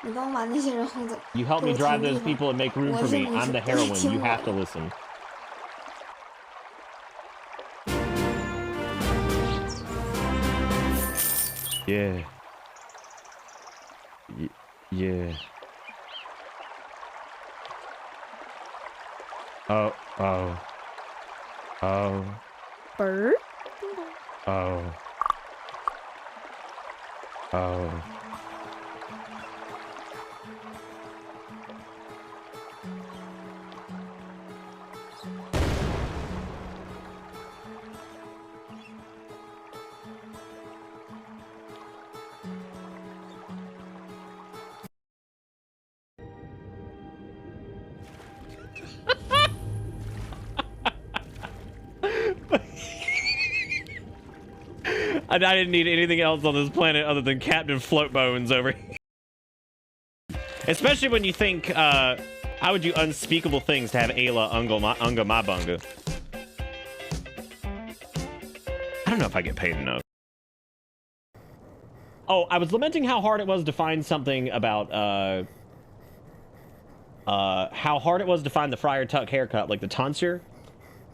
You help me drive those people and make room for me. I'm the heroine. You have to listen. Yeah. Yeah. Oh. Bird? Oh. I didn't need anything else on this planet other than Captain Floatbones over here. Especially when you think, I would do unspeakable things to have Ayla unga my bunga. I don't know if I get paid enough. Oh, I was lamenting how hard it was to find something about, how hard it was to find the Friar Tuck haircut, like the tonsure.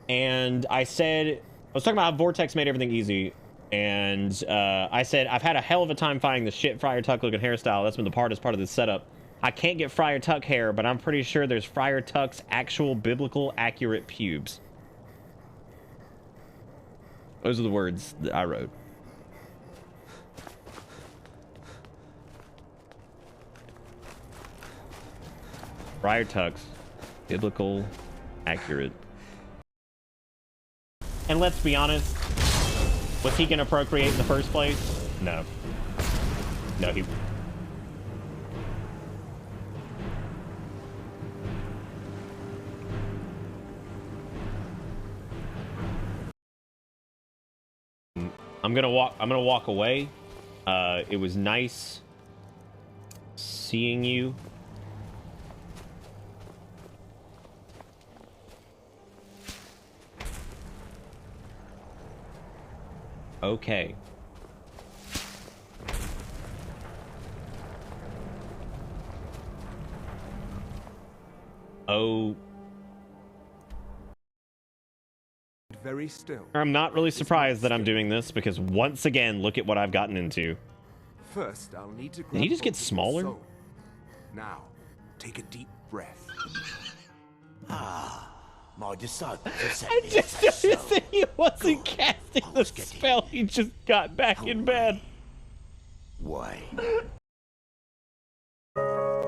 And I was talking about how Vortex made everything easy. And I said, I've had a hell of a time finding the shit Friar Tuck looking hairstyle. That's been the hardest part of this setup. I can't get Friar Tuck hair, but I'm pretty sure there's Friar Tuck's actual biblical accurate pubes. Those are the words that I wrote. Friar Tuck's biblical accurate. And let's be honest, was he gonna procreate in the first place? No. No, he... I'm gonna walk away. It was nice seeing you. Okay. Oh. Very still. I'm not really surprised that I'm doing this because once again, look at what I've gotten into. First, I'll need to. Did he just get smaller? Now, take a deep breath. My disciple. I just noticed that he wasn't casting the spell. He just got back in bed. Why? Do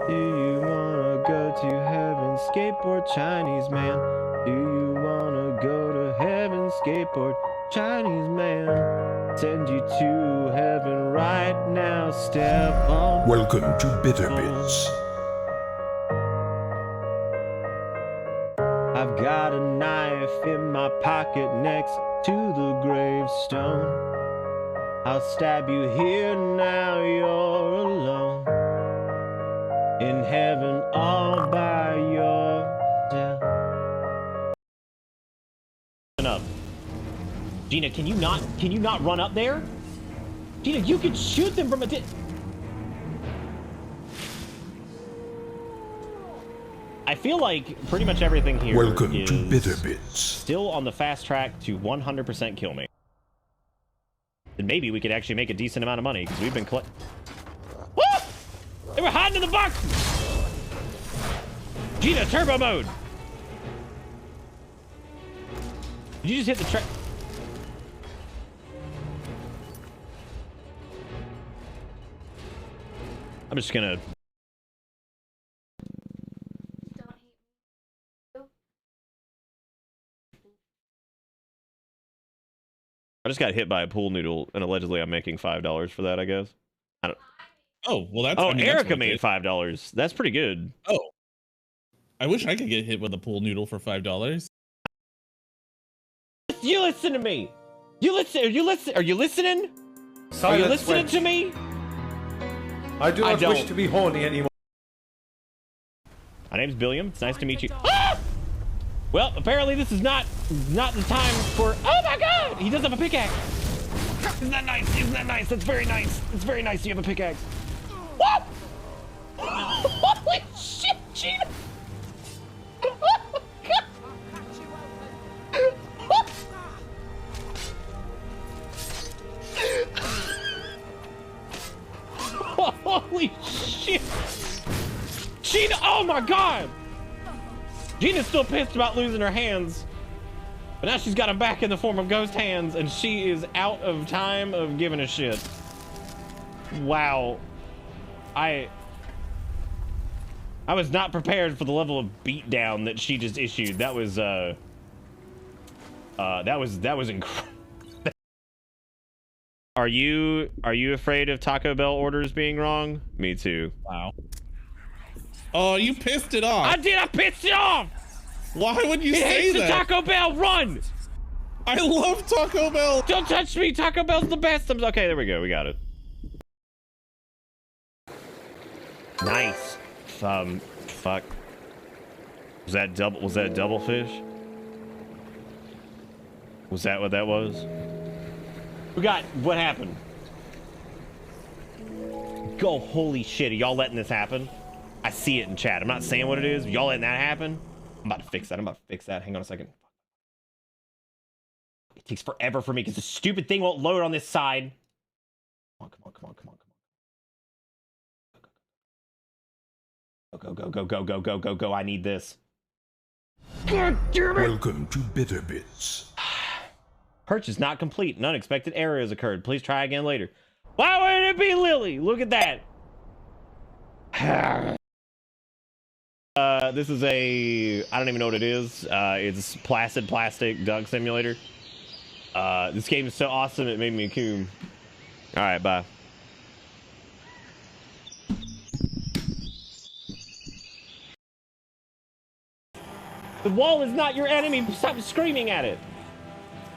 you wanna go to heaven, skateboard Chinese man? Do you wanna go to heaven, skateboard Chinese man? Send you to heaven right now, step on. Welcome to Bitter Bits. I've got a knife in my pocket next to the gravestone. I'll stab you here now, you're alone. In heaven all by yourself. Up. Gina, can you not run up there? Gina, you can shoot them from a I feel like pretty much everything here Welcome is to Bitter Bits. still on the fast track to 100% kill me. And maybe we could actually make a decent amount of money because we've been Woo! They were hiding in the box! Gina, turbo mode! Did you just hit the track? I'm just gonna... I just got hit by a pool noodle, and allegedly I'm making $5 for that, I guess. I don't... Oh, well, that's... Oh, I mean, Erica made $5. That's pretty good. Oh. I wish I could get hit with a pool noodle for $5. You listen to me! You listen! Are you listening? Are you listening to me? I do not wish to be horny anymore. My name's Billiam. It's nice to meet you. Ah! Well, apparently this is not the time for... Oh my god! He does have a pickaxe! Isn't that nice? Isn't that nice? That's very nice. It's very nice you have a pickaxe. Whoop! Holy shit, Gina! Holy shit! Gina, oh my god! Gina's still pissed about losing her hands, but now she's got them back in the form of ghost hands, and she is out of time of giving a shit. Wow. I was not prepared for the level of beatdown that she just issued. That was incredible. Are you afraid of Taco Bell orders being wrong? Me too. Wow. Oh, you pissed it off. I did. I pissed it off. Why would you say It's that? Taco Bell. Run. I love Taco Bell. Don't touch me. Taco Bell's the best. Okay, there we go. We got it. Nice. Fuck. Was that double fish? Was that what that was? What happened? Go, holy shit, are y'all letting this happen? I see it in chat. I'm not saying what it is. Y'all letting that happen? I'm about to fix that. Hang on a second. It takes forever for me because the stupid thing won't load on this side. Come on. Go. I need this. God damn it! Welcome to Bitter Bits. Purchase not complete. An unexpected error has occurred. Please try again later. Why would it be Lily? Look at that. This is I don't even know what it is. It's Placid Plastic Duck Simulator. This game is so awesome it made me coom. All right, bye. The wall is not your enemy. Stop screaming at it.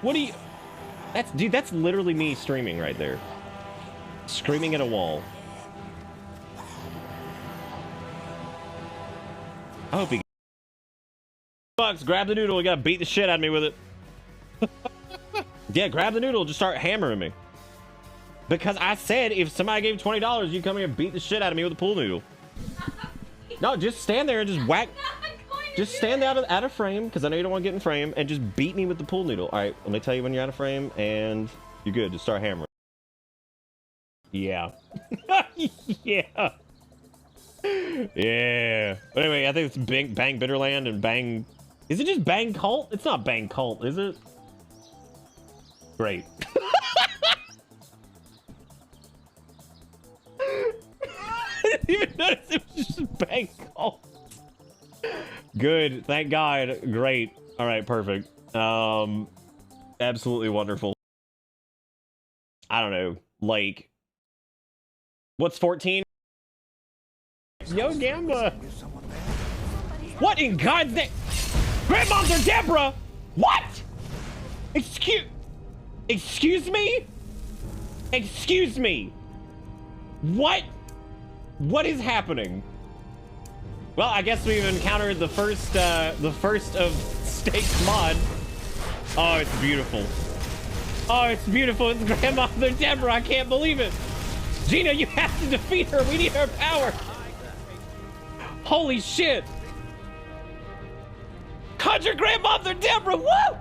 What do you... That's literally me streaming right there. Screaming at a wall. I hope he... Bucks, grab the noodle. You gotta beat the shit out of me with it. Yeah, grab the noodle. Just start hammering me. Because I said if somebody gave $20, you come here and beat the shit out of me with a pool noodle. No, just stand there and just whack... Just stand out of frame, because I know you don't want to get in frame, and just beat me with the pool noodle. All right, let me tell you when you're out of frame, and you're good. Just start hammering. Yeah. Yeah. Yeah. But anyway, I think it's Bang Bitterland and Bang... Is it just Bang Cult? It's not Bang Cult, is it? Great. I didn't even notice it was just Bang Cult. Good, thank God. Great. All right, perfect. Absolutely wonderful. I don't know, like, what's 14? Yo, Gamba. What in God's name? Grandmother Deborah! What? Excuse me? Excuse me? What? What is happening? Well, I guess we've encountered the first of Steak's mod. Oh, it's beautiful. Oh, it's beautiful. It's Grandmother Deborah. I can't believe it. Gina, you have to defeat her. We need her power. Holy shit. Conjure Grandmother Deborah. Woo!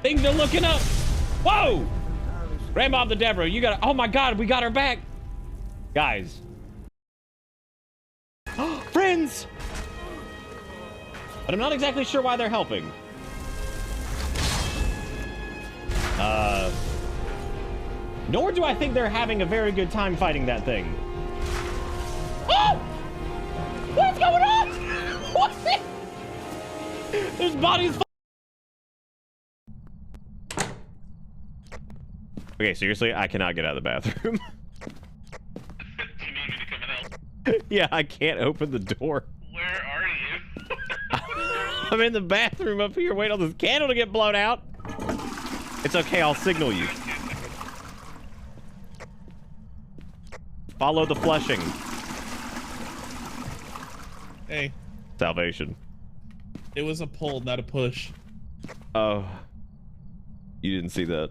Things are looking up. Whoa! Grandmother Deborah, you got... Oh my God, we got her back. Guys. Friends! But I'm not exactly sure why they're helping. Nor do I think they're having a very good time fighting that thing. Oh! What's going on? What's it? There's bodies. Okay, seriously, I cannot get out of the bathroom. Do you need me to come and help? Yeah, I can't open the door. Where are you? I'm in the bathroom up here waiting on this candle to get blown out. It's okay, I'll signal you. Follow the flushing. Hey, Salvation. it was a pull, not a push. Oh. You didn't see that.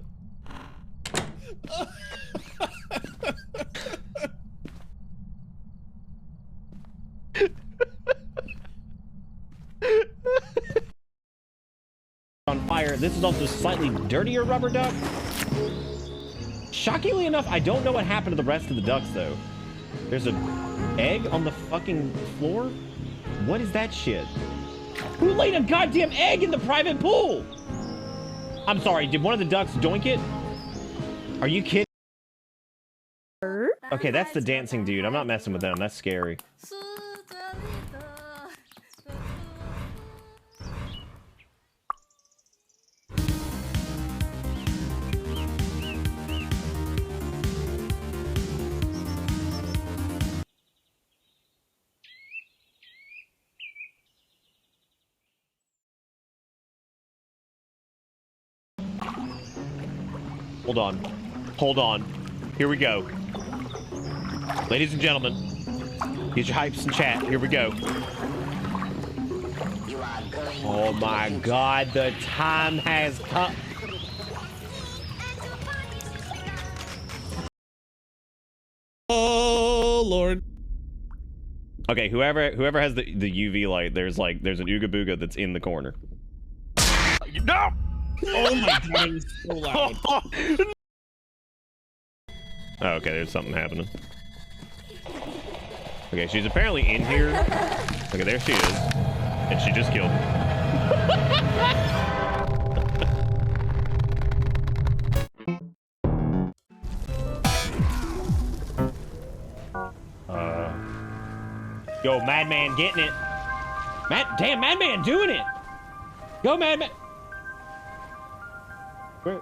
fair, this is also slightly dirtier rubber duck. Shockingly enough, I don't know what happened to the rest of the ducks, though. There's an egg on the fucking floor? What is that shit? Who laid a goddamn egg in the private pool? I'm sorry, did one of the ducks doink it? Are you kidding? Okay, that's the dancing dude. I'm not messing with them. That's scary. Hold on. Hold on. Here we go. Ladies and gentlemen, get your hypes in chat. Here we go. Oh my god, the time has come. Oh Lord. Okay, whoever has the UV light, there's an Ooga Booga that's in the corner. No! Oh my god, it's so loud. Oh, okay, there's something happening. Okay, she's apparently in here. Okay, there she is. And she just killed me. Yo, Madman getting it. Damn, Madman doing it. Go, Madman. Where?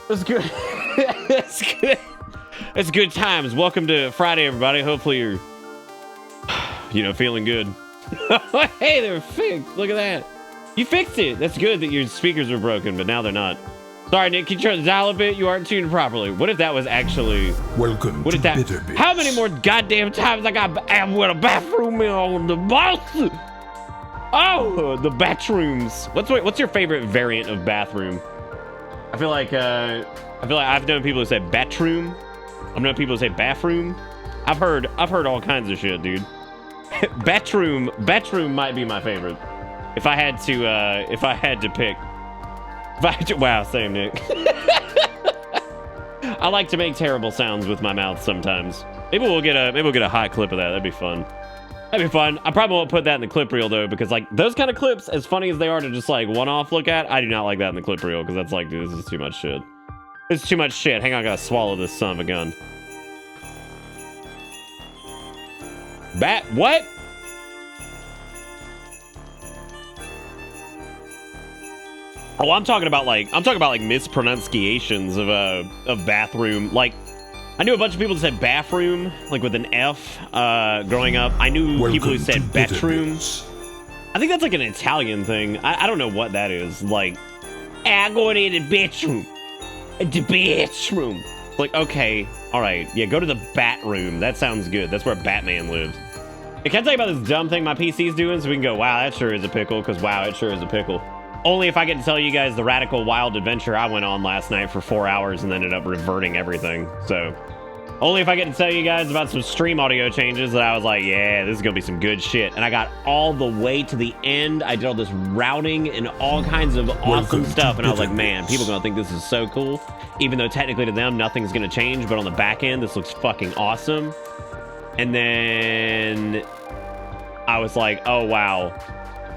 That's good. That's good. That's good times. Welcome to Friday, everybody. Hopefully you're, feeling good. Hey, they're fixed. Look at that. You fixed it. That's good that your speakers were broken, but now they're not. Sorry, Nick. Can you turn the dial a bit? You aren't tuned properly. What if that was actually... Welcome what to if that... Bitter Bits. How many more goddamn times I got with a bathroom on the bus? Oh, the bathrooms. What's your favorite variant of bathroom? I feel like I've known people who say bathroom. I've known people who say bathroom. I've heard all kinds of shit, dude. bathroom might be my favorite. If I had to pick. Wow, same Nick. I like to make terrible sounds with my mouth sometimes. Maybe we'll get a hot clip of that. That'd be fun. That'd be fun. I probably won't put that in the clip reel though, because like those kind of clips, as funny as they are to just like one-off look at, I do not like that in the clip reel because that's like, dude, this is too much shit. It's too much shit. Hang on, I gotta swallow this son of a gun. What? Oh, I'm talking about like mispronunciations of bathroom. Like, I knew a bunch of people that said bathroom, like with an F, growing up. I knew people who said bathroom. I think that's like an Italian thing. I don't know what that is. Like, I'm going in the bathroom. The bathroom. Like, okay, all right. Yeah, go to the bat room. That sounds good. That's where Batman lives. Hey, can I tell you about this dumb thing my PC's doing? So we can go, wow, that sure is a pickle, because wow, it sure is a pickle. Only if I get to tell you guys the radical wild adventure I went on last night for 4 hours and ended up reverting everything. So only if I get to tell you guys about some stream audio changes that I was like, yeah, this is gonna be some good shit. And I got all the way to the end. I did all this routing and all kinds of awesome stuff. And I was like, man, people are gonna think this is so cool. Even though technically to them, nothing's gonna change. But on the back end, this looks fucking awesome. And then I was like, oh, wow.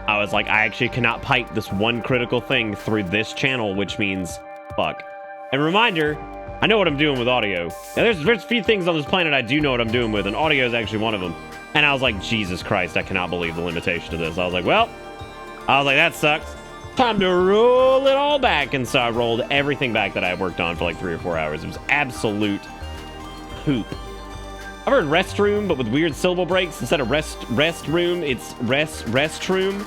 I was like, I actually cannot pipe this one critical thing through this channel, which means fuck. And reminder, I know what I'm doing with audio. Now, there's a few things on this planet I do know what I'm doing with, and audio is actually one of them. And I was like, Jesus Christ, I cannot believe the limitation of this. I was like, that sucks. Time to roll it all back. And so I rolled everything back that I had worked on for like 3 or 4 hours. It was absolute poop. I've heard restroom, but with weird syllable breaks. Instead of restroom, it's restroom.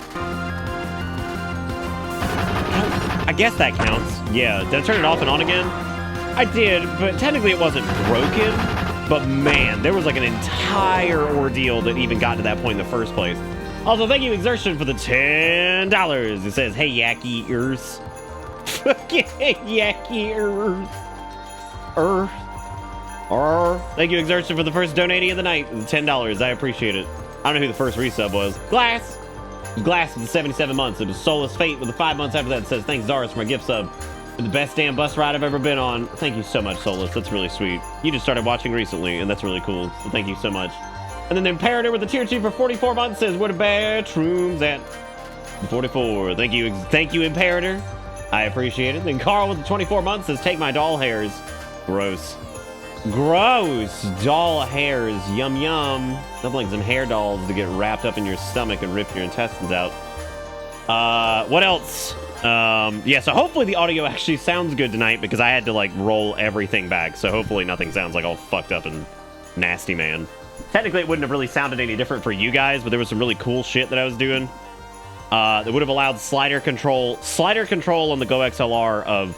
I guess that counts. Yeah, did I turn it off and on again? I did, but technically it wasn't broken. But man, there was like an entire ordeal that even got to that point in the first place. Also, thank you, Exertion, for the $10. It says, hey, Yaki ears. Fucking Yaki ears. Thank you, Exertion, for the first donating of the night. $10. I appreciate it. I don't know who the first resub was. Glass with the 77 months. It was Soulless Fate with the 5 months after that. It says, thanks, Zaris, for my gift sub. For the best damn bus ride I've ever been on. Thank you so much, Soulless. That's really sweet. You just started watching recently, and that's really cool. So thank you so much. And then the Imperator with the tier 2 for 44 months says, where the bathroom's at? 44. Thank you, Imperator. I appreciate it. Then Carl with the 24 months says, take my doll hairs. Gross. Doll hairs. Yum yum. Nothing like some hair dolls to get wrapped up in your stomach and rip your intestines out. What else? Yeah, so hopefully the audio actually sounds good tonight because I had to like roll everything back. So hopefully nothing sounds like all fucked up and nasty, man. Technically it wouldn't have really sounded any different for you guys, but there was some really cool shit that I was doing. That would have allowed slider control on the Go XLR of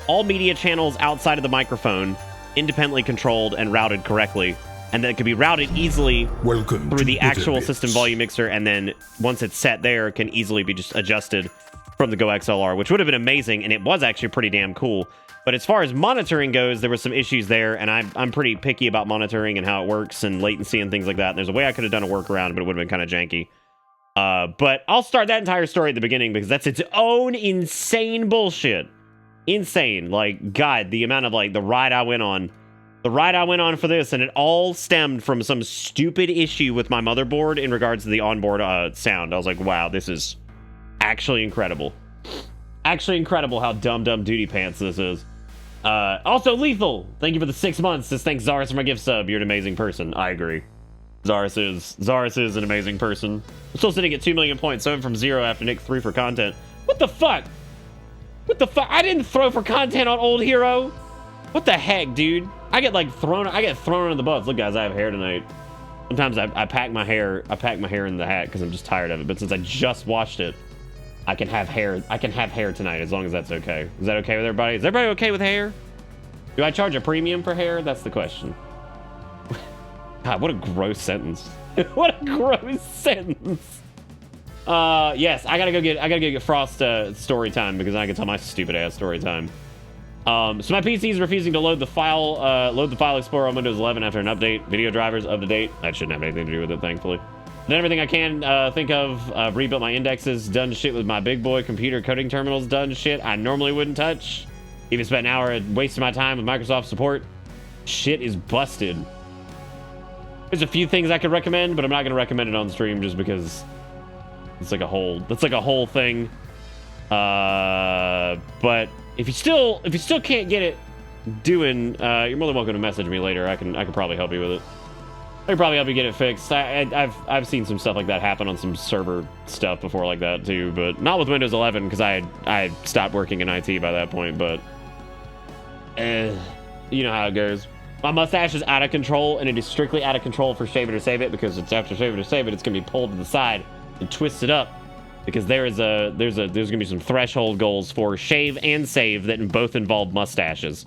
all media channels outside of the microphone, independently controlled and routed correctly, and that it could be routed easily through the actual system volume mixer, and then once it's set there, can easily be just adjusted from the Go XLR, which would have been amazing, and it was actually pretty damn cool. But as far as monitoring goes, there were some issues there, and I'm pretty picky about monitoring and how it works and latency and things like that. And there's a way I could have done a workaround, but it would have been kind of janky. But I'll start that entire story at the beginning because that's its own insane bullshit. Insane. Like, God, the amount of, like, the ride I went on for this, and it all stemmed from some stupid issue with my motherboard in regards to the onboard sound. I was like, wow, this is actually incredible. Actually incredible how dumb duty pants this is. Also, Lethal, thank you for the 6 months. Says, thanks, Zaris, for my gift sub. You're an amazing person. I agree. Zaris is an amazing person. I'm still sitting at 2 million points, 7 from 0 after Nick 3 for content. What the fuck? What the fuck? I didn't throw for content on Old Hero. What the heck, dude? I get thrown under the bus. Look, guys, I have hair tonight. Sometimes I pack my hair in the hat because I'm just tired of it. But since I just washed it, I can have hair tonight as long as that's okay. Is that okay with everybody? Is everybody okay with hair? Do I charge a premium for hair? That's the question. God, what a gross sentence. What a gross sentence. Yes, I gotta go get Frost story time because I can tell my stupid ass story time. So my PC is refusing to load the file explorer on Windows 11 after an update. Video drivers up to date. That shouldn't have anything to do with it, thankfully. Done everything I can think of. Rebuilt my indexes. Done shit with my big boy computer coding terminals. Done shit I normally wouldn't touch. Even spent an hour wasting my time with Microsoft support. Shit is busted. There's a few things I could recommend, but I'm not going to recommend it on stream just because it's like a whole thing. But if you still can't get it doing, you're more than welcome to message me later. I can probably help you with it. I can probably help you get it fixed. I've seen some stuff like that happen on some server stuff before like that too, but not with Windows 11 because I stopped working in IT by that point. But you know how it goes. My mustache is out of control, and it is strictly out of control for Shave It or Save It because it's after Shave It or Save It, it's gonna be pulled to the side and twisted up because there's gonna be some threshold goals for Shave and Save that both involve mustaches.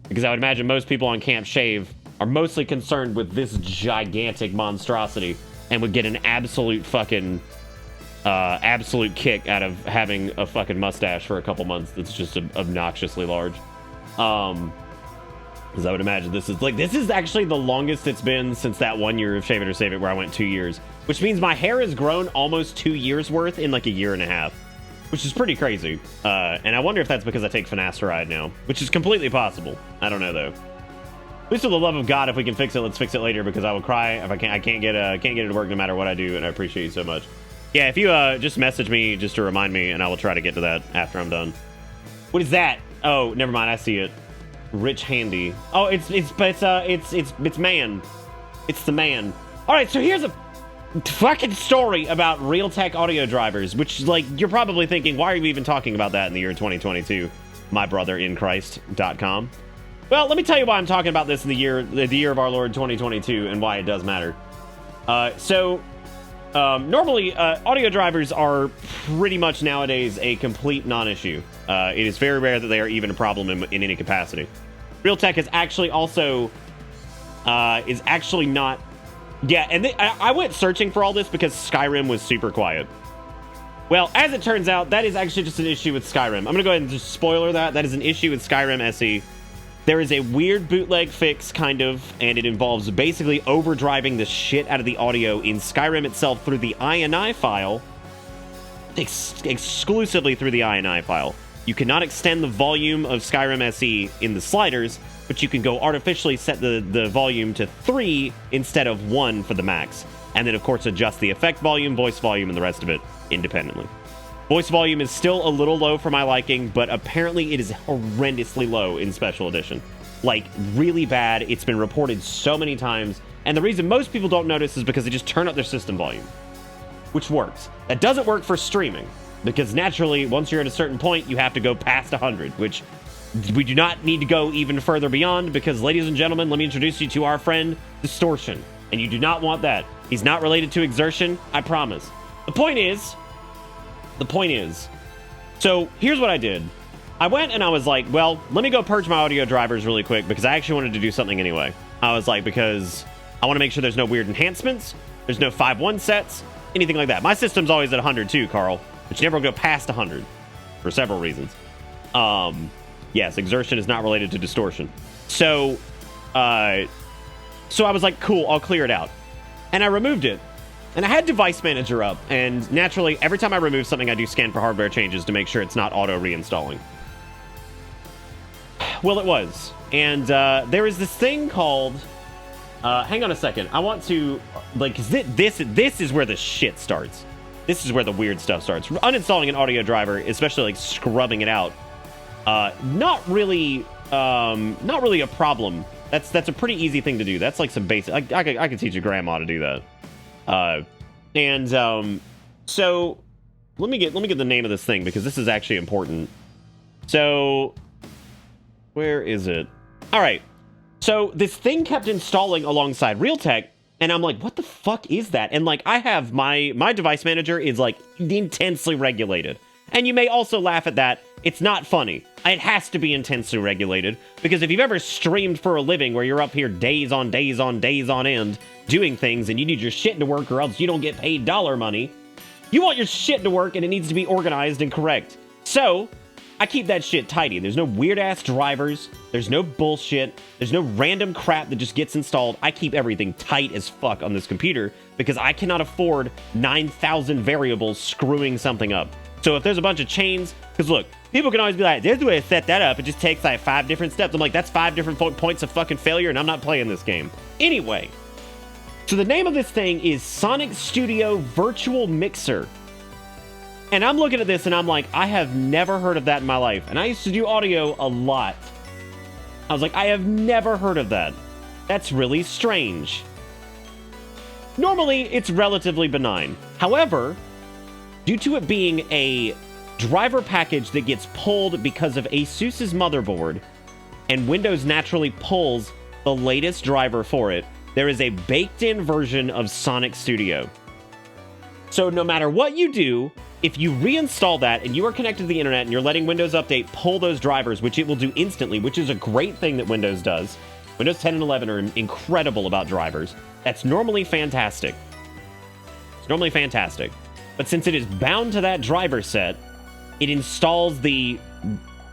Because I would imagine most people on Camp Shave are mostly concerned with this gigantic monstrosity and would get an absolute fucking absolute kick out of having a fucking mustache for a couple months that's just obnoxiously large. Because I would imagine this is actually the longest it's been since that 1 year of Shave It or Save It where I went 2 years, which means my hair has grown almost 2 years worth in like a year and a half, which is pretty crazy. And I wonder if that's because I take finasteride now, which is completely possible. I don't know though. At least for the love of God, if we can fix it, let's fix it later because I will cry if I can't get it to work no matter what I do, and I appreciate you so much. Yeah, if you just message me just to remind me, and I will try to get to that after I'm done. What is that? Oh, never mind. I see it. Rich Handy. Oh, it's man. It's the man. All right, so here's a fucking story about Realtek audio drivers, which like you're probably thinking, why are you even talking about that in the year 2022? MyBrotherInChrist.com. Well, let me tell you why I'm talking about this in the year of our Lord 2022 and why it does matter. Normally, audio drivers are pretty much nowadays a complete non-issue. It is very rare that they are even a problem in any capacity. Realtek is actually also not. Yeah, and I went searching for all this because Skyrim was super quiet. Well, as it turns out, that is actually just an issue with Skyrim. I'm gonna go ahead and just spoiler that. That is an issue with Skyrim SE. There is a weird bootleg fix, kind of, and it involves basically overdriving the shit out of the audio in Skyrim itself through the INI file, exclusively through the INI file. You cannot extend the volume of Skyrim SE in the sliders, but you can go artificially set the volume to 3 instead of 1 for the max. And then, of course, adjust the effect volume, voice volume, and the rest of it independently. Voice volume is still a little low for my liking, but apparently it is horrendously low in Special Edition. Like, really bad. It's been reported so many times. And the reason most people don't notice is because they just turn up their system volume, which works. That doesn't work for streaming, because naturally, once you're at a certain point, you have to go past 100, which we do not need to go even further beyond, because, ladies and gentlemen, let me introduce you to our friend, Distortion. And you do not want that. He's not related to Exertion, I promise. The point is, so here's what I did. I went and I was like, well, let me go purge my audio drivers really quick, because I actually wanted to do something anyway. I was like, because I want to make sure there's no weird enhancements, there's no 5.1 sets, anything like that. My system's always at 100 too, Carl, but you never go past 100 for several reasons. Yes, Exertion is not related to Distortion. So I was like, cool, I'll clear it out. And I removed it. And I had Device Manager up, and naturally, every time I remove something, I do scan for hardware changes to make sure it's not auto-reinstalling. Well, it was. And there is this thing called... hang on a second. I want to... Like, this is where the shit starts. This is where the weird stuff starts. Uninstalling an audio driver, especially, like, scrubbing it out, not really a problem. That's a pretty easy thing to do. That's like some basic... I could teach your grandma to do that. So let me get the name of this thing, because this is actually important. So where is it? All right. So this thing kept installing alongside Realtek, and I'm like, what the fuck is that? And like, I have my Device Manager is like intensely regulated. And you may also laugh at that. It's not funny. It has to be intensely regulated, because if you've ever streamed for a living where you're up here days on days on days on end doing things and you need your shit to work or else you don't get paid dollar money, you want your shit to work and it needs to be organized and correct. So I keep that shit tidy. There's no weird ass drivers. There's no bullshit. There's no random crap that just gets installed. I keep everything tight as fuck on this computer because I cannot afford 9,000 variables screwing something up. So if there's a bunch of chains, because look, people can always be like, there's a way to set that up. It just takes like 5 different steps. I'm like, that's 5 different points of fucking failure, and I'm not playing this game. Anyway, so the name of this thing is Sonic Studio Virtual Mixer. And I'm looking at this and I'm like, I have never heard of that in my life. And I used to do audio a lot. I was like, I have never heard of that. That's really strange. Normally, it's relatively benign. However, due to it being a driver package that gets pulled because of ASUS's motherboard, and Windows naturally pulls the latest driver for it, there is a baked-in version of Sonic Studio. So no matter what you do, if you reinstall that and you are connected to the internet and you're letting Windows Update pull those drivers, which it will do instantly, which is a great thing that Windows does. Windows 10 and 11 are incredible about drivers. That's normally fantastic. It's normally fantastic. But since it is bound to that driver set, it installs the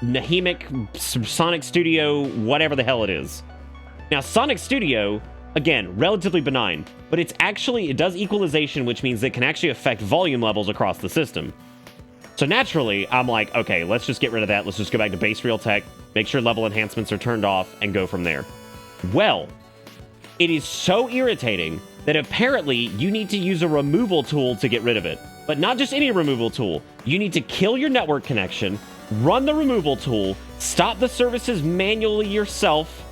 Nahimic Sonic Studio, whatever the hell it is. Now, Sonic Studio, again, relatively benign, but it does equalization, which means it can actually affect volume levels across the system. So naturally, I'm like, okay, let's just get rid of that. Let's just go back to base Realtek, make sure level enhancements are turned off, and go from there. Well, it is so irritating that apparently you need to use a removal tool to get rid of it. But not just any removal tool. You need to kill your network connection, run the removal tool, stop the services manually yourself,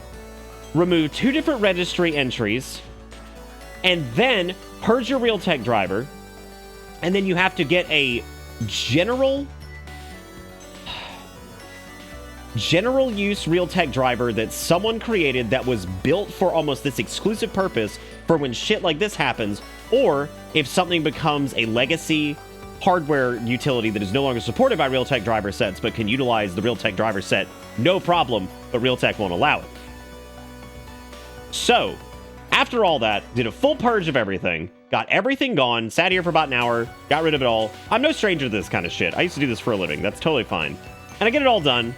remove 2 different registry entries, and then purge your Realtek driver, and then you have to get a general general use Realtek driver that someone created that was built for almost this exclusive purpose for when shit like this happens, or if something becomes a legacy hardware utility that is no longer supported by Realtek driver sets but can utilize the Realtek driver set no problem, but Realtek won't allow it. So, after all that, did a full purge of everything, got everything gone, sat here for about an hour, got rid of it all. I'm no stranger to this kind of shit. I used to do this for a living. That's totally fine. And I get it all done,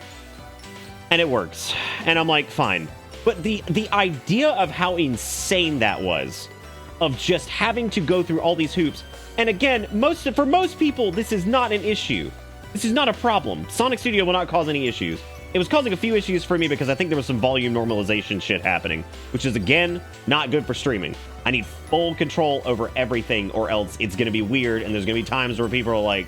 and it works. And I'm like, fine. But the idea of how insane that was, of just having to go through all these hoops, and again, for most people, this is not an issue. This is not a problem. Sonic Studio will not cause any issues. It was causing a few issues for me because I think there was some volume normalization shit happening, which is, again, not good for streaming. I need full control over everything, or else it's going to be weird, and there's going to be times where people are like,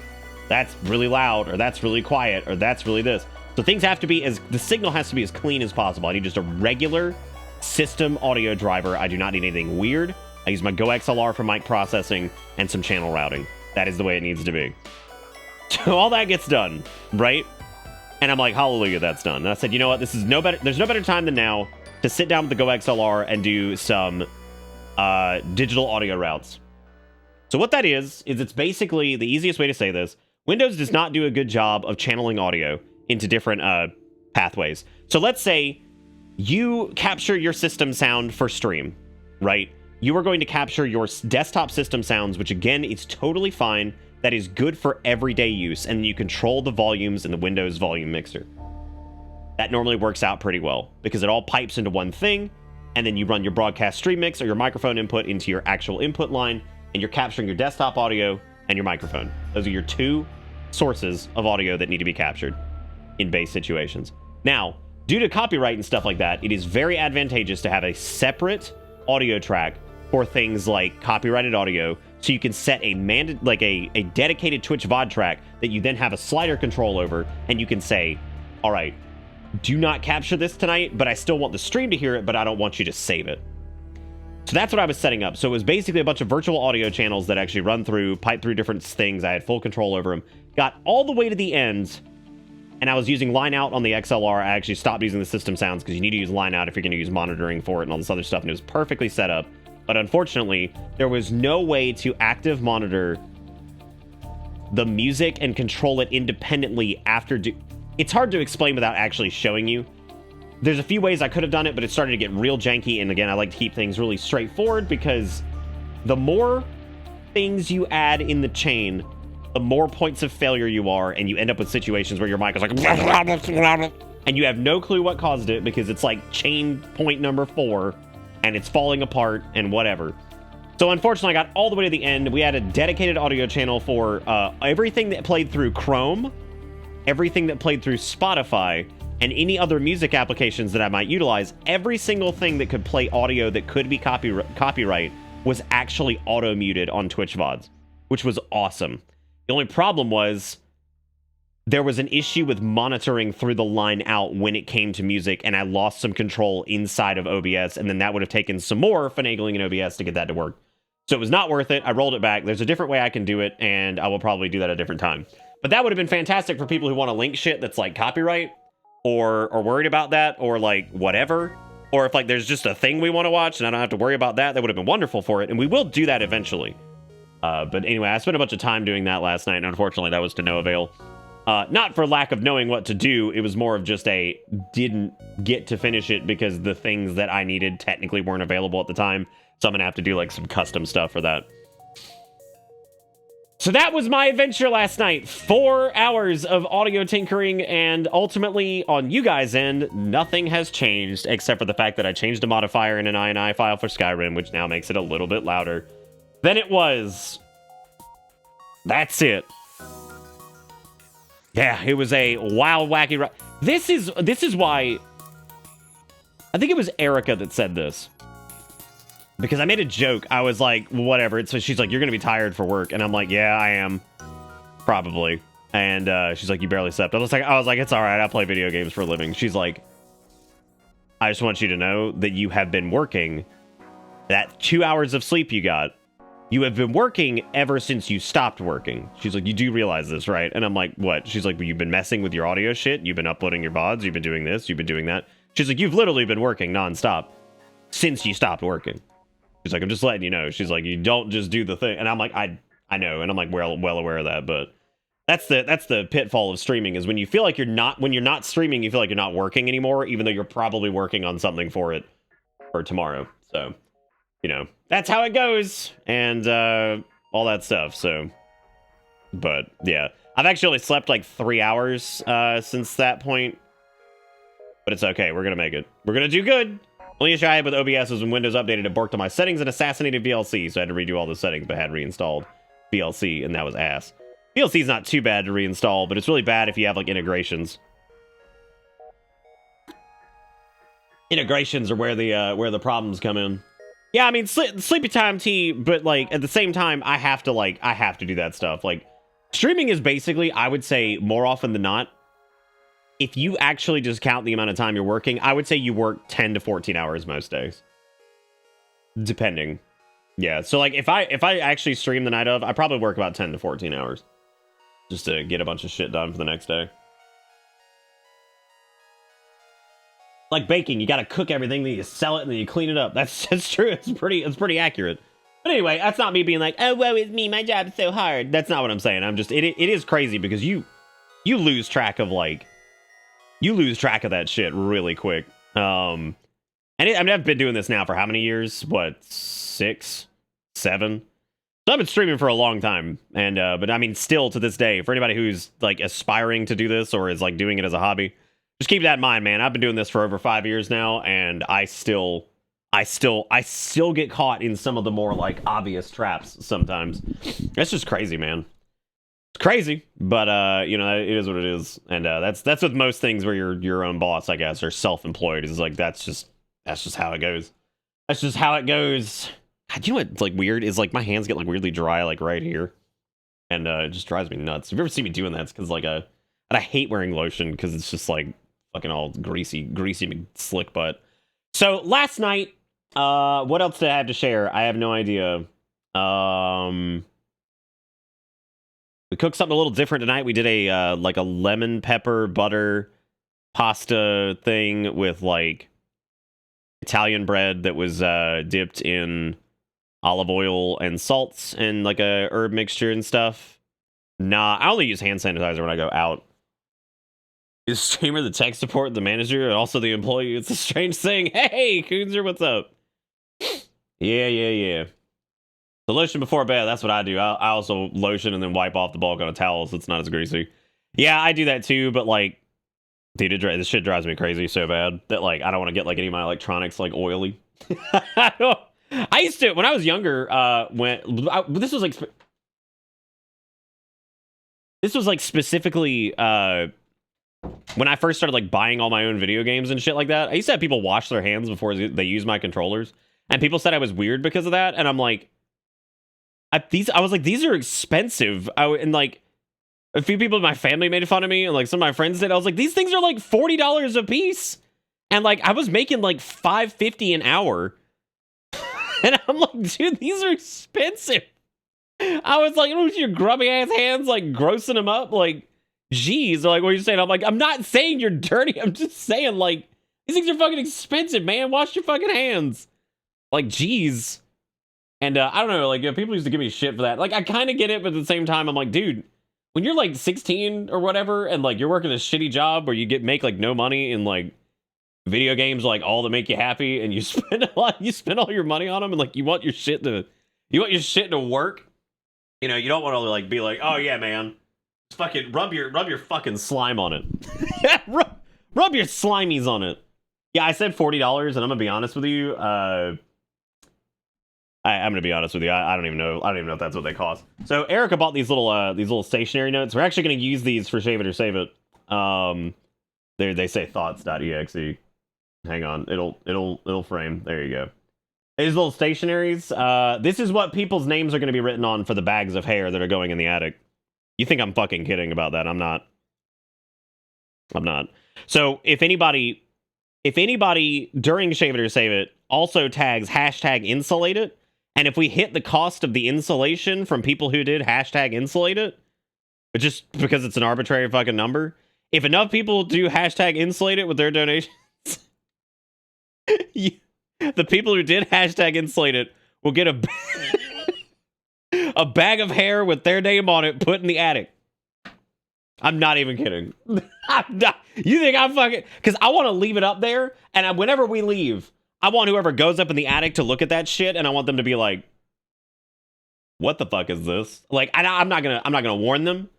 that's really loud, or that's really quiet, or that's really this. So things have to be the signal has to be as clean as possible. I need just a regular system audio driver. I do not need anything weird. I use my Go XLR for mic processing and some channel routing. That is the way it needs to be. So all that gets done, right? And I'm like, hallelujah, that's done. And I said, you know what? There's no better time than now to sit down with the Go XLR and do some digital audio routes. So what that is it's basically, the easiest way to say this, Windows does not do a good job of channeling audio into different pathways. So let's say you capture your system sound for stream, right? You are going to capture your desktop system sounds, which again, is totally fine. That is good for everyday use, and you control the volumes in the Windows volume mixer. That normally works out pretty well, because it all pipes into one thing, and then you run your broadcast stream mix or your microphone input into your actual input line, and you're capturing your desktop audio and your microphone. Those are your two sources of audio that need to be captured in base situations. Now, due to copyright and stuff like that, it is very advantageous to have a separate audio track for things like copyrighted audio, so you can set a dedicated Twitch VOD track that you then have a slider control over, and you can say, all right, do not capture this tonight, but I still want the stream to hear it, but I don't want you to save it. So that's what I was setting up. So it was basically a bunch of virtual audio channels that actually pipe through different things. I had full control over them. Got all the way to the end, and I was using line out on the XLR. I actually stopped using the system sounds because you need to use line out if you're going to use monitoring for it and all this other stuff, and it was perfectly set up. But unfortunately, there was no way to active monitor the music and control it independently after... It's hard to explain without actually showing you. There's a few ways I could have done it, but it started to get real janky, and again, I like to keep things really straightforward, because the more things you add in the chain, the more points of failure you are, and you end up with situations where your mic is like... and you have no clue what caused it, because it's like chain point number 4, and it's falling apart and whatever. So unfortunately, I got all the way to the end. We had a dedicated audio channel for everything that played through Chrome, everything that played through Spotify, and any other music applications that I might utilize. Every single thing that could play audio that could be copyright was actually auto-muted on Twitch VODs, which was awesome. The only problem was there was an issue with monitoring through the line out when it came to music, and I lost some control inside of OBS, and then that would have taken some more finagling in OBS to get that to work. So it was not worth it. I rolled it back. There's a different way I can do it, and I will probably do that at a different time. But that would have been fantastic for people who want to link shit that's like copyright, or worried about that, or like whatever. Or if like there's just a thing we want to watch and I don't have to worry about that, that would have been wonderful for it, and we will do that eventually. But anyway, I spent a bunch of time doing that last night, and unfortunately that was to no avail. Not for lack of knowing what to do, it was more of just didn't get to finish it because the things that I needed technically weren't available at the time. So I'm gonna have to do like some custom stuff for that. So that was my adventure last night. 4 hours of audio tinkering, and ultimately on you guys' end, nothing has changed except for the fact that I changed a modifier in an INI file for Skyrim, which now makes it a little bit louder than it was. That's it. Yeah, it was a wild, wacky... This is why... I think it was Erica that said this. Because I made a joke. I was like, whatever. So she's like, you're going to be tired for work. And I'm like, yeah, I am. Probably. And she's like, you barely slept. I was like, it's all right. I play video games for a living. She's like, I just want you to know that you have been working. That 2 hours of sleep you got you have been working ever since you stopped working. She's like, you do realize this, right? And I'm like, what? She's like, well, you've been messing with your audio shit. You've been uploading your VoDs. You've been doing this. You've been doing that. She's like, you've literally been working nonstop since you stopped working. She's like, I'm just letting you know. She's like, you don't just do the thing. And I'm like, I know. And I'm like, well aware of that. But that's the pitfall of streaming, is when you feel like when you're not streaming, you feel like you're not working anymore, even though you're probably working on something for tomorrow. So, you know, that's how it goes, and all that stuff. So, but yeah, I've actually only slept like 3 hours since that point, but it's okay. We're gonna make it. We're gonna do good. Only issue I had with OBS was when Windows updated, it borked on my settings and assassinated VLC, so I had to redo all the settings, but had reinstalled VLC, and that was ass. VLC is not too bad to reinstall, but it's really bad if you have like integrations. Integrations are where the problems come in. Yeah, I mean, sleepy time tea, but like at the same time, I have to do that stuff. Like, streaming is basically, I would say, more often than not, if you actually just count the amount of time you're working, I would say you work 10 to 14 hours most days, depending. Yeah, so like if I actually stream the night of, I probably work about 10 to 14 hours just to get a bunch of shit done for the next day. Like baking, you gotta cook everything, then you sell it, and then you clean it up. That's true. It's pretty accurate. But anyway, that's not me being like, oh, woe is me, my job's so hard. That's not what I'm saying. I'm just, it is crazy because you lose track of that shit really quick. And I mean, I've been doing this now for how many years? What, 6, 7? So I've been streaming for a long time, and but I mean, still to this day, for anybody who's like aspiring to do this or is like doing it as a hobby, just keep that in mind, man. I've been doing this for over 5 years now, and I still get caught in some of the more like obvious traps sometimes. That's just crazy, man. It's crazy, but you know, it is what it is, and that's with most things where you're your own boss, I guess, or self-employed. Is like that's just how it goes. That's just how it goes. God, you know what's like weird is like my hands get like weirdly dry like right here, and it just drives me nuts. If you ever see me doing that, it's because like and I hate wearing lotion because it's just like fucking all greasy slick butt. So last night, what else did I have to share? I have no idea. We cooked something a little different tonight. We did a like a lemon pepper butter pasta thing with like Italian bread that was dipped in olive oil and salts and like a herb mixture and stuff. Nah, I only use hand sanitizer when I go out. The streamer, the tech support, the manager, and also the employee. It's a strange thing. Hey, Coonzer, what's up? Yeah. The lotion before bed, that's what I do. I also lotion and then wipe off the bulk on a towel so it's not as greasy. Yeah, I do that too, but like, dude, this shit drives me crazy so bad that like, I don't want to get like any of my electronics like oily. I used to, when I was younger, this was like specifically, when I first started like buying all my own video games and shit like that, I used to have people wash their hands before they use my controllers, and people said I was weird because of that, and I'm like, I was like, these are expensive. And like a few people in my family made fun of me, and like some of my friends did. I was like, these things are like $40 a piece, and like I was making like $5.50 an hour, and I'm like, dude, these are expensive. I was like, with your grubby ass hands, like grossing them up, like. Jeez, like, what are you saying? I'm like, I'm not saying you're dirty. I'm just saying, like, these things are fucking expensive, man. Wash your fucking hands. Like, jeez. And I don't know, like, people used to give me shit for that. Like, I kind of get it, but at the same time, I'm like, dude, when you're like 16 or whatever, and like you're working a shitty job where you make like no money in like video games, like all to make you happy, and you spend all your money on them, and like you want your shit to work. You know, you don't want to like be like, oh yeah, man. Fucking rub your fucking slime on it. rub your slimies on it. Yeah, I said $40, and I'm gonna be honest with you. I'm gonna be honest with you. I don't even know if that's what they cost. So Erica bought these little stationery notes. We're actually gonna use these for Shave It or Save It. They say thoughts.exe. Hang on, it'll frame. There you go. These little stationaries. This is what people's names are gonna be written on for the bags of hair that are going in the attic. You think I'm fucking kidding about that? I'm not. So if anybody during Shave It or Save It also tags #insulated, And if we hit the cost of the insulation from people who did hashtag insulate it, but just because it's an arbitrary fucking number, if enough people do hashtag insulate it with their donations, the people who did hashtag insulate it will get a bag of hair with their name on it put in the attic. I'm not even kidding. I'm not. You think I'm fucking... Because I want to leave it up there, and whenever we leave, I want whoever goes up in the attic to look at that shit, and I want them to be like, "What the fuck is this?" Like, I'm not gonna warn them.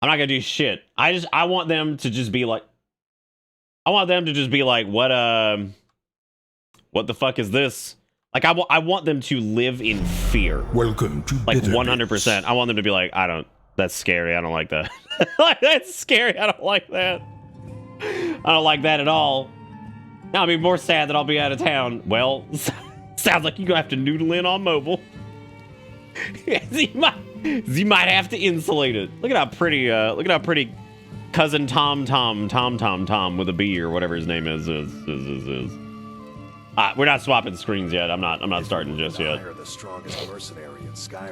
I'm not gonna do shit. I want them to just be like, "What the fuck is this?" Like, I want them to live in fear. Welcome to Like, Bitter 100%. Bits. I want them to be like, that's scary. I don't like that. Like, that's scary. I don't like that. I don't like that at all. Now I'll be more sad that I'll be out of town. Well, sounds like you're gonna have to noodle in on mobile. you might have to insulate it. Look at how pretty cousin Tom with a B or whatever his name is. We're not swapping screens yet. I'm not starting just yet.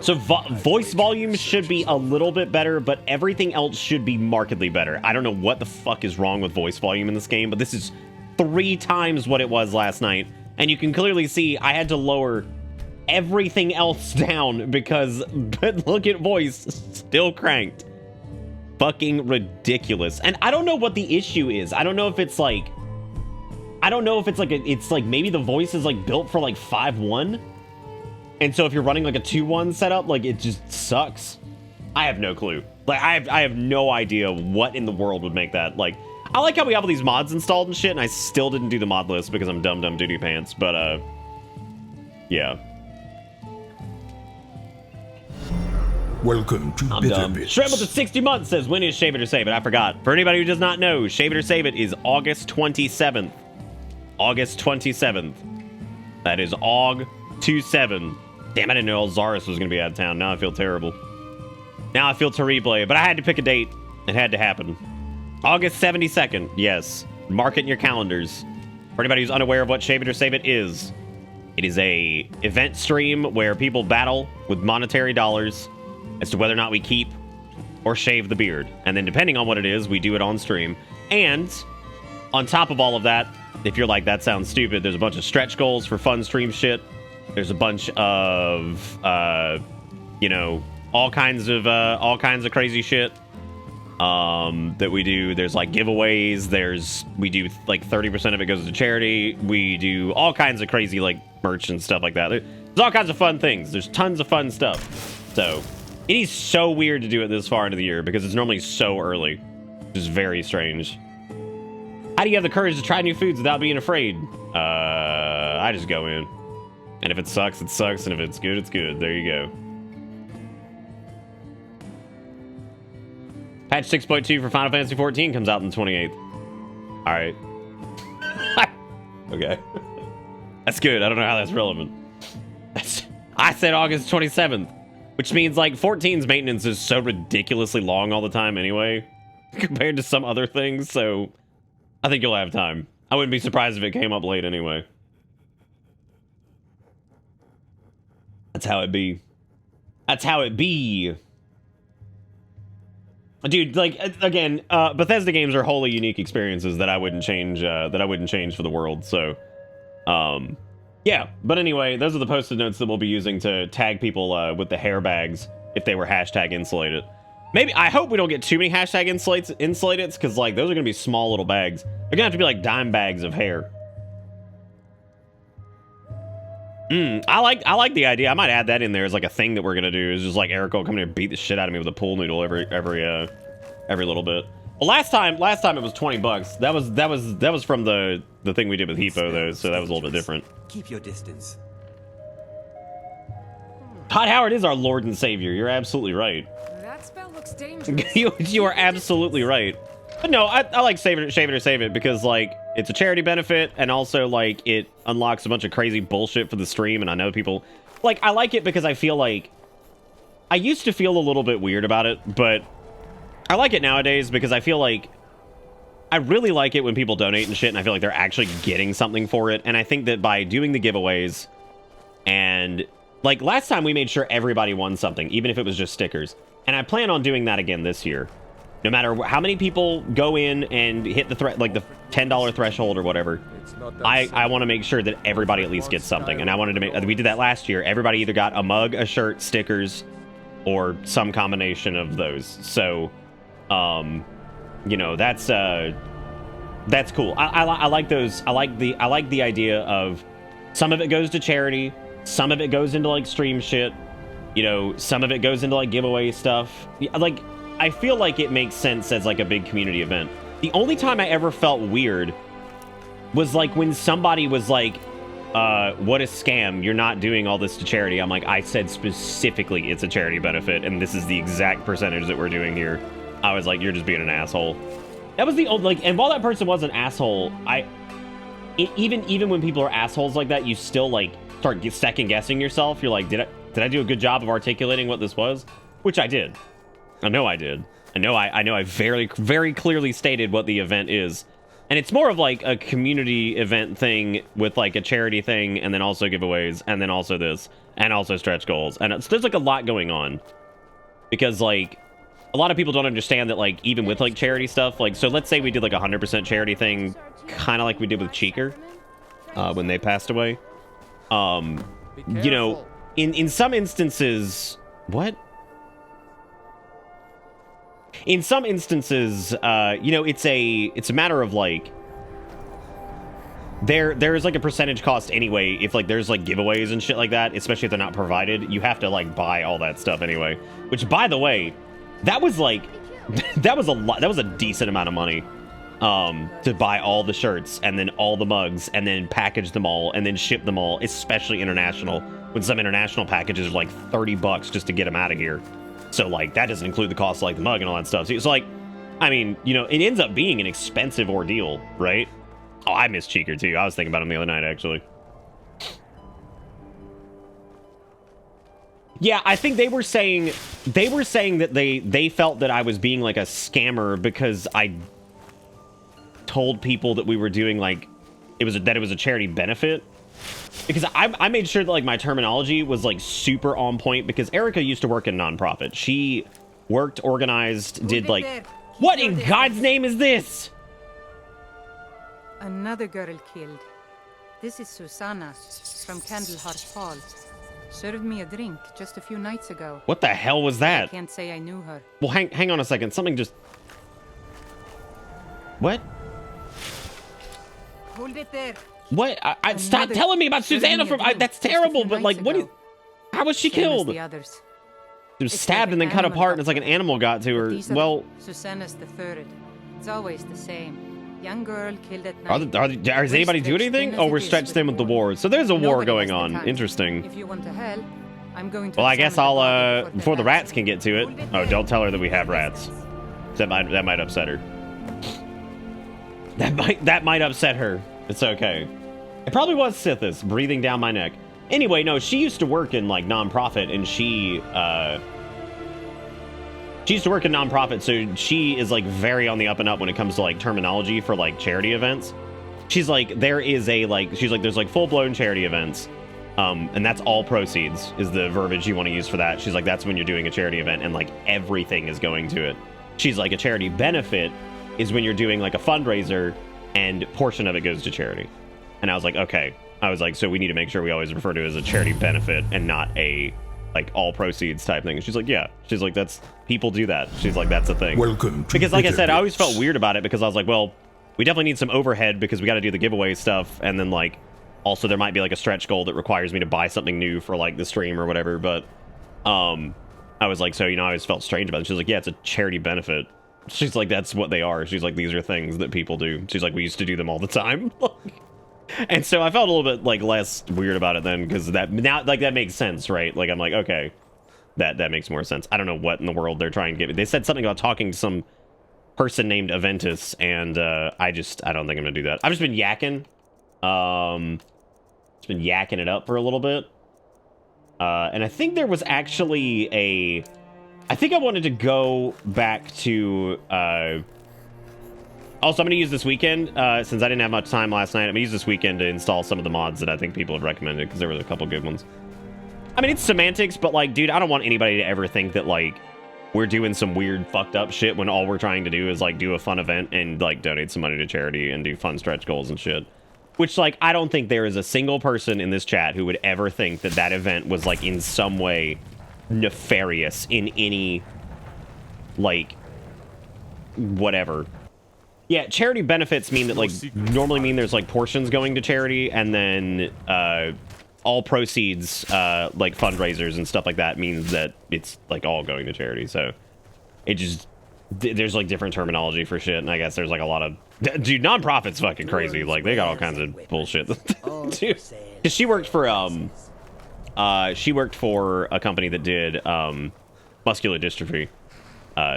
So voice volume should be a little bit better, but everything else should be markedly better. I don't know what the fuck is wrong with voice volume in this game, but this is 3 times what it was last night. And you can clearly see I had to lower everything else down because, but look at voice, still cranked. Fucking ridiculous. And I don't know what the issue is. I don't know if it's like maybe the voice is like built for like 5.1. And so if you're running like a 2.1 setup, like it just sucks. I have no clue. Like I have no idea what in the world would make that. Like, I like how we have all these mods installed and shit, and I still didn't do the mod list because I'm dumb duty pants, but yeah. Welcome to I'm Bitter dumb. Bits. Shrimp with the 60 months says, when is Shave It or Save It? I forgot. For anybody who does not know, Shave It or Save It is August 27th. August 27th. That is AUG 27. Damn, I didn't know Zaris was going to be out of town. Now I feel terrible. Now I feel terrible. But I had to pick a date. It had to happen. August 72nd. Yes. Mark it in your calendars. For anybody who's unaware of what Shave It or Save It is a event stream where people battle with monetary dollars as to whether or not we keep or shave the beard. And then depending on what it is, we do it on stream. And on top of all of that, if you're like, that sounds stupid, there's a bunch of stretch goals for fun stream shit. There's a bunch of, you know, all kinds of crazy shit that we do. There's like giveaways. We do like 30% of it goes to charity. We do all kinds of crazy like merch and stuff like that. There's all kinds of fun things. There's tons of fun stuff. So it is so weird to do it this far into the year because it's normally so early. Which is very strange. How do you have the courage to try new foods without being afraid? I just go in. And if it sucks, it sucks. And if it's good, it's good. There you go. Patch 6.2 for Final Fantasy 14 comes out on the 28th. All right. Okay. That's good. I don't know how that's relevant. I said August 27th, which means like 14's maintenance is so ridiculously long all the time anyway, compared to some other things. So I think you'll have time. I wouldn't be surprised if it came up late anyway. That's how it be. That's how it be. Dude, like, again, Bethesda games are wholly unique experiences that I wouldn't change, for the world, so, yeah. But anyway, those are the post-it notes that we'll be using to tag people, with the hair bags, if they were hashtag insulated. Maybe, I hope we don't get too many hashtag insulated, because, like, those are gonna be small little bags. They're gonna have to be, like, dime bags of hair. I like the idea. I might add that in there as like a thing that we're gonna do. Is just like Eric will come here and beat the shit out of me with a pool noodle every little bit. Well, last time it was $20. That was from the thing we did with Hippo though, so that was a little bit different. Keep your distance. Todd Howard is our Lord and Savior. You're absolutely right. That spell looks dangerous. you are absolutely right. But no, I like Shave It or Save It because like it's a charity benefit and also like it unlocks a bunch of crazy bullshit for the stream, and I know people like I like it because I feel like I used to feel a little bit weird about it, but I like it nowadays because I feel like I really like it when people donate and shit, and I feel like they're actually getting something for it. And I think that by doing the giveaways and Like, last time we made sure everybody won something, even if it was just stickers. And I plan on doing that again this year. No matter how many people go in and hit the like the $10 threshold or whatever, I want to make sure that everybody at least gets something. And I wanted to make, we did that last year. Everybody either got a mug, a shirt, stickers, or some combination of those. So, you know, that's cool. I like those. I like the idea of some of it goes to charity, some of it goes into like stream shit, you know, some of it goes into like giveaway stuff. Like, I feel like it makes sense as like a big community event. The only time I ever felt weird was like when somebody was like, what a scam, you're not doing all this to charity. I'm like, I said specifically it's a charity benefit, and this is the exact percentage that we're doing here. I was like, you're just being an asshole. That was the old, like, and while that person was an asshole, even when people are assholes like that, you still like start second guessing yourself. You're like, did I do a good job of articulating what this was? Which I did. I know I did. I know I very, very clearly stated what the event is. And it's more of like a community event thing with like a charity thing, and then also giveaways, and then also this, and also stretch goals. And there's like a lot going on. Because like, a lot of people don't understand that like, even with like charity stuff, like, so let's say we did like a 100% charity thing, kind of like we did with Cheeker, when they passed away. You know, in some instances, what? In some instances, you know, it's a matter of like, there's like a percentage cost anyway. If like there's like giveaways and shit like that, especially if they're not provided, you have to like buy all that stuff anyway. Which, by the way, that was like, that was a lot. That was a decent amount of money, to buy all the shirts and then all the mugs and then package them all and then ship them all, especially international. When some international packages are like $30 just to get them out of here. So, like, that doesn't include the cost of, like, the mug and all that stuff. So, it's like, I mean, you know, it ends up being an expensive ordeal, right? Oh, I miss Cheeker, too. I was thinking about him the other night, actually. Yeah, I think they were saying that they felt that I was being, like, a scammer because I told people that we were doing, like, it was a charity benefit. Because I made sure that, like, my terminology was, like, super on point, because Erica used to work in nonprofit. She worked, organized, did, like... What in God's name is this? Another girl killed. This is Susanna from Candleheart Hall. Served me a drink just a few nights ago. What the hell was I that? can't say I knew her. Well, hang on a second. Something just... What? Hold it there. What? Stop telling me about Susanna from... that's terrible, but, like, what is... How was she killed? She was stabbed and then cut apart, and it's like an animal got to her. Well... Susanna's the third. It's always the same. Young girl killed at night. Does anybody do anything? Oh, we're stretched thin with the war. So there's a war going on. Interesting. If you want to help, I'm going to... Well, I guess I'll, before the rats can get to it... Oh, don't tell her that we have rats. That might upset her. That might upset her. It's okay. It probably was Sithis breathing down my neck. Anyway, no, she used to work in, like, nonprofit, and she used to work in nonprofit, so she is, like, very on the up and up when it comes to, like, terminology for, like, charity events. She's like, there's, like, full-blown charity events, and that's all proceeds, is the verbiage you want to use for that. She's like, that's when you're doing a charity event, and, like, everything is going to it. She's like, a charity benefit is when you're doing, like, a fundraiser, and portion of it goes to charity. And I was like, okay. I was like, so we need to make sure we always refer to it as a charity benefit and not a, like, all proceeds type thing. And she's like, yeah. She's like, people do that. She's like, that's a thing. Welcome to because, like I said, I always Bits. felt weird about it because I was like, well, we definitely need some overhead because we got to do the giveaway stuff. And then, like, also there might be, like, a stretch goal that requires me to buy something new for, like, the stream or whatever. But, I was like, so, you know, I always felt strange about it. She's like, yeah, it's a charity benefit. She's like, that's what they are. She's like, these are things that people do. She's like, we used to do them all the time. And so I felt a little bit, like, less weird about it then, because that makes sense, right? Like, I'm like, okay, that makes more sense. I don't know what in the world they're trying to get me. They said something about talking to some person named Aventus, and I don't think I'm gonna do that. I've just been yakking. Just been yakking it up for a little bit. And I think there was actually I think I wanted to go back to, also, I'm going to use this weekend, since I didn't have much time last night, I'm going to use this weekend to install some of the mods that I think people have recommended, because there were a couple good ones. I mean, it's semantics, but like, dude, I don't want anybody to ever think that like we're doing some weird fucked up shit when all we're trying to do is like do a fun event and like donate some money to charity and do fun stretch goals and shit. Which, like, I don't think there is a single person in this chat who would ever think that that event was like in some way nefarious in any like whatever. Yeah, charity benefits mean that like normally mean there's like portions going to charity, and then all proceeds like fundraisers and stuff like that means that it's like all going to charity. So it just there's like different terminology for shit, and I guess there's like a lot of dude, nonprofit's fucking crazy. Like they got all kinds of bullshit. Dude, 'cause she worked for a company that did muscular dystrophy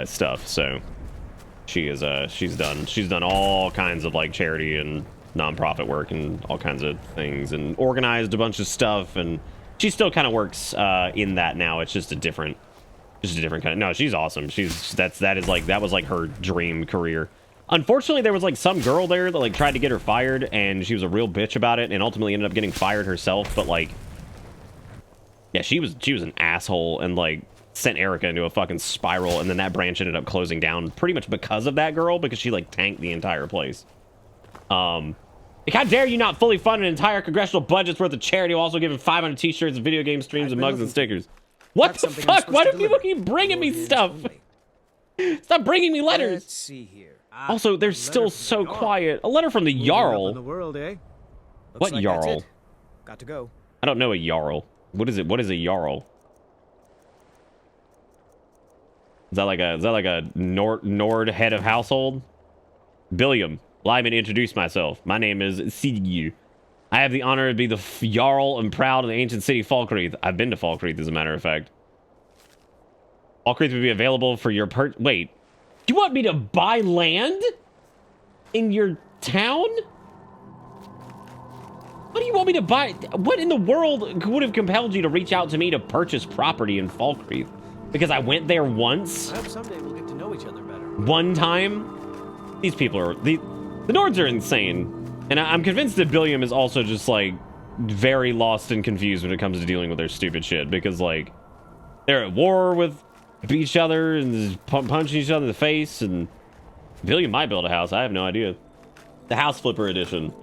stuff. So she's done all kinds of like charity and nonprofit work and all kinds of things and organized a bunch of stuff, and she still kind of works in that now. It's just a different kind of, no, she's awesome. That was like her dream career. Unfortunately, there was like some girl there that like tried to get her fired, and she was a real bitch about it and ultimately ended up getting fired herself. But like, yeah, she was an asshole and like sent Erica into a fucking spiral, and then that branch ended up closing down pretty much because of that girl, because she like tanked the entire place. How dare you not fully fund an entire congressional budget's worth of charity while also giving 500 t-shirts and video game streams and mugs and stickers? What the fuck? Why do people keep bringing me stuff? Stop bringing me letters. Let's see here. Also, they're still so quiet. A letter from the Jarl. The world, eh? What like Jarl? Got to go. I don't know a Jarl. What is it? What is a Jarl? Is that like a Nord head of household? Billiam, allow me to introduce myself. My name is Sigurd. I have the honor to be the Jarl and proud of the ancient city Falkreath. I've been to Falkreath, as a matter of fact. Falkreath would be available for your wait. Do you want me to buy land in your town? What do you want me to buy? What in the world would have compelled you to reach out to me to purchase property in Falkreath? Because I went there once? I hope someday we'll get to know each other better. One time? These people are... The Nords are insane. And I'm convinced that Billiam is also just, like, very lost and confused when it comes to dealing with their stupid shit. Because, like, they're at war with each other and punching each other in the face. And Billiam might build a house. I have no idea. The House Flipper Edition.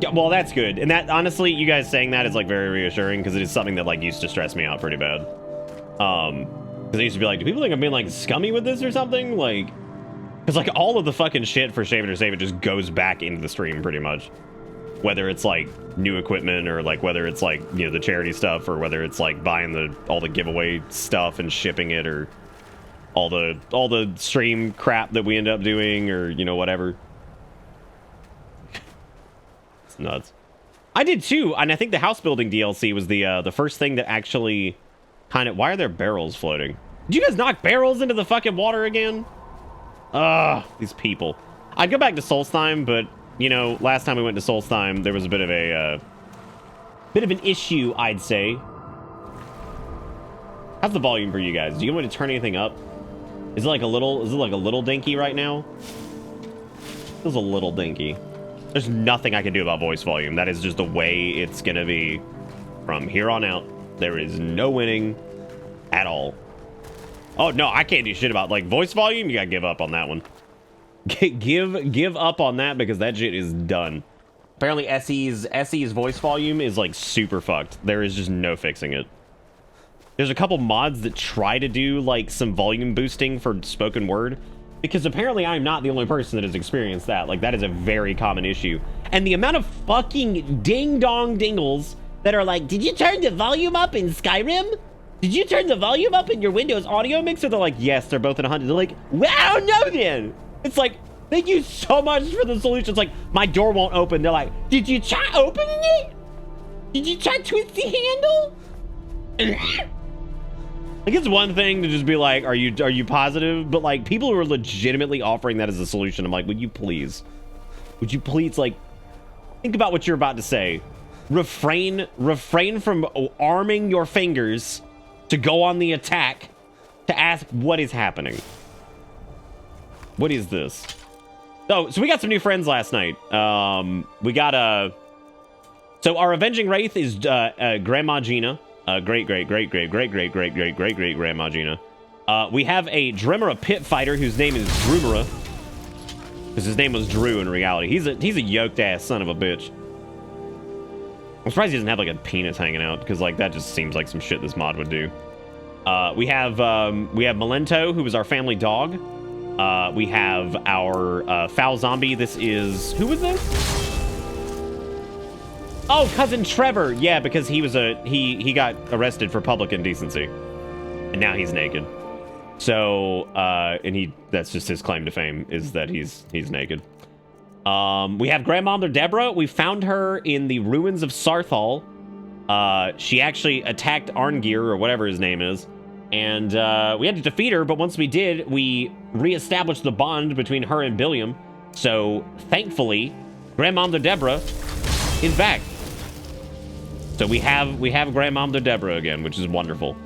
Yeah, well, that's good. And that, honestly, you guys saying that is, like, very reassuring. Because it is something that, like, used to stress me out pretty bad. Because I used to be like, do people think I'm being, like, scummy with this or something? Like, because, like, all of the fucking shit for Shave It or Save It just goes back into the stream, pretty much. Whether it's, like, new equipment, or, like, whether it's, like, you know, the charity stuff, or whether it's, like, buying all the giveaway stuff and shipping it, or all the stream crap that we end up doing, or, you know, whatever. It's nuts. I did, too, and I think the house building DLC was the first thing that actually... kind of, why are there barrels floating? Did you guys knock barrels into the fucking water again? Ugh, these people. I'd go back to Solstheim, but, you know, last time we went to Solstheim, there was a bit of an issue, I'd say. How's the volume for you guys? Do you want me to turn anything up? Is it like a little dinky right now? It feels a little dinky. There's nothing I can do about voice volume. That is just the way it's gonna be from here on out. There is no winning at all. Oh, no, I can't do shit about, like, voice volume. You gotta give up on that one. Give up on that, because that shit is done. Apparently, SE's voice volume is, like, super fucked. There is just no fixing it. There's a couple mods that try to do, like, some volume boosting for spoken word, because apparently I'm not the only person that has experienced that. Like, that is a very common issue. And the amount of fucking ding-dong dingles that are like, did you turn the volume up in Skyrim? Did you turn the volume up in your Windows audio mixer? They're like, yes, they're both at 100. They're like, wow, no then. It's like, thank you so much for the solution. It's like, my door won't open. They're like, did you try opening it? Did you try twist the handle? Like, it's one thing to just be like, are you positive? But like, people who are legitimately offering that as a solution, I'm like, would you please, like, think about what you're about to say. Refrain from arming your fingers to go on the attack to ask what is happening. What is this? So we got some new friends last night. We got so our avenging wraith is Grandma Gina, great Grandma Gina. We have a Dremora pit fighter whose name is Drumora, because his name was Drew in reality. He's a yoked ass son of a bitch. I'm surprised he doesn't have like a penis hanging out, because like that just seems like some shit this mod would do. We have Melento, who is our family dog. We have our foul zombie. This is, who was this? Oh, cousin Trevor. Yeah, because he was he got arrested for public indecency, and now he's naked. So and that's just his claim to fame, is that he's naked. We have Grandmother Deborah. We found her in the ruins of Sarthal. She actually attacked Arngir, or whatever his name is, and we had to defeat her, but once we did, we reestablished the bond between her and Billiam. So thankfully, Grandmother Deborah is back. So we have Grandmother Deborah again, which is wonderful.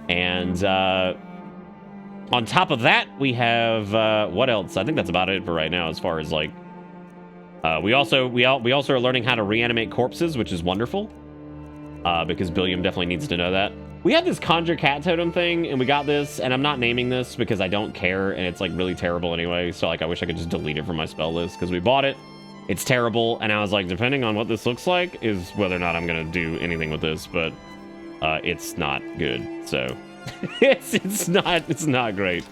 And on top of that, we have what else? I think that's about it for right now, as far as like we also are learning how to reanimate corpses, which is wonderful. Because Billiam definitely needs to know that. We had this conjure cat totem thing, and we got this, and I'm not naming this because I don't care, and it's like really terrible anyway. So like I wish I could just delete it from my spell list, because we bought it. It's terrible, and I was like, depending on what this looks like is whether or not I'm gonna do anything with this, but it's not good. So it's not great.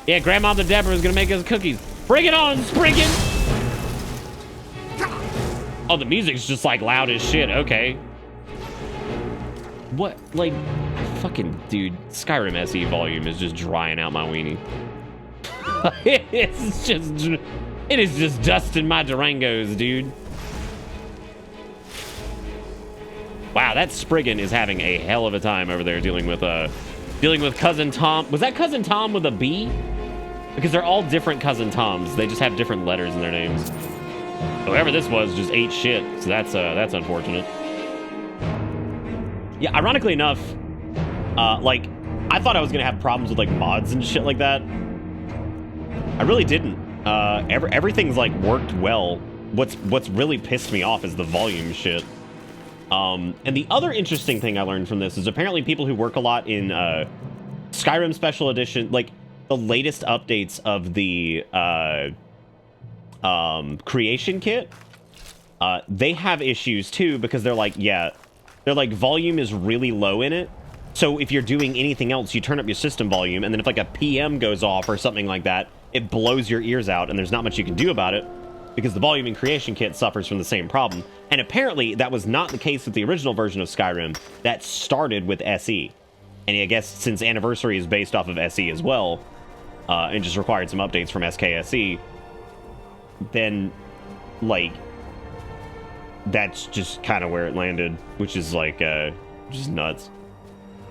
Yeah, Grandmother Deborah is gonna make us cookies. Bring it on, Spriggan! Oh, the music's just like loud as shit. Okay. What, like, fucking dude, Skyrim SE volume is just drying out my weenie. It is just dusting my Durangos, dude. Wow, that Spriggan is having a hell of a time over there dealing with cousin Tom. Was that cousin Tom with a B? Because they're all different cousin Toms. They just have different letters in their names. Whoever this was just ate shit, so that's unfortunate. Yeah, ironically enough, like, I thought I was gonna have problems with like mods and shit like that. I really didn't. Everything's like worked well. What's really pissed me off is the volume shit. And the other interesting thing I learned from this is apparently people who work a lot in Skyrim Special Edition, like the latest updates of the creation kit, they have issues too, because they're like, yeah, they're like, volume is really low in it. So if you're doing anything else, you turn up your system volume, and then if like a PM goes off or something like that, it blows your ears out, and there's not much you can do about it, because the volume in creation kit suffers from the same problem. And apparently that was not the case with the original version of Skyrim that started with SE. And I guess since Anniversary is based off of SE as well, and just required some updates from SKSE, then like that's just kind of where it landed, which is like just nuts.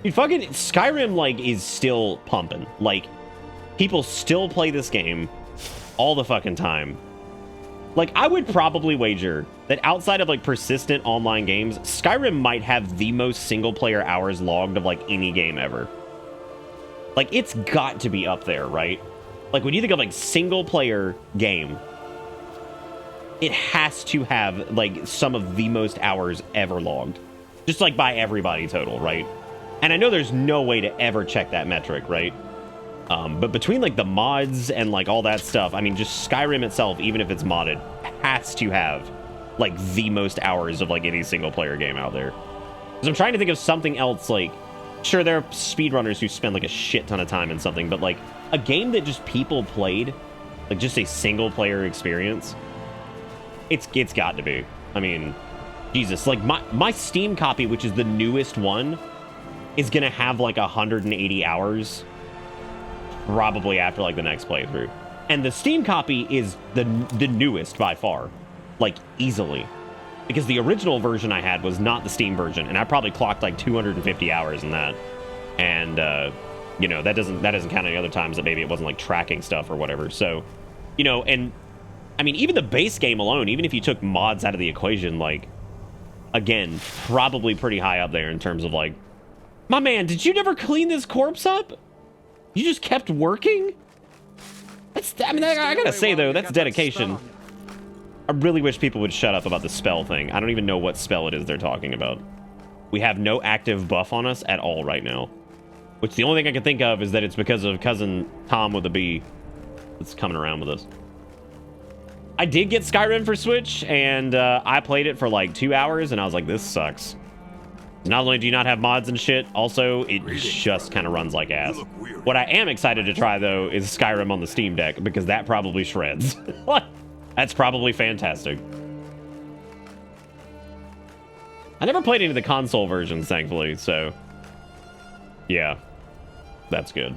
Dude, fucking Skyrim like is still pumping. Like, people still play this game all the fucking time. Like, I would probably wager that outside of like persistent online games, Skyrim might have the most single player hours logged of like any game ever. Like, it's got to be up there, right? Like, when you think of like single player game, it has to have like some of the most hours ever logged, just like by everybody total, right? And I know there's no way to ever check that metric, right? But between like the mods and like all that stuff, I mean, just Skyrim itself, even if it's modded, has to have like the most hours of like any single player game out there. Because I'm trying to think of something else. Like, sure, there are speedrunners who spend like a shit ton of time in something, but like a game that just people played, like just a single player experience, it's got to be. I mean, Jesus, like my Steam copy, which is the newest one, is gonna have like 180 hours probably after like the next playthrough. And the Steam copy is the newest by far, like easily, because the original version I had was not the Steam version, and I probably clocked like 250 hours in that. And you know, that doesn't count any other times that maybe it wasn't like tracking stuff or whatever. So, you know, and I mean, even the base game alone, even if you took mods out of the equation, like, again, probably pretty high up there in terms of like, my man, did you never clean this corpse up? You just kept working? I mean, I gotta say though, that's dedication. I really wish people would shut up about the spell thing. I don't even know what spell it is they're talking about. We have no active buff on us at all right now. Which the only thing I can think of is that it's because of cousin Tom with a B that's coming around with us. I did get Skyrim for Switch, and I played it for like 2 hours, and I was like, this sucks. Not only do you not have mods and shit, also it just kind of runs like ass. What I am excited to try, though, is Skyrim on the Steam Deck, because that probably shreds. That's probably fantastic. I never played any of the console versions, thankfully, so... yeah, that's good.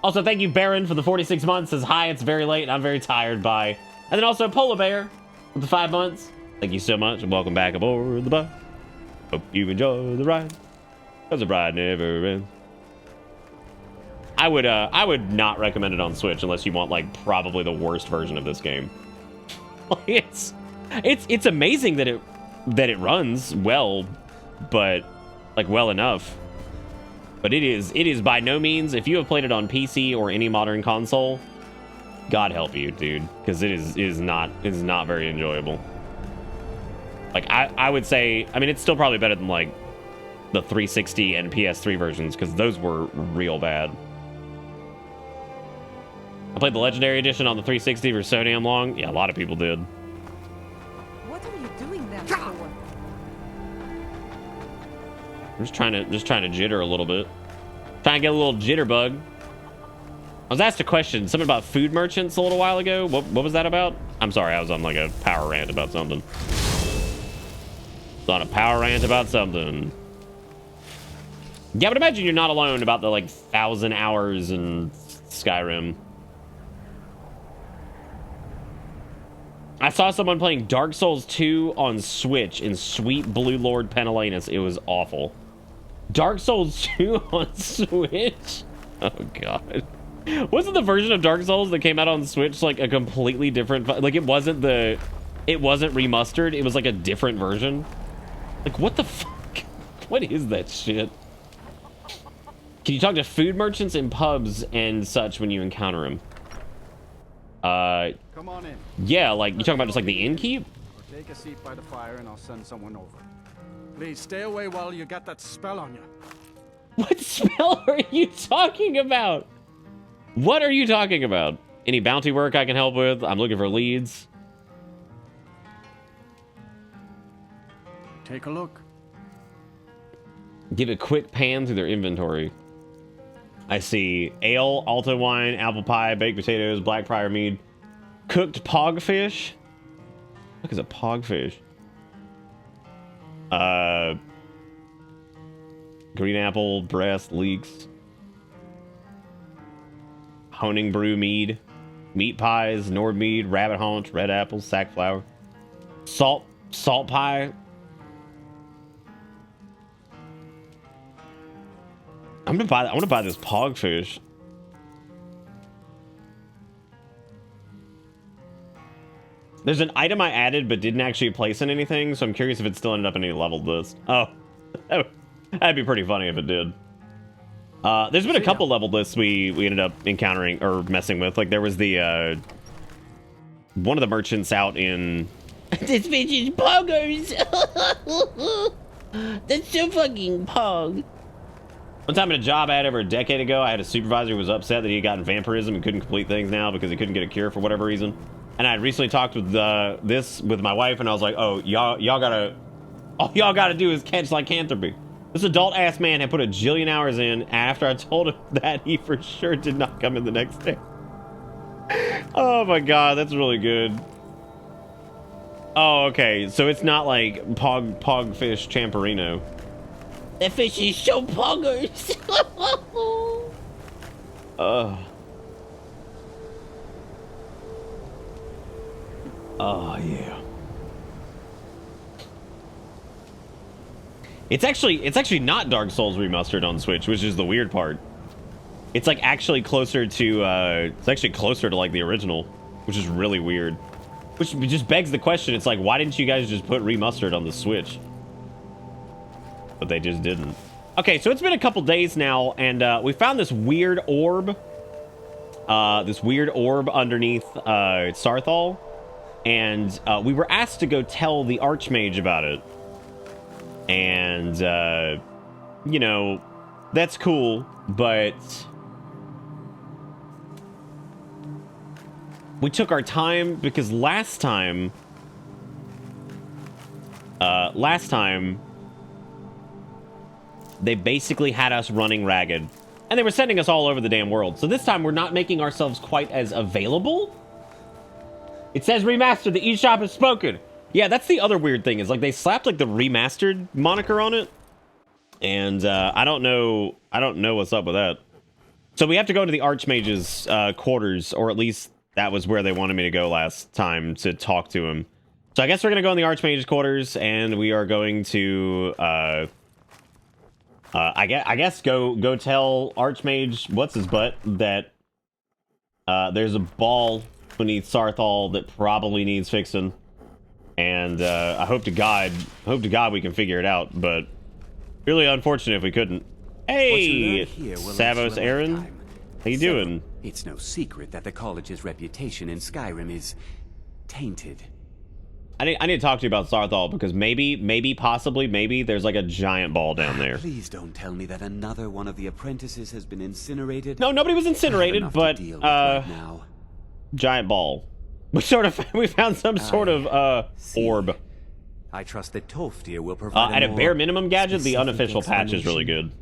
Also, thank you, Baron, for the 46 months. Says, hi, it's very late, and I'm very tired, bye. And then also, Polar Bear, with the 5 months. Thank you so much, and welcome back aboard the bus. Hope you enjoy the ride, because the ride never ends. I would not recommend it on Switch unless you want, like, probably the worst version of this game. It's amazing that it runs well, but like well enough. But it is by no means, if you have played it on PC or any modern console, God help you, dude, because it is not very enjoyable. Like I would say, I mean, it's still probably better than like the 360 and PS3 versions, because those were real bad. I played the Legendary Edition on the 360 for so damn long. Yeah, a lot of people did. What are you doing that for? I'm just trying to jitter a little bit. Trying to get a little jitterbug. I was asked a question, something about food merchants a little while ago. What was that about? I'm sorry, I was on like a power rant about something. I was on a power rant about something. Yeah, but imagine you're not alone about the like 1,000 hours in Skyrim. I saw someone playing Dark Souls 2 on Switch in sweet Blue Lord Penelenas. It was awful. Dark Souls 2 on Switch? Oh, God. Wasn't the version of Dark Souls that came out on Switch like a completely different... like, it wasn't remastered. It was like a different version. Like, what the fuck? What is that shit? Can you talk to food merchants in pubs and such when you encounter them? Come on in. Yeah, like, you talking about just like the innkeep? Or take a seat by the fire and I'll send someone over. Please stay away while you got that spell on you. What spell are you talking about? What are you talking about? Any bounty work I can help with? I'm looking for leads. Take a look. Give a quick pan through their inventory. I see ale, alto wine, apple pie, baked potatoes, black prior mead, cooked pogfish. What is a pogfish? Green apple, breast, leeks, honing brew mead, meat pies, Nord mead, rabbit haunch, red apples, sackflower, salt pie. I want to buy this pogfish. There's an item I added but didn't actually place in anything, so I'm curious if it still ended up in any leveled list. Oh, that'd be pretty funny if it did. There's been a couple leveled lists we ended up encountering or messing with. Like there was the one of the merchants out in. This bitch is poggers. That's so fucking pog. One time in a job I had over a decade ago, I had a supervisor who was upset that he had gotten vampirism and couldn't complete things now because he couldn't get a cure for whatever reason. And I had recently talked with this with my wife, and I was like, "Oh, all y'all gotta do is catch lycanthropy." This adult ass man had put a jillion hours in. After I told him that, he for sure did not come in the next day. Oh my god, that's really good. Oh, okay, so it's not like pogfish champerino. That fish is so poggers. Oh yeah. It's actually not Dark Souls remastered on Switch, which is the weird part. It's like actually closer to like the original, which is really weird. Which just begs the question, it's like, why didn't you guys just put remastered on the Switch? But they just didn't. Okay, so it's been a couple days now, and we found this weird orb this weird orb underneath Sarthal, and we were asked to go tell the Archmage about it. And you know, that's cool, but we took our time because last time they basically had us running ragged, and they were sending us all over the damn world. So this time we're not making ourselves quite as available. It says remastered. The eShop has spoken. Yeah, that's the other weird thing, is like they slapped like the remastered moniker on it, and I don't know what's up with that. So we have to go to the Archmage's quarters, or at least that was where they wanted me to go last time to talk to him. So I guess we're gonna go in the Archmage's quarters, and we are going to I guess go tell Archmage what's his butt that there's a ball beneath Sarthal that probably needs fixing. And I hope to God we can figure it out, but really unfortunate if we couldn't. Hey, Savos Aaron, how you doing? It's no secret that the college's reputation in Skyrim is tainted. I need to talk to you about Sarthal, because possibly there's like a giant ball down there. Please don't tell me that another one of the apprentices has been incinerated. No, nobody was incinerated, but right now. Giant ball. We found some sort of orb. I trust that Tolfdir will provide at a bare minimum gadget. The unofficial patch is really good.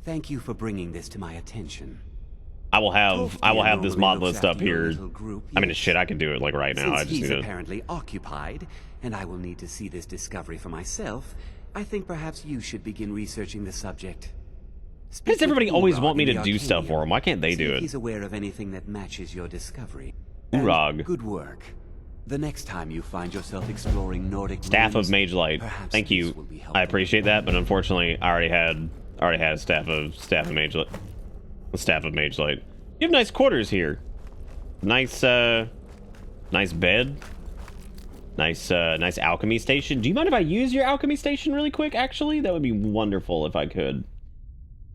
Thank you for bringing this to my attention. I will have this mod list up here. I mean, shit, I can do it like right now. I just need to. He's apparently occupied, and I will need to see this discovery for myself. I think perhaps you should begin researching the subject. Why does everybody always want me to do stuff for them? Why can't they do it? He's aware of anything that matches your discovery. Urag. Good work. The next time you find yourself exploring Nordic Staff of Mage Light. Thank you. I appreciate that, but unfortunately, I already had Staff of Mage Light. Staff of Mage Light. You have nice quarters here. Nice nice bed. Nice alchemy station. Do you mind if I use your alchemy station really quick? Actually, that would be wonderful if I could.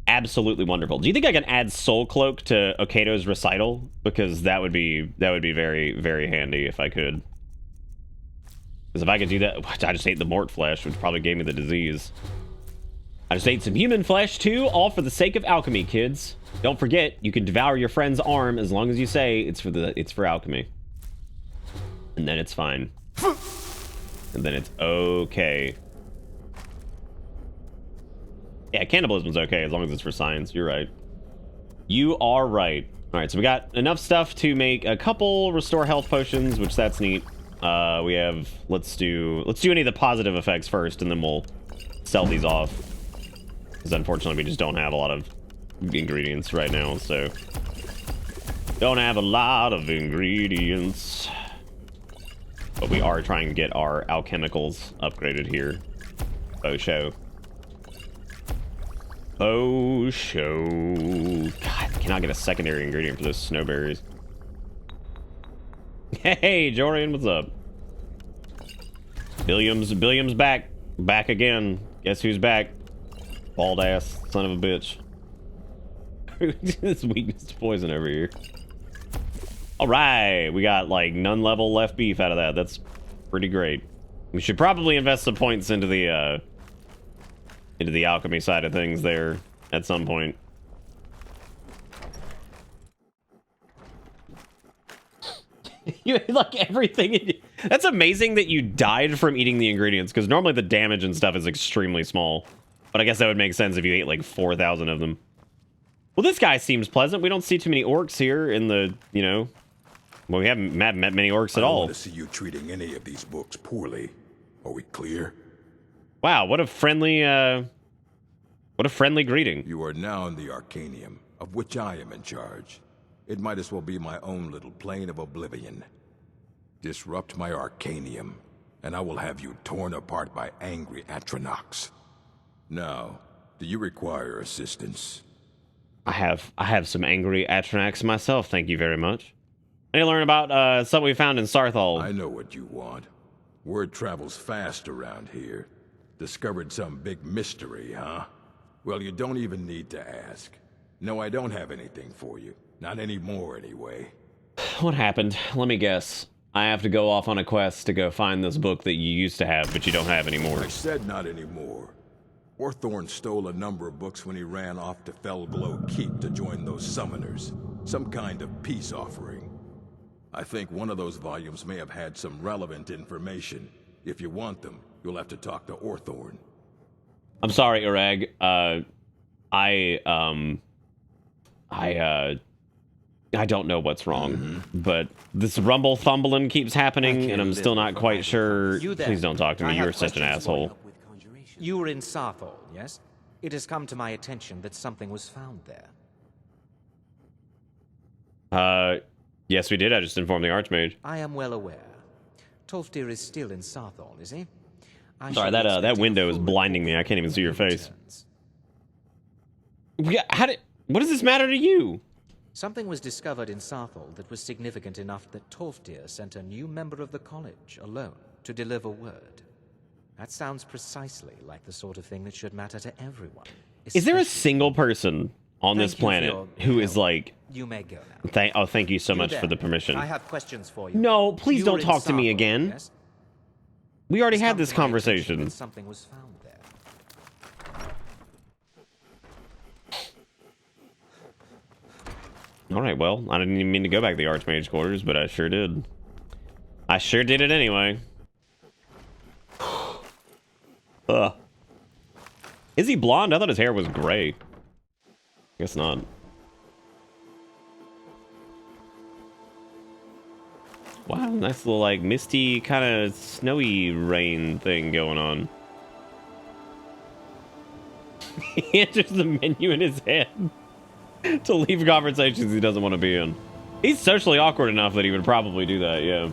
Absolutely wonderful. Do you think I can add Soul Cloak to Okato's recital? Because that would be very, very handy if I could. Because if I could do that, I just ate the mort flesh, which probably gave me the disease. I just ate some human flesh too, all for the sake of alchemy, kids. Don't forget, you can devour your friend's arm as long as you say it's for alchemy. And then it's fine. And then it's okay. Yeah, cannibalism's okay as long as it's for science. You're right. You are right. All right, so we got enough stuff to make a couple restore health potions, which that's neat. We have let's do any of the positive effects first, and then we'll sell these off. Because unfortunately, we just don't have a lot of ingredients right now, so don't have a lot of ingredients. But we are trying to get our alchemicals upgraded here. Oh, show. Oh, show. God, I cannot get a secondary ingredient for those snowberries. Hey, Jorian, what's up? Billiam's back. Back again. Guess who's back? Bald ass son of a bitch. This weakness to poison over here. Alright, we got like none level left beef out of that. That's pretty great. We should probably invest some points into the alchemy side of things there at some point. You like everything. That's amazing that you died from eating the ingredients, because normally the damage and stuff is extremely small. But I guess that would make sense if you ate like 4,000 of them. Well, this guy seems pleasant. We don't see too many orcs here in the, you know. Well, we haven't met many orcs at all. I don't want to see you treating any of these books poorly. Are we clear? Wow, what a friendly greeting. You are now in the Arcanium, of which I am in charge. It might as well be my own little plane of oblivion. Disrupt my Arcanium, and I will have you torn apart by angry Atronachs. Now, do you require assistance? I have some angry Atronachs myself, thank you very much. I need to learn about something we found in Sarthal. I know what you want. Word travels fast around here. Discovered some big mystery, huh? Well, you don't even need to ask. No, I don't have anything for you. Not anymore, anyway. What happened? Let me guess. I have to go off on a quest to go find this book that you used to have, but you don't have anymore. I said not anymore. Orthorn stole a number of books when he ran off to Felglow Keep to join those summoners. Some kind of peace offering. I think one of those volumes may have had some relevant information. If you want them, you'll have to talk to Orthorn. I'm sorry, Urag. I don't know what's wrong, but this rumble thumbling keeps happening, and I'm still not quite sure. Please don't talk to me. You're such an asshole. You were in Sarthol, yes? It has come to my attention that something was found there. Yes, we did. I just informed the Archmage. I am well aware. Tolfdir is still in Sarthol, is he? Sorry, that window is blinding me. I can't even see your face. Yeah, what does this matter to you? Something was discovered in Sarthol that was significant enough that Tolfdir sent a new member of the college alone to deliver word. That sounds precisely like the sort of thing that should matter to everyone. Is there a single person on this planet who is like... You may go now. Thank you so much for the permission. I have questions for you. No, please don't talk to me again. Yes? We already had this conversation. Something was found there. Alright, well, I didn't even mean to go back to the Archmage quarters, but I sure did. I sure did it anyway. Ugh. Is he blonde? I thought his hair was gray. Guess not. Wow, nice little, like, misty, kind of snowy rain thing going on. He enters the menu in his head to leave conversations he doesn't want to be in. He's socially awkward enough that he would probably do that, yeah.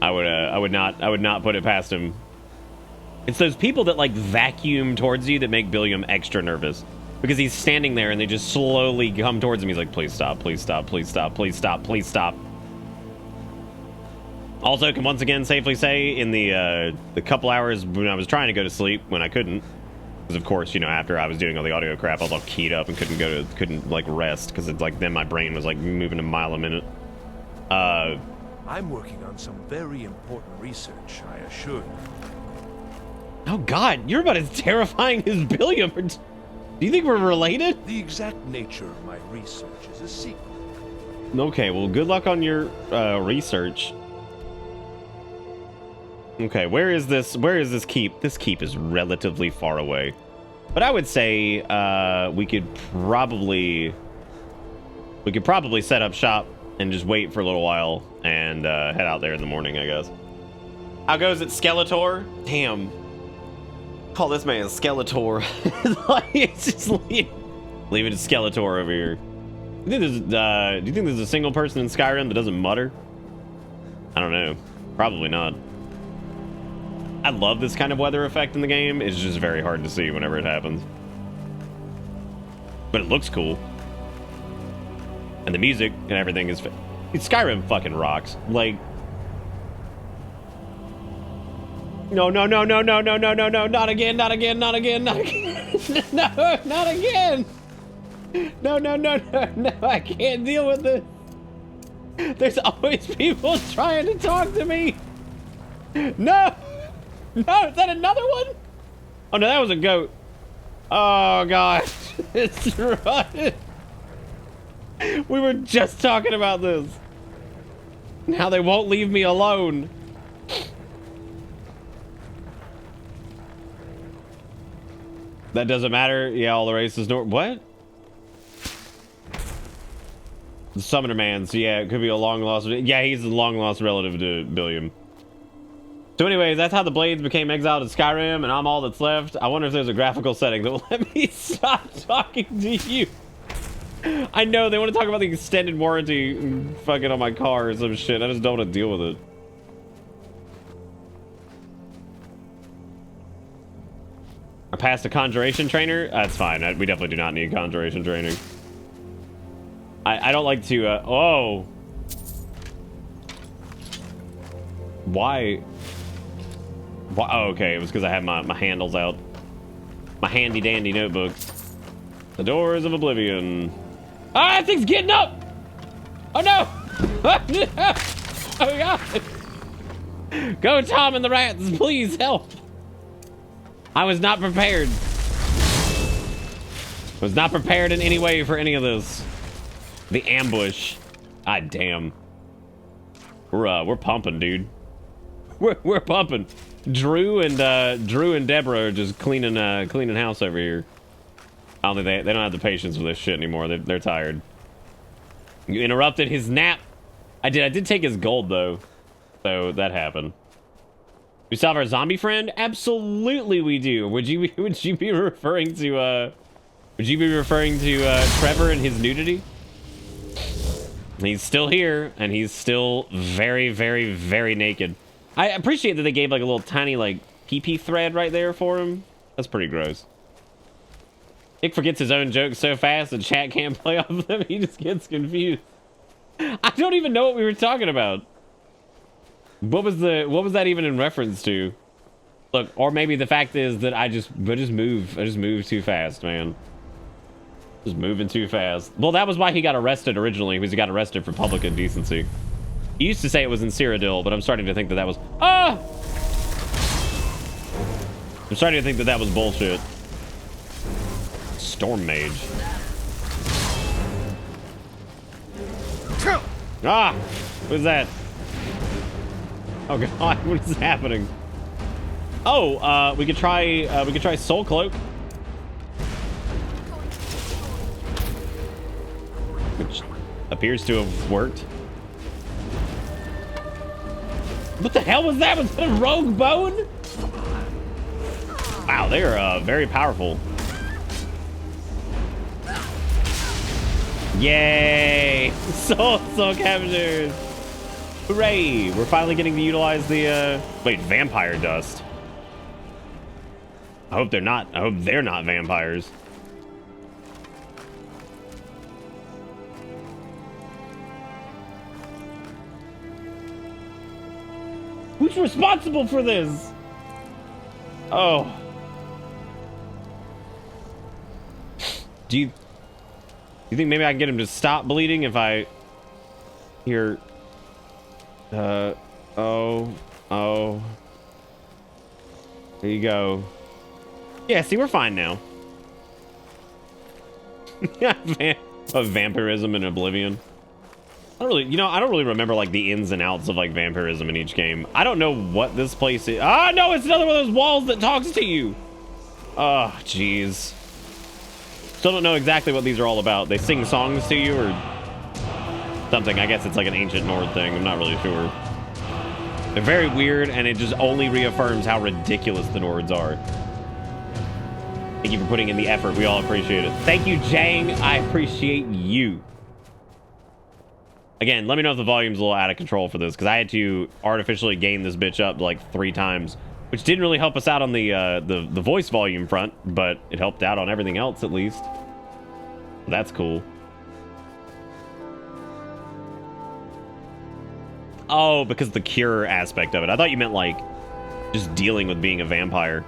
I would not put it past him. It's those people that, like, vacuum towards you that make Billiam extra nervous. Because he's standing there and they just slowly come towards him. He's like, please stop, please stop, please stop, please stop, please stop. Also, can once again safely say, in the couple hours when I was trying to go to sleep, when I couldn't, because of course, you know, after I was doing all the audio crap, I was all keyed up and couldn't like rest, because it's like then my brain was like moving a mile a minute. I'm working on some very important research, I assure you. Oh God, you're about as terrifying as Billiam. Do you think we're related? The exact nature of my research is a secret. Okay, well, good luck on your research. Okay, where is this keep? This keep is relatively far away. But I would say we could probably set up shop and just wait for a little while and head out there in the morning, I guess. How goes it, Skeletor? Damn. Call this man Skeletor. Like, it's just leave it to Skeletor over here. Do you think there's a single person in Skyrim that doesn't mutter? I don't know. Probably not. I love this kind of weather effect in the game. It's just very hard to see whenever it happens. But it looks cool. And the music and everything is... Skyrim fucking rocks. Like... No, no, no, no, no, no, no, no, no, not again, not again, not again, not again. No, not again. No, no, no, no, no, I can't deal with this. There's always people trying to talk to me. No. No, is that another one? Oh, no, that was a goat. Oh, gosh. It's right. We were just talking about this. Now they won't leave me alone. That doesn't matter. Yeah, all the races. What? The Summoner Man. So, yeah, it could be a long-lost... Yeah, he's a long-lost relative to Billiam. So anyways, that's how the Blades became exiled in Skyrim, and I'm all that's left. I wonder if there's a graphical setting that will let me stop talking to you. I know, they want to talk about the extended warranty fucking on my car or some shit. I just don't want to deal with it. I passed a conjuration trainer? That's fine. We definitely do not need conjuration training. I don't like to, oh. Why? Oh, okay, it was because I had my handles out. My handy dandy notebook. The doors of oblivion. Ah, that thing's getting up! Oh no! Oh god! Go, Tom and the rats, please help! I was not prepared. Was not prepared in any way for any of this. The ambush. Ah, damn. We're pumping, dude. We're pumping. Drew and Deborah are just cleaning house over here. I don't think they don't have the patience for this shit anymore. They're tired. You interrupted his nap. I did take his gold though, so that happened. We still have our zombie friend. Absolutely, we do. Would you be referring to Trevor and his nudity? He's still here, and he's still very, very, very naked. I appreciate that they gave like a little tiny like PP thread right there for him. That's pretty gross. Nick forgets his own jokes so fast the chat can't play off of them. He just gets confused. I don't even know what we were talking about. What was that even in reference to? Look, or maybe the fact is that I just move too fast, man. Just moving too fast. Well, that was why he got arrested originally, because he got arrested for public indecency. He used to say it was in Cyrodiil, but I'm starting to think that was... Ah! I'm starting to think that was bullshit. Storm Mage. Ah! What is that? Oh god, what is happening? Oh, we could try Soul Cloak. Which appears to have worked. What the hell was that? Was that a rogue bone? Wow, they're very powerful. Yay! Soul captured! Hooray! We're finally getting to utilize the wait, vampire dust. I hope they're not vampires. Who's responsible for this? Oh. Do you think maybe I can get him to stop bleeding if I hear oh. There you go. Yeah, see, we're fine now. Vampirism and oblivion. I don't really remember like the ins and outs of like vampirism in each game. I don't know what this place is. Ah, no, it's another one of those walls that talks to you. Oh, jeez. Still don't know exactly what these are all about. They sing songs to you or something. I guess it's like an ancient Nord thing. I'm not really sure. They're very weird, and it just only reaffirms how ridiculous the Nords are. Thank you for putting in the effort. We all appreciate it. Thank you, Jang. I appreciate you. Again, let me know if the volume's a little out of control for this, because I had to artificially gain this bitch up like 3 times, which didn't really help us out on the voice volume front, but it helped out on everything else at least. That's cool. Oh, because the cure aspect of it. I thought you meant like just dealing with being a vampire.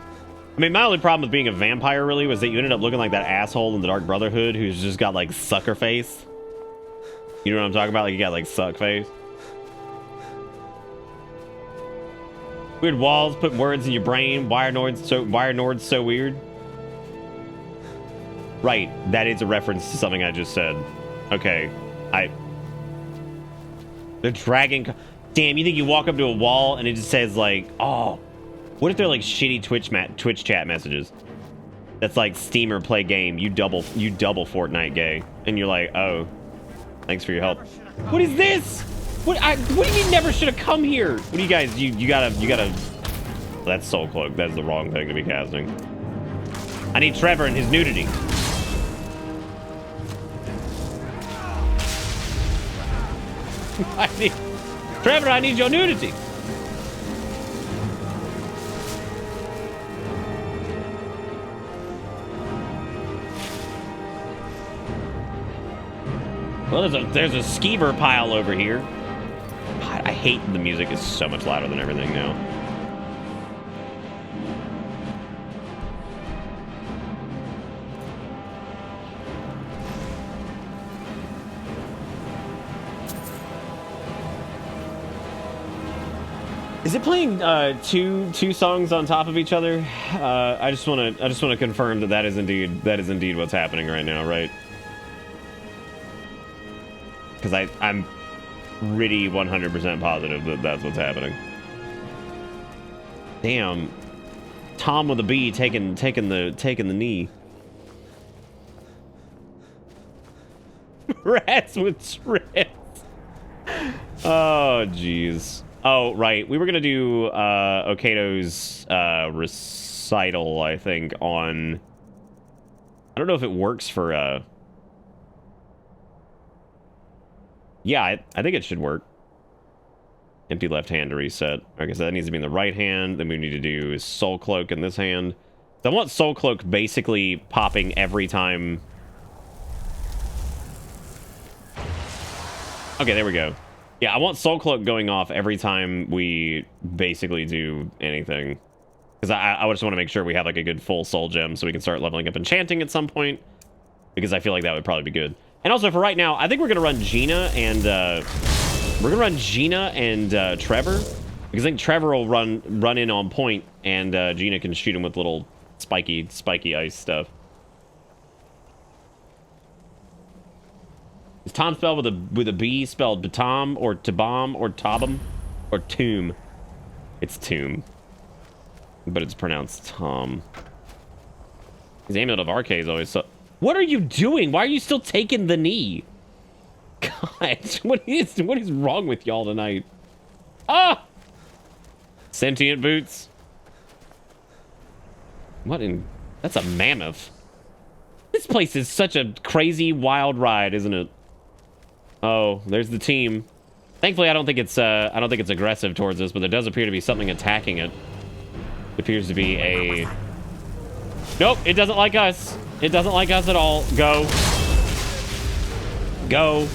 I mean, my only problem with being a vampire really was that you ended up looking like that asshole in the Dark Brotherhood who's just got like sucker face. You know what I'm talking about? Like you got like suck face. Weird walls, put words in your brain. Why are Nords so weird? Right, that is a reference to something I just said. Okay, the dragon. Damn, you think you walk up to a wall and it just says like, oh, what if they're like shitty Twitch chat messages? That's like Steamer play game. You double Fortnite gay, and you're like, oh. Thanks for your help. What is this? What do you mean never should have come here? What do you guys, you gotta, that's Soul Cloak. That's the wrong thing to be casting. I need Trevor and his nudity. Trevor, I need your nudity. Well, there's a skeever pile over here. God, I hate the music. It's so much louder than everything now. Is it playing two songs on top of each other? I just want to confirm that is indeed what's happening right now, right? Because I'm pretty 100% positive that that's what's happening. Damn, Tom with a B taking the knee. Rats with shreds. Oh jeez. Oh right, we were gonna do Okado's recital, I think, on. I don't know if it works for. Yeah, I think it should work. Empty left hand to reset. Okay, so that needs to be in the right hand. Then we need to do is Soul Cloak in this hand. So I want Soul Cloak basically popping every time. Okay, there we go. Yeah, I want Soul Cloak going off every time we basically do anything. Because I just want to make sure we have like a good full soul gem so we can start leveling up enchanting at some point. Because I feel like that would probably be good. And also for right now, I think we're gonna run Gina and Trevor. Because I think Trevor will run in on point and Gina can shoot him with little spiky ice stuff. Is Tom spelled with a B spelled Batom or Tabam or Tabam or Tomb? It's Tomb. But it's pronounced Tom. His Amulet of Arcade is always so... What are you doing? Why are you still taking the knee? God, what is wrong with y'all tonight? Ah! Sentient boots. What in... That's a mammoth. This place is such a crazy, wild ride, isn't it? Oh, there's the team. Thankfully, I don't think it's aggressive towards us, but there does appear to be something attacking it. It appears to be a... Nope, it doesn't like us. It doesn't like us at all. Go. Go.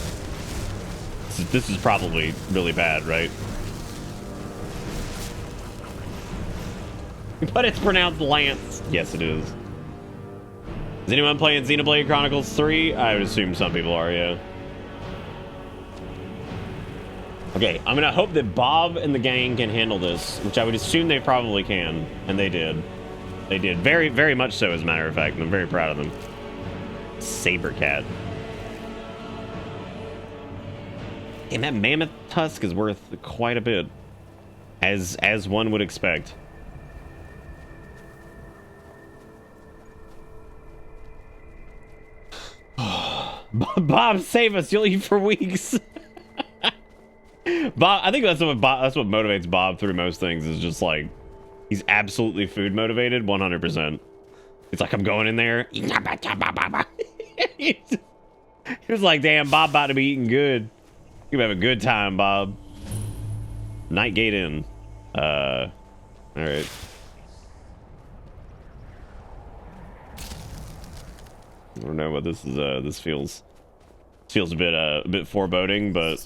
This is probably really bad, right? But it's pronounced Lance. Yes, it is. Is anyone playing Xenoblade Chronicles 3? I would assume some people are, yeah. Okay, I'm gonna hope that Bob and the gang can handle this, which I would assume they probably can, and they did. They did. Very, very much so, as a matter of fact, and I'm very proud of them. Saber Cat. And that mammoth tusk is worth quite a bit, as one would expect. Bob, save us! You'll eat for weeks. Bob, I think that's what motivates Bob through most things. Is just like he's absolutely food motivated, 100%. It's like I'm going in there. He was like, "Damn, Bob about to be eating good. You have a good time, Bob." Night Gate in. All right. I don't know what this is. This feels a bit foreboding, but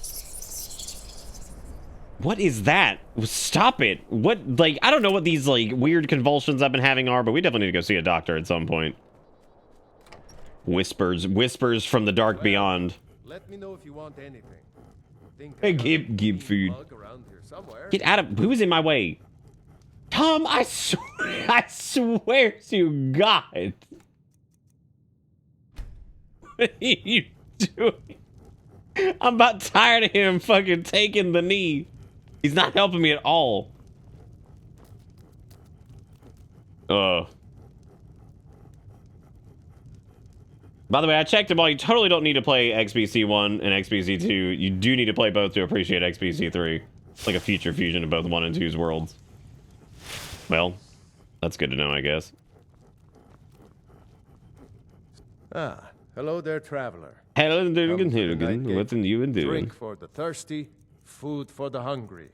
what is that? Stop it! What, like, I don't know what these like weird convulsions I've been having are, but we definitely need to go see a doctor at some point. Whispers from the dark beyond. Let me know if you want anything. Hey, give food. Get out of... Who's in my way? Tom, I swear to God. What are you doing? I'm about tired of him fucking taking the knee. He's not helping me at all. By the way, I checked them all. You totally don't need to play XBC1 and XBC2. You do need to play both to appreciate XBC3. It's like a future fusion of both 1 and 2's worlds. Well, that's good to know, I guess. Ah, hello there, traveler. Hello, what's in you and doing? Drink for the thirsty, food for the hungry.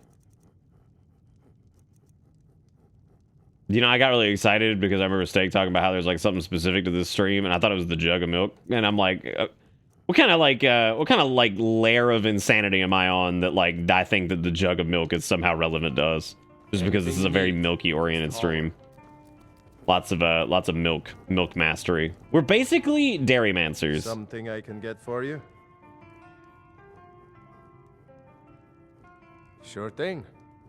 You know, I got really excited because I remember Steak talking about how there's like something specific to this stream, and I thought it was the jug of milk. And I'm like, what kind of layer of insanity am I on that like I think that the jug of milk is somehow relevant to us? Just because this is a very milky oriented stream. Lots of milk mastery. We're basically dairymancers. Something I can get for you? Sure thing.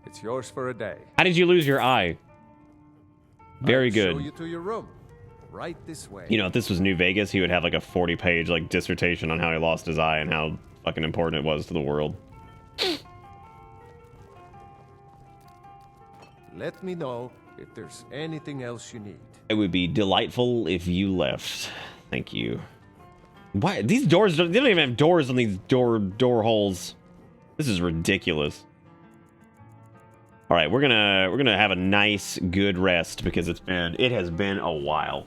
It's yours for a day. How did you lose your eye? Very I'll good. Show you to your room. Right this way. You know, if this was New Vegas, he would have like a 40-page like dissertation on how he lost his eye and how fucking important it was to the world. Let me know if there's anything else you need. It would be delightful if you left. Thank you. Why these doors? They don't even have doors on these door holes. This is ridiculous. All right, we're gonna have a nice, good rest because it has been a while.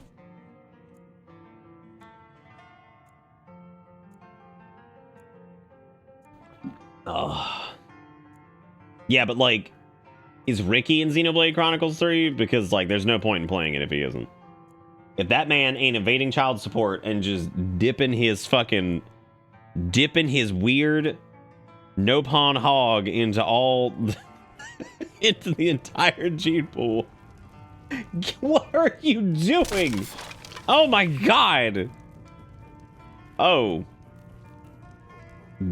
Oh. Yeah, but like, is Ricky in Xenoblade Chronicles 3? Because like, there's no point in playing it if he isn't. If that man ain't evading child support and just dipping his weird no pawn hog into all into the entire gene pool. What are you doing? Oh my god. Oh.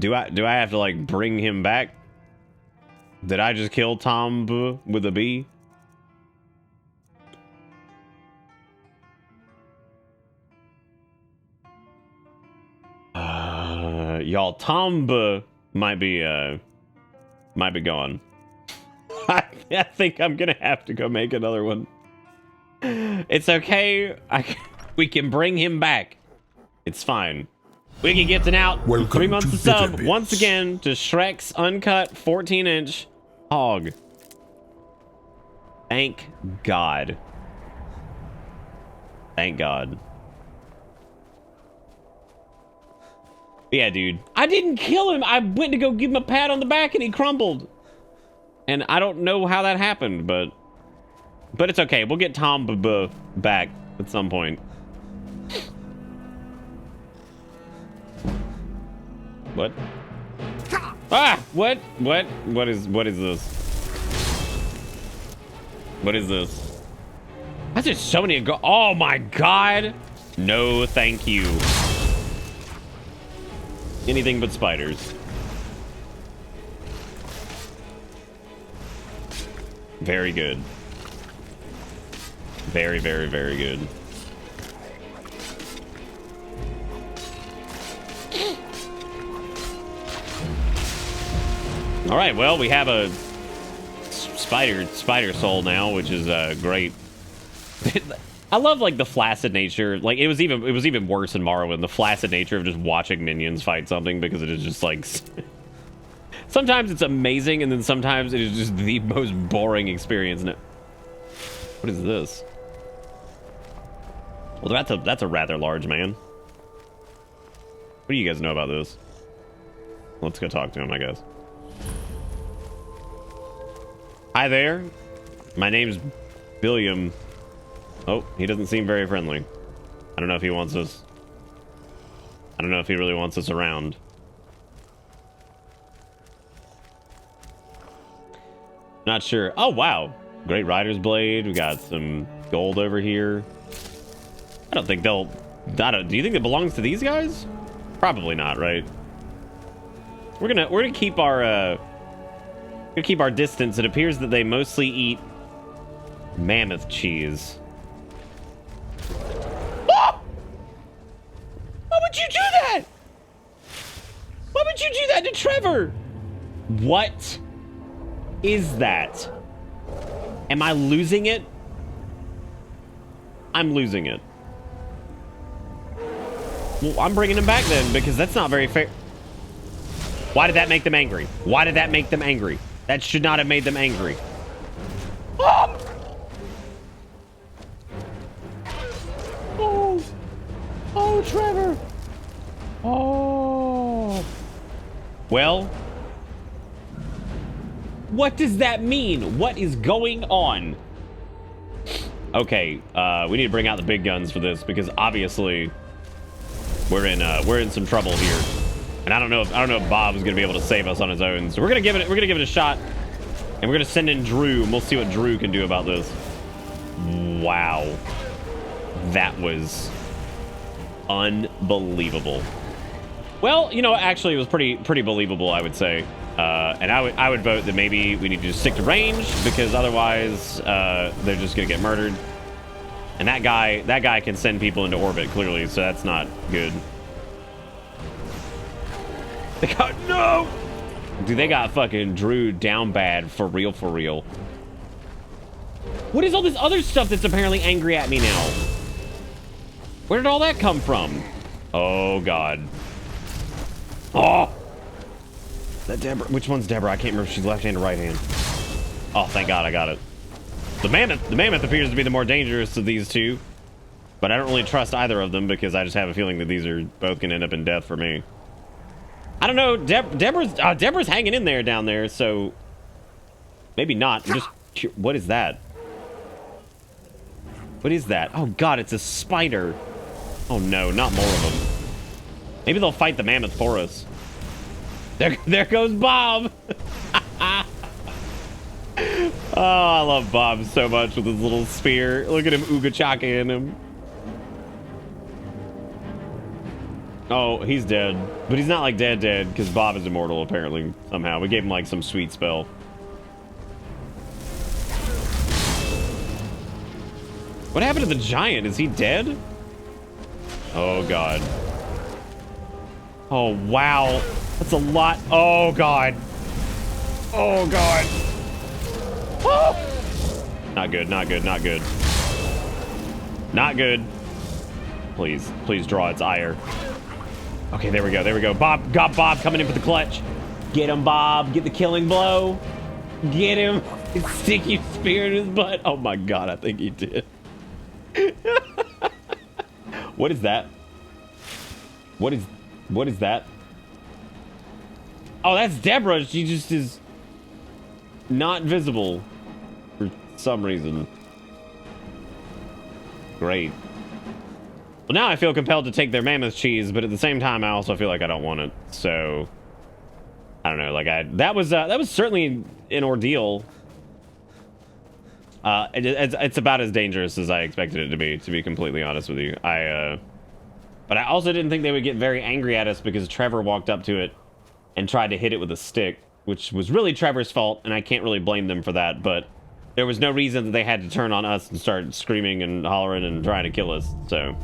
Do I have to like bring him back? Did I just kill Tom with a B? Y'all, Tom might be gone. I think I'm gonna have to go make another one. It's okay. We can bring him back. It's fine. We can get an out. Welcome 3 months to of sub Bitterbits. once again to Shrek's uncut 14-inch hog. Thank God. Thank God. Yeah, dude. I didn't kill him. I went to go give him a pat on the back and he crumbled. And I don't know how that happened, but it's okay. We'll get Tom back at some point. What? Ah! What is this? What is this? That's just so many oh my god! No, thank you. Anything but spiders. Very good. Very, very, very good. All right, well, we have a spider soul now, which is great. I love like the flaccid nature. Like it was even worse in Morrowind, the flaccid nature of just watching minions fight something, because it is just like sometimes it's amazing and then sometimes it is just the most boring experience. What is this? Well, that's a rather large man. What do you guys know about this? Let's go talk to him, I guess. Hi there. My name's Billiam. Oh, he doesn't seem very friendly. I don't know if he wants us. I don't know if he really wants us around. Not sure. Oh, wow. Great Rider's Blade. We got some gold over here. I don't think they'll... do you think it belongs to these guys? Probably not, right? We're gonna keep our distance. It appears that they mostly eat mammoth cheese. Oh! Why would you do that? Why would you do that to Trevor? What is that? Am I losing it? I'm losing it. Well, I'm bringing him back then, because that's not very fair. Why did that make them angry? Why did that make them angry? That should not have made them angry. Oh! Oh! Oh, Trevor! Oh! Well, what does that mean? What is going on? Okay, we need to bring out the big guns for this, because obviously we're in some trouble here. And I don't know if Bob's gonna be able to save us on his own. So we're gonna give it a shot. And we're gonna send in Drew, and we'll see what Drew can do about this. Wow. That was unbelievable. Well, you know, actually it was pretty believable, I would say. And I would vote that maybe we need to just stick to range, because otherwise they're just gonna get murdered. And that guy can send people into orbit, clearly, so that's not good. They got no. Dude, they got fucking Drew down bad for real, for real. What is all this other stuff that's apparently angry at me now? Where did all that come from? Oh God. Oh. That Deborah. Which one's Deborah? I can't remember if she's left hand or right hand. Oh, thank God I got it. The mammoth appears to be the more dangerous of these two, but I don't really trust either of them because I just have a feeling that these are both gonna end up in death for me. I don't know. Deborah's hanging in there down there, so maybe not. Just what is that? What is that? Oh God, it's a spider. Oh no, not more of them. Maybe they'll fight the mammoth for us. There goes Bob. Oh, I love Bob so much with his little spear. Look at him ooga-chaka-ing him. Oh, he's dead. But he's not like dead because Bob is immortal apparently somehow. We gave him like some sweet spell. What happened to the giant? Is he dead? Oh God. Oh wow. That's a lot. Oh God. Oh God. Oh! Not good, not good, not good. Not good. Please, please draw its ire. Okay, there we go, there we go. Bob, got Bob coming in for the clutch. Get him, Bob. Get the killing blow. Get him. Stick your spear in his butt. Oh my God, I think he did. What is that? What is that? Oh, that's Deborah. She just is not visible for some reason. Great. Well, now I feel compelled to take their mammoth cheese, but at the same time, I also feel like I don't want it. So I don't know. Like that was certainly an ordeal. It's about as dangerous as I expected it to be completely honest with you. But I also didn't think they would get very angry at us because Trevor walked up to it and tried to hit it with a stick, which was really Trevor's fault, and I can't really blame them for that, but there was no reason that they had to turn on us and start screaming and hollering and trying to kill us, so.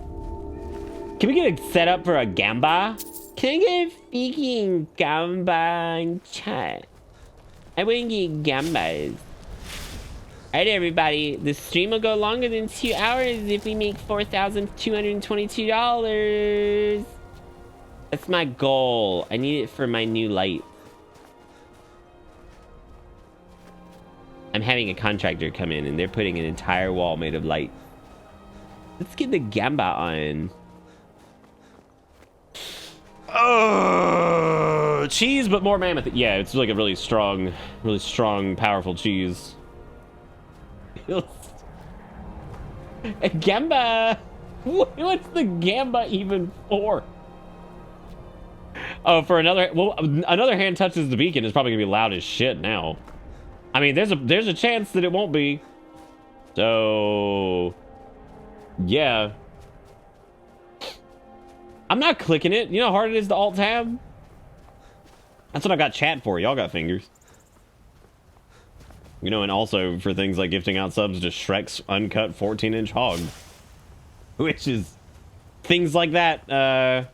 Can we get a setup for a gamba? Can I get a speaking gamba in chat? I want to get gambas. Alright everybody, the stream will go longer than 2 hours if we make $4,222. That's my goal. I need it for my new light. I'm having a contractor come in and they're putting an entire wall made of light. Let's get the gamba on. Oh, cheese, but more mammoth. Yeah, it's like a really strong, powerful cheese. A gamba. What's the gamba even for? Oh, for another. Well, another hand touches the beacon is probably gonna be loud as shit now. I mean, there's a chance that it won't be. So, yeah. I'm not clicking it. You know how hard it is to alt tab? That's what I got chat for. Y'all got fingers. You know, and also for things like gifting out subs to Shrek's uncut 14-inch hog. Which is things like that.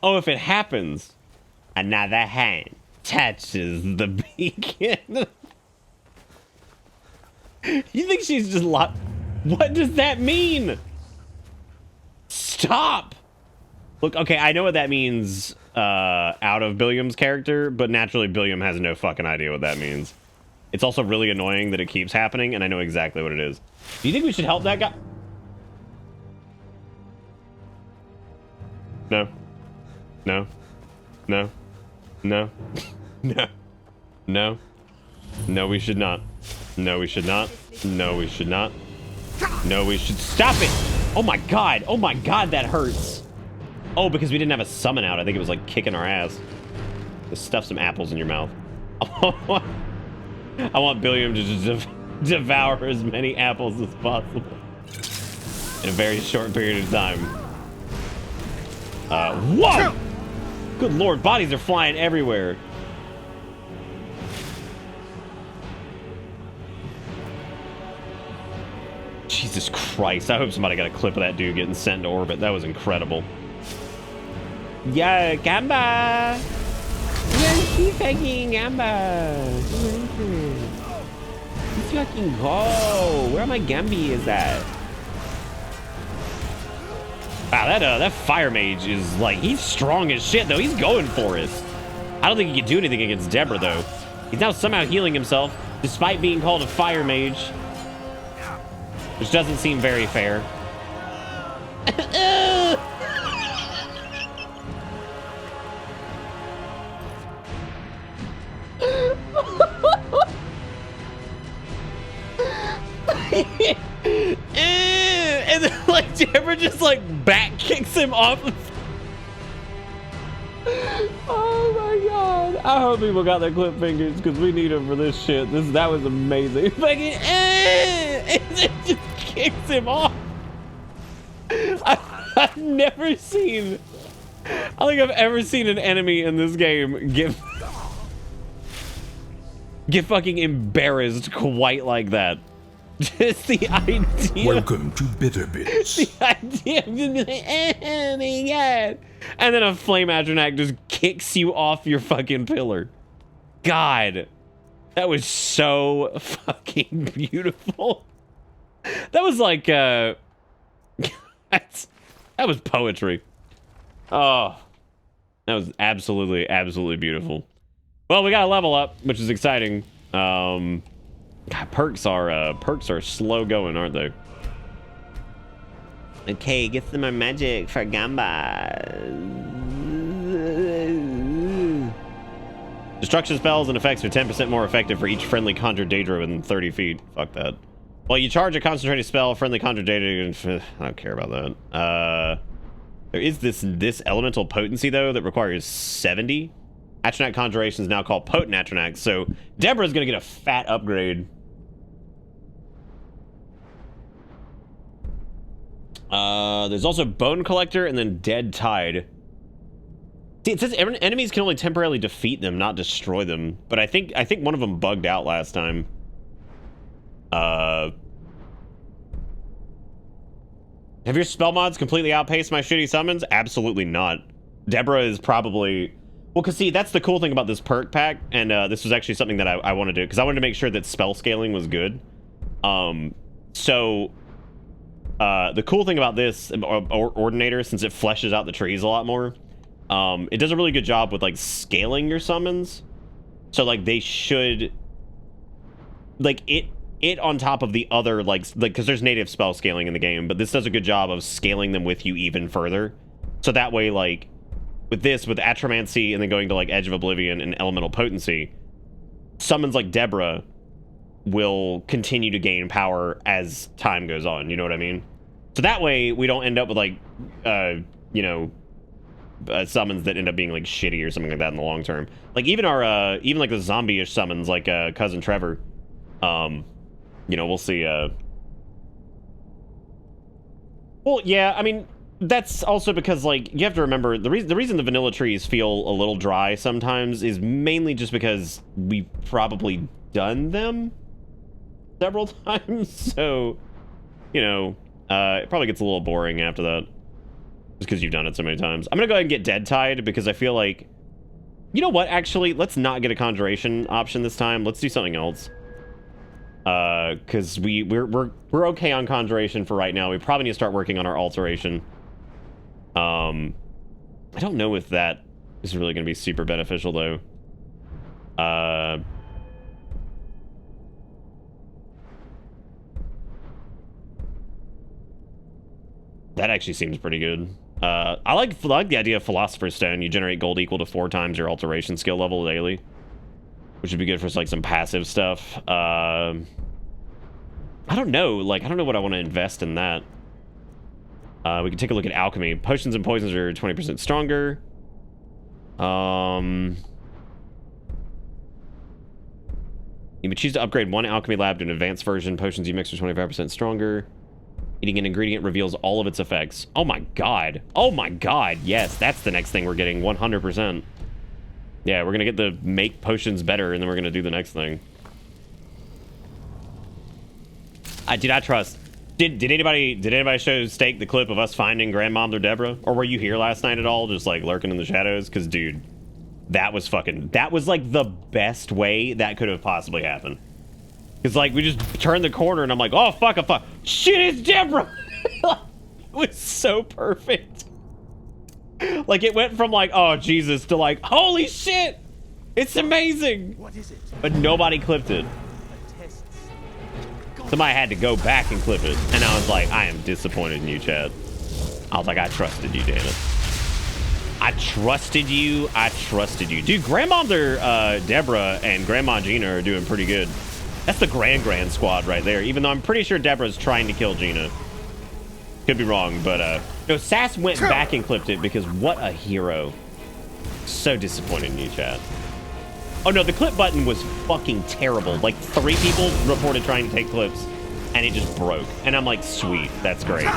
Oh, if it happens, another hand touches the beacon. You think she's just locked? What does that mean? Stop! Look, okay, I know what that means out of Billiam's character, but naturally Billiam has no fucking idea what that means. It's also really annoying that it keeps happening, and I know exactly what it is. Do you think we should help that guy? No. No. No. No. No. No. No, we should not. No, we should not. No, we should not. No, we should stop it. Oh my God. Oh my God, that hurts. Oh, because we didn't have a summon out. I think it was like kicking our ass. Just stuff some apples in your mouth. I want Billiam to just devour as many apples as possible in a very short period of time. Whoa! Good Lord, bodies are flying everywhere. Jesus Christ. I hope somebody got a clip of that dude getting sent into orbit. That was incredible. Yo, Gamba! Yo, keep fucking Gamba! Let's fucking go! Where my Gambi is at? Wow, that fire mage is like, he's strong as shit though. He's going for it. I don't think he can do anything against Deborah though. He's now somehow healing himself despite being called a fire mage, which doesn't seem very fair. And then like Deborah just like back kicks him off. Oh my god. I hope people got their clip fingers because we need them for this shit. That was amazing. Fucking and it just kicks him off. I've never seen, I don't think I've ever seen an enemy in this game get fucking embarrassed quite like that. Just the idea. Welcome to Bitter Bits. The idea of just like, oh my god. And then a flame atronach just kicks you off your fucking pillar. God. That was so fucking beautiful. That was like, that was poetry. Oh. That was absolutely, absolutely beautiful. Well, we got a level up, which is exciting. God, perks are slow going, aren't they? Okay, get some more magic for Gamba. Destruction spells and effects are 10% more effective for each friendly conjured Daedra within 30 feet. Fuck that. Well, you charge a concentrated spell, friendly conjured Daedra. I don't care about that. There is this elemental potency though that requires 70. Atronach conjuration is now called potent Atronach, so Deborah's gonna get a fat upgrade. There's also Bone Collector and then Dead Tide. See, it says enemies can only temporarily defeat them, not destroy them. But I think one of them bugged out last time. Have your spell mods completely outpaced my shitty summons? Absolutely not. Deborah is probably... Well, because see, that's the cool thing about this perk pack, and this was actually something that I wanted to do, because I wanted to make sure that spell scaling was good. The cool thing about this Ordinator, since it fleshes out the trees a lot more, it does a really good job with like scaling your summons. So like they should, like it on top of the other like because there's native spell scaling in the game, but this does a good job of scaling them with you even further. So that way, like with Atromancy and then going to like Edge of Oblivion and Elemental Potency, summons like Deborah will continue to gain power as time goes on, you know what I mean? So that way we don't end up with like you know, summons that end up being like shitty or something like that in the long term. Like even our even like the zombie-ish summons like Cousin Trevor, you know, we'll see. Well, yeah, I mean, that's also because like you have to remember the reason the vanilla trees feel a little dry sometimes is mainly just because we've probably done them several times, so you know, it probably gets a little boring after that just because you've done it so many times. I'm gonna go ahead and get Dead Tide because I feel like, you know what, actually let's not get a conjuration option this time. Let's do something else, because we're okay on conjuration for right now. We probably need to start working on our alteration. I don't know if that is really gonna be super beneficial though. That actually seems pretty good. I like the idea of Philosopher's Stone. You generate gold equal to 4 times your alteration skill level daily, which would be good for like some passive stuff. I don't know. Like, I don't know what I want to invest in that. We can take a look at alchemy. Potions and poisons are 20% stronger. You may choose to upgrade one alchemy lab to an advanced version. Potions you mix are 25% stronger. Eating an ingredient reveals all of its effects. Oh my god. Oh my god. Yes, that's the next thing we're getting. 100%. Yeah, we're gonna get the make potions better, and then we're gonna do the next thing. I trust. Did anybody show Steak the clip of us finding Grandmother Deborah? Or were you here last night at all, just like lurking in the shadows? Because, dude, that was like the best way that could have possibly happened. Because, like, we just turned the corner and I'm like, oh, fuck. Shit, it's Deborah! It was so perfect. Like, it went from like, oh, Jesus, to like, holy shit! It's amazing! What is it? But nobody clipped it. Somebody had to go back and clip it. And I was like, I am disappointed in you, Chad. I was like, I trusted you, damn it. I trusted you. Dude, Grandmother Deborah and Grandma Gina are doing pretty good. That's the Grand squad right there. Even though I'm pretty sure Deborah's trying to kill Gina. Could be wrong, but no, Sass went back and clipped it because what a hero. So disappointed in you, Chad. Oh no, the clip button was fucking terrible. Like 3 people reported trying to take clips and it just broke. And I'm like, sweet, that's great.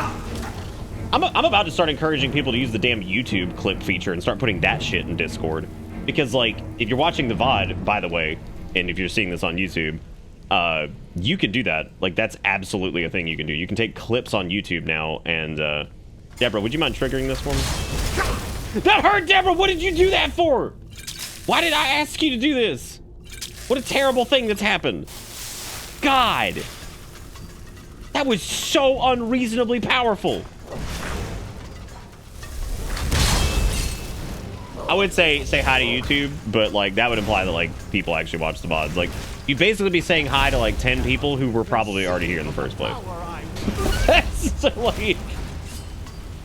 I'm about to start encouraging people to use the damn YouTube clip feature and start putting that shit in Discord. Because like, if you're watching the VOD, by the way, and if you're seeing this on YouTube, you can do that. Like, that's absolutely a thing you can do. You can take clips on YouTube now and, Deborah, would you mind triggering this one? That hurt, Deborah! What did you do that for? Why did I ask you to do this? What a terrible thing that's happened. God. That was so unreasonably powerful. I would say hi to YouTube, but like that would imply that like people actually watch the VODs. Like you'd basically be saying hi to like 10 people who were probably already here in the first place. So like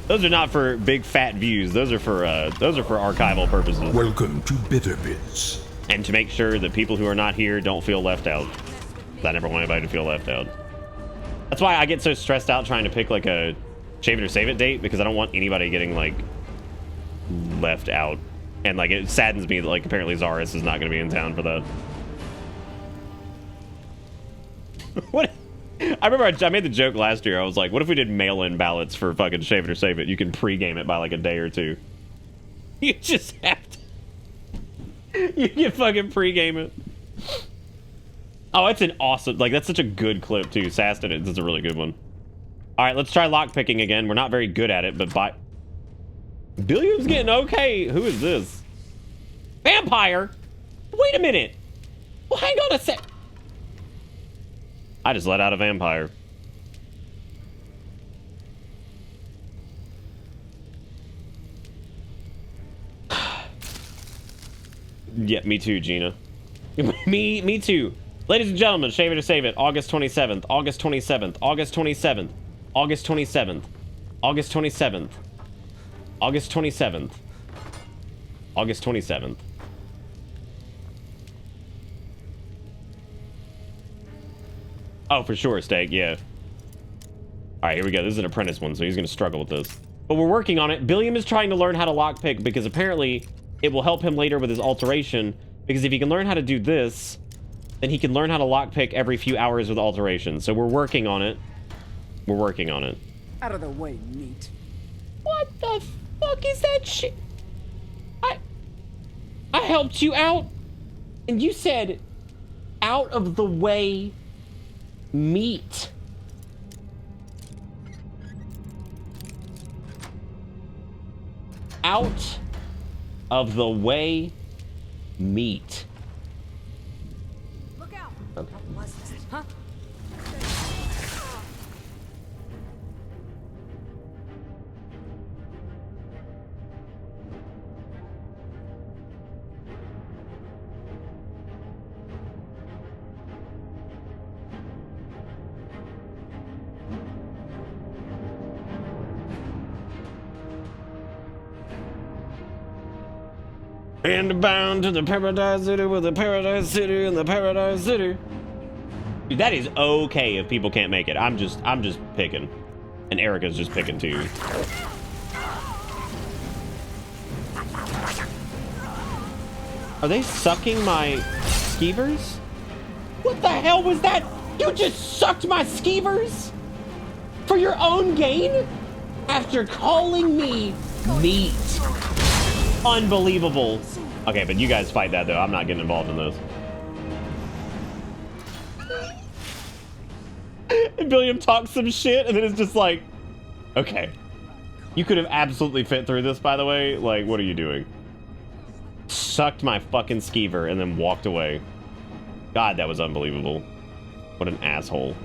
those are not for big fat views. Those are for archival purposes. Welcome to Bitter Bits. And to make sure that people who are not here don't feel left out. I never want anybody to feel left out. That's why I get so stressed out trying to pick like a shave it or save it date, because I don't want anybody getting like left out. And like it saddens me that like apparently Zaris is not going to be in town for that. What? I remember I made the joke last year. I was like, what if we did mail-in ballots for fucking Shave It or Save It? You can pre-game it by like a day or 2. You just have to. You can fucking pre-game it. Oh, it's an awesome, like that's such a good clip too. Sass did it. This is a really good one. All right, let's try lockpicking again. We're not very good at it, but by... Billiam's getting okay. Who is this? Vampire? Wait a minute. Well, hang on a sec. I just let out a vampire. Yeah, me too, Gina. me too. Ladies and gentlemen, Shave It or Save It, August 27th, August 27th, August 27th, August 27th, August 27th, August 27th, August 27th. Oh, for sure, Steak, yeah. All right, here we go. This is an apprentice one, so he's going to struggle with this. But we're working on it. Billiam is trying to learn how to lockpick because apparently it will help him later with his alteration. Because if he can learn how to do this, then he can learn how to lockpick every few hours with alteration. So we're working on it. We're working on it. Out of the way, meat. What the fuck is that shit? I helped you out, and you said, out of the way, meat. Out of the way, meat. Look out. Okay. What was this? Huh? And bound to the Paradise City with the Paradise City and the Paradise City. Dude, that is okay if people can't make it. I'm just picking. And Erica's just picking too. Are they sucking my skeevers? What the hell was that? You just sucked my skeevers? For your own gain? After calling me meat. Unbelievable. Okay, but you guys fight that though. I'm not getting involved in this. Billiam talks some shit, and then it's just like, okay. You could have absolutely fit through this, by the way. Like, what are you doing? Sucked my fucking skeever and then walked away. God, that was unbelievable. What an asshole.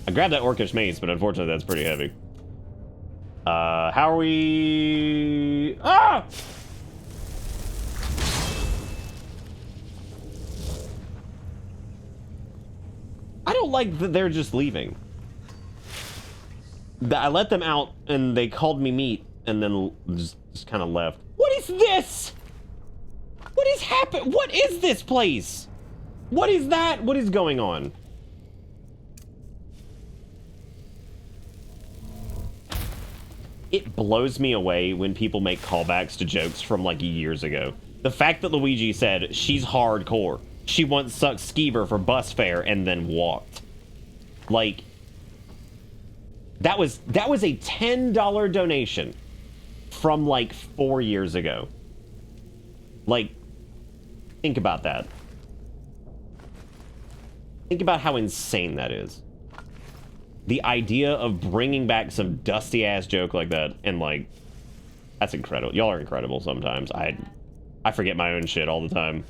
I grabbed that orcish mace, but unfortunately that's pretty heavy. How are we... Ah! I don't like that they're just leaving. I let them out and they called me meat and then just kind of left. What is this? What is happening? What is this place? What is that? What is going on? It blows me away when people make callbacks to jokes from like years ago. The fact that Luigi said she's hardcore. She once sucked skeever for bus fare and then walked. Like, that was a $10 donation from like 4 years ago. Like, think about that. Think about how insane that is. The idea of bringing back some dusty ass joke like that and like, that's incredible. Y'all are incredible sometimes. I forget my own shit all the time.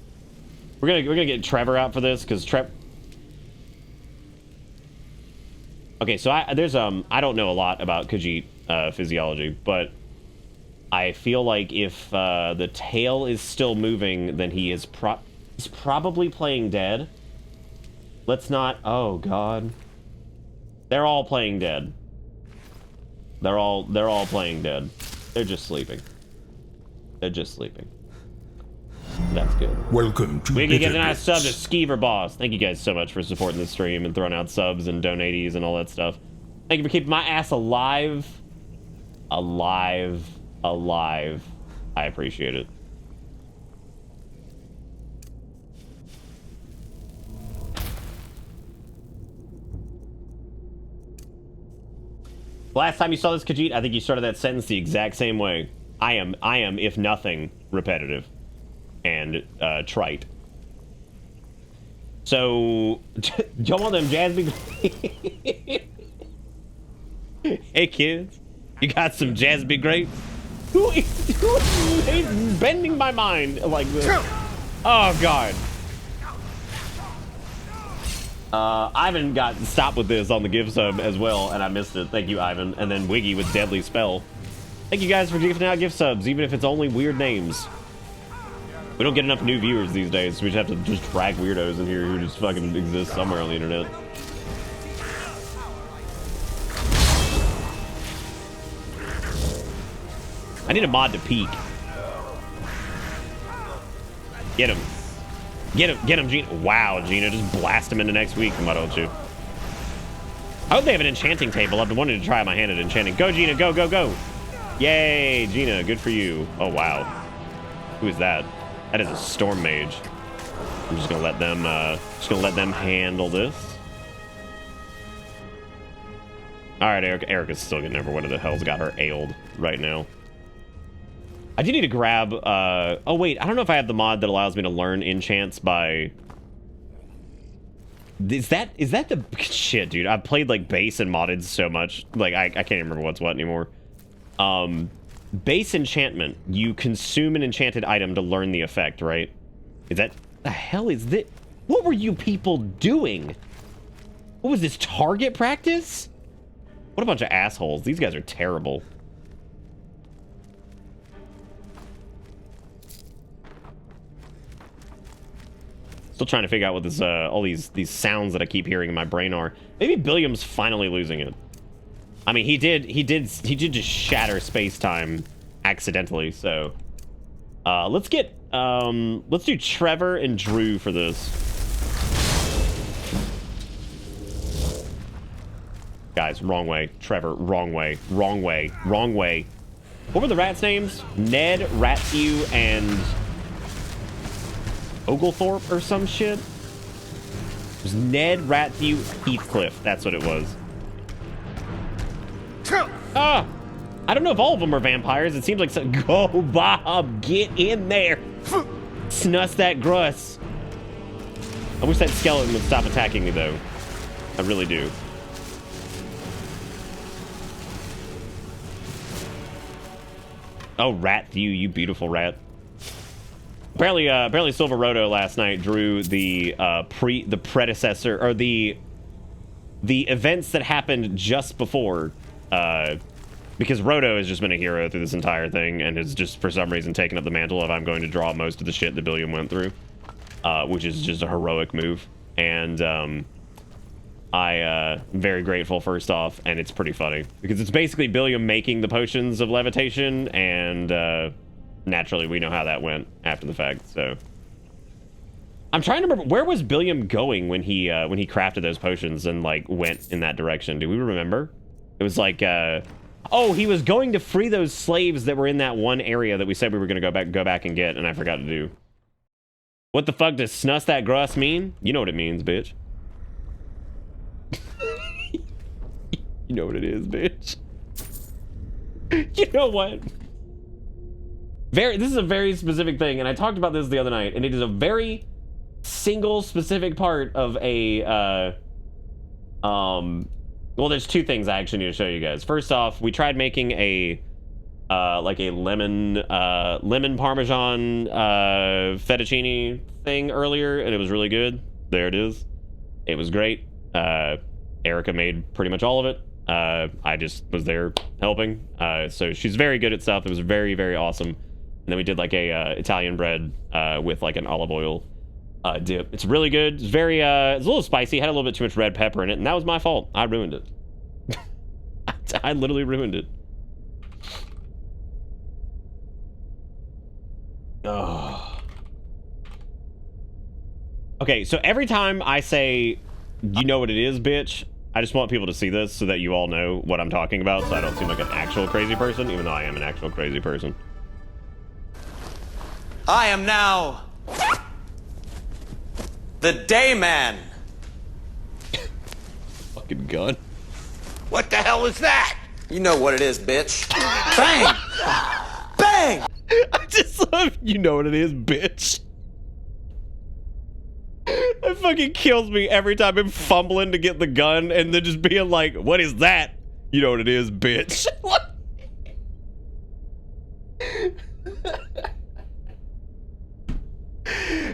We're gonna get Trevor out for this because Okay, so I don't know a lot about Khajiit physiology, but I feel like if the tail is still moving, then he's probably playing dead. Let's not. Oh God, they're all playing dead. They're all playing dead. They're just sleeping. They're just sleeping. That's good. Welcome to We can get a nice sub to Skeever Boss. Thank you guys so much for supporting the stream and throwing out subs and donaties and all that stuff. Thank you for keeping my ass alive. Alive. I appreciate it. Last time you saw this, Khajiit, I think you started that sentence the exact same way. I am, if nothing, repetitive. And trite. So, y'all want them Jazzby? Hey kids, you got some Jazzby grapes? Who is bending my mind like this? Oh God. Ivan got stopped with this on the gift sub as well, and I missed it. Thank you, Ivan. And then Wiggy with Deadly Spell. Thank you guys for gifting out gift subs, even if it's only weird names. We don't get enough new viewers these days, so we just have to just drag weirdos in here who just fucking exist somewhere on the internet. I need a mod to peek. Get him. Get him, Gina. Wow, Gina, just blast him into next week, why don't you? I hope they have an enchanting table. I've been wanting to try my hand at enchanting. Go, Gina, go, go, go. Yay, Gina, good for you. Oh, wow. Who is that? That is a storm mage. I'm just gonna let them handle this. All right, Erica's still getting over what the hell's got her ailed right now. I do need to grab. Oh wait, I don't know if I have the mod that allows me to learn enchants by. Is that the shit, dude? I've played like base and modded so much, like I can't even remember what's what anymore. Base enchantment. You consume an enchanted item to learn the effect, right? Is that... The hell is this? What were you people doing? What was this, target practice? What a bunch of assholes. These guys are terrible. Still trying to figure out what this, all these sounds that I keep hearing in my brain are. Maybe Billiam's finally losing it. I mean, he did just shatter space-time accidentally, so let's do Trevor and Drew for this. Guys, wrong way. Trevor, wrong way. Wrong way. Wrong way. What were the rats' names? Ned, Ratsue, and Oglethorpe or some shit? It was Ned, Ratsue, Heathcliff. That's what it was. Ah! I don't know if all of them are vampires. It seems like some... Go, Bob! Get in there! Snuss that gruss. I wish that skeleton would stop attacking me, though. I really do. Oh, rat, you beautiful rat. Apparently Silver Roto last night drew the predecessor, or the events that happened just before, because Roto has just been a hero through this entire thing and has just for some reason taken up the mantle of I'm going to draw most of the shit that Billiam went through, which is just a heroic move. And I'm very grateful first off, and it's pretty funny because it's basically Billiam making the potions of levitation, and naturally we know how that went after the fact. So I'm trying to remember, where was Billiam going when he crafted those potions and like went in that direction? Do we remember? It was like oh, he was going to free those slaves that were in that one area that we said we were going to go back and get, and I forgot to do. What the fuck does snus that grass mean? You know what it means, bitch. You know what it is, bitch. You know what? This is a very specific thing, and I talked about this the other night, and it is a very single specific part of a well, there's two things I actually need to show you guys. First off, we tried making a like a lemon parmesan fettuccine thing earlier, and it was really good. There it is. It was great. Erica made pretty much all of it. I just was there helping. So she's very good at stuff. It was very, very awesome. And then we did like a Italian bread with like an olive oil dip. It's really good. It's very it's a little spicy. Had a little bit too much red pepper in it, and that was my fault. I ruined it. I literally ruined it. Oh. Okay, so every time I say, you know what it is, bitch, I just want people to see this so that you all know what I'm talking about, so I don't seem like an actual crazy person, even though I am an actual crazy person. I am now the Dayman. Fucking gun. What the hell is that? You know what it is, bitch. Bang! Bang! I just love, you know what it is, bitch. It fucking kills me every time I'm fumbling to get the gun and then just being like, what is that? You know what it is, bitch. What?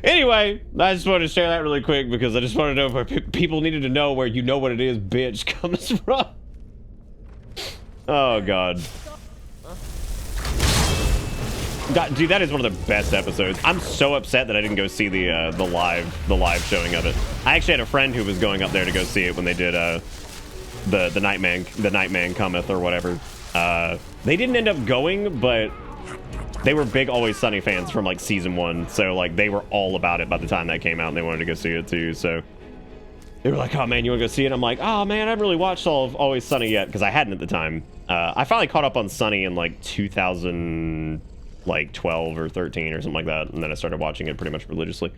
Anyway, I just wanted to share that really quick because I just wanted to know where people needed to know where you know what it is, bitch comes from. Oh, God. God, dude, that is one of the best episodes. I'm so upset that I didn't go see the live showing of it. I actually had a friend who was going up there to go see it when they did the Nightman Cometh or whatever. They didn't end up going, but they were big Always Sunny fans from like season 1, so like they were all about it by the time that came out, and they wanted to go see it too. So they were like, "Oh man, you want to go see it?" I'm like, "Oh man, I haven't really watched all of Always Sunny yet," because I hadn't at the time. I finally caught up on Sunny in like 2012 or 13 or something like that, and then I started watching it pretty much religiously.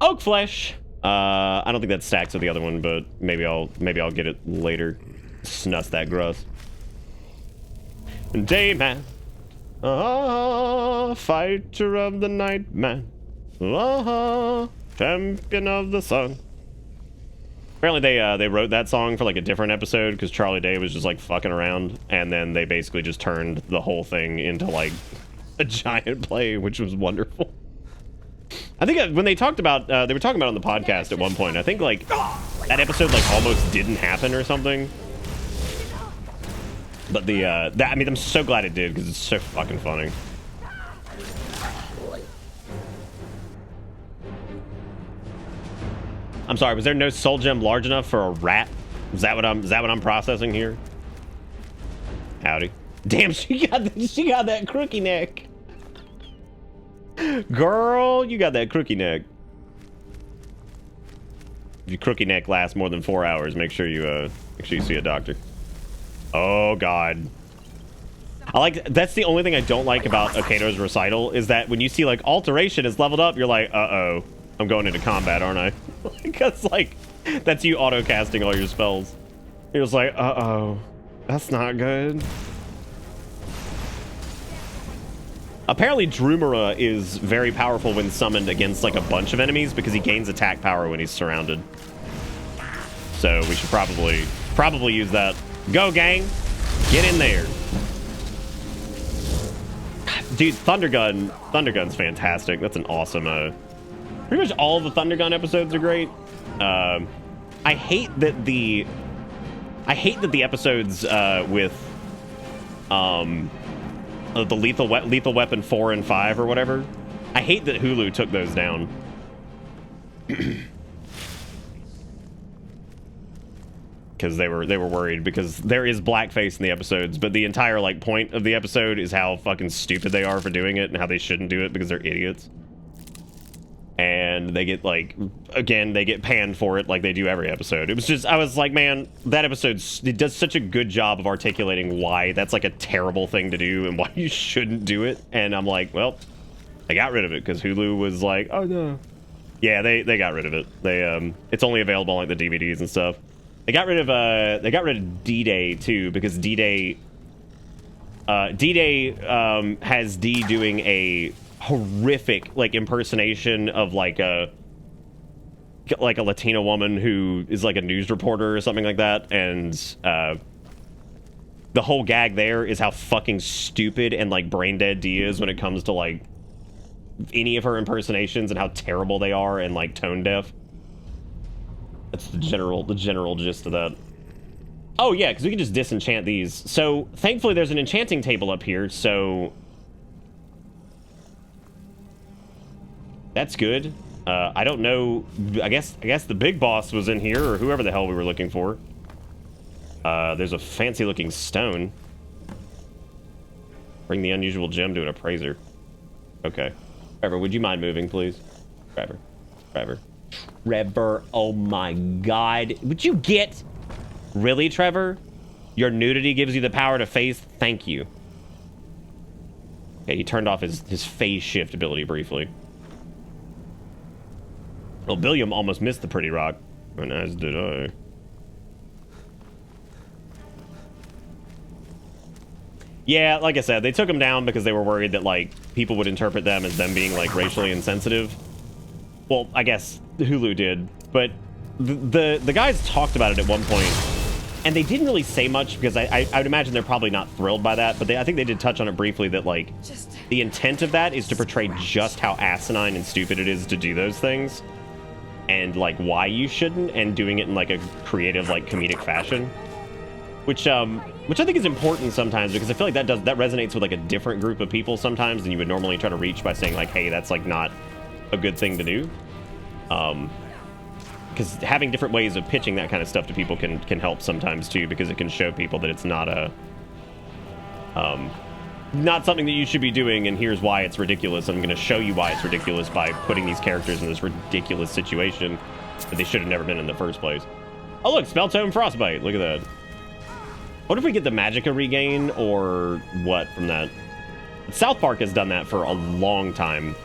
Oak Flesh. I don't think that stacks with the other one, but maybe I'll get it later. Snus that gross. Dayman. Fighter of the night man. Champion of the sun. Apparently they wrote that song for like a different episode because Charlie Day was just like fucking around, and then they basically just turned the whole thing into like a giant play, which was wonderful. I think when they talked about they were talking about it on the podcast at one point. I think like that episode like almost didn't happen or something. But I mean, I'm so glad it did because it's so fucking funny. I'm sorry, was there no soul gem large enough for a rat? Is that what I'm processing here? Howdy. Damn, she got that crookie neck. Girl, you got that crookie neck. If your crookie neck lasts more than 4 hours, make sure you see a doctor. Oh God. That's the only thing I don't like about Okato's recital is that when you see like alteration is leveled up, you're like, uh-oh, I'm going into combat, aren't I? Because like that's you auto casting all your spells. You're just like, uh-oh, that's not good. Apparently Drumara is very powerful when summoned against like a bunch of enemies because he gains attack power when he's surrounded. So we should probably use that. Go, gang. Get in there. Dude, Thundergun's fantastic. That's an awesome pretty much all of the Thundergun episodes are great. I hate that the episodes with the Lethal Weapon 4 and 5 or whatever. I hate that Hulu took those down. Because they were worried because there is blackface in the episodes, but the entire like point of the episode is how fucking stupid they are for doing it and how they shouldn't do it because they're idiots. And they get like, again, they get panned for it like they do every episode. It was just, I was like, man, that episode, it does such a good job of articulating why that's like a terrible thing to do and why you shouldn't do it. And I'm like, well, they got rid of it because Hulu was like, oh no. Yeah, they got rid of it. They it's only available on like the DVDs and stuff. They got rid of D-Day too because D-Day has D doing a horrific like impersonation of like a Latina woman who is like a news reporter or something like that, and the whole gag there is how fucking stupid and like brain dead D is when it comes to like any of her impersonations and how terrible they are and like tone deaf. That's the general gist of that. Oh yeah, because we can just disenchant these. So thankfully there's an enchanting table up here, so that's good. I don't know. I guess the big boss was in here, or whoever the hell we were looking for. There's a fancy looking stone. Bring the unusual gem to an appraiser. Okay. Trevor, would you mind moving, please? Trevor, oh my god. Would you get... Really, Trevor? Your nudity gives you the power to phase? Thank you. Okay, he turned off his phase shift ability briefly. Well, Billiam almost missed the pretty rock. And as did I. Yeah, like I said, they took them down because they were worried that, like, people would interpret them as them being, like, racially insensitive. Well, I guess Hulu did. But the guys talked about it at one point, and they didn't really say much because I would imagine they're probably not thrilled by that, but I think they did touch on it briefly that, like, the intent of that is to portray just how asinine and stupid it is to do those things, and, like, why you shouldn't, and doing it in, like, a creative, like, comedic fashion. Which I think is important sometimes, because I feel like that resonates with, like, a different group of people sometimes than you would normally try to reach by saying, like, hey, that's, like, not a good thing to do. Because having different ways of pitching that kind of stuff to people can help sometimes, too, because it can show people that it's not not something that you should be doing, and here's why it's ridiculous. I'm going to show you why it's ridiculous by putting these characters in this ridiculous situation that they should have never been in the first place. Oh, look, Spell Tome Frostbite. Look at that. What if we get the Magicka regain or what from that? South Park has done that for a long time.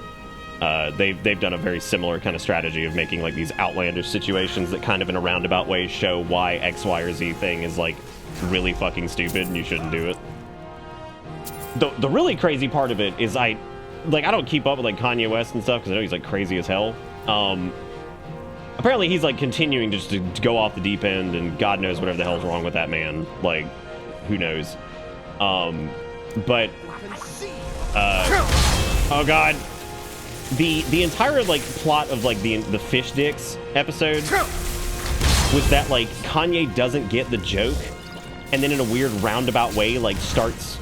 They've done a very similar kind of strategy of making like these outlandish situations that kind of in a roundabout way show why X, Y, or Z thing is like really fucking stupid and you shouldn't do it. The really crazy part of it is I don't keep up with like Kanye West and stuff because I know he's like crazy as hell. Apparently he's like continuing just to go off the deep end, and God knows whatever the hell's wrong with that man. Like, who knows? But oh god, the entire like plot of like the fish dicks episode was that like Kanye doesn't get the joke, and then in a weird roundabout way like starts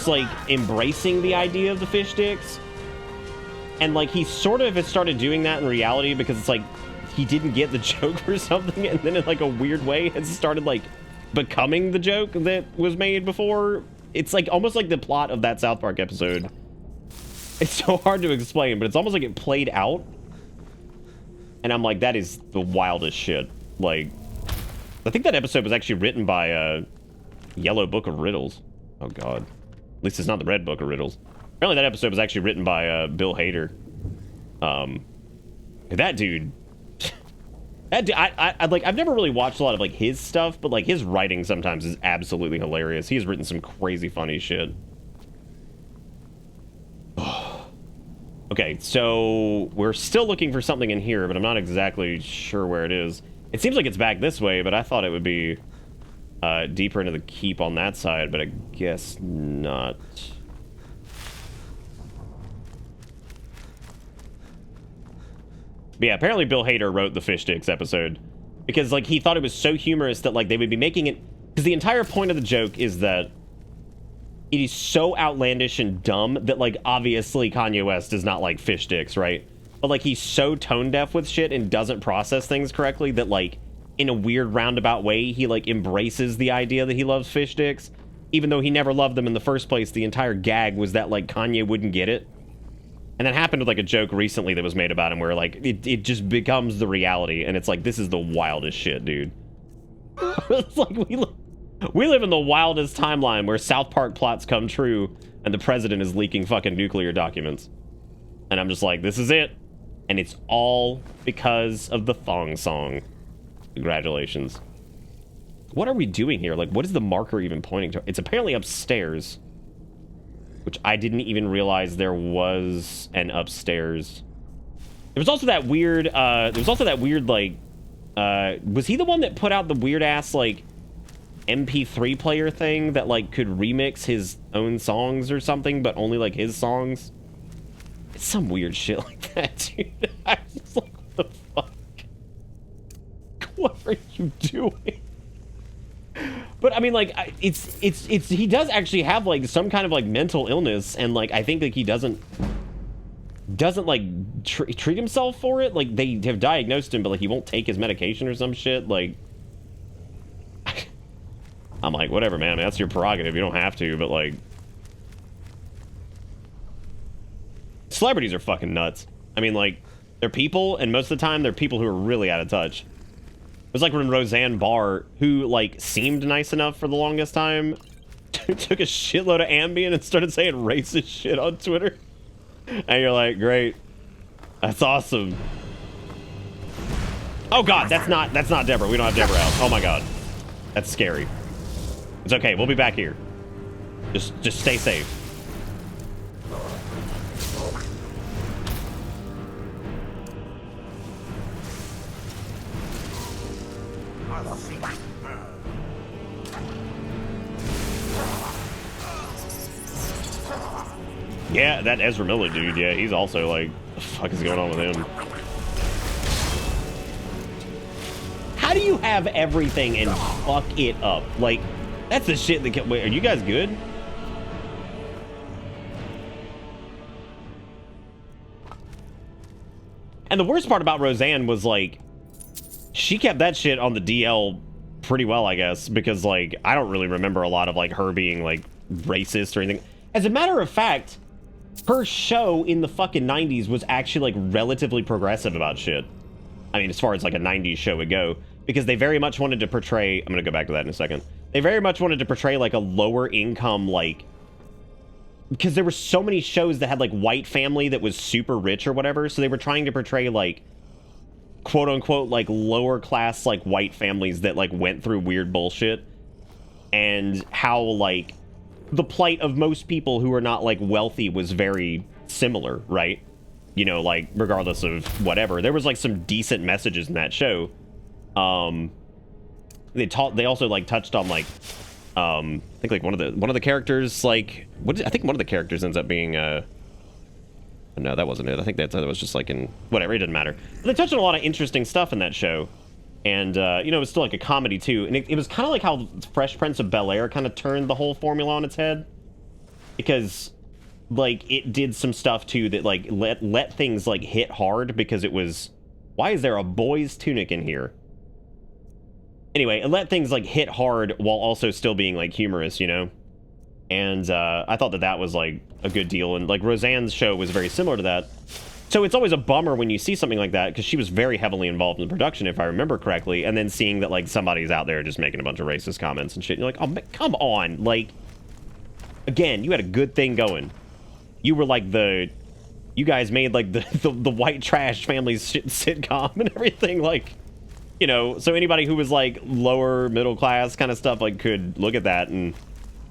like embracing the idea of the fish dicks. And, like, he sort of has started doing that in reality because it's like he didn't get the joke or something, and then in, like, a weird way has started, like, becoming the joke that was made before. It's, like, almost like the plot of that South Park episode. It's so hard to explain, but it's almost like it played out. And I'm like, that is the wildest shit. Like, I think that episode was actually written by Yellow Book of Riddles. Oh, God. At least it's not the Red Book of Riddles. Apparently that episode was actually written by Bill Hader. That dude, I've never really watched a lot of like his stuff, but like his writing sometimes is absolutely hilarious. He's written some crazy funny shit. Okay, so we're still looking for something in here, but I'm not exactly sure where it is. It seems like it's back this way, but I thought it would be deeper into the keep on that side, but I guess not. But yeah, apparently Bill Hader wrote the fish sticks episode because like he thought it was so humorous that like they would be making it, because the entire point of the joke is that it is so outlandish and dumb that like obviously Kanye West does not like fish sticks, right? But like he's so tone deaf with shit and doesn't process things correctly that like in a weird roundabout way he like embraces the idea that he loves fish sticks, even though he never loved them in the first place. The entire gag was that like Kanye wouldn't get it. And that happened with like a joke recently that was made about him where like it just becomes the reality, and it's like, this is the wildest shit, dude. It's like we live in the wildest timeline where South Park plots come true and the president is leaking fucking nuclear documents. And I'm just like, this is it. And it's all because of the thong song. Congratulations. What are we doing here? Like, what is the marker even pointing to? It's apparently upstairs, which I didn't even realize there was an upstairs. There was also that weird, like, was he the one that put out the weird ass, like, MP3 player thing that, like, could remix his own songs or something, but only, like, his songs? It's some weird shit like that, dude. I was like, what the fuck? What are you doing? But I mean, like, it's he does actually have like some kind of like mental illness, and like I think like he doesn't like treat himself for it. Like they have diagnosed him, but like he won't take his medication or some shit. Like, I'm like, whatever, man. That's your prerogative. You don't have to, but like, celebrities are fucking nuts. I mean, like, they're people, and most of the time they're people who are really out of touch. It was like when Roseanne Barr, who, like, seemed nice enough for the longest time, took a shitload of Ambien and started saying racist shit on Twitter. And you're like, great. That's awesome. Oh, God, that's not Deborah. We don't have Deborah out. Oh, my God. That's scary. It's okay. We'll be back here. Just stay safe. Yeah, that Ezra Miller dude, yeah, he's also like, what the fuck is going on with him? How do you have everything and fuck it up? Like, that's the shit that wait, are you guys good? And the worst part about Roseanne was like, she kept that shit on the DL pretty well, I guess, because like, I don't really remember a lot of like her being like racist or anything. As a matter of fact, her show in the fucking 90s was actually like relatively progressive about shit. I mean, as far as like a 90s show would go, because they very much wanted to portray, I'm gonna go back to that in a second. They very much wanted to portray like a lower income, like, because there were so many shows that had like white family that was super rich or whatever. So they were trying to portray like quote unquote like lower class like white families that like went through weird bullshit, and how like the plight of most people who are not like wealthy was very similar, right? You know, like regardless of whatever, there was like some decent messages in that show. They also like touched on like I think like one of the characters, like I think one of the characters ends up being no, that wasn't it. I think that was just like in whatever, it didn't matter. But they touched on a lot of interesting stuff in that show. And, you know, it was still like a comedy, too. And it was kind of like how Fresh Prince of Bel-Air kind of turned the whole formula on its head. Because, like, it did some stuff, too, that, like, let things, like, hit hard. Because it was, why is there a boy's tunic in here? Anyway, it let things, like, hit hard while also still being, like, humorous, you know? And I thought that was, like, a good deal. And, like, Roseanne's show was very similar to that. So it's always a bummer when you see something like that, because she was very heavily involved in the production, if I remember correctly, and then seeing that, like, somebody's out there just making a bunch of racist comments and shit, and you're like, oh, come on, like, again, you had a good thing going. You were, like, you guys made, like, the white trash family sitcom and everything, like, you know, so anybody who was, like, lower middle class kind of stuff, like, could look at that and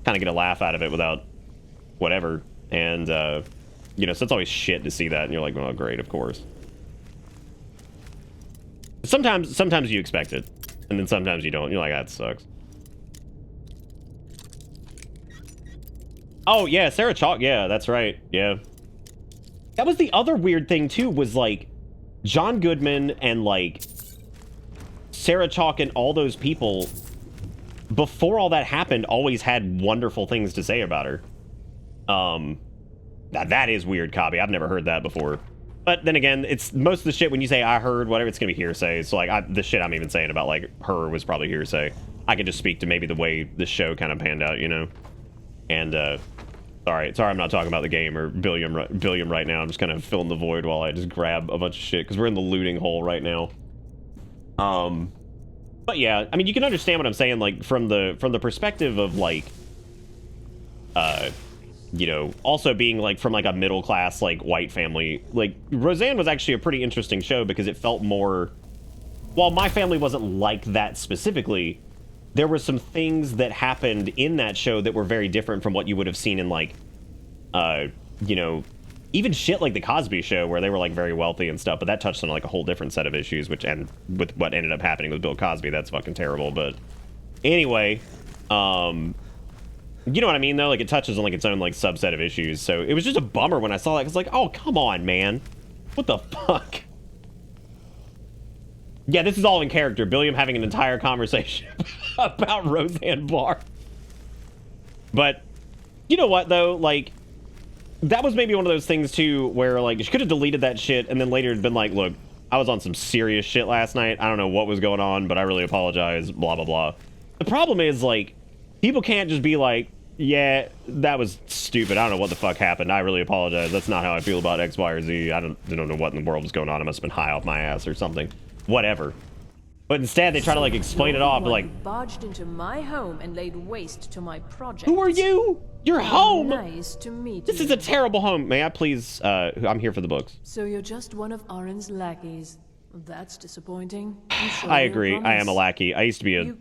kind of get a laugh out of it without whatever, and, You know, so it's always shit to see that, and you're like, oh, great, of course. Sometimes you expect it, and then sometimes you don't. You're like, that sucks. Oh, yeah, Sarah Chalk. Yeah, that's right. Yeah. That was the other weird thing, too, was, like, John Goodman and, like, Sarah Chalk and all those people, before all that happened, always had wonderful things to say about her. That is weird, Cobby. I've never heard that before. But then again, it's most of the shit when you say I heard, whatever, it's gonna be hearsay. So, like, the shit I'm even saying about, like, her was probably hearsay. I can just speak to maybe the way the show kind of panned out, you know? And, sorry I'm not talking about the game or Billiam right now. I'm just kind of filling the void while I just grab a bunch of shit, because we're in the looting hole right now. But yeah, I mean, you can understand what I'm saying, like, from the perspective of, like, you know, also being, like, from, like, a middle-class, like, white family. Like, Roseanne was actually a pretty interesting show because it felt more... While my family wasn't like that specifically, there were some things that happened in that show that were very different from what you would have seen in, like, you know, even shit like The Cosby Show, where they were, like, very wealthy and stuff, but that touched on, like, a whole different set of issues, which, and with what ended up happening with Bill Cosby, that's fucking terrible, but... Anyway, you know what I mean, though? Like, it touches on, like, its own, like, subset of issues. So it was just a bummer when I saw that. It's like, oh, come on, man. What the fuck? Yeah, this is all in character. Billiam having an entire conversation about Roseanne Barr. But, you know what, though? Like, that was maybe one of those things, too, where, like, she could have deleted that shit and then later been like, look, I was on some serious shit last night. I don't know what was going on, but I really apologize, blah, blah, blah. The problem is, like, people can't just be like, yeah, that was stupid. I don't know what the fuck happened. I really apologize. That's not how I feel about X, Y, or Z. I don't know what in the world was going on. I must have been high off my ass or something. Whatever. But instead, they try to, like, explain it off, like... barged into my home and laid waste to my project. Who are you? You're home! Nice to meet This you. is a terrible home. May I please, I'm here for the books. So you're just one of Arin's lackeys. That's disappointing. I agree. I am a lackey. I used to be a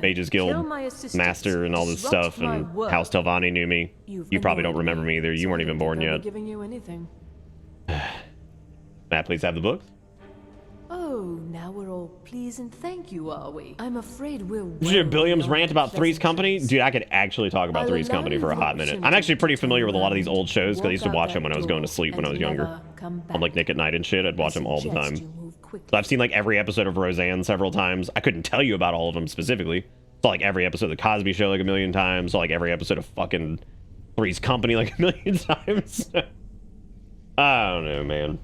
Mages Guild master and all this stuff, and House Telvanni knew me. You probably don't remember me either. You weren't even born yet. Giving you anything. May I please have the books? Oh, now we're all please and thank you, are we? I'm afraid we're... Did you hear Billiam's rant about Three's Company? Dude, I could actually talk about Three's Company for a hot minute. I'm actually pretty familiar with a lot of these old shows because I used to watch them when I was going to sleep when I was younger. On, like, Nick at Night and shit. I'd watch them all the time. So I've seen, like, every episode of Roseanne several times. I couldn't tell you about all of them specifically. So, like, every episode of The Cosby Show, like, a million times. So, like, every episode of fucking Three's Company, like, a million times. I don't know, man.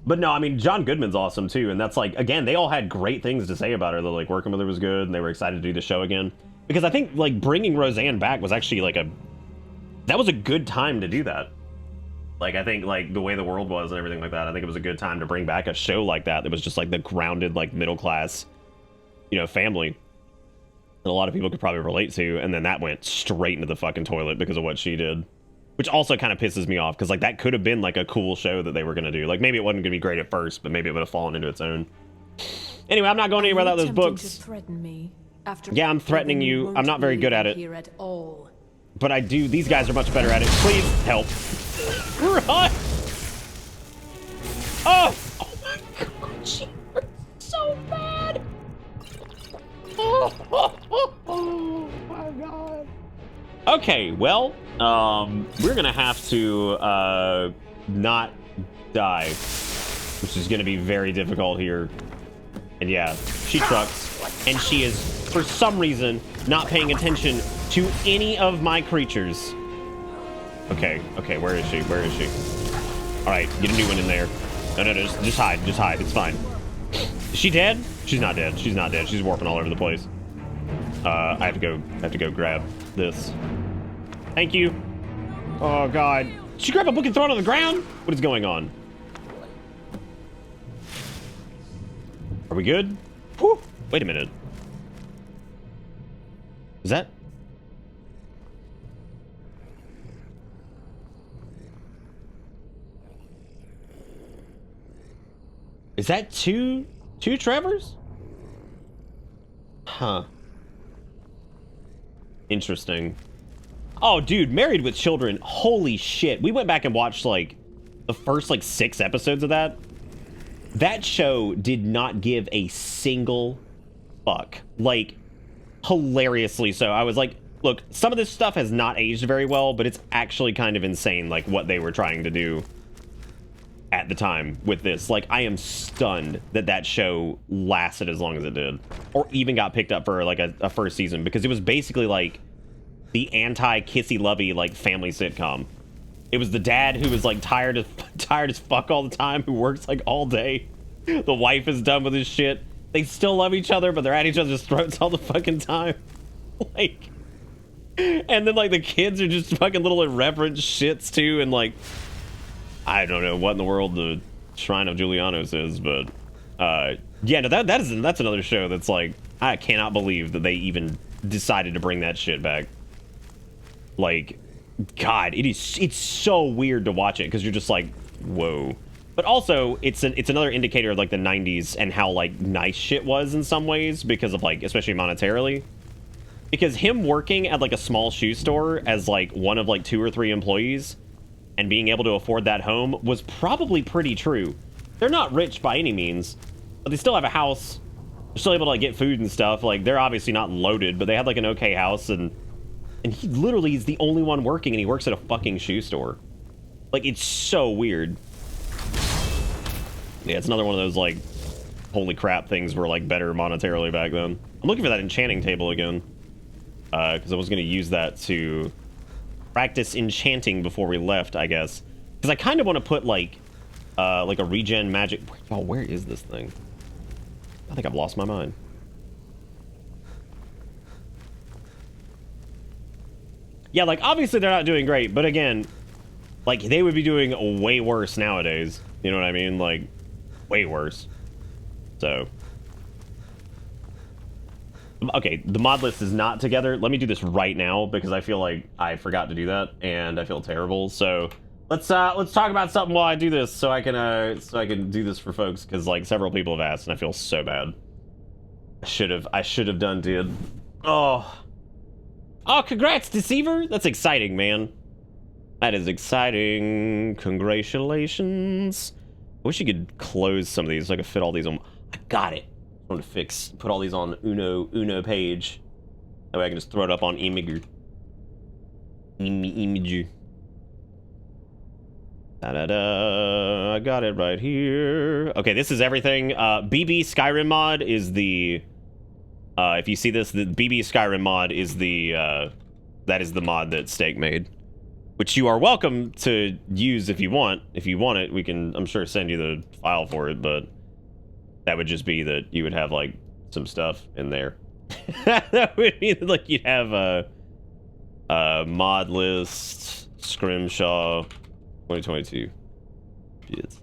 But no, I mean, John Goodman's awesome too, and that's like, again, they all had great things to say about her. They're like, working with her was good, and they were excited to do the show again. Because I think, like, bringing Roseanne back was actually, like, that was a good time to do that. Like, I think, like, the way the world was and everything like that, I think it was a good time to bring back a show like that was just, like, the grounded, like, middle-class, you know, family that a lot of people could probably relate to, and then that went straight into the fucking toilet because of what she did. Which also kind of pisses me off, because, like, that could have been, like, a cool show that they were going to do. Like, maybe it wasn't going to be great at first, but maybe it would have fallen into its own. Anyway, I'm not going anywhere without those books. Yeah, I'm threatening you. I'm not very good at it. But I do. These guys are much better at it. Please help. Run! Oh! Oh my god, she hurt so bad! Oh my god. Okay, well, we're gonna have to, not die, which is gonna be very difficult here. And yeah, she trucks, and she is, for some reason, not paying attention to any of my creatures. Okay, okay, where is she? Where is she? Alright, get a new one in there. No, just hide, it's fine. Is she dead? She's not dead, she's not dead, she's warping all over the place. I have to go grab this. Thank you. Oh god. Did she grab a book and throw it on the ground? What is going on? Are we good? Whew. Wait a minute. Is that? Is that two Trevors? Huh. Interesting. Oh, dude, Married with Children. Holy shit. We went back and watched, like, the first, like, 6 episodes of that. That show did not give a single fuck. Like, hilariously so. I was like, look, some of this stuff has not aged very well, but it's actually kind of insane, like, what they were trying to do at the time with this. Like, I am stunned that that show lasted as long as it did. Or even got picked up for, like, a first season. Because it was basically, like, the anti-kissy-lovey, like, family sitcom. It was the dad who was, like, tired as fuck all the time, who works, like, all day. The wife is done with his shit. They still love each other, but they're at each other's throats all the fucking time. Like... And then, like, the kids are just fucking little irreverent shits, too, and, like... I don't know what in the world the Shrine of Julianos is, but... yeah, no, that's another show that's, like... I cannot believe that they even decided to bring that shit back. Like... God, it's so weird to watch it, because you're just like, whoa. But also, it's another indicator of, like, the 90s and how, like, nice shit was in some ways, because of, like, especially monetarily. Because him working at, like, a small shoe store as, like, one of, like, 2 or 3 employees and being able to afford that home was probably pretty true. They're not rich by any means, but they still have a house. They're still able to, like, get food and stuff. Like, they're obviously not loaded, but they had, like, an okay house, and he literally is the only one working, and he works at a fucking shoe store. Like, it's so weird. Yeah, it's another one of those, like, holy crap things were, like, better monetarily back then. I'm looking for that enchanting table again. Because I was going to use that to practice enchanting before we left, I guess. Because I kind of want to put, like a regen magic... Oh, where is this thing? I think I've lost my mind. Yeah, like, obviously they're not doing great, but again, like, they would be doing way worse nowadays. You know what I mean? Like, way worse. So... Okay, the mod list is not together. Let me do this right now because I feel like I forgot to do that and I feel terrible. So let's talk about something while I do this so I can do this for folks because like several people have asked and I feel so bad. I should have done did. Oh, congrats, Deceiver. That's exciting, man. That is exciting. Congratulations. I wish you could close some of these so I could fit all these on. I got it. I'm gonna put all these on Uno page. That way I can just throw it up on Imager. Imager. Da-da-da. I got it right here. Okay, this is everything. BB Skyrim mod is the... if you see this, the BB Skyrim mod is the... that is the mod that Steak made. Which you are welcome to use if you want. If you want it, we can, I'm sure, send you the file for it, but... That would just be that you would have, like, some stuff in there. That would mean, like, you'd have a mod list, Scrimshaw, 2022. Yes.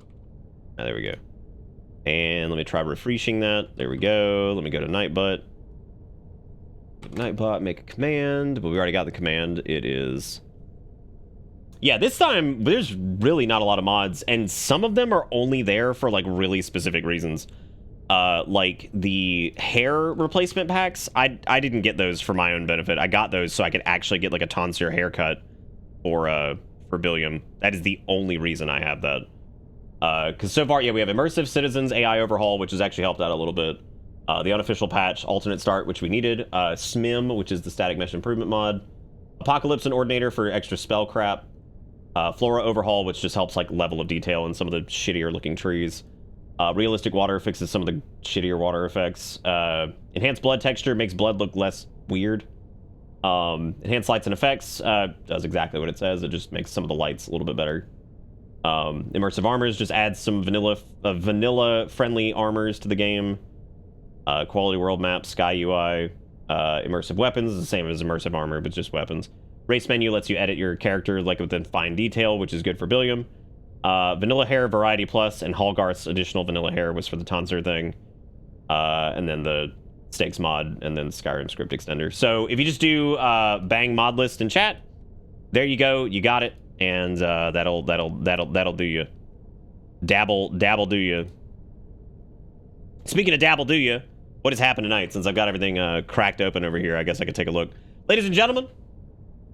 Ah, there we go. And let me try refreshing that. There we go. Let me go to Nightbot. Nightbot, make a command. But we already got the command. It is... Yeah, this time, there's really not a lot of mods. And some of them are only there for, like, really specific reasons. Like the hair replacement packs, I didn't get those for my own benefit. I got those so I could actually get like a tonsure haircut for Billiam. That is the only reason I have that. Because so far, yeah, we have Immersive Citizens AI Overhaul, which has actually helped out a little bit. The unofficial patch, Alternate Start, which we needed. SMIM, which is the Static Mesh Improvement mod. Apocalypse and Ordinator for extra spell crap. Flora Overhaul, which just helps like level of detail in some of the shittier looking trees. Realistic Water fixes some of the shittier water effects. Enhanced Blood Texture makes blood look less weird. Enhanced Lights and Effects does exactly what it says. It just makes some of the lights a little bit better. Immersive Armors just adds some vanilla-friendly armors to the game. Quality World Map, Sky UI. Immersive Weapons is the same as Immersive Armor, but just weapons. Race Menu lets you edit your character like within fine detail, which is good for Billiam. Vanilla Hair Variety Plus and Hallgarth's additional vanilla hair was for the tonsure thing. And then the Stakes mod and then Skyrim script extender. So if you just do bang mod list in chat, there you go, you got it, and that'll do you. Dabble do you. Speaking of dabble do you, what has happened tonight? Since I've got everything cracked open over here, I guess I could take a look. Ladies and gentlemen,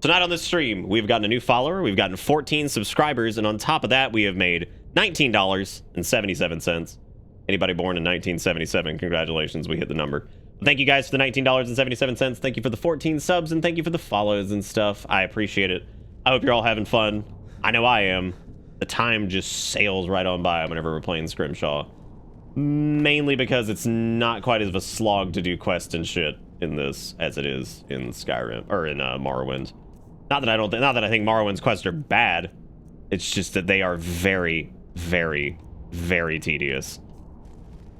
tonight on this stream, we've gotten a new follower, we've gotten 14 subscribers, and on top of that, we have made $19.77. Anybody born in 1977, congratulations, we hit the number. Thank you guys for the $19.77. Thank you for the 14 subs, and thank you for the follows and stuff. I appreciate it. I hope you're all having fun. I know I am. The time just sails right on by whenever we're playing Scrimshaw. Mainly because it's not quite as of a slog to do quests and shit in this as it is in Skyrim or in Morrowind. Not that I think Morrowind's quests are bad. It's just that they are very, very, very tedious.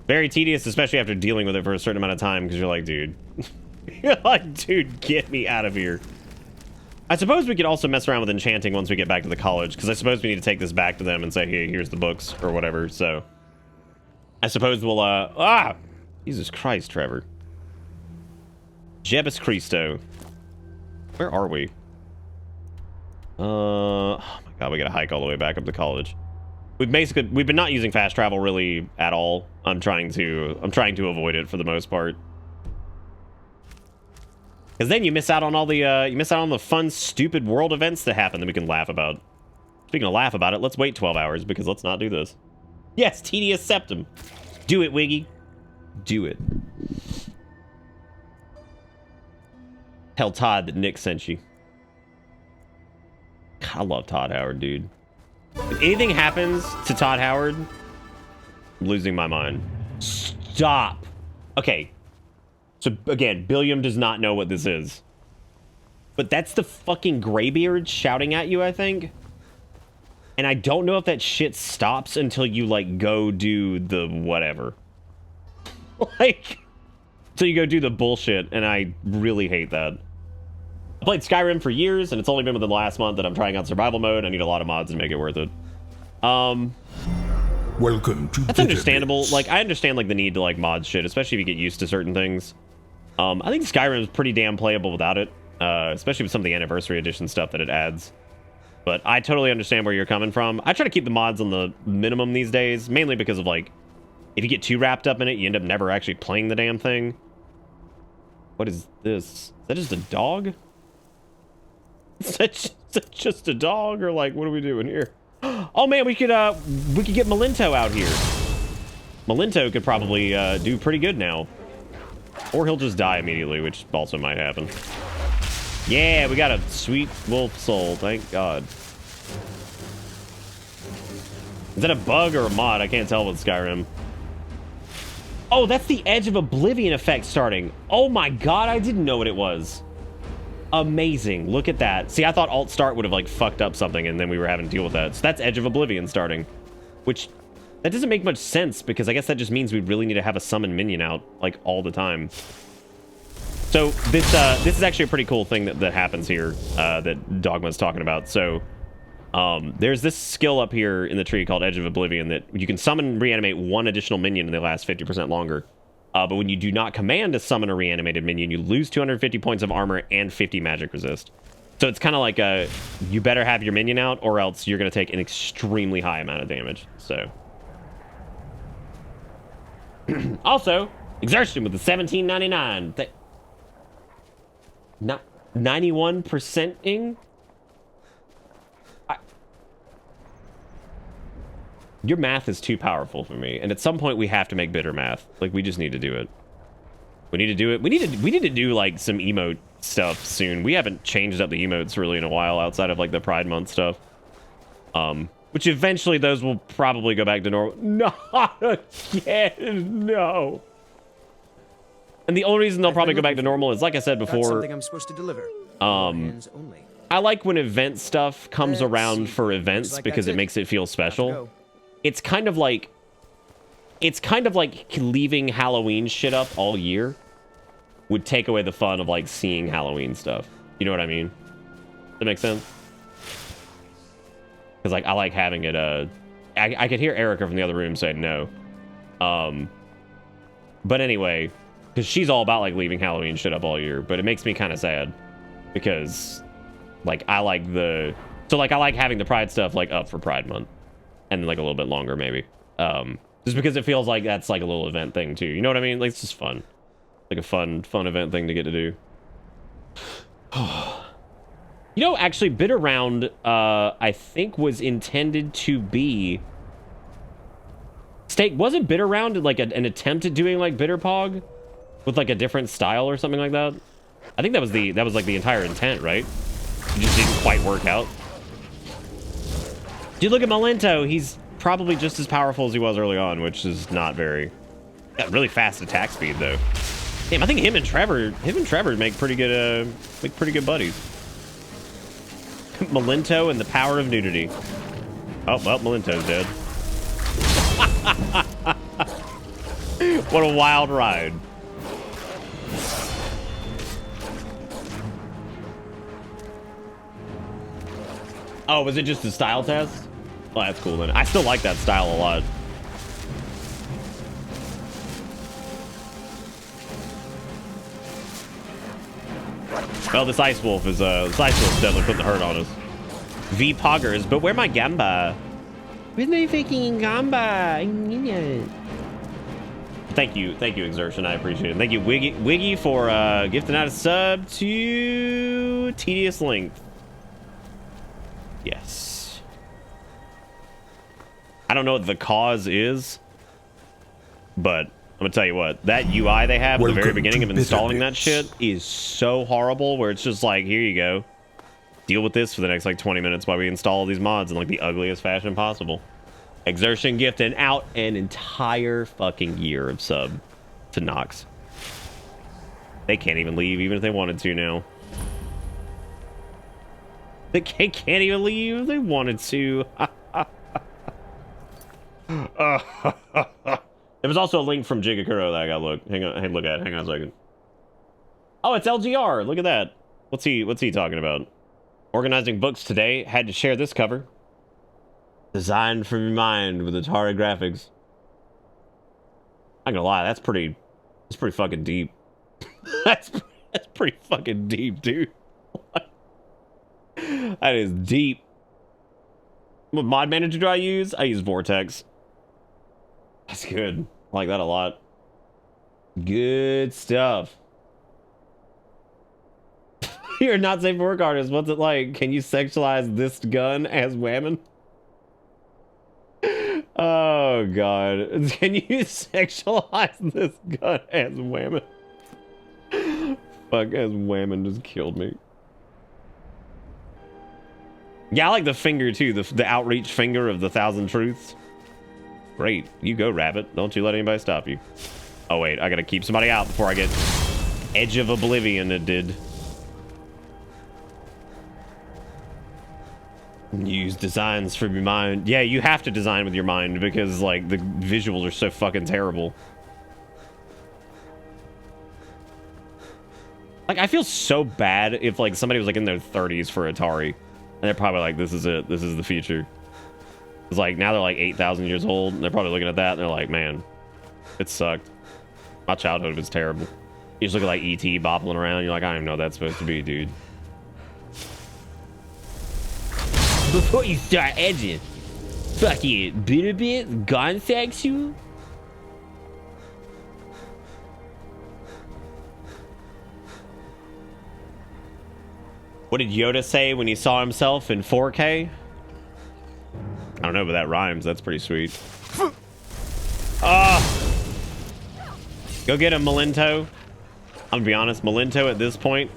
Very tedious, especially after dealing with it for a certain amount of time, because you're like, dude, get me out of here. I suppose we could also mess around with enchanting once we get back to the college, because I suppose we need to take this back to them and say, hey, here's the books or whatever. So I suppose we'll Jesus Christ, Trevor. Jebus Christo. Where are we? Oh my god, we gotta hike all the way back up to college. We've been not using fast travel really at all. I'm trying to avoid it for the most part. Because then you miss out on all the fun, stupid world events that happen that we can laugh about. Speaking of laugh about it, let's wait 12 hours because let's not do this. Yes, tedious septum. Do it, Wiggy. Do it. Tell Todd that Nick sent you. God, I love Todd Howard, dude. If anything happens to Todd Howard, I'm losing my mind. Stop. Okay. So, again, Billiam does not know what this is. But that's the fucking Greybeard shouting at you, I think. And I don't know if that shit stops until you, like, go do the whatever. Like, until you go do the bullshit, and I really hate that. I played Skyrim for years, and it's only been within the last month that I'm trying out survival mode. I need a lot of mods to make it worth it. Welcome to That's understandable. Like, I understand, like, the need to, like, mod shit, especially if you get used to certain things. I think Skyrim is pretty damn playable without it, especially with some of the Anniversary Edition stuff that it adds. But I totally understand where you're coming from. I try to keep the mods on the minimum these days, mainly because of, like, if you get too wrapped up in it, you end up never actually playing the damn thing. What is this? Is that just a dog? Is that just a dog, or like, what are we doing here? Oh man, we could get Melinto out here. Melinto could probably do pretty good now, or he'll just die immediately, which also might happen. Yeah, we got a sweet wolf soul, thank God. Is that a bug or a mod? I can't tell with Skyrim. Oh, that's the Edge of Oblivion effect starting. Oh my God, I didn't know what it was. Amazing. Look at that. See, I thought alt start would have like fucked up something and then we were having to deal with that. So that's Edge of Oblivion starting, which that doesn't make much sense because I guess that just means we really need to have a summon minion out like all the time. So this is actually a pretty cool thing that happens here that Dogma's talking about. So there's this skill up here in the tree called Edge of Oblivion that you can summon and reanimate one additional minion and they last 50% longer. But when you do not command to summon a reanimated minion, you lose 250 points of armor and 50 magic resist. So it's kind of like you better have your minion out or else you're going to take an extremely high amount of damage. So also, Exertion with the 1799. Not 91%ing? Your math is too powerful for me, and at some point we have to make bitter math. Like, we just need to do it. We need to do it. We need to do like some emote stuff soon. We haven't changed up the emotes really in a while outside of like the Pride Month stuff. Which eventually those will probably go back to normal. Not again, no. And the only reason they'll probably go back to normal is, like I said before, something I'm supposed to deliver. I like when event stuff comes around for events because it makes it feel special. It's kind of like leaving Halloween shit up all year would take away the fun of like seeing Halloween stuff. You know what I mean? Does that make sense? Because like I like having it. I could hear Erica from the other room saying no. But anyway, because she's all about like leaving Halloween shit up all year, but it makes me kind of sad because like I like having the Pride stuff like up for Pride Month and like a little bit longer maybe. Just because it feels like that's like a little event thing too. You know what I mean? Like it's just fun. Like a fun event thing to get to do. You know, actually, Bitter Round, I think was intended to be... Steak, wasn't Bitter Round like an attempt at doing like Bitter Pog? With like a different style or something like that? I think that was like the entire intent, right? It just didn't quite work out. Dude, look at Malento. He's probably just as powerful as he was early on, which is not very... Got really fast attack speed, though. Damn, I think him and Trevor make pretty good buddies. Malento and the power of nudity. Oh, well, Malento's dead. What a wild ride. Oh, was it just a style test? Oh, that's cool then. I still like that style a lot. Well, this Ice Wolf is definitely putting the hurt on us. V Poggers, but where my Gamba? Where's my freaking Gamba? I need it. Thank you, Exertion. I appreciate it. Thank you, Wiggy, for gifting out a sub to Tedious Length. Yes. I don't know what the cause is, but I'm gonna tell you what, that UI they have at the very beginning of installing that shit is so horrible, where it's just like, here you go. Deal with this for the next like 20 minutes while we install these mods in like the ugliest fashion possible. Exertion gifting out an entire fucking year of sub to Nox. They can't even leave even if they wanted to now. They can't even leave if they wanted to. There was also a link from Jigakuro that I got look at. Hang on a second. Oh, it's LGR. Look at that. What's he talking about? Organizing books today. Had to share this cover. Designed from your mind with Atari graphics. I'm gonna lie, that's pretty fucking deep. that's pretty fucking deep, dude. That is deep. What mod manager do I use? I use Vortex. That's good. I like that a lot. Good stuff. You're not safe for work artist. What's it like? Can you sexualize this gun as women? Oh god. Can you sexualize this gun as women? Fuck, as women just killed me. Yeah, I like the finger too, the outreach finger of the 1,000 truths. Great. You go, Rabbit. Don't you let anybody stop you. Oh wait, I gotta keep somebody out before I get Edge of Oblivion it did. Use designs from your mind. Yeah, you have to design with your mind because like the visuals are so fucking terrible. Like I feel so bad if like somebody was like in their 30s for Atari and they're probably like, this is it, this is the future. It's like now they're like 8,000 years old and they're probably looking at that and they're like, man, it sucked. My childhood was terrible. You just look at like E.T. boppling around, you're like, I don't even know what that's supposed to be, dude. Before you start edging, fucking bitter bit, gone sexual. What did Yoda say when he saw himself in 4K? I don't know, but that rhymes. That's pretty sweet. Go get him, Malento. I'm gonna be honest, Malento at this point,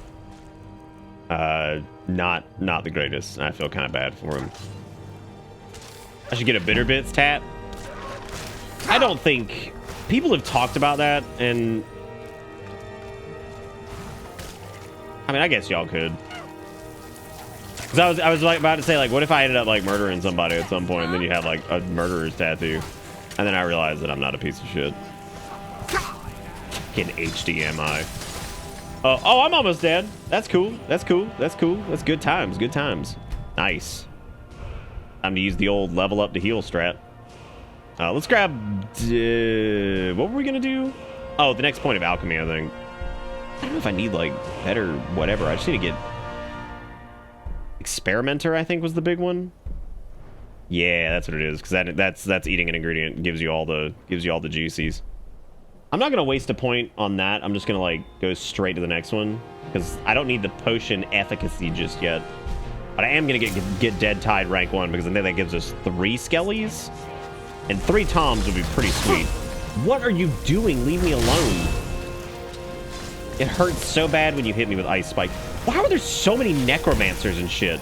not the greatest. I feel kind of bad for him. I should get a Bitter Bits tat. I don't think people have talked about that, and I mean, I guess y'all could. Because I was like about to say, like, what if I ended up like murdering somebody at some point, and then you have like a murderer's tattoo, and then I realized that I'm not a piece of shit. Fucking HDMI. Oh, I'm almost dead. That's cool. That's cool. That's cool. That's good times. Good times. Nice. Time to use the old level up to heal strat. Let's grab... what were we going to do? Oh, the next point of alchemy, I think. I don't know if I need, like, better whatever. I just need to get... Experimenter, I think, was the big one. Yeah, that's what it is. Because that's eating an ingredient. Gives you all the juices. I'm not gonna waste a point on that. I'm just gonna like go straight to the next one because I don't need the potion efficacy just yet. But I am gonna get Dead Tide rank 1 because I think that gives us 3 skellies and 3 toms would be pretty sweet. What are you doing? Leave me alone. It hurts so bad when you hit me with Ice Spike. Why are there so many necromancers and shit?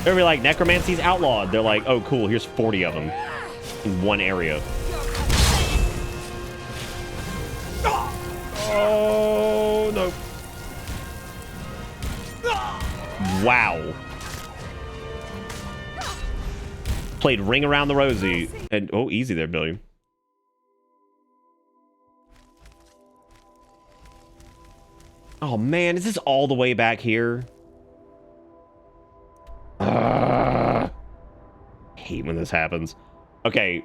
They're like, necromancy's outlawed. They're like, oh cool, here's 40 of them in one area. Oh no. Wow. Played Ring Around the Rosie. And oh, easy there, Billiam. Oh man, is this all the way back here? Hate when this happens. Okay,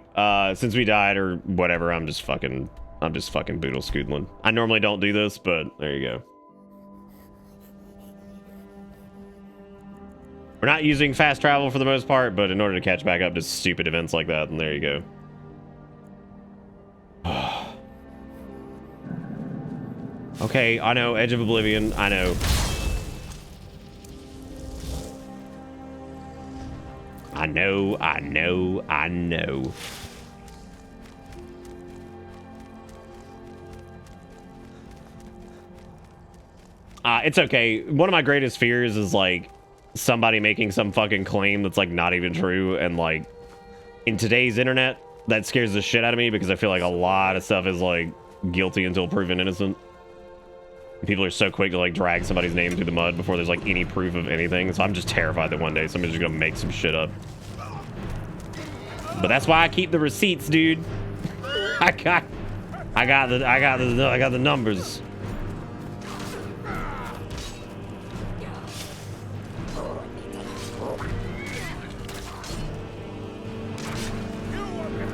since we died or whatever, I'm just fucking boodle scoodling. I normally don't do this, but there you go. We're not using fast travel for the most part, but in order to catch back up to stupid events like that, and there you go. Okay, I know, Edge of Oblivion, I know. I know. It's okay. One of my greatest fears is like somebody making some fucking claim that's like not even true, and like in today's internet, that scares the shit out of me because I feel like a lot of stuff is like guilty until proven innocent. People are so quick to like drag somebody's name through the mud before there's like any proof of anything. So I'm just terrified that one day somebody's just gonna make some shit up. But that's why I keep the receipts, dude. I got the numbers.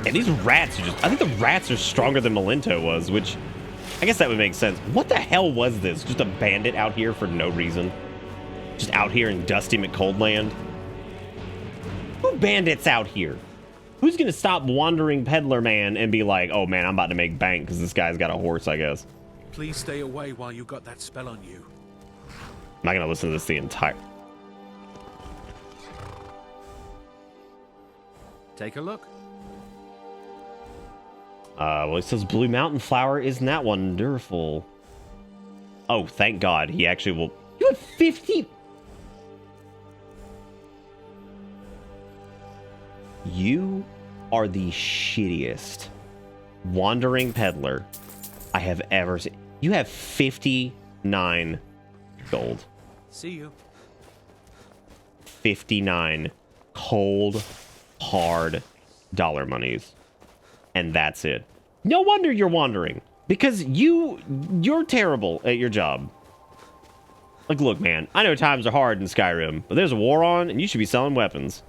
And these rats are just, I think the rats are stronger than Melento was, which I guess that would make sense. What the hell was this? Just a bandit out here for no reason? Just out here in dusty McColdland? Who bandits out here? Who's gonna stop wandering peddler man and be like, oh man, I'm about to make bank because this guy's got a horse, I guess. Please stay away while you got that spell on you. I'm not gonna listen to this the entire... Take a look. Well, it says Blue Mountain Flower. Isn't that wonderful? Oh, thank God. He actually will... You have 50... You are the shittiest wandering peddler I have ever seen. You have 59 gold. See you. 59 cold, hard dollar monies. And that's it. No wonder you're wandering. Because you're terrible at your job. Like, look, man, I know times are hard in Skyrim, but there's a war on, and you should be selling weapons.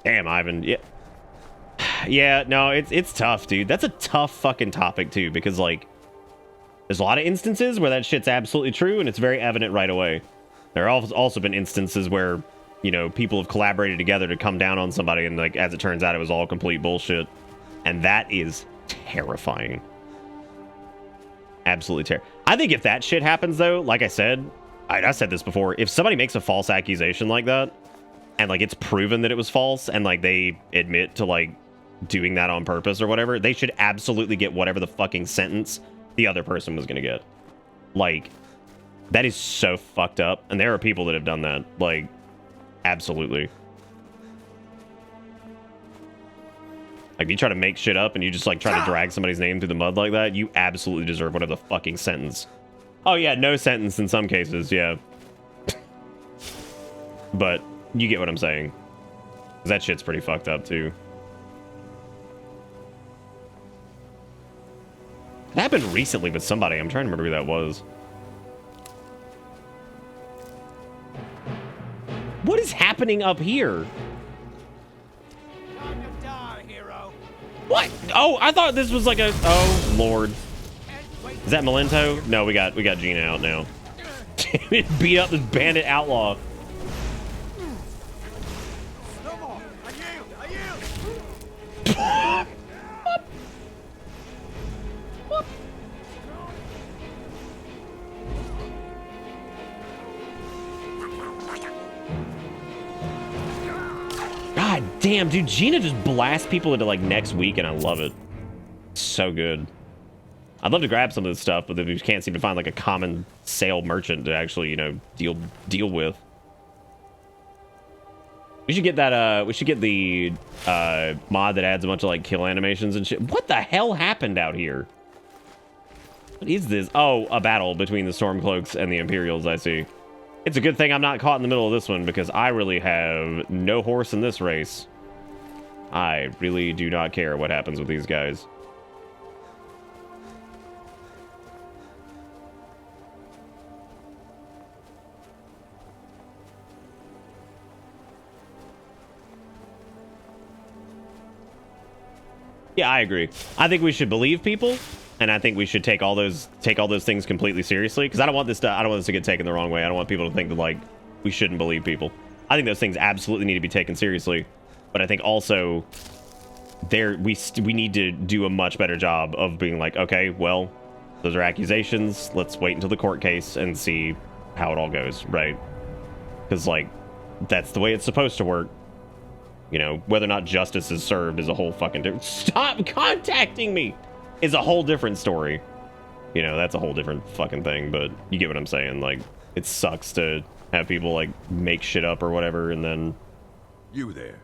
Damn, Ivan. Yeah. Yeah, no, it's tough, dude. That's a tough fucking topic, too, because, like, there's a lot of instances where that shit's absolutely true, and it's very evident right away. There have also been instances where, you know, people have collaborated together to come down on somebody, and, like, as it turns out, it was all complete bullshit. And that is terrifying. Absolutely terrifying. I think if that shit happens, though, like I said, I said this before, if somebody makes a false accusation like that, and, like, it's proven that it was false, and, like, they admit to, like, doing that on purpose or whatever, they should absolutely get whatever the fucking sentence the other person was gonna get. Like, that is so fucked up. And there are people that have done that. Like, absolutely. Like, if you try to make shit up and you just, like, try to drag somebody's name through the mud like that, you absolutely deserve whatever the fucking sentence. Oh, yeah, no sentence in some cases, yeah. But you get what I'm saying. 'Cause that shit's pretty fucked up, too. It happened recently with somebody. I'm trying to remember who that was. What is happening up here? Time to die, hero. What? Oh, I thought this was like a... Oh, Lord. Is that Melento? No, we got Gina out now. Beat up this bandit outlaw. God damn, dude, Gina just blasts people into like next week, and I love it. So good. I'd love to grab some of this stuff, but we can't seem to find like a common sale merchant to actually, you know, deal with. We should get that. We should get the mod that adds a bunch of like kill animations and shit. What the hell happened out here? What is this? Oh, a battle between the Stormcloaks and the Imperials. I see. It's a good thing I'm not caught in the middle of this one because I really have no horse in this race. I really do not care what happens with these guys. Yeah, I agree. I think we should believe people, and I think we should take all those things completely seriously. Because I don't want this to get taken the wrong way. I don't want people to think that like we shouldn't believe people. I think those things absolutely need to be taken seriously, but I think also we need to do a much better job of being like, okay, well, those are accusations. Let's wait until the court case and see how it all goes, right? Because like that's the way it's supposed to work. You know, whether or not justice is served is a whole fucking different... Stop contacting me! Is a whole different story. You know, that's a whole different fucking thing, but you get what I'm saying. Like, it sucks to have people, like, make shit up or whatever, and then... You there.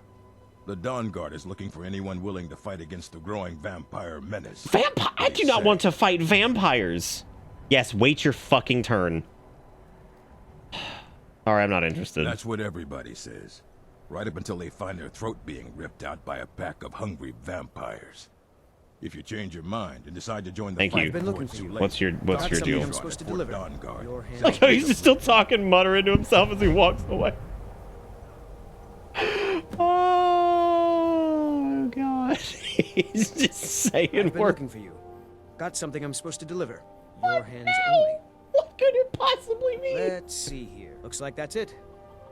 The Dawn Guard is looking for anyone willing to fight against the growing vampire menace. I do not want to fight vampires! Yes, wait your fucking turn. Alright, I'm not interested. That's what everybody says. Right up until they find their throat being ripped out by a pack of hungry vampires. If you change your mind and decide to join the Thank fight, you. before it's too late, What's your deal? I'm supposed to deliver. Dawn Guard. Like how he's just still talking, muttering to himself as he walks away. Oh god, he's just saying I've been words. looking for you. Got something I'm supposed to deliver. Your hands only. What could it possibly mean? Let's see here. Looks like that's it.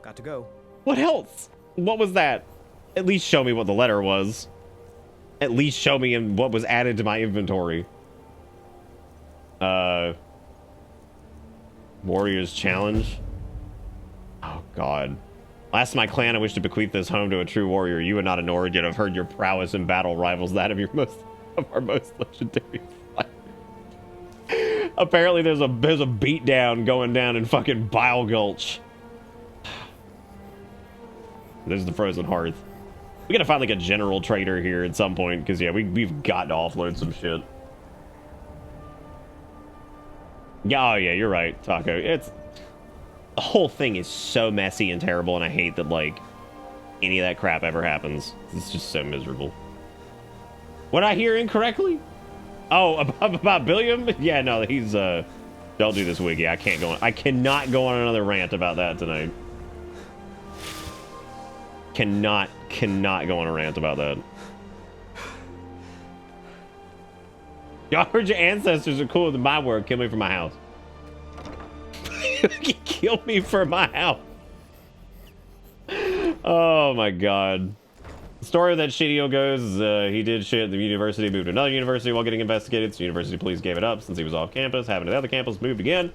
Got to go. What else? What was that? At least show me what the letter was. At least show me what was added to my inventory. Warrior's Challenge. Oh, God. Last of my clan, I wish to bequeath this home to a true warrior. You are not a Nord, yet I've heard your prowess in battle rivals that of our most legendary fighter. Apparently, there's a beatdown going down in fucking Bile Gulch. There's the Frozen Hearth. We gotta find like a general trader here at some point, because yeah, we've got to offload some shit. Yeah, oh yeah, you're right, Taco. The whole thing is so messy and terrible, and I hate that like any of that crap ever happens. It's just so miserable. What I hear incorrectly? Oh, about Billiam? Yeah, no, he's don't do this, Wiggy. I can't go on. I cannot go on another rant about that tonight. Cannot go on a rant about that. Y'all heard your ancestors are cooler than my word. Kill me for my house. Kill me for my house. Oh my god. The story of that shitio goes he did shit at the university, moved to another university while getting investigated, so university police gave it up since he was off campus, having another campus, moved again.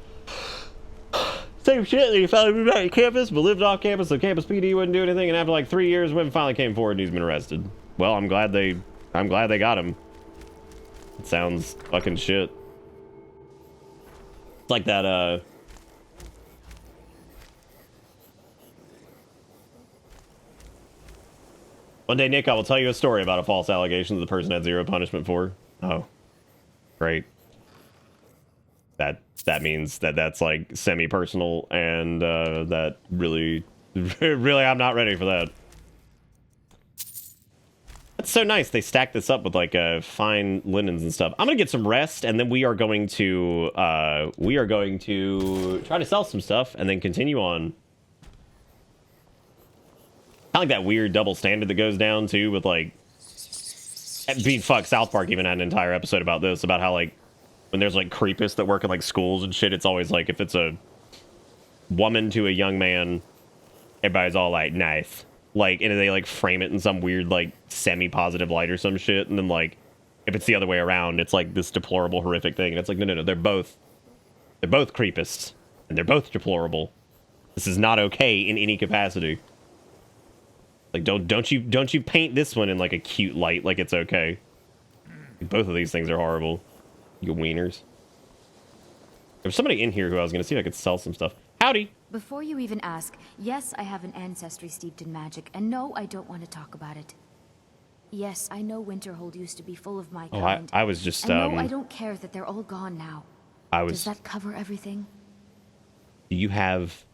Same shit, he finally moved out to campus, but lived off campus, so campus PD wouldn't do anything, and after like 3 years, women finally came forward and he's been arrested. Well, I'm glad they got him. It sounds fucking shit. It's like that, One day, Nick, I will tell you a story about a false allegation that the person had zero punishment for. Oh. Great. That means that's like semi-personal, and that really I'm not ready for that. That's so nice. They stacked this up with like fine linens and stuff. I'm gonna get some rest, and then we are going to try to sell some stuff and then continue on. Kind of like that weird double standard that goes down too with like South Park even had an entire episode about this, about how like when there's like creepists that work in like schools and shit, it's always like if it's a woman to a young man, everybody's all like nice, like, and they like frame it in some weird like semi-positive light or some shit, and then like If it's the other way around, it's like this deplorable, horrific thing. And it's like, no, they're both creepists, and they're both deplorable. This is not okay in any capacity. Like, don't you paint this one in like a cute light like it's okay. Both of these things are horrible. You wieners. There's somebody in here who I was gonna see if I could sell some stuff. Howdy. Before you even ask, yes, I have an ancestry steeped in magic, and no, I don't want to talk about it. Yes, I know Winterhold used to be full of my kind. I was just and no, I don't care that they're all gone now. Does that cover everything? Do you have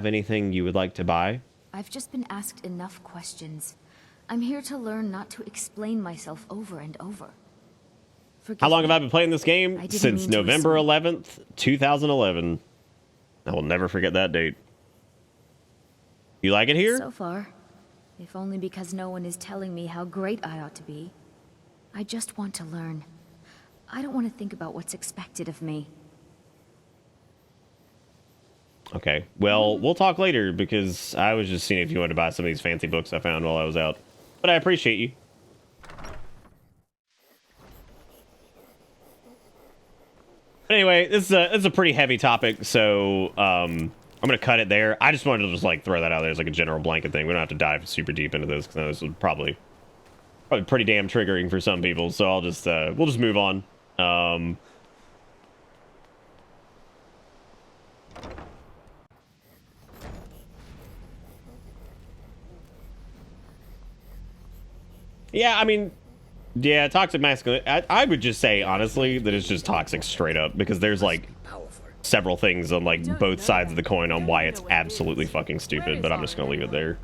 anything you would like to buy? I've just been asked enough questions. I'm here to learn not to explain myself over and over. How long have I been playing this game? Since November 11th, 2011. I will never forget that date. You like it here? So far. If only because no one is telling me how great I ought to be. I just want to learn. I don't want to think about what's expected of me. Okay, well, we'll talk later because I was just seeing if you wanted to buy some of these fancy books I found while I was out. But I appreciate you. Anyway, this is a pretty heavy topic, so I'm gonna cut it there. I just wanted to just like throw that out there as like a general blanket thing. We don't have to dive super deep into this because this is probably pretty damn triggering for some people. So I'll just we'll just move on. Yeah, I mean, yeah, toxic masculinity. I would just say, honestly, that it's just toxic straight up, because there's, like, several things on, like, both sides of the coin on why it's absolutely fucking stupid, but I'm just gonna leave it there.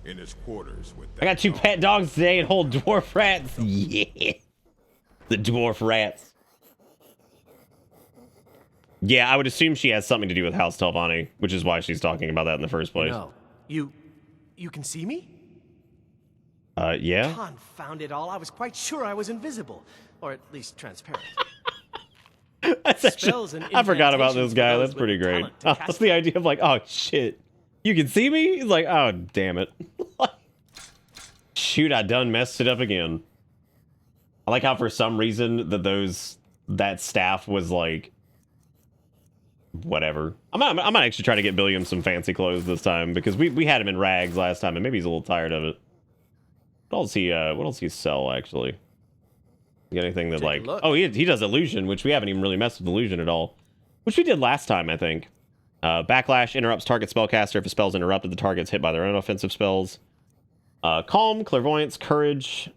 In his quarters with I got 2 pet dogs today and whole dwarf rats. Yeah. The dwarf rats. Yeah, I would assume she has something to do with House Telvanni, which is why she's talking about that in the first place. No. You can see me? Yeah? Confound it all, I was quite sure I was invisible. Or at least transparent. I forgot about this guy. That's pretty great. That's the idea of like, oh shit, you can see me? He's like, oh damn it. Shoot, I done messed it up again. I like how for some reason that staff was like, whatever. I might actually try to get Billiam some fancy clothes this time, because we had him in rags last time and maybe he's a little tired of it. What else he sell actually? You got anything that like, oh, he does illusion, which we haven't even really messed with illusion at all, which we did last time, I think. Backlash interrupts target spellcaster if a spell's interrupted. The target's hit by their own offensive spells. Calm, clairvoyance, courage.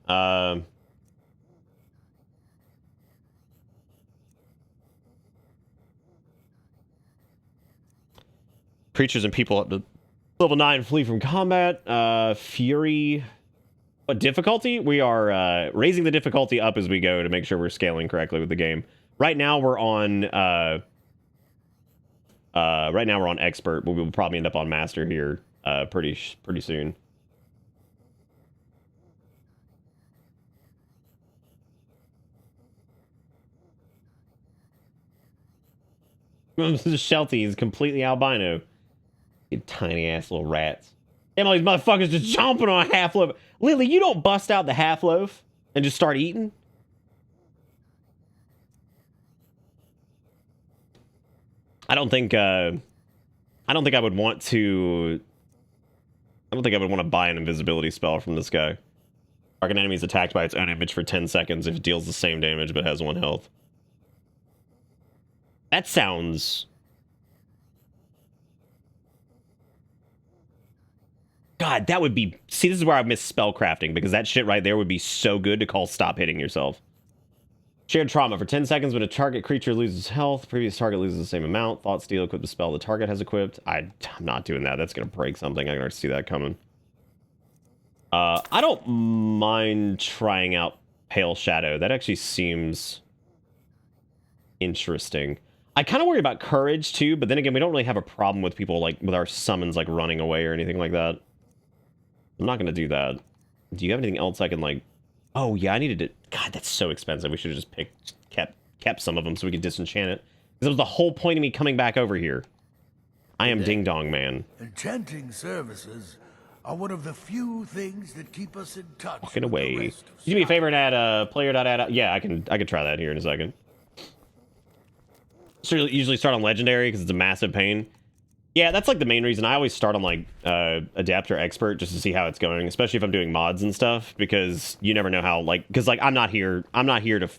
Creatures and people up to level 9 flee from combat. Fury. What difficulty? We are raising the difficulty up as we go to make sure we're scaling correctly with the game. Right now we're on expert, but we'll probably end up on master here pretty soon. Sheltie is completely albino. You tiny ass little rats. Damn, all these motherfuckers just chomping on a half loaf. Lily, you don't bust out the half loaf and just start eating? I don't think I would want to buy an invisibility spell from this guy. Target enemy is attacked by its own image for 10 seconds if it deals the same damage but has 1 health. That sounds... God, that would be... See, this is where I miss spellcrafting, because that shit right there would be so good to call stop hitting yourself. Shared trauma. For 10 seconds, when a target creature loses health, previous target loses the same amount. Thought steal, equip the spell the target has equipped. I'm not doing that. That's going to break something. I can already see that coming. I don't mind trying out Pale Shadow. That actually seems interesting. I kind of worry about courage, too, but then again, we don't really have a problem with people, like, with our summons, like, running away or anything like that. I'm not going to do that. Do you have anything else I can, like... Oh, yeah, I needed to... God, that's so expensive. We should have just kept some of them so we could disenchant it. Because that was the whole point of me coming back over here. I am Ding Dong Man. Enchanting services are one of the few things that keep us in touch. Walking away. Do me a favor and add player.add. Yeah, I can try that here in a second. So usually start on legendary because it's a massive pain. Yeah, that's like the main reason I always start on like adept or expert just to see how it's going, especially if I'm doing mods and stuff, because you never know how, like, because like I'm not here to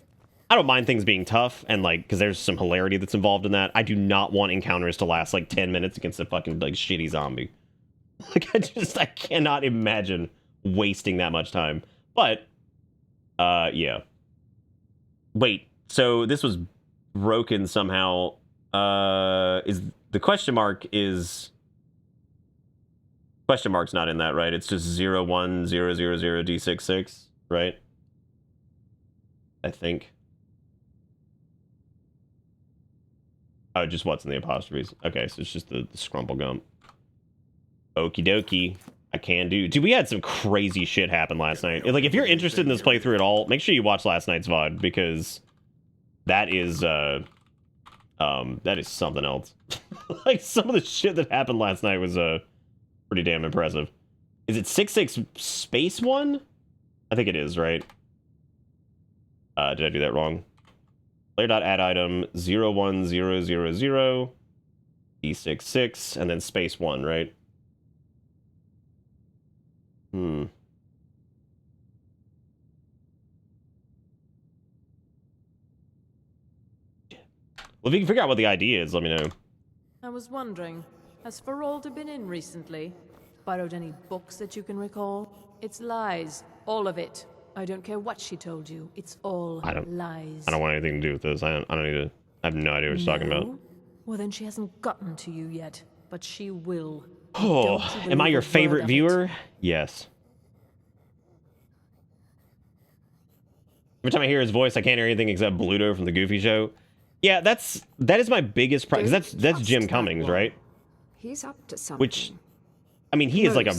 I don't mind things being tough and like because there's some hilarity that's involved in that. I do not want encounters to last like 10 minutes against a fucking like shitty zombie. Like I cannot imagine wasting that much time. But yeah. Wait, so this was broken somehow. Is the question mark's not in that, right? It's just 01000D66, right? I think. Oh, just what's in the apostrophes. Okay, so it's just the scrumple gump. Okie dokie. I can do. Dude, we had some crazy shit happen last night. Like, if you're interested in this playthrough at all, make sure you watch last night's VOD, because that is something else. Like, some of the shit that happened last night was pretty damn impressive. Is it 66 space 1? I think it is, right? Did I do that wrong? Player.add item 01000 D66 and then space 1, right? Well, if you can figure out what the idea is, let me know. I was wondering, has Ferolda been in recently? Borrowed any books that you can recall? It's lies. All of it. I don't care what she told you. It's all lies. I don't want anything to do with this. I don't need to. I have no idea what she's talking about. Well, then she hasn't gotten to you yet, but she will. Oh, am I your favorite viewer? Yes. Every time I hear his voice, I can't hear anything except Bluto from the Goofy Show. Yeah, that is my biggest problem. That's Jim Cummings, right? He's up to something. Which, I mean, he is like a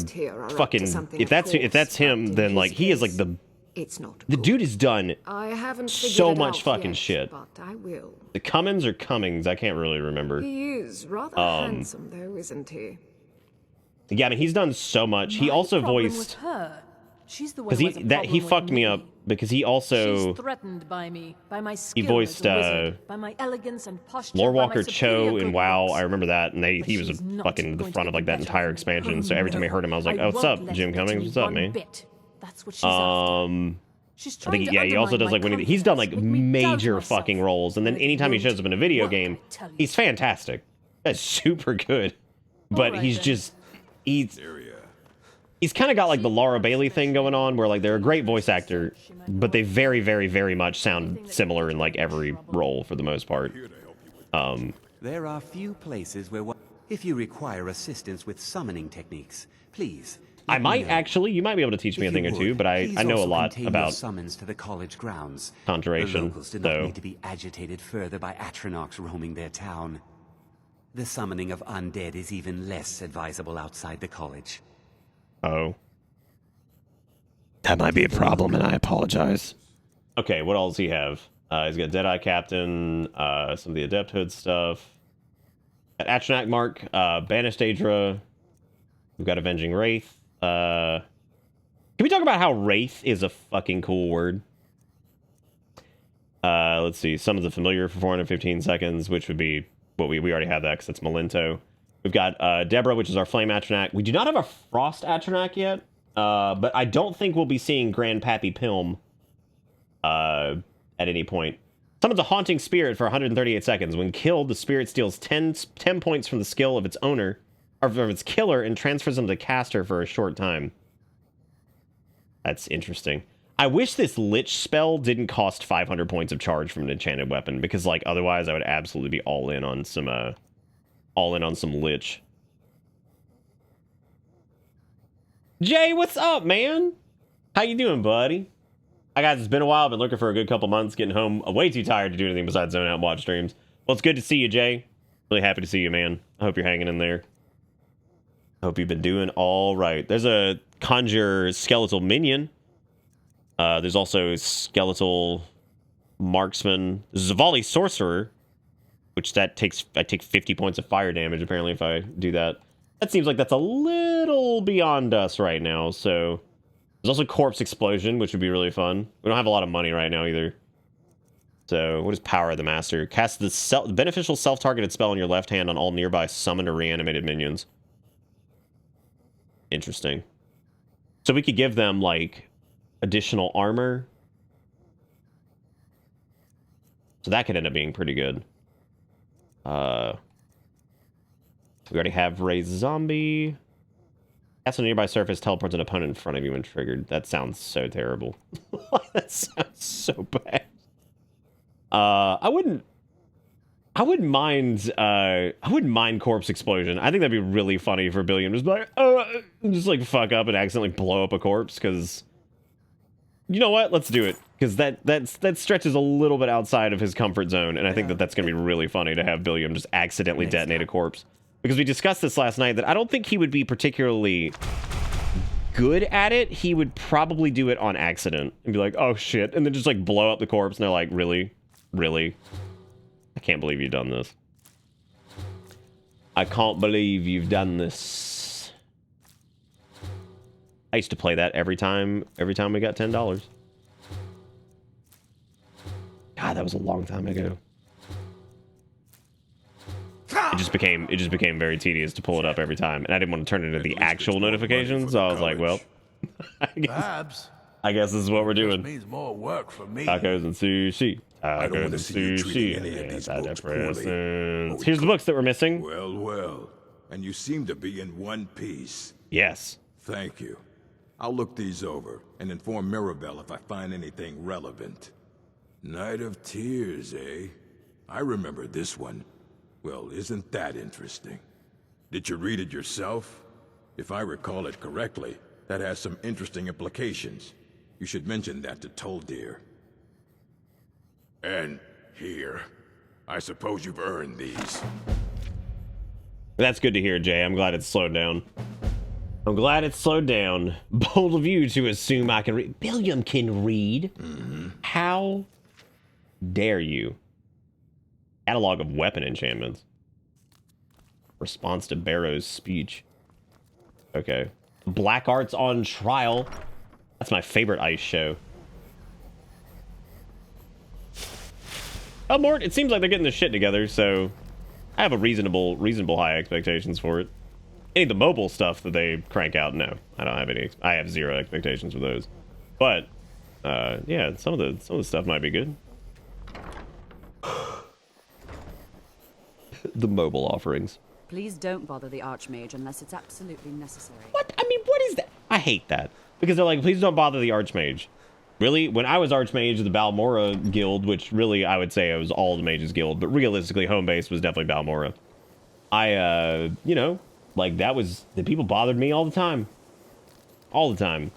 fucking. If that's him, then like he is like the. It's not. The dude has done I haven't so much fucking shit. But I will. The Cummins or Cummings, I can't really remember. He is rather handsome, though, isn't he? Yeah, I mean, he's done so much. He also voiced. She's the one he fucked me up because he also. She's threatened by me, by my skill he voiced as a wizard, by my elegance and posture, Lore by my Walker Cho superior in good WoW. looks. I remember that, and he was fucking the front of like that entire expansion. So every time I heard him, I was like, "Oh, what's up, Jim Cummings? What's up, man?" That's what she's after. I think he also does like when he's done like major fucking roles, and then anytime he shows up in a video game, he's fantastic. That's super good. But he's just he's kind of got like the Laura Bailey thing going on, where like they're a great voice actor, but they very, very, very much sound similar in like every role for the most part. There are few places where if you require assistance with summoning techniques, please. I might actually, you might be able to teach me a thing or two, but I know a lot about summons to the college grounds. Conjuration. The locals do not need to be agitated further by Atronachs roaming their town. The summoning of undead is even less advisable outside the college. Oh. That might be a problem, and I apologize. Okay, what else does he have? He's got Deadeye Captain, some of the Adepthood stuff. At Atronach Mark, Banished Aedra. We've got Avenging Wraith. Can we talk about how Wraith is a fucking cool word? Let's see. Summons a familiar for 415 seconds, which would be what we already have that because it's Melinto. We've got Deborah, which is our Flame Atronach. We do not have a Frost Atronach yet, but I don't think we'll be seeing Grandpappy Pilm at any point. Summons a Haunting Spirit for 138 seconds. When killed, the spirit steals 10 points from the skill of its owner, or from its killer, and transfers them to the caster for a short time. That's interesting. I wish this Lich spell didn't cost 500 points of charge from an enchanted weapon, because like otherwise I would absolutely be all in on some Lich. Jay, what's up, man? How you doing, buddy? Hi guys, it's been a while. I've been looking for a good couple months, getting home way too tired to do anything besides zone out and watch streams. Well, it's good to see you, Jay. Really happy to see you, man. I hope you're hanging in there. Hope you've been doing all right. There's a Conjure Skeletal Minion. There's also Skeletal Marksman. There's a Volley Sorcerer, which I take 50 points of fire damage, apparently, if I do that. That seems like that's a little beyond us right now, so... There's also Corpse Explosion, which would be really fun. We don't have a lot of money right now, either. So, what is Power of the Master? Cast the beneficial self-targeted spell on your left hand on all nearby summoned or reanimated minions. Interesting. So we could give them, like, additional armor. So that could end up being pretty good. We already have Raise Zombie. Cast on a nearby surface, teleports an opponent in front of you when triggered. That sounds so terrible. That sounds so bad. I wouldn't mind Corpse Explosion. I think that'd be really funny for Billiam. Just like, just like fuck up and accidentally blow up a corpse, because you know what? Let's do it. Because that stretches a little bit outside of his comfort zone, and I think that's going to be really funny to have Billiam just accidentally detonate a corpse. Because we discussed this last night, that I don't think he would be particularly good at it. He would probably do it on accident and be like, oh shit, and then just like blow up the corpse, and they're like, really? Really? I can't believe you've done this. I can't believe you've done this. I used to play that every time we got $10. God, that was a long time ago. It just became very tedious to pull it up every time, and I didn't want to turn it into the actual notifications, so I was like, well, I guess this is what we're doing. Means more work for me. Tacos and sushi. Tacos and sushi. Here's the books that we're missing. Well, well. And you seem to be in one piece. Yes. Thank you. I'll look these over and inform Mirabelle if I find anything relevant. Night of Tears, eh? I remember this one. Well, isn't that interesting? Did you read it yourself? If I recall it correctly, that has some interesting implications. You should mention that to Toldir. And here. I suppose you've earned these. That's good to hear, Jay. I'm glad it's slowed down. I'm glad it's slowed down. Bold of you to assume I can read. Billiam can read. How dare you? Catalog of weapon enchantments. Response to Barrow's speech. Okay. Black Arts on Trial. That's my favorite ice show. Oh, Mort, it seems like they're getting this shit together, so I have a reasonable high expectations for it. Any of the mobile stuff that they crank out, no. I don't have any. I have zero expectations for those. But yeah, some of the stuff might be good. The mobile offerings. Please don't bother the Archmage unless it's absolutely necessary. What? I mean, what is that? I hate that. Because they're like, please don't bother the Archmage. Really? When I was Archmage of the Balmora Guild, which really I would say it was all the Mages Guild, but realistically, home base was definitely Balmora. I, you know, like that was, the people bothered me all the time. All the time.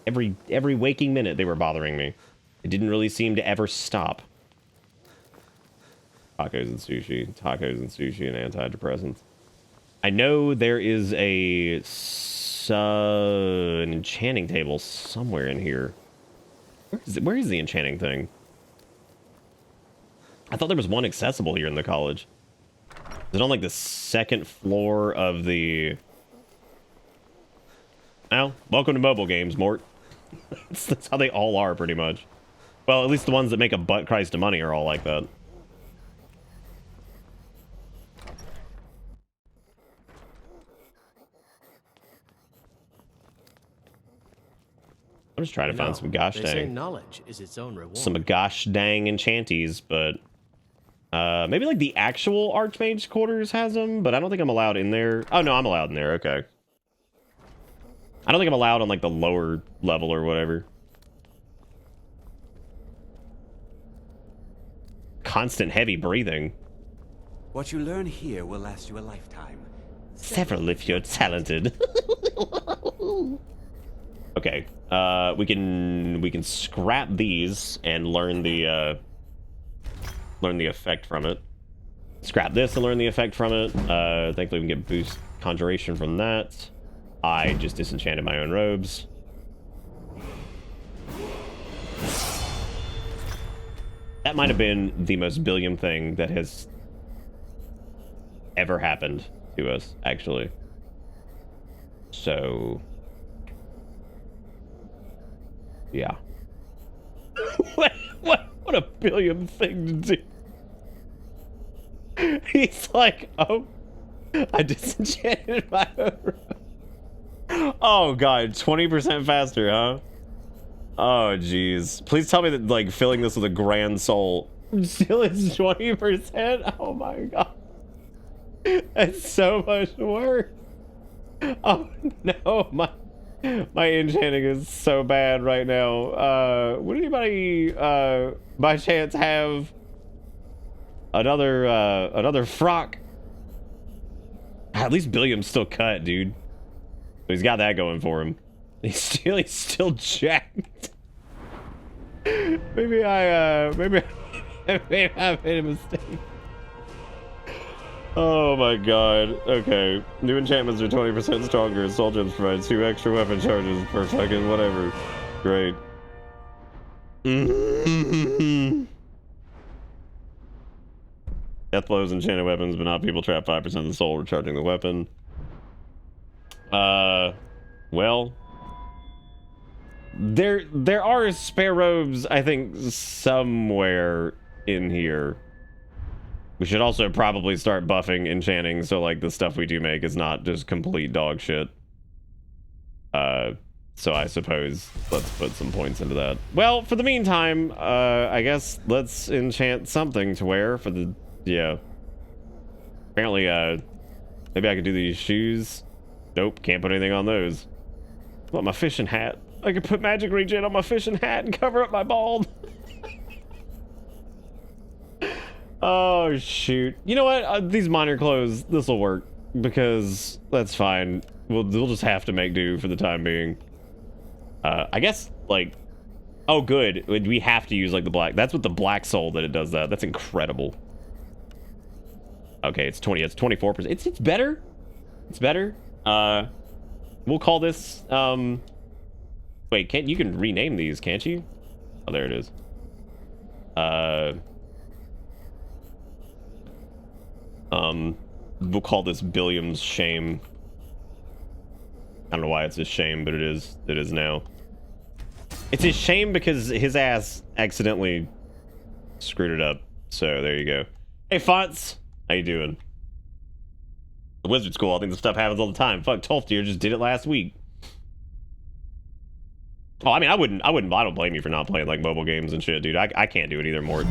Every waking minute they were bothering me. It didn't really seem to ever stop. Tacos and sushi and antidepressants. I know there is an enchanting table somewhere in here. Where is the enchanting thing? I thought there was one accessible here in the college. Is it on like the second floor of the... Well, welcome to mobile games, Mort. That's how they all are, pretty much. Well, at least the ones that make a butt Christ of money are all like that. I'm just trying to find some gosh they say dang. knowledge is its own reward. Some gosh dang enchanties, but maybe like the actual Archmage quarters has them, but I don't think I'm allowed in there. Oh no, I'm allowed in there. Okay. I don't think I'm allowed on like the lower level or whatever. Constant heavy breathing. What you learn here will last you a lifetime. Several if you're talented. Okay, we can scrap these and learn the effect from it. Scrap this and learn the effect from it. Thankfully we can get boost conjuration from that. I just disenchanted my own robes. That might have been the most Billiam thing that has ever happened to us, actually. So, yeah. What a Billiam thing to do. He's like, oh, I disenchanted my own. Oh god, 20% faster, huh? Oh jeez. Please tell me that like filling this with a grand soul still is 20%. Oh my god. That's so much work. Oh no, my enchanting is so bad right now. Would anybody by chance have another frock? At least Billiam's still cut, dude. He's got that going for him. He's still jacked. maybe I made a mistake. Oh my god. Okay. New enchantments are 20% stronger. Soul gems provide 2 extra weapon charges per fucking whatever. Great. Death blows enchanted weapons, but not people trap 5% of the soul recharging the weapon. Well, there are spare robes, I think, somewhere in here. We should also probably start buffing enchanting, so like the stuff we do make is not just complete dog shit. So I suppose let's put some points into that. Well, for the meantime, I guess let's enchant something to wear for the, yeah. Apparently, maybe I could do these shoes. Nope, can't put anything on those. What about my fishing hat? I could put magic regen on my fishing hat and cover up my bald. Oh, shoot. You know what? These minor clothes, this will work. Because that's fine. We'll just have to make do for the time being. I guess, like... Oh, good. We have to use, like, the black. That's with the black soul that it does that. That's incredible. Okay, it's 20. It's 24%. It's better. It's better. We'll call this, Wait, you can rename these, can't you? Oh, there it is. We'll call this Billiam's shame. I don't know why it's his shame, but it is now. It's his shame because his ass accidentally screwed it up. So there you go. Hey, Fonts, how you doing? The wizard school, I think this stuff happens all the time. Fuck, Tolfdir just did it last week. Oh, I mean, I don't blame you for not playing like mobile games and shit, dude. I can't do it either, Mort.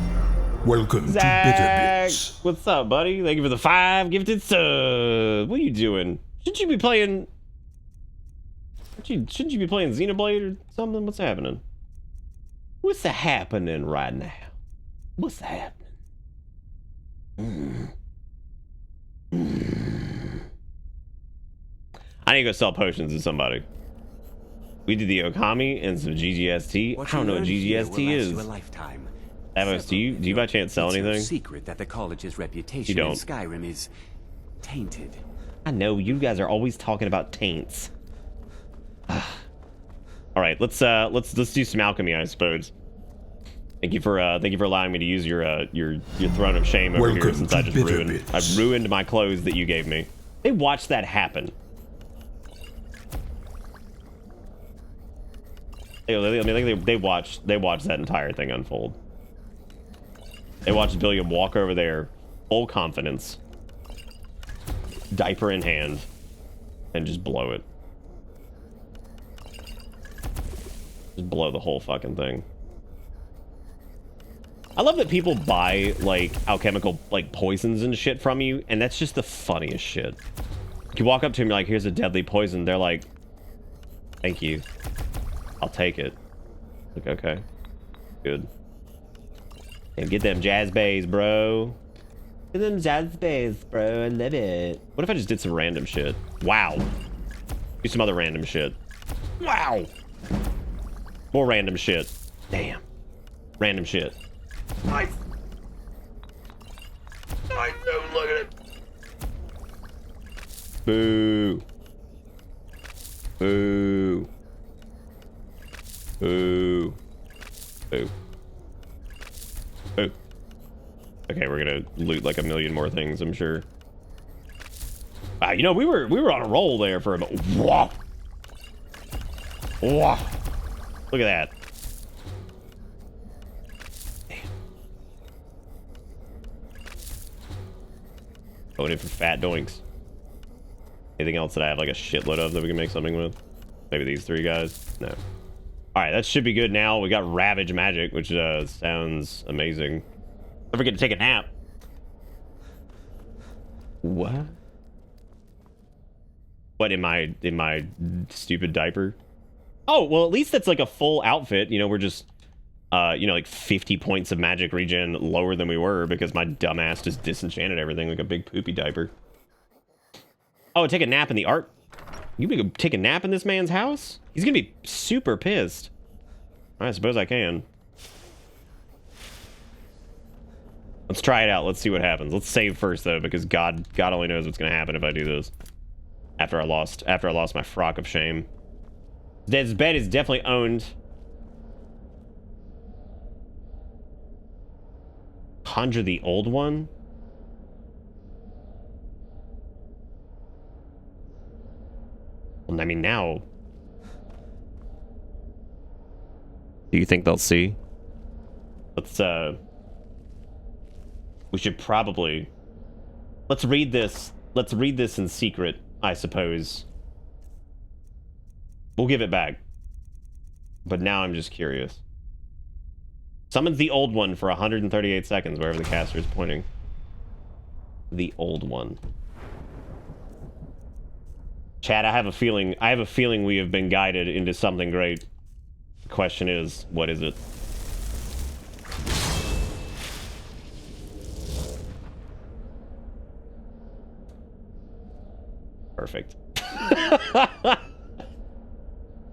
Welcome Zach, to Bitter Bits. What's up, buddy? Thank you for the 5 gifted subs. What are you doing? Shouldn't you be playing Xenoblade or something? What's happening? What's happening right now? What's happening? I need to go sell potions to somebody. We did the Okami and some GGST. I don't know what GGST is. Avos, do you by chance sell anything? It's no secret that the college's reputation in Skyrim is tainted. I know you guys are always talking about taints. All right, let's do some alchemy, I suppose. Thank you for allowing me to use your throne of shame over here, since I just I've ruined my clothes that you gave me. They watched that happen. They watched that entire thing unfold. They watched Billiam walk over there, full confidence, diaper in hand, and just blow it. Just blow the whole fucking thing. I love that people buy, like, alchemical, like, poisons and shit from you, and that's just the funniest shit. You walk up to them, you're like, here's a deadly poison. They're like, thank you. I'll take it. Like, okay. Good. And get them jazz bays, bro. Get them jazz bays, bro. I love it. What if I just did some random shit? Wow. Do some other random shit. Wow. More random shit. Damn. Random shit. Nice. Nice. Look at it. Boo. Boo. Boo. Boo. Boo. Okay, we're gonna loot like a million more things, I'm sure. Wow, you know, we were on a roll there for a bit. Whoa. Whoa. Look at that. Damn. Going in for fat doinks. Anything else that I have like a shitload of that we can make something with? Maybe these three guys? No. Alright, that should be good now. We got Ravage Magic, which sounds amazing. Don't forget to take a nap. What? What, in my stupid diaper? Oh, well, at least that's like a full outfit. You know, we're just, you know, like 50 points of magic regen lower than we were because my dumbass just disenchanted everything like a big poopy diaper. Oh, take a nap in the art. You can take a nap in this man's house? He's gonna be super pissed. I suppose I can. Let's try it out. Let's see what happens. Let's save first though, because God only knows what's gonna happen if I do this. After I lost my frock of shame. This bed is definitely owned. Conjure the old one? Well, I mean, now... Do you think they'll see? Let's, we should probably... Let's read this. Let's read this in secret, I suppose. We'll give it back. But now I'm just curious. Summons the old one for 138 seconds, wherever the caster is pointing. The old one. Chad, I have a feeling we have been guided into something great. The question is, what is it? Perfect.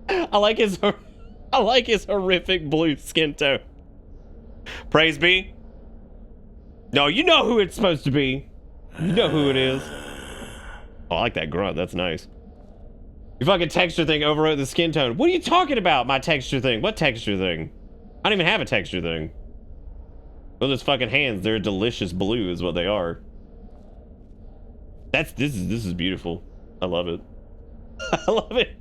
I like his horrific blue skin tone. Praise be. No, you know who it's supposed to be. You know who it is. Oh, I like that grunt. That's nice. Your fucking texture thing overwrote the skin tone. What are you talking about, my texture thing? What texture thing? I don't even have a texture thing. Well, those fucking hands, they're a delicious blue is what they are. This is beautiful. I love it. I love it.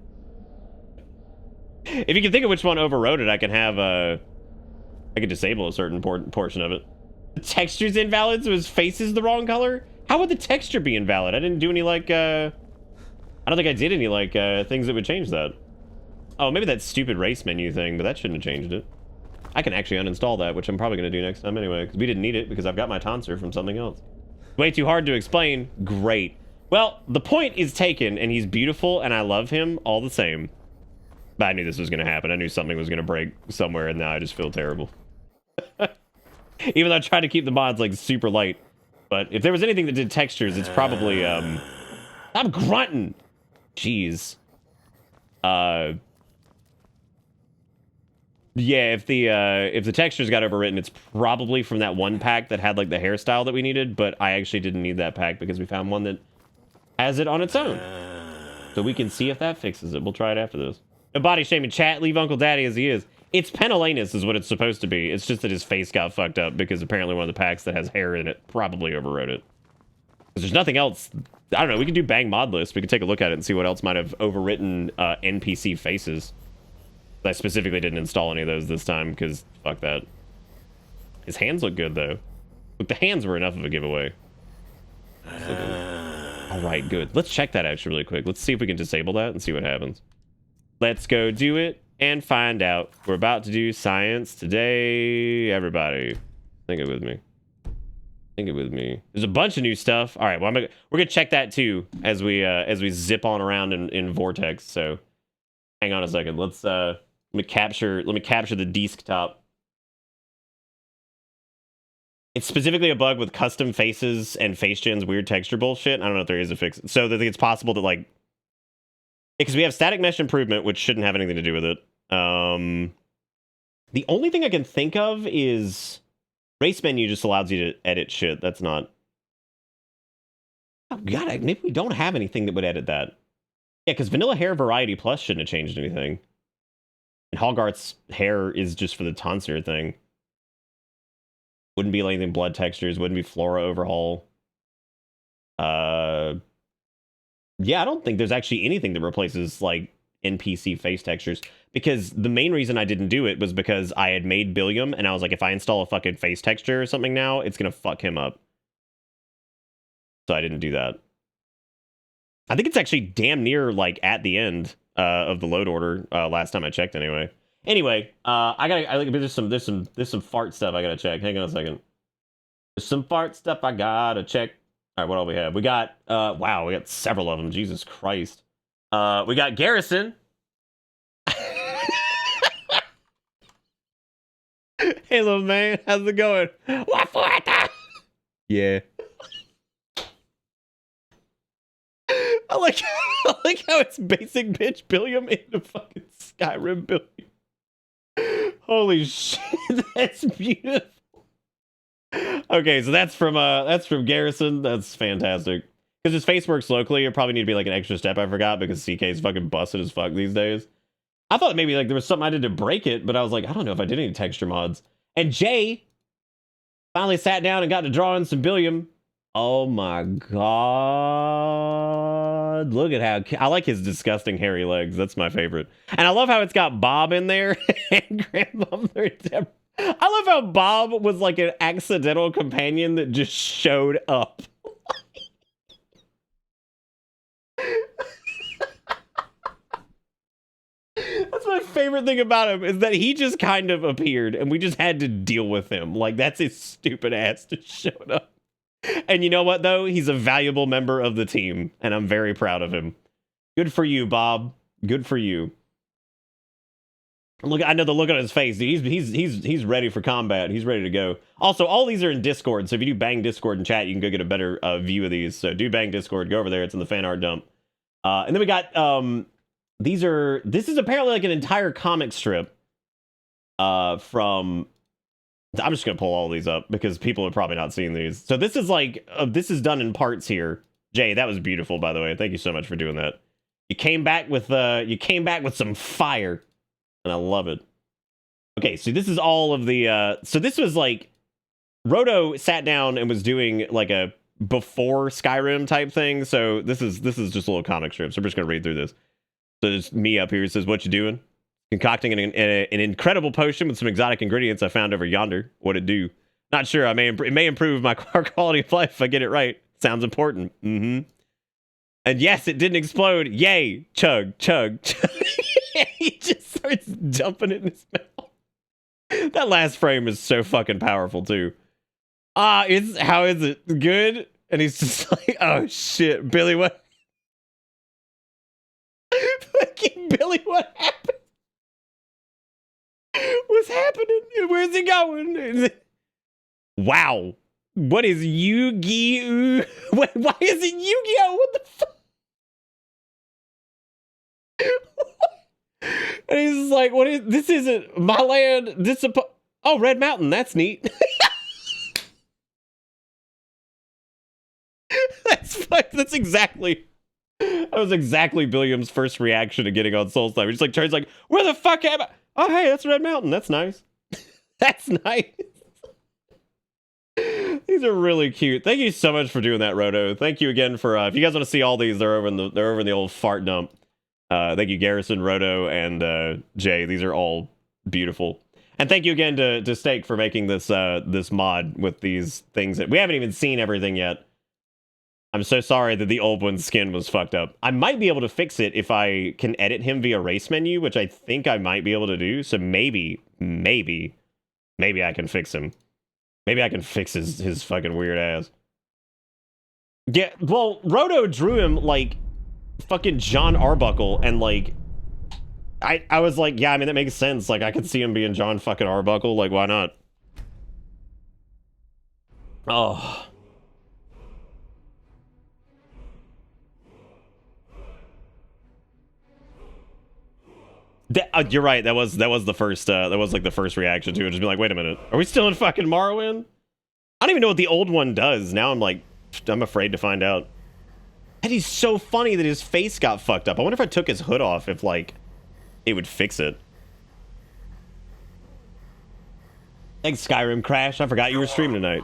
If you can think of which one overrode it, I can have I can disable a certain portion of it. The texture's invalid, so his face is the wrong color? How would the texture be invalid? I didn't do any like I don't think I did any like things that would change that. Oh, maybe that stupid race menu thing, but that shouldn't have changed it. I can actually uninstall that, which I'm probably going to do next time anyway, because we didn't need it because I've got my tonsor from something else. Way too hard to explain. Great. Well, the point is taken, and he's beautiful, and I love him all the same. But I knew this was going to happen. I knew something was going to break somewhere, and now I just feel terrible. Even though I tried to keep the mods, like, super light. But if there was anything that did textures, it's probably, I'm grunting! Jeez. Yeah, if the textures got overwritten, it's probably from that one pack that had, like, the hairstyle that we needed, but I actually didn't need that pack because we found one that has it on its own. So we can see if that fixes it. We'll try it after this. No body shaming, chat. Leave Uncle Daddy as he is. It's Penellanus is what it's supposed to be. It's just that his face got fucked up because apparently one of the packs that has hair in it probably overrode it. Because there's nothing else. I don't know. We can do bang mod list. We can take a look at it and see what else might have overwritten NPC faces. I specifically didn't install any of those this time because fuck that. His hands look good though. Look, the hands were enough of a giveaway. All right, good. Let's check that actually really quick. Let's see if we can disable that and see what happens. Let's go do it and find out. We're about to do science today. Everybody, think it with me. Think it with me. There's a bunch of new stuff. All right, well, we're gonna check that too as we zip on around in Vortex. So, hang on a second. Let's let me capture the desktop. It's specifically a bug with custom faces and face gen's weird texture bullshit. I don't know if there is a fix. So I think it's possible that like, because we have static mesh improvement, which shouldn't have anything to do with it. The only thing I can think of is race menu just allows you to edit shit. That's not. Oh god, maybe we don't have anything that would edit that. Yeah, because Vanilla Hair Variety Plus shouldn't have changed anything. And Hogarth's hair is just for the tonsure thing. Wouldn't be anything blood textures, wouldn't be flora overhaul. Yeah, I don't think there's actually anything that replaces like NPC face textures, because the main reason I didn't do it was because I had made Billiam and I was like, if I install a fucking face texture or something now, it's gonna fuck him up. So I didn't do that. I think it's actually damn near like at the end of the load order last time I checked anyway. Anyway, there's some fart stuff I gotta check. Hang on a second. There's some fart stuff I gotta check. All right, what all we have? We got wow, we got several of them. Jesus Christ. We got Garrison. Hey, little man, how's it going? What for that? Yeah. I like how it's basic bitch Billiam into fucking Skyrim Billiam. Holy shit, that's beautiful. Okay, so that's from Garrison. That's fantastic. Because his face works locally, it probably need to be like an extra step I forgot, because CK's fucking busted as fuck these days. I thought maybe like there was something I did to break it, but I was like, I don't know if I did any texture mods. And Jay finally sat down and got to draw in some Billiam. Oh my god. Look at how I like his disgusting hairy legs. That's my favorite. And I love how it's got Bob in there and Grandmother Deborah. I love how Bob was like an accidental companion that just showed up. That's my favorite thing about him, is that he just kind of appeared and we just had to deal with him. Like, that's his stupid ass to show up. And you know what, though? He's a valuable member of the team, and I'm very proud of him. Good for you, Bob. Good for you. Look, I know the look on his face. He's ready for combat. He's ready to go. Also, all these are in Discord, so if you do bang Discord and chat, you can go get a better view of these. So do bang Discord. Go over there. It's in the fan art dump. And then we got this is apparently like an entire comic strip from. I'm just gonna pull all these up because people have probably not seen these. So this is like this is done in parts here. Jay, that was beautiful, by the way. Thank you so much for doing that. You came back with some fire, and I love it. Okay, so this is all of the so this was like Roto sat down and was doing like a before Skyrim type thing. So this is just a little comic strip. So I'm just gonna read through this. So there's me up here. It says, "What you doing? Concocting an incredible potion with some exotic ingredients I found over yonder. What'd it do? Not sure. It may improve my quality of life if I get it right. Sounds important. Mm-hmm. And yes, it didn't explode. Yay! Chug, chug, chug." He just starts dumping it in his mouth. That last frame is so fucking powerful too. How is it? Good? And he's just like, oh shit, Billy, what? Fucking Billy, what happened? What's happening? Where's he going? Wow. What is Yu-Gi-Oh? Why is it Yu-Gi-Oh? What the fuck? And he's like, what is this? Isn't my land. This oh, Red Mountain. That's neat. That's exactly. That was exactly Billiam's first reaction to getting on Soul Sniper. He just like turns like, where the fuck am I? Oh, hey, that's Red Mountain. That's nice. That's nice. These are really cute. Thank you so much for doing that, Roto. Thank you again for if you guys want to see all these, they're over in the old fart dump. Thank you, Garrison, Roto, and Jay. These are all beautiful. And thank you again to Steak for making this this mod with these things that we haven't even seen everything yet. I'm so sorry that the old one's skin was fucked up. I might be able to fix it if I can edit him via race menu, which I think I might be able to do. So maybe I can fix him. Maybe I can fix his fucking weird ass. Yeah, well, Roto drew him like fucking John Arbuckle, and like I was like, yeah, I mean that makes sense. Like I could see him being John fucking Arbuckle. Like why not? Oh. You're right. That was the first. That was like the first reaction to it. Just be like, wait a minute, are we still in fucking Morrowind? I don't even know what the old one does. Now I'm afraid to find out. And he's so funny that his face got fucked up. I wonder if I took his hood off, if like it would fix it. Thanks, Skyrim Crash. I forgot you were streaming tonight.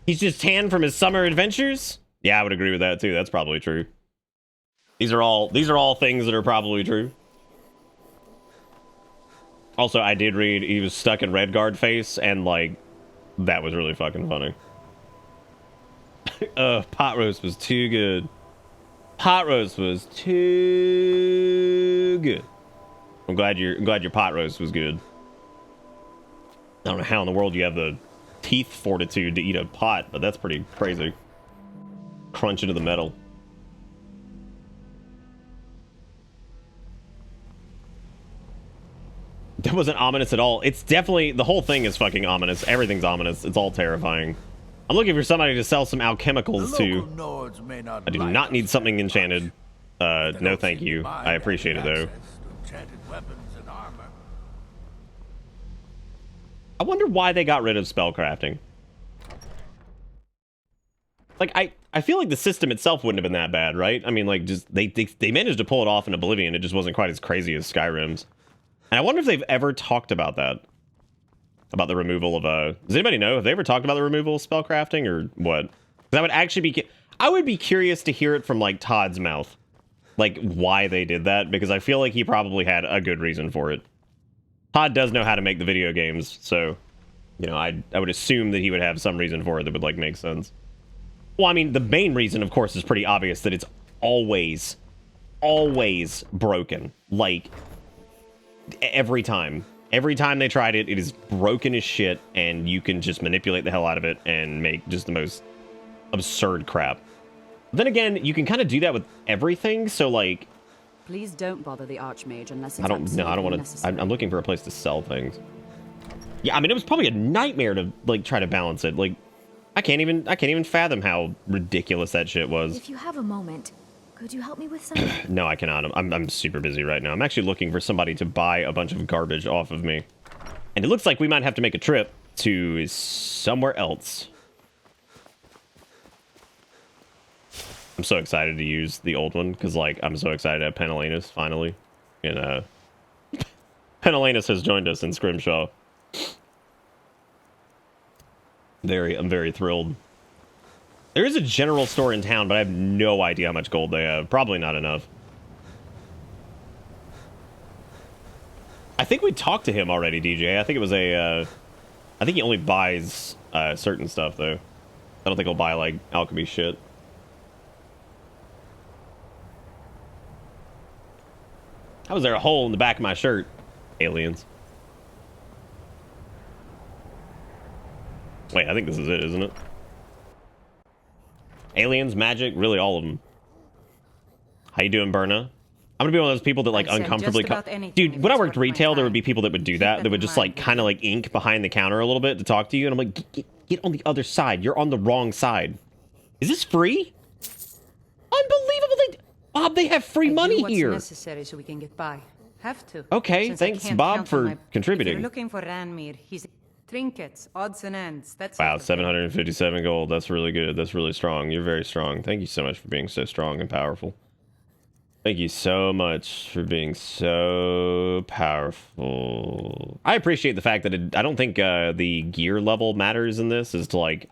He's just tan from his summer adventures? Yeah, I would agree with that too. That's probably true. These are all things that are probably true. Also, I did read he was stuck in Redguard face, and like that was really fucking funny. Pot roast was too good. Pot roast was too good. I'm glad your pot roast was good. I don't know how in the world you have the teeth fortitude to eat a pot, but that's pretty crazy. Crunch into the metal. That wasn't ominous at all. It's definitely, the whole thing is fucking ominous. Everything's ominous. It's all terrifying. I'm looking for somebody to sell some alchemicals to. I do not need something enchanted. No thank you. I appreciate it though. I wonder why they got rid of spellcrafting. Like, I feel like the system itself wouldn't have been that bad, right? I mean, like, just they managed to pull it off in Oblivion. It just wasn't quite as crazy as Skyrim's. And I wonder if they've ever talked about that. About the removal of, does anybody know? Have they ever talked about the removal of spellcrafting or what? Because I would actually be, I would be curious to hear it from, like, Todd's mouth. Like, why they did that, because I feel like he probably had a good reason for it. Todd does know how to make the video games, so, you know, I would assume that he would have some reason for it that would, like, make sense. Well, I mean, the main reason, of course, is pretty obvious, that it's always broken. Like, every time. Every time they tried it, it is broken as shit, and you can just manipulate the hell out of it and make just the most absurd crap. Then again, you can kind of do that with everything, so, like... Please don't bother the Archmage unless it's I don't want to... I'm looking for a place to sell things. Yeah, I mean, it was probably a nightmare to, like, try to balance it. Like, I can't even fathom how ridiculous that shit was. If you have a moment, could you help me with something? No, I cannot. I'm super busy right now. I'm actually looking for somebody to buy a bunch of garbage off of me. And it looks like we might have to make a trip to somewhere else. I'm so excited to use the old one, because, like, I'm so excited to have Penelenas, finally. And, Penelenas has joined us in Scrimshaw. I'm very thrilled. There is a general store in town, but I have no idea how much gold they have. Probably not enough. I think we talked to him already, DJ. I think it was a, I think he only buys, certain stuff, though. I don't think he'll buy, like, alchemy shit. How was there a hole in the back of my shirt? Aliens. Wait, I think this is it, isn't it? Aliens, magic, really all of them. How you doing, Berna? I'm gonna be one of those people that, like, uncomfortably... Dude, when I worked retail, there would be people that would do that. That would just, like, kind of, like, ink behind the counter a little bit to talk to you. And I'm like, get on the other side. You're on the wrong side. Is this free? Unbelievable. Bob, they have free money here. Necessary so we can get by. Have to. Okay, thanks, Bob, for contributing. If you're looking for Ranmir, he's trinkets, odds and ends. That's wow, 757 gold. That's really good. That's really strong. You're very strong. Thank you so much for being so strong and powerful. Thank you so much for being so powerful. I appreciate the fact that I don't think the gear level matters in this as to, like,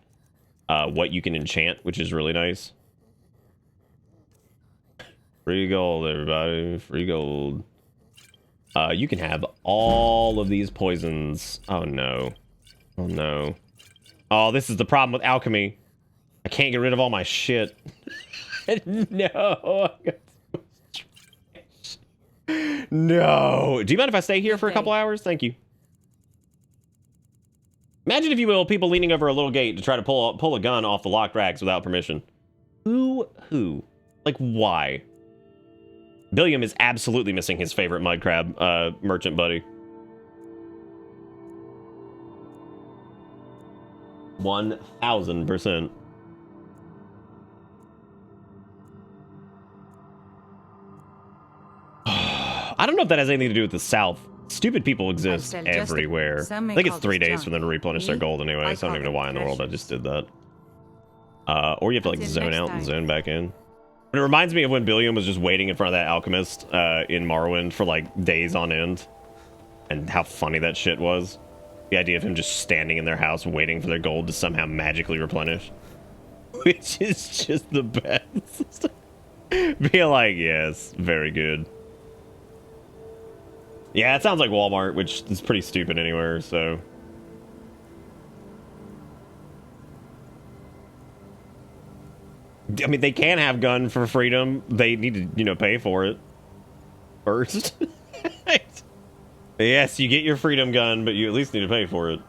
what you can enchant, which is really nice. Free gold, everybody. Free gold. You can have all of these poisons. Oh, no. Oh, no. Oh, this is the problem with alchemy. I can't get rid of all my shit. No. No. Do you mind if I stay here for a couple hours? Thank you. Imagine, if you will, people leaning over a little gate to try to pull a gun off the locked racks without permission. Who? Like, why? Billiam is absolutely missing his favorite mud crab merchant buddy. 1000%. I don't know if that has anything to do with the South. Stupid people exist everywhere. I think it's 3 days for them to replenish their gold anyway, so I don't even know why in the world I just did that. Or you have to, like, zone out and zone back in. But it reminds me of when Billiam was just waiting in front of that alchemist in Morrowind for, like, days on end. And how funny that shit was. The idea of him just standing in their house waiting for their gold to somehow magically replenish. Which is just the best. Be like, yes, very good. Yeah, it sounds like Walmart, which is pretty stupid anywhere, so... I mean, they can have gun for freedom. They need to, you know, pay for it first. Yes, you get your freedom gun, but you at least need to pay for it.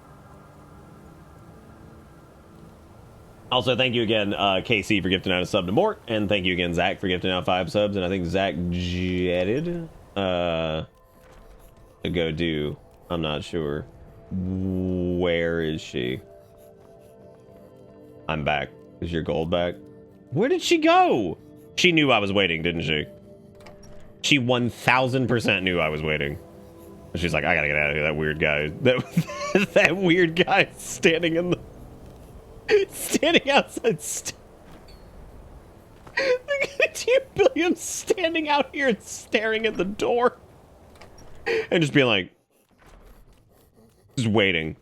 Also, thank you again, KC, for gifting out a sub to Mort, and thank you again, Zach, for gifting out 5 subs, and I think Zach jetted to go do. I'm not sure. Where is she? I'm back. Is your gold back? Where did she go? She knew I was waiting, didn't she? She 1000% knew I was waiting. She's like, I gotta get out of here. That weird guy. That weird guy standing in the... standing outside. Look at you, Billiam, standing out here and staring at the door. And just being like... just waiting.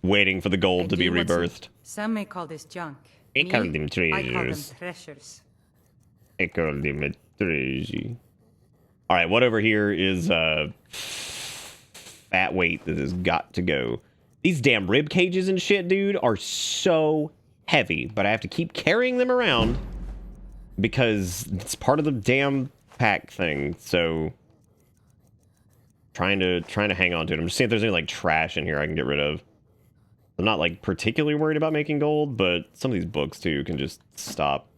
Waiting for the gold to be rebirthed. Some may call this junk. I call them I call them treasures. I call them treasures. Alright, what over here is fat weight that has got to go. These damn rib cages and shit, dude, are so heavy, but I have to keep carrying them around because it's part of the damn pack thing. So trying to hang on to it. I'm just seeing if there's any like trash in here I can get rid of. I'm not like particularly worried about making gold, but some of these books too can just stop.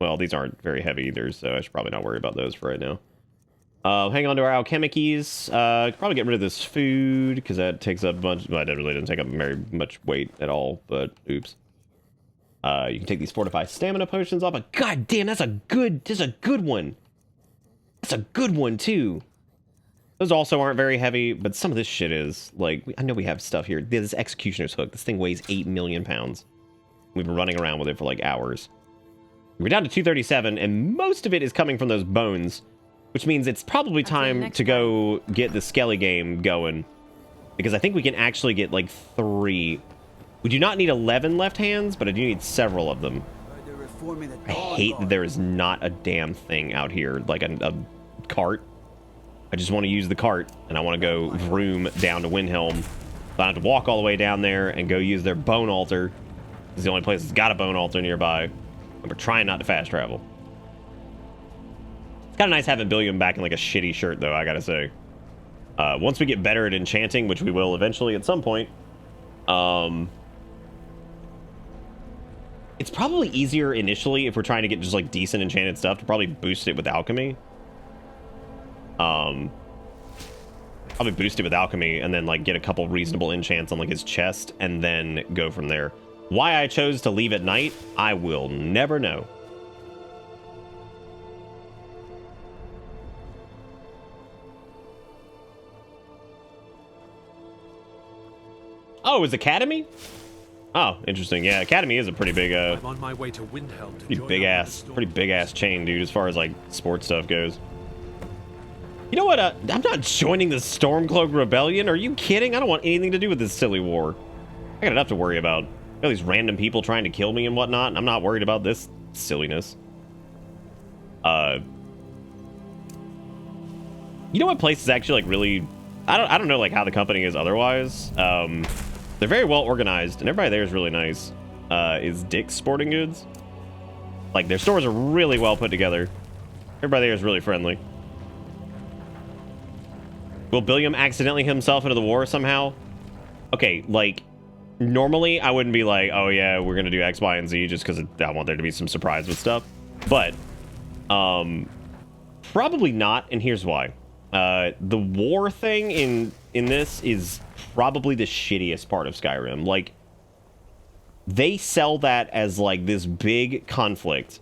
Well, these aren't very heavy either, so I should probably not worry about those for right now. Hang on to our alchemicals. Probably get rid of this food because that takes up a bunch. Well, that really doesn't take up very much weight at all, but oops. You can take these fortified stamina potions off. But god damn, that's a good one. That's a good one too. Those also aren't very heavy, but some of this shit is. Like, I know we have stuff here. This executioner's hook. This thing weighs 8 million pounds. We've been running around with it for like hours. We're down to 237, and most of it is coming from those bones. Which means it's probably time to go get the Skelly game going. Because I think we can actually get like 3. We do not need 11 left hands, but I do need several of them. I hate that there is not a damn thing out here. Like a cart. I just want to use the cart. And I want to go vroom down to Windhelm. So I have to walk all the way down there and go use their bone altar. It's the only place that's got a bone altar nearby. And we're trying not to fast travel. It's kind of nice having Billiam back in like a shitty shirt, though, I gotta say. Once we get better at enchanting, which we will eventually at some point, it's probably easier initially if we're trying to get just like decent enchanted stuff to probably boost it with alchemy. Probably boost it with alchemy and then like get a couple reasonable enchants on like his chest and then go from there. Why I chose to leave at night, I will never know. Oh, is Academy? Oh, interesting. Yeah, Academy is a pretty big, I'm on my way to Windhelm to pretty big ass chain, dude, as far as like sports stuff goes. You know what? I'm not joining the Stormcloak Rebellion. Are you kidding? I don't want anything to do with this silly war. I got enough to worry about. All these random people trying to kill me and whatnot, and I'm not worried about this silliness. You know what place is actually like really? I don't know like how the company is otherwise. They're very well organized, and everybody there is really nice. Is Dick's Sporting Goods. Like, their stores are really well put together. Everybody there is really friendly. Will Billiam accidentally himself into the war somehow? Okay, like, normally I wouldn't be like, oh yeah, we're gonna do X, Y, and Z just because I want there to be some surprise with stuff. But, probably not, and here's why. The war thing in this is probably the shittiest part of Skyrim. Like, they sell that as like this big conflict,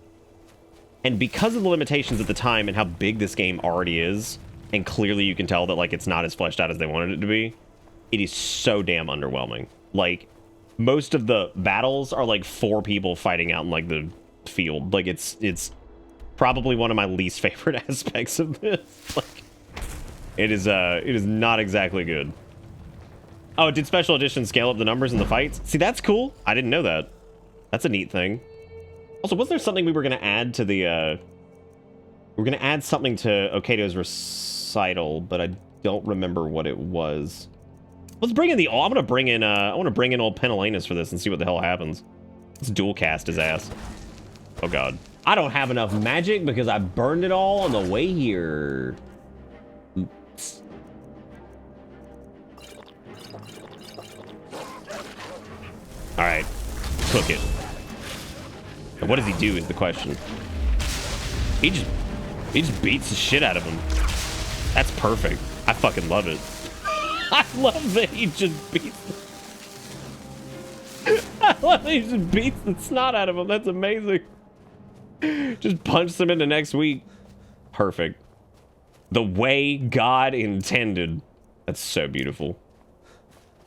and because of the limitations at the time and how big this game already is, and clearly you can tell that like it's not as fleshed out as they wanted it to be, it is so damn underwhelming. Like, most of the battles are like 4 people fighting out in like the field. Like, it's probably one of my least favorite aspects of this. Like, it is not exactly good. Oh, did special edition scale up the numbers in the fights? See, that's cool. I didn't know that. That's a neat thing. Also, was there something we were going to add to the... we were going to add something to Okato's recital, but I don't remember what it was. Let's bring in the... I want to bring in old Penelenas for this and see what the hell happens. Let's dual cast his ass. Oh, God. I don't have enough magic because I burned it all on the way here. Oops. All right. Cook it. And what does he do is the question. He just beats the shit out of him. That's perfect. I fucking love it. I love that he just beats I love that he just beats the snot out of him. That's amazing. Just punch them into next week. Perfect. The way God intended. That's so beautiful.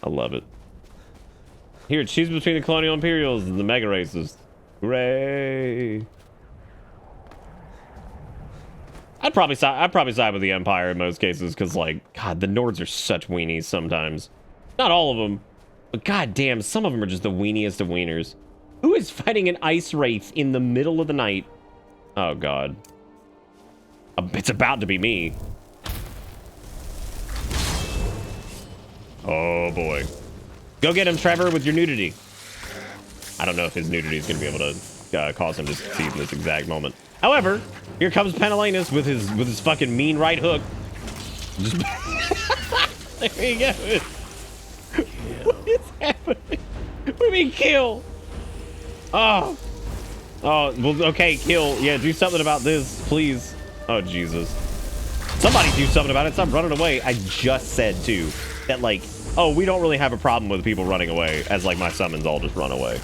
I love it. Here, choose between the Colonial Imperials and the Mega Races. Hooray! I'd probably side with the Empire in most cases, because, like, God, the Nords are such weenies sometimes. Not all of them, but goddamn, some of them are just the weeniest of wieners. Who is fighting an ice wraith in the middle of the night? Oh, God. It's about to be me. Oh, boy. Go get him, Trevor, with your nudity. I don't know if his nudity is going to be able to cause him to succeed in this exact moment. However, here comes Penelenas with his fucking mean right hook. Just there you go. What is happening? What do you mean kill? Oh, well, okay, kill. Yeah, do something about this, please. Oh, Jesus. Somebody do something about it. Stop running away. I just said too that, like, oh, we don't really have a problem with people running away, as like my summons all just run away.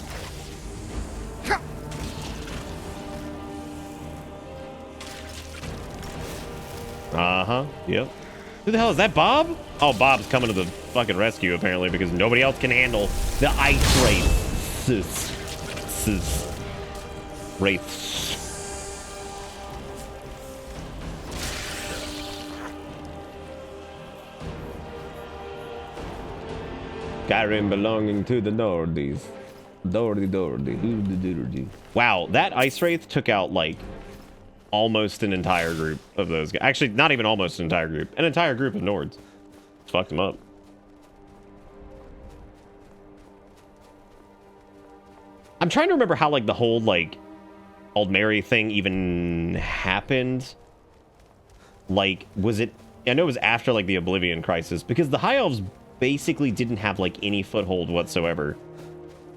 Uh-huh, yep. Who the hell is that, Bob? Oh, Bob's coming to the fucking rescue, apparently, because nobody else can handle the ice wraiths. Wraiths. Skyrim belonging to the Nordies. Wow, that ice wraith took out, like, almost an entire group of those guys. Actually, not even almost an entire group. An entire group of Nords. Just fucked them up. I'm trying to remember how, like, the whole, like, Aldmeri thing even happened. Like, was it... I know it was after, like, the Oblivion Crisis, because the High Elves basically didn't have, like, any foothold whatsoever.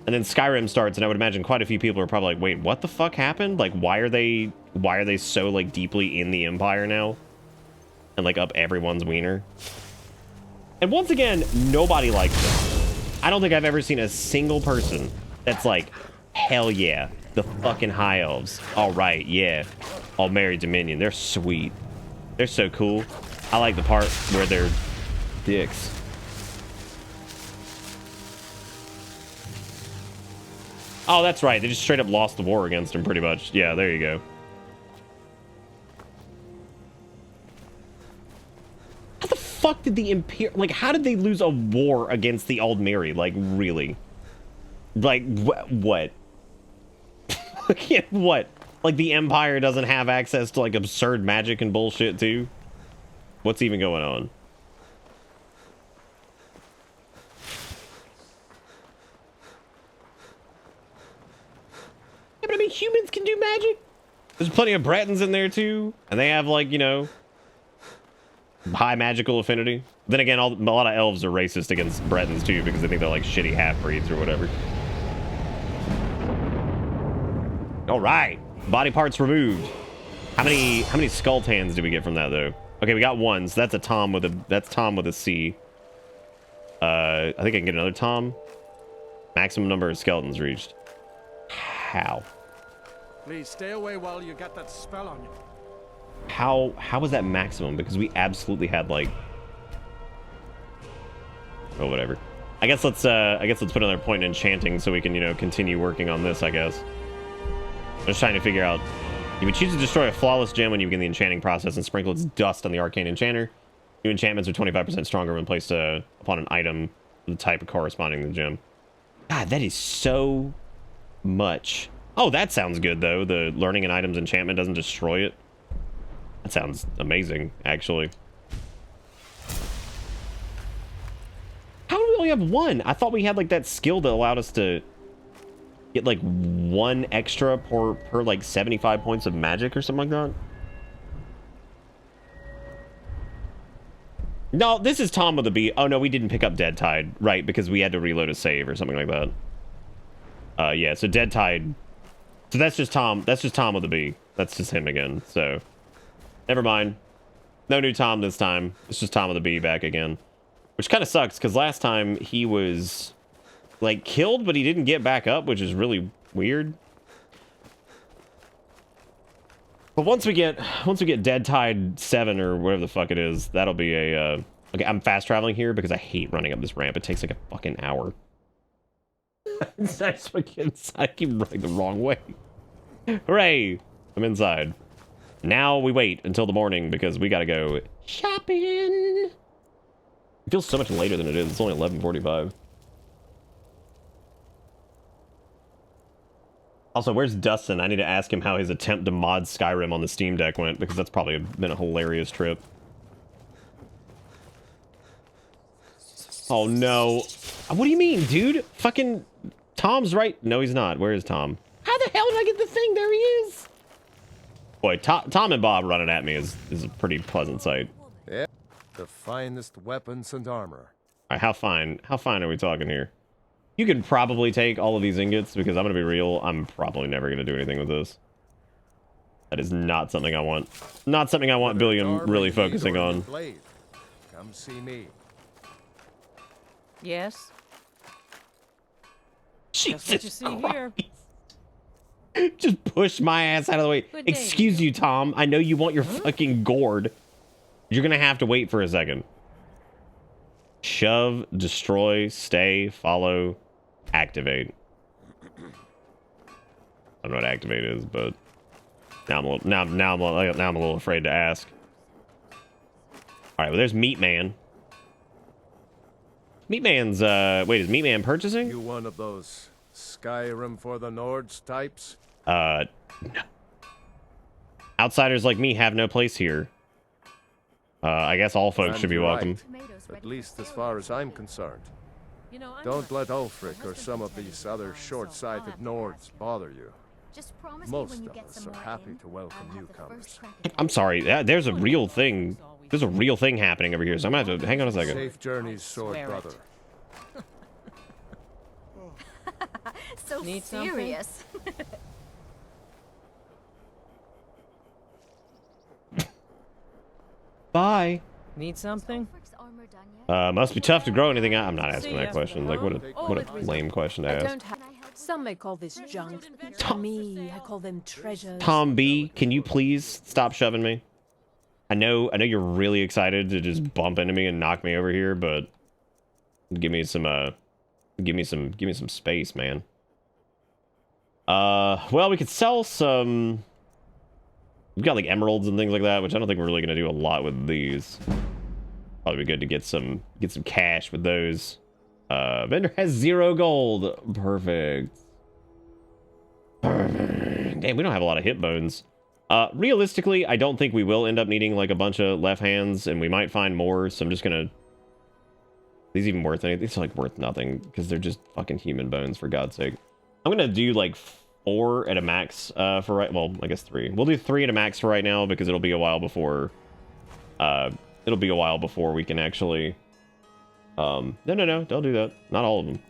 And then Skyrim starts, and I would imagine quite a few people are probably like, wait, what the fuck happened? Like, why are they so, like, deeply in the Empire now? And, like, up everyone's wiener? And once again, nobody likes them. I don't think I've ever seen a single person that's like, hell yeah, the fucking High Elves. All right, yeah. Aldmeri Dominion, they're sweet. They're so cool. I like the part where they're dicks. Oh, that's right. They just straight up lost the war against him, pretty much. Yeah, there you go. How the fuck did the Imperial... Like, how did they lose a war against the Aldmeri? Like, really? Like, what? What? Like, the Empire doesn't have access to, like, absurd magic and bullshit, too? What's even going on? Yeah, but I mean, humans can do magic. There's plenty of Bretons in there, too. And they have, like, you know, high magical affinity. Then again, a lot of elves are racist against Bretons, too, because they think they're, like, shitty half-breeds or whatever. All right. Body parts removed. How many Skulltans do we get from that, though? Okay, we got one. So that's a Tom with a... That's Tom with a C. I think I can get another Tom. Maximum number of skeletons reached. How? Please stay away while you get that spell on you. How was that maximum? Because we absolutely had, like... Oh, whatever. I guess let's put another point in enchanting so we can, you know, continue working on this, I guess. I'm just trying to figure out... You would choose to destroy a flawless gem when you begin the enchanting process and sprinkle its dust on the arcane enchanter. New enchantments are 25% stronger when placed upon an item the type of corresponding to the gem. God, that is so much. Oh, that sounds good, though. The learning and items enchantment doesn't destroy it. That sounds amazing, actually. How do we only have one? I thought we had, like, that skill that allowed us to get, like, one extra per like, 75 points of magic or something like that. No, this is Tom with the B. Oh, no, we didn't pick up Dead Tide. Right, because we had to reload a save or something like that. Yeah, so Dead Tide. So that's just Tom. That's just Tom with the B. That's just him again. So, never mind. No new Tom this time. It's just Tom with the B back again. Which kind of sucks, because last time he was, like, killed, but he didn't get back up, which is really weird. But once we get Dead Tide 7 or whatever the fuck it is, that'll be a okay, I'm fast traveling here because I hate running up this ramp. It takes like a fucking hour. I keep running the wrong way. Hooray! I'm inside. Now we wait until the morning because we gotta go shopping. It feels so much later than it is. It's only 11:45. Also, where's Dustin? I need to ask him how his attempt to mod Skyrim on the Steam Deck went, because that's probably been a hilarious trip. Oh, no. What do you mean, dude? Fucking Tom's right. No, he's not. Where is Tom? How the hell did I get the thing? There he is. Boy, Tom and Bob running at me is a pretty pleasant sight. Yeah, the finest weapons and armor. All right, how fine are we talking here? You could probably take all of these ingots, because I'm going to be real, I'm probably never going to do anything with this. That is not something I want. Not something I want Billiam really focusing on. Come see me. Yes. Jesus Just what you see here. Just push my ass out of the way. Excuse you, Tom. I know you want your fucking gourd. You're going to have to wait for a second. Shove, destroy, stay, follow, activate. I don't know what activate is, but now I'm a little afraid to ask. All right, well, there's Meat Man. Meat Man's wait, is Meat Man purchasing? You one of those Skyrim for the Nords types? No. Outsiders like me have no place here. I guess all folks should be welcome. At least as far as I'm concerned. Don't let Ulfric or some of these other short-sighted Nords bother you. Most of us are happy to welcome newcomers. I'm sorry, there's a real thing. There's a real thing happening over here, so I'm gonna have to hang on a second. Safe journeys, sword brother. So Need serious. Bye. Need something? Must be tough to grow anything out. I'm not asking that question. Like, what a lame question to ask. Some may call this junk. To me, I call them treasures. Tom B, can you please stop shoving me? I know you're really excited to just bump into me and knock me over here, but give me some space, man. Well, we could sell some. We've got like emeralds and things like that, which I don't think we're really gonna do a lot with these. Probably be good to get some cash with those. Vendor has 0 gold. Perfect. Damn, we don't have a lot of hip bones. Realistically, I don't think we will end up needing like a bunch of left hands, and we might find more, so I'm just gonna... These even worth anything? These are like worth nothing, because they're just fucking human bones, for God's sake. I'm gonna do like 4 at a max for right... Well, I guess 3. We'll do 3 at a max for right now, because it'll be a while before... It'll be a while before we can actually... No, don't do that. Not all of them.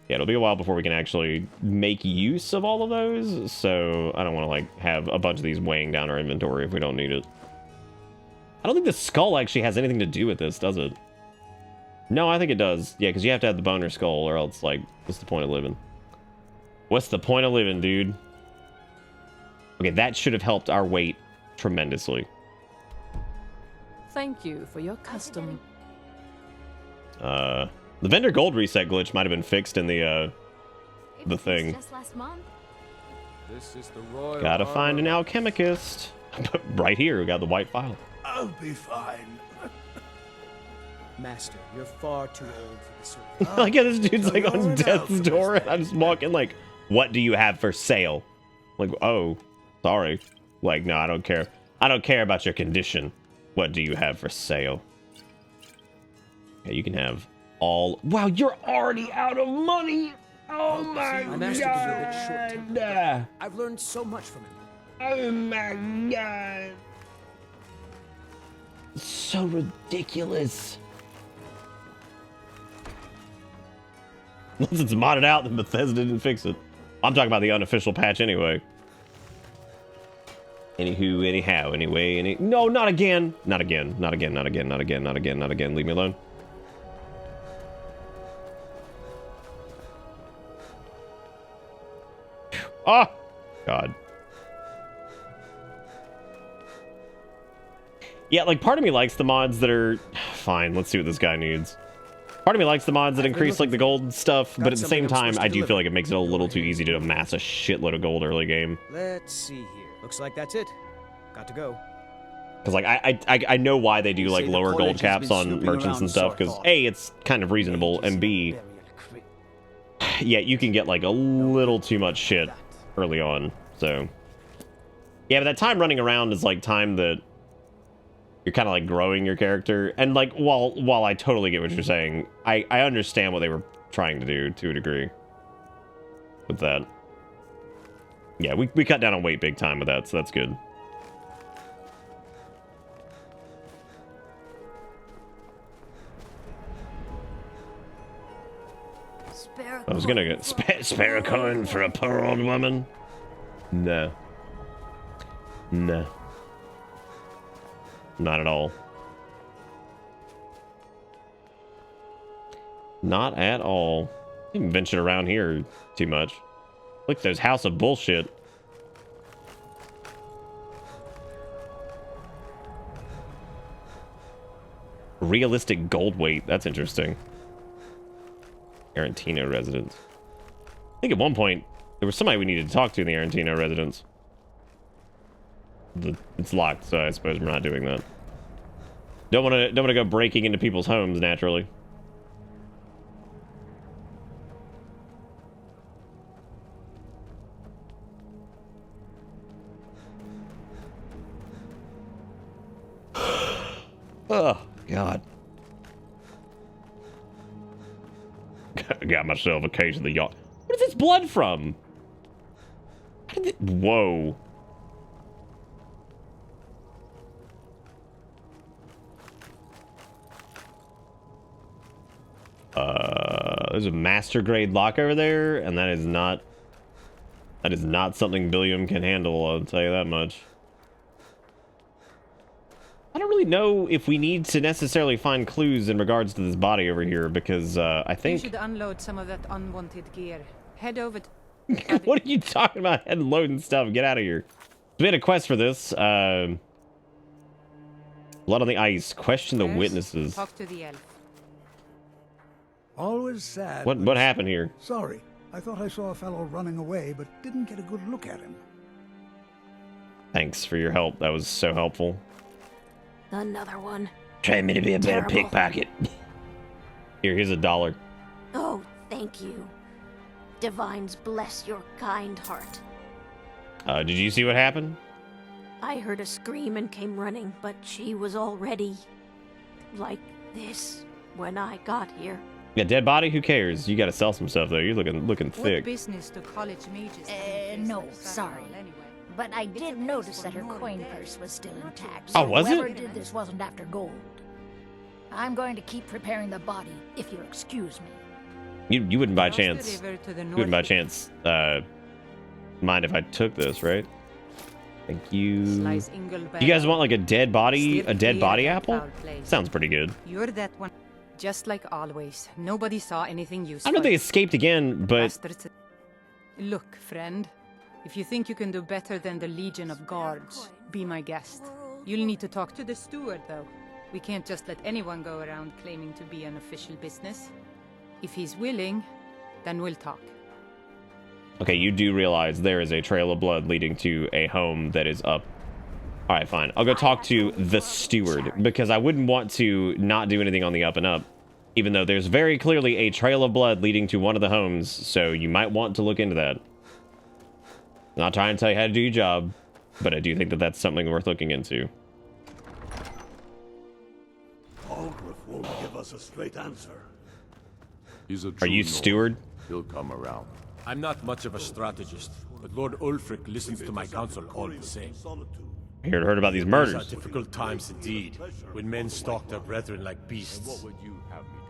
Yeah, it'll be a while before we can actually make use of all of those, so I don't want to, like, have a bunch of these weighing down our inventory if we don't need it. I don't think the skull actually has anything to do with this, does it? No, I think it does. Yeah, because you have to have the boner skull, or else, like, what's the point of living? What's the point of living, dude? Okay, that should have helped our weight tremendously. Thank you for your custom. The vendor gold reset glitch might have been fixed in the thing. Just last month. This is the royal Gotta find an alchemist. Right here, we got the white file. I'll be fine. Master, you're far too old for this sort of Like, yeah, this dude's like on death's door, and I'm just walking like, what do you have for sale? Like, oh, sorry. Like, no, I don't care. I don't care about your condition. What do you have for sale? Okay, you can have all... Wow, you're already out of money! Oh my god! Master can be a bit short-tempered, but I've learned so much from him. Oh my god! So ridiculous. Once it's modded out, then Bethesda didn't fix it. I'm talking about the unofficial patch anyway. Anywho, anyhow, anyway, no, not again. Not again, not again, not again, not again, not again, not again. Leave me alone. Oh, God. Yeah, like, part of me likes the mods that are... Fine, let's see what this guy needs. Part of me likes the mods that increase, like, the gold stuff, but at the same time, I do feel like it makes it a little too easy to amass a shitload of gold early game. Let's see here. Looks like that's it. Got to go. Because, like, I know why they do, like, lower gold caps on merchants and stuff, because, A, it's kind of reasonable, and B, yeah, you can get, like, a little too much shit early on, so... Yeah, but that time running around is, like, time that you're kind of, like, growing your character, and, like, while I totally get what you're saying, I understand what they were trying to do, to a degree, with that. Yeah, we cut down on weight big time with that, so that's good. I was gonna get spare a coin for a poor old woman. No. No. Not at all. Not at all. I didn't venture around here too much. Look, there's House of Bullshit. Realistic gold weight. That's interesting. Arantino residence. I think at one point there was somebody we needed to talk to in the Arantino residence. It's locked, so I suppose we're not doing that. Don't want to go breaking into people's homes naturally. Oh God. Got myself a case of the yacht. What is this blood from? Whoa. There's a master grade lock over there, and that is not something Billiam can handle, I'll tell you that much. I don't really know if we need to necessarily find clues in regards to this body over here, because I think... You should unload some of that unwanted gear. Head over to... What are you talking about? Head loading stuff. Get out of here. We had a quest for this. Blood on the ice. Question the witnesses. Talk to the elf. Always sad. What happened here? Sorry. I thought I saw a fellow running away, but didn't get a good look at him. Thanks for your help. That was so helpful. Another one. Try me to be a better Terrible. pickpocket. Here's $1. Oh, thank you. Divines bless your kind heart. Did you see what happened? I heard a scream and came running, but she was already like this when I got here. Yeah, dead body? Who cares? You gotta sell some stuff, though. You're looking What thick. business do college mages No, sorry. But I did notice that her coin purse was still intact. Oh, was it? Whoever did this wasn't after gold. I'm going to keep preparing the body, if you'll excuse me. You wouldn't by chance... You wouldn't by chance, mind if I took this, right? Thank you. You guys want, like, a dead body apple? Sounds pretty good. You're that one. Just like always. Nobody saw anything useful. I know they escaped again, but... Look, friend. If you think you can do better than the Legion of Guards, be my guest. You'll need to talk to the steward, though. We can't just let anyone go around claiming to be an official business. If he's willing, then we'll talk. Okay, you do realize there is a trail of blood leading to a home that is up All right, fine. I'll go talk to the steward because I wouldn't want to not do anything on the up and up, even though there's very clearly a trail of blood leading to one of the homes. So you might want to look into that. I'm not trying to tell you how to do your job, but I do think that that's something worth looking into. Ulgrif won't give us a straight answer. He's a Are you steward? He'll come around. I'm not much of a strategist, but Lord Ulfric listens to my counsel all the same. I heard about these These are murders. difficult times indeed, when men stalk their brethren like beasts.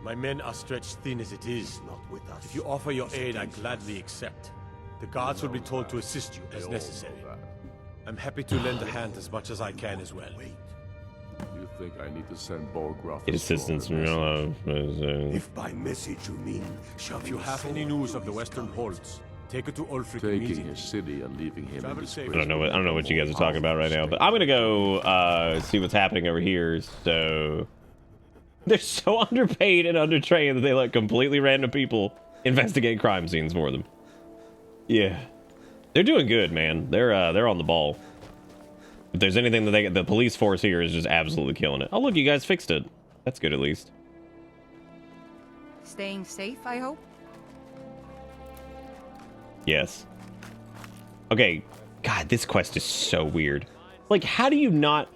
My men are stretched thin as it is. If you offer your aid, I gladly accept. The guards will be told to assist you as necessary. I'm happy to lend a hand as much as I can as well. You think I need to send Bolgraf? Get assistance from If by message you mean If you have any news of the Western Holds, take it to Ulfric taking immediately. his city and leaving him in disgrace. I don't know what you guys are talking about right now, but I'm gonna go see what's happening over here. So they're so underpaid and undertrained that they let completely random people investigate crime scenes for them. Yeah, they're doing good, man. They're on the ball. If there's anything that the police force here is just absolutely killing it. Oh look, you guys fixed it. That's good at least. Staying safe, I hope? Yes. Okay. God, this quest is so weird. Like, how do you not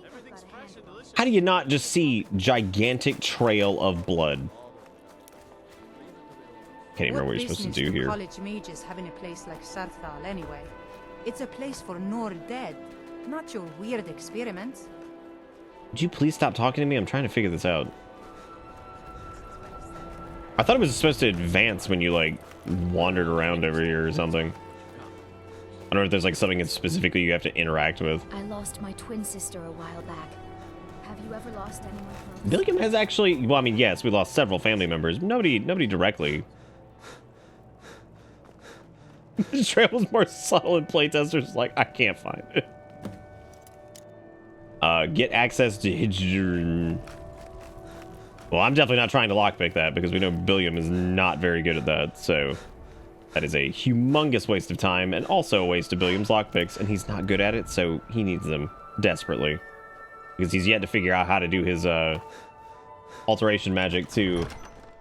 just see gigantic trail of blood? Can't even remember what you're supposed to do here. College mages having a place like Sarthal anyway. It's a place for Nord dead, not your weird experiments. Would you please stop talking to me? I'm trying to figure this out. I thought it was supposed to advance when you like wandered around over here or something. I don't know if there's like something specifically you have to interact with. I lost my twin sister a while back. Have you ever lost anyone close? Billiam has actually, well, I mean, yes, we lost several family members. Nobody directly. The trail was more subtle and playtesters like, I can't find it. Get access to Hijr. Well, I'm definitely not trying to lockpick that because we know Billiam is not very good at that. So that is a humongous waste of time and also a waste of Billiam's lockpicks. And he's not good at it, so he needs them desperately because he's yet to figure out how to do his alteration magic to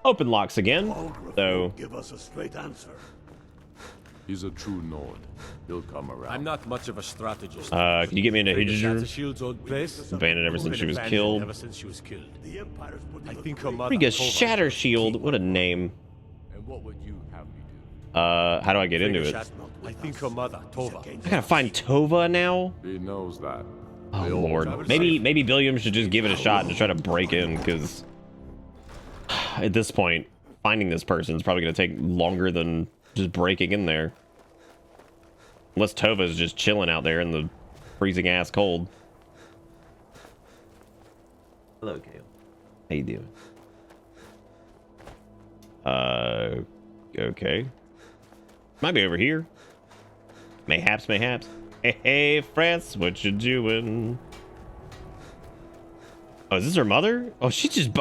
open locks again. So give us a straight answer. He's a true Nord. He'll come around. I'm not much of a strategist. Can you get me into Hijr? Shield's old place. Abandoned ever since she was killed. Ever since she was killed. I think her mother. Pretty good. Shatter Shield. What a name. And what would you have me do? How do I get into it? I think her mother, Tova. I gotta find Tova now. He knows that. Oh lord. Maybe Billiam should just give it a shot and just try to break in, because at this point, finding this person is probably gonna take longer than just breaking in there. Unless Tova's just chilling out there in the freezing ass cold. Hello, Kale. How you doing? Okay. Might be over here. Mayhaps. Hey, France, what you doing? Oh, is this her mother? Oh, she's just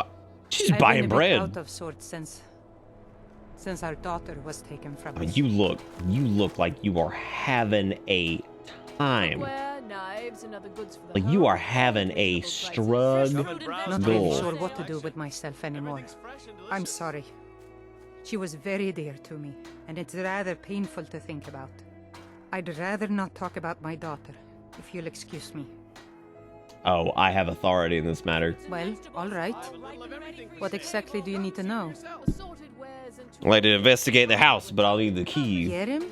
buying bread. I've been a bit out of sorts since our daughter was taken from us. You look like you are having a time. Knives and other goods for the Like you are having a struggle. Not really sure what to do with myself anymore. I'm sorry. She was very dear to me, and it's rather painful to think about. I'd rather not talk about my daughter, if you'll excuse me. Oh, I have authority in this matter. Well, all right. What exactly do you need to know? I'd like to investigate the house, but I'll need the keys. Get him?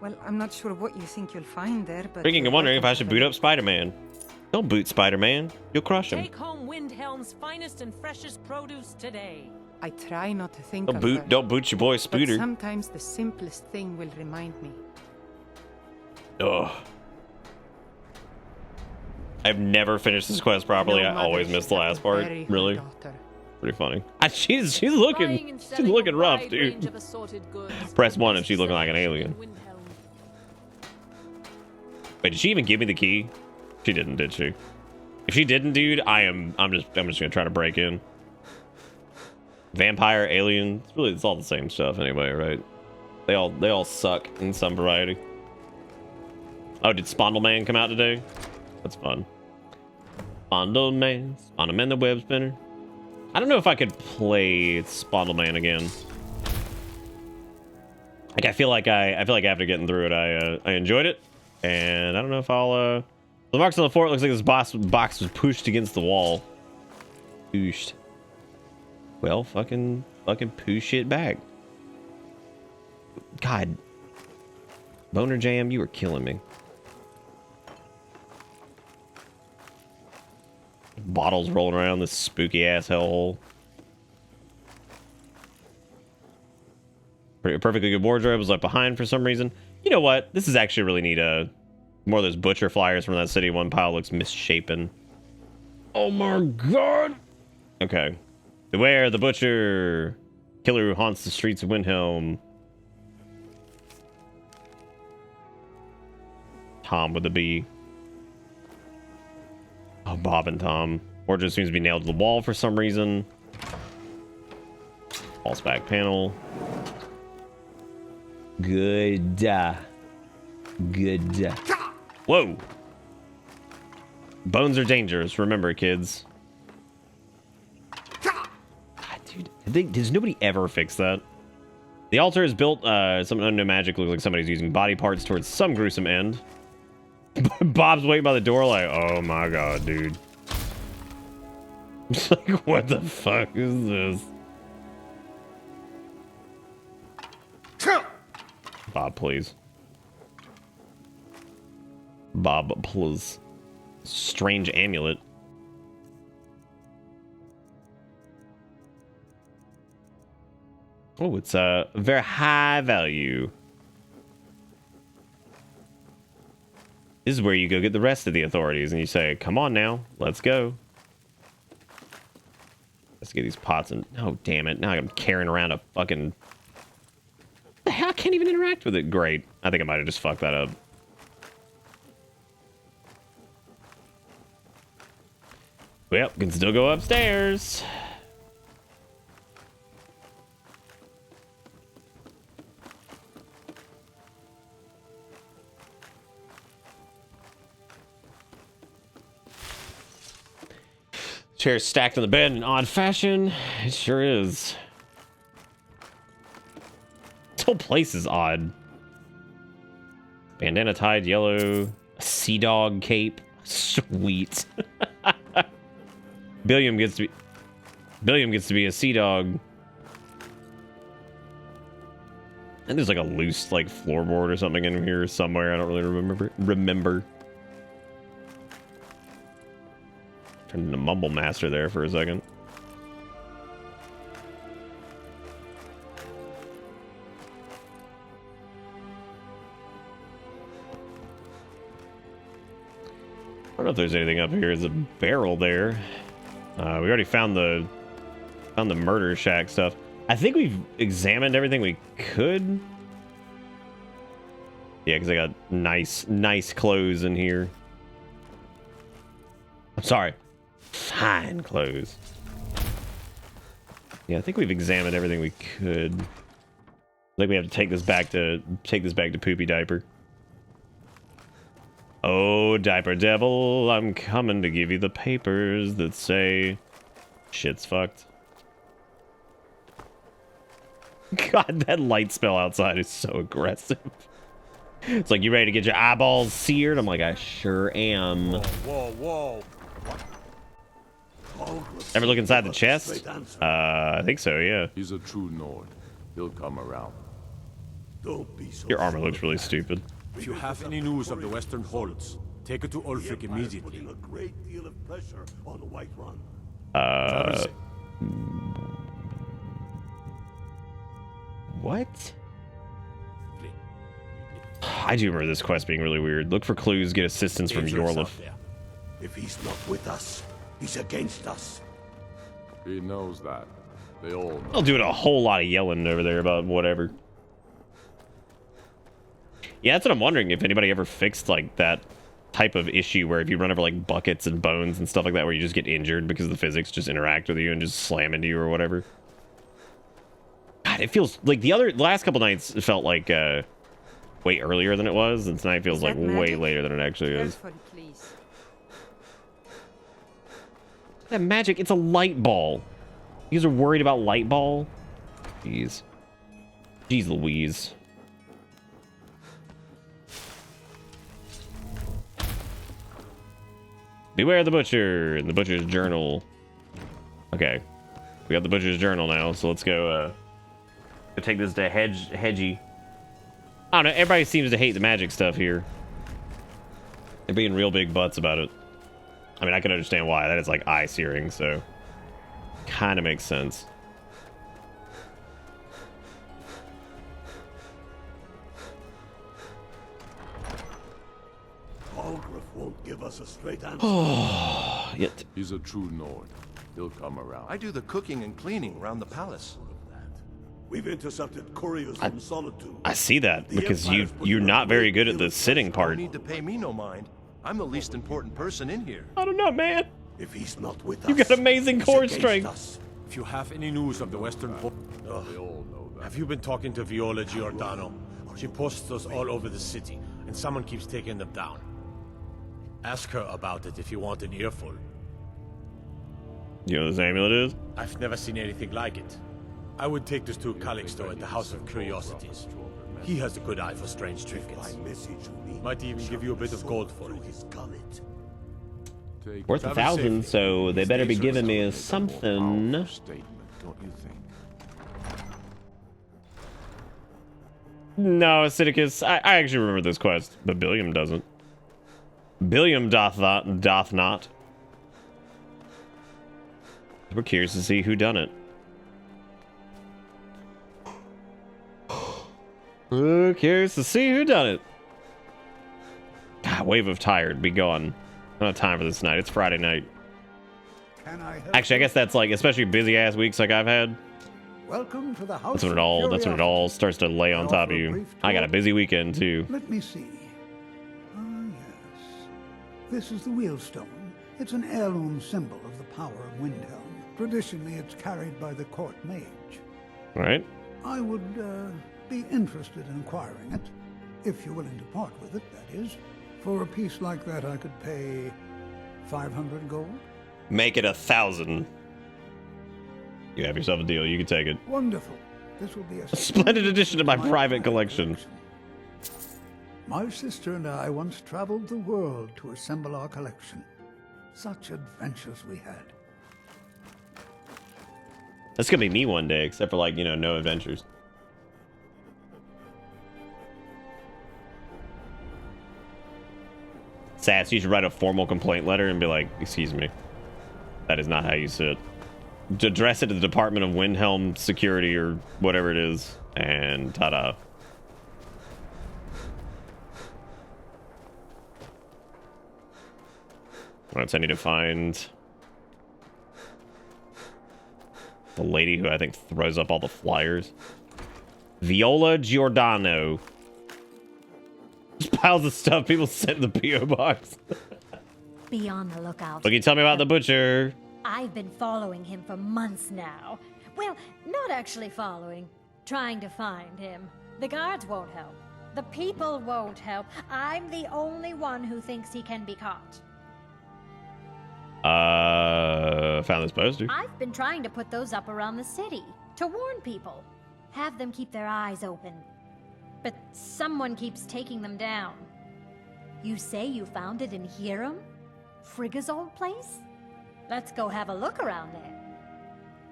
Well, I'm not sure what you think you'll find there, but... Thinking and wondering if I should boot up Spider-Man. Don't boot Spider-Man. You'll crush him. Take home Windhelm's finest and freshest produce today. I try not to think Don't boot your boy Spooter. But sometimes the simplest thing will remind me. Ugh. I've never finished this quest properly. I always miss the last part. Really? Pretty funny. She's looking rough, dude. Press 1 and she's looking like an alien. Wait, did she even give me the key? She didn't, did she? If she didn't, dude, I'm just gonna try to break in. Vampire, alien, it's all the same stuff anyway, right? They all suck in some variety. Oh, did Spondleman come out today? That's fun. Spondleman the web spinner. I don't know if I could play Spondleman again. Like I feel like after getting through it, I enjoyed it, and I don't know if I'll. The marks on the fort looks like this box was pushed against the wall. Pushed. Well, fucking push it back. God. Boner Jam, you were killing me. Bottles rolling around this spooky ass hellhole. Perfectly good wardrobe was left behind for some reason. You know what? This is actually really neat. More of those butcher flyers from that city. One pile looks misshapen. Oh my god! Okay. Beware the butcher. Killer who haunts the streets of Windhelm. Tom with a B. Oh, Bob and Tom. Wardrobe seems to be nailed to the wall for some reason. False back panel. Good. Good. Whoa. Bones are dangerous. Remember, kids. God, dude. Does nobody ever fix that? The altar is built. Some unknown magic. Looks like somebody's using body parts towards some gruesome end. Bob's waiting by the door like, oh my god, dude. It's like, what the fuck is this? Bob, please. Bob, please. Strange amulet. Oh, it's very high value. This is where you go get the rest of the authorities and you say, come on now, let's go. Let's get these pots and... Oh, damn it. Now I'm carrying around a fucking... What the hell? I can't even interact with it. Great. I think I might have just fucked that up. Well, can still go upstairs. Chairs stacked on the bed in odd fashion. It sure is. This whole place is odd. Bandana tied yellow. A sea dog cape. Sweet. Billiam gets to be a sea dog. And there's like a loose like floorboard or something in here somewhere. I don't really remember. Turned into Mumble Master there for a second. I don't know if there's anything up here. There's a barrel there. We already found the murder shack stuff. I think we've examined everything we could. Yeah, because I got nice clothes in here. I'm sorry. Fine clothes. Yeah, I think we've examined everything we could. I think we have to take this back to Poopy Diaper. Oh, Diaper Devil, I'm coming to give you the papers that say shit's fucked. God, that light spell outside is so aggressive. It's like, you ready to get your eyeballs seared? I'm like, I sure am. Whoa. Ever look inside the chest? I think so, yeah. He's a true Nord. He'll come around. Don't be so Your armor looks really stupid. If you have any news of the Western Holds, take it to Ulfric immediately. Putting a great deal of pressure on the White Run. What? I do remember this quest being really weird. Look for clues, get assistance from Yorlif. If he's not with us, he's against us. He knows that. They all know. I'll do a whole lot of yelling over there about whatever. Yeah, that's what I'm wondering, if anybody ever fixed like that type of issue where if you run over like buckets and bones and stuff like that where you just get injured because the physics just interact with you and just slam into you or whatever. God, it feels like the last couple nights it felt like way earlier than it was, and tonight feels like way later than it actually is. That magic, it's a light ball. You guys are worried about light ball? Jeez. Jeez Louise. Beware the butcher in the butcher's journal. Okay. We got the butcher's journal now, so let's go take this to Hedgie. I don't know, everybody seems to hate the magic stuff here. They're being real big butts about it. I mean, I can understand why. That is like eye searing, so kind of makes sense. Algrith won't give us a straight answer. Oh, yet. He's a true Nord. He'll come around. I do the cooking and cleaning around the palace. We've intercepted couriers from Solitude. I see that because you're not very good at the sitting part. You need to pay me no mind. I'm the least important person in here. I don't know, man. If he's not with us, you got amazing core strength. If you have any news of the Western Port, have you been talking to Viola Giordano? She posts those all over the city, and someone keeps taking them down. Ask her about it if you want an earful. You know what this amulet is? I've never seen anything like it. I would take this to Calixto at the House of Curiosities. He has a good eye for strange trinkets. Might even give you a bit of gold for it. Worth 1,000, so they better be giving me something. Don't you think? No, Acidicus. I actually remember this quest, but Billiam doesn't. Billiam doth not. We're curious to see who done it. We're curious to see who done it. God, wave of tired. Be gone. I don't have time for this night. It's Friday night. Actually, I guess that's like, especially busy ass weeks like I've had. Welcome to the house. That's when it all starts to lay on top of you. I got a busy weekend too. Let me see. Ah, yes. This is the wheelstone. It's an heirloom symbol of the power of Windhelm. Traditionally, it's carried by the court mage. Right. I would be interested in acquiring it, if you're willing to part with it, that is. For a piece like that, I could pay 500 gold. Make it 1,000. You have yourself a deal. You can take it. Wonderful. This will be a splendid addition to my private collection. My sister and I once traveled the world to assemble our collection. Such adventures we had. That's gonna be me one day, except for like, you know, no adventures. Sass, you should write a formal complaint letter and be like, excuse me, that is not how you sit. Address it to the Department of Windhelm Security or whatever it is, and ta-da. Alright, so I need to find the lady who I think throws up all the flyers. Viola Giordano. Just piles of stuff people sent in the P.O. box. Be on the lookout. Can you tell me about the butcher? I've been following him for months now. Well, not actually following. Trying to find him. The guards won't help. The people won't help. I'm the only one who thinks he can be caught. Found this poster. I've been trying to put those up around the city to warn people. Have them keep their eyes open. But someone keeps taking them down. You say you found it in Hiram? Frigga's old place? Let's go have a look around there.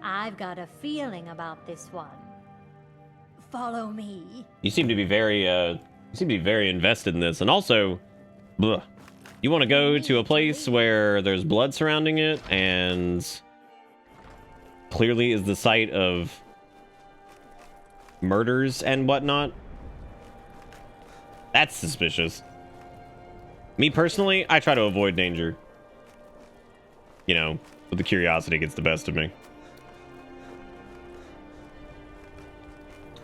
I've got a feeling about this one. Follow me. You seem to be very invested in this, and also, bleh, you want to go to a place where there's blood surrounding it and clearly is the site of murders and whatnot. That's suspicious. Me personally, I try to avoid danger. You know, but the curiosity gets the best of me.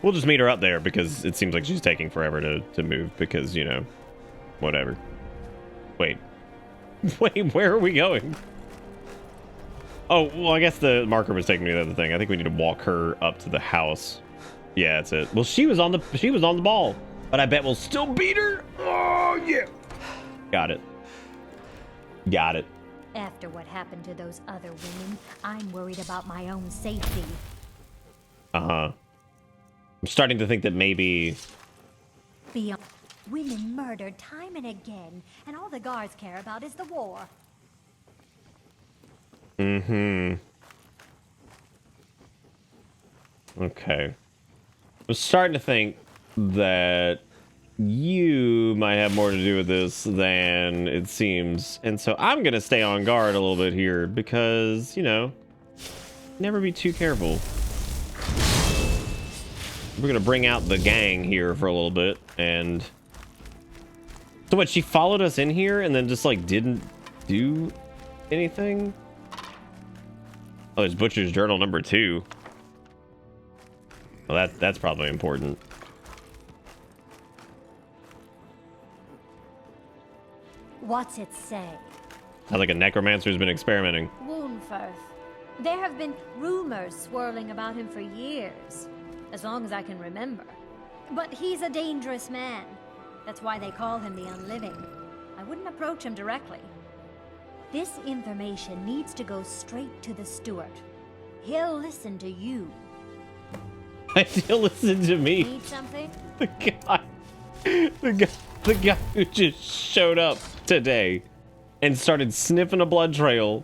We'll just meet her up there because it seems like she's taking forever to move because, you know, whatever. Wait. Wait, where are we going? Oh, well, I guess the marker was taking me to the other thing. I think we need to walk her up to the house. Yeah, that's it. Well, she was on the ball, but I bet we'll still beat her. Oh, yeah. Got it. Got it. After what happened to those other women, I'm worried about my own safety. Uh-huh. I'm starting to think that maybe... Beyond women murdered time and again, and all the guards care about is the war. Mm-hmm. Okay. I'm starting to think that you might have more to do with this than it seems. And so I'm going to stay on guard a little bit here because, you know, never be too careful. We're going to bring out the gang here for a little bit. And so what, she followed us in here and then just like didn't do anything? Oh, there's Butcher's Journal number 2. Well, that's probably important. What's it say? Sounds like a necromancer's been experimenting. Woundfirth. There have been rumors swirling about him for years, as long as I can remember. But he's a dangerous man. That's why they call him the Unliving. I wouldn't approach him directly. This information needs to go straight to the steward. He'll listen to you. He'll listen to me. Need something? The guy who just showed up today and started sniffing a blood trail.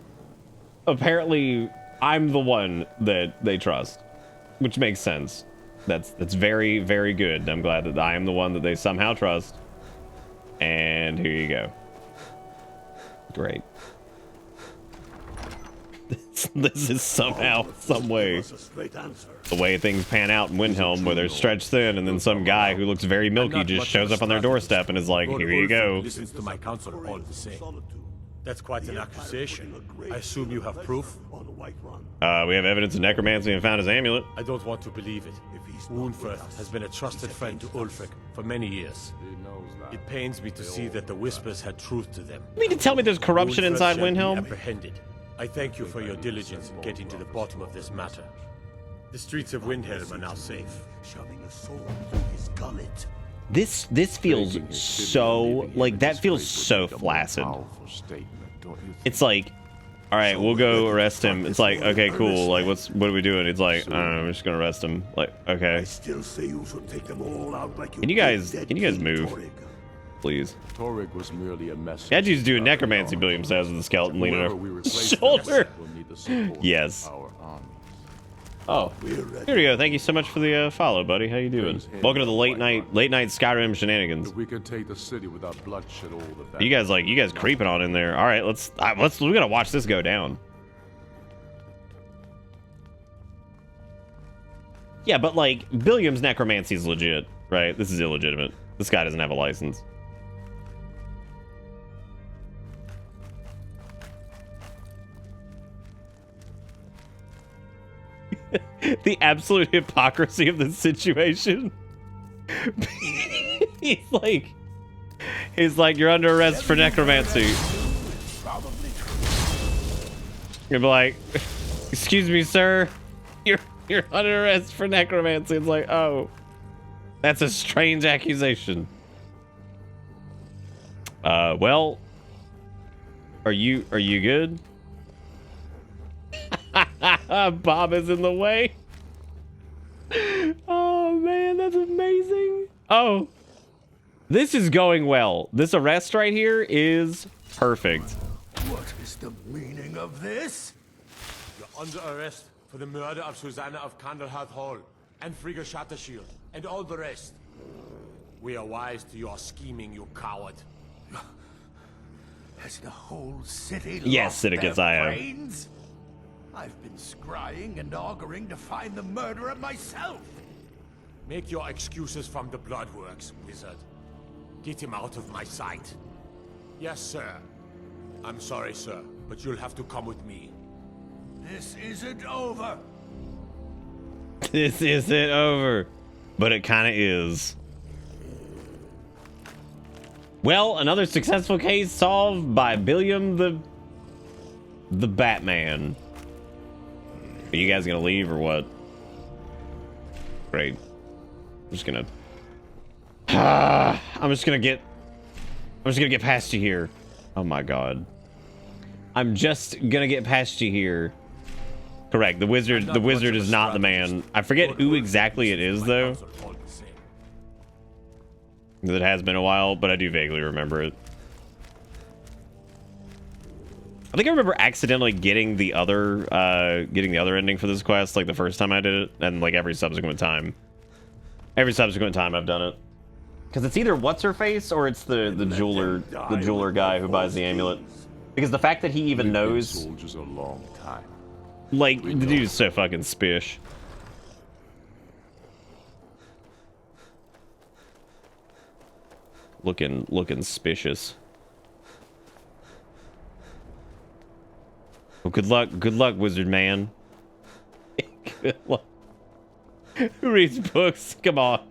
Apparently, I'm the one that they trust, which makes sense. That's very, very good. I'm glad that I am the one that they somehow trust. And here you go. Great. This is somehow, some way, the way things pan out in Windhelm, where they're stretched thin, and then some guy who looks very milky just shows up on their doorstep and is like, "Here you go." Listens to my counsel all the same. That's quite an accusation. I assume you have proof? We have evidence of necromancy and found his amulet. I don't want to believe it. Woundfirth has been a trusted friend to Ulfric for many years. It pains me to see that the Whispers had truth to them. You mean to tell me there's corruption inside Windhelm? Apprehended. I thank you for your diligence in getting to the bottom of this matter. The streets of Windhelm are now safe. Shoving a sword through his gullet. This feels so, like, that feels so flaccid. It's like, all right, we'll go arrest him. It's like, okay, cool. Like, what are we doing? It's like, I don't know, I'm just gonna arrest him. Like, okay. I still say you should take them all out like you Can you guys move? Please. Torrig was merely a messenger. Edgy's doing necromancy, Billiam says, with the skeleton leaning over his shoulder. Yes. Oh, here we go. Thank you so much for the follow, buddy. How you doing? Welcome to the late night Skyrim shenanigans. We can take the city without bloodshed. All the you guys creeping on in there. All right, we gotta watch this go down. Yeah, but like Billiam's necromancy is legit, right? This is illegitimate. This guy doesn't have a license. The absolute hypocrisy of the situation. He's like, you're under arrest for necromancy. You'll be like, excuse me, sir, you're under arrest for necromancy. It's like, oh, that's a strange accusation. Well, are you good? Bob is in the way. Oh man, that's amazing. Oh, this is going well. This arrest right here is perfect. What is the meaning of this? You're under arrest for the murder of Susanna of Candlehearth Hall and Frigga Shattershield and all the rest. We are wise to your scheming, you coward. Has the whole city yes, lost Sidicus, their I am. brains? I've been scrying and auguring to find the murderer myself. Make your excuses from the Bloodworks, wizard. Get him out of my sight. Yes, sir. I'm sorry, sir, but you'll have to come with me. This isn't over. This isn't over, but it kind of is. Well, another successful case solved by Billiam the Batman. Are you guys gonna leave or what? Great. I'm just gonna get past you here. Oh my god. I'm just gonna get past you here. Correct. The wizard is not the man. I forget who exactly it is though. It has been a while, but I do vaguely remember it. I think I remember accidentally getting the other ending for this quest like the first time I did it, and like every subsequent time I've done it. Because it's either what's her face or it's the jeweler guy who buys the amulet. Because the fact that he even knows soldiers a long time. Like the dude's so fucking spish. Looking suspicious. Well, good luck, wizard man. Good luck. Who reads books? Come on.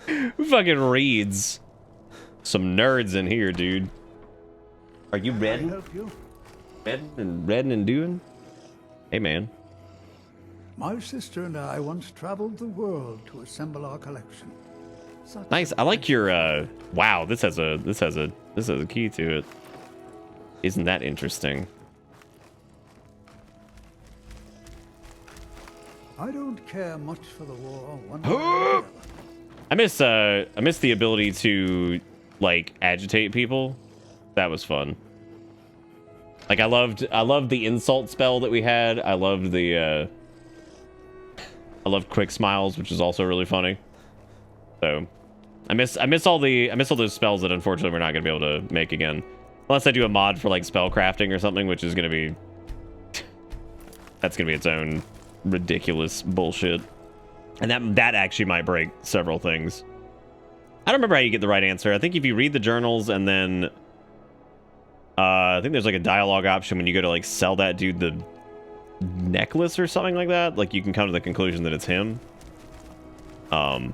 Who fucking reads? Some nerds in here, dude. Are you ready? Reading and doing? Hey, man. My sister and I once traveled the world to assemble our collection. Nice. I like your wow, this has a key to it. Isn't that interesting? I don't care much for the war. One way or the other. I miss the ability to like agitate people. That was fun. Like I loved the insult spell that we had. I loved quick smiles, which is also really funny. So I miss all those spells that unfortunately we're not gonna be able to make again. Unless I do a mod for like spell crafting or something, which is gonna be that's gonna be its own ridiculous bullshit. And that actually might break several things. I don't remember how you get the right answer. I think if you read the journals and then I think there's like a dialogue option when you go to like sell that dude the necklace or something like that. Like you can come to the conclusion that it's him. The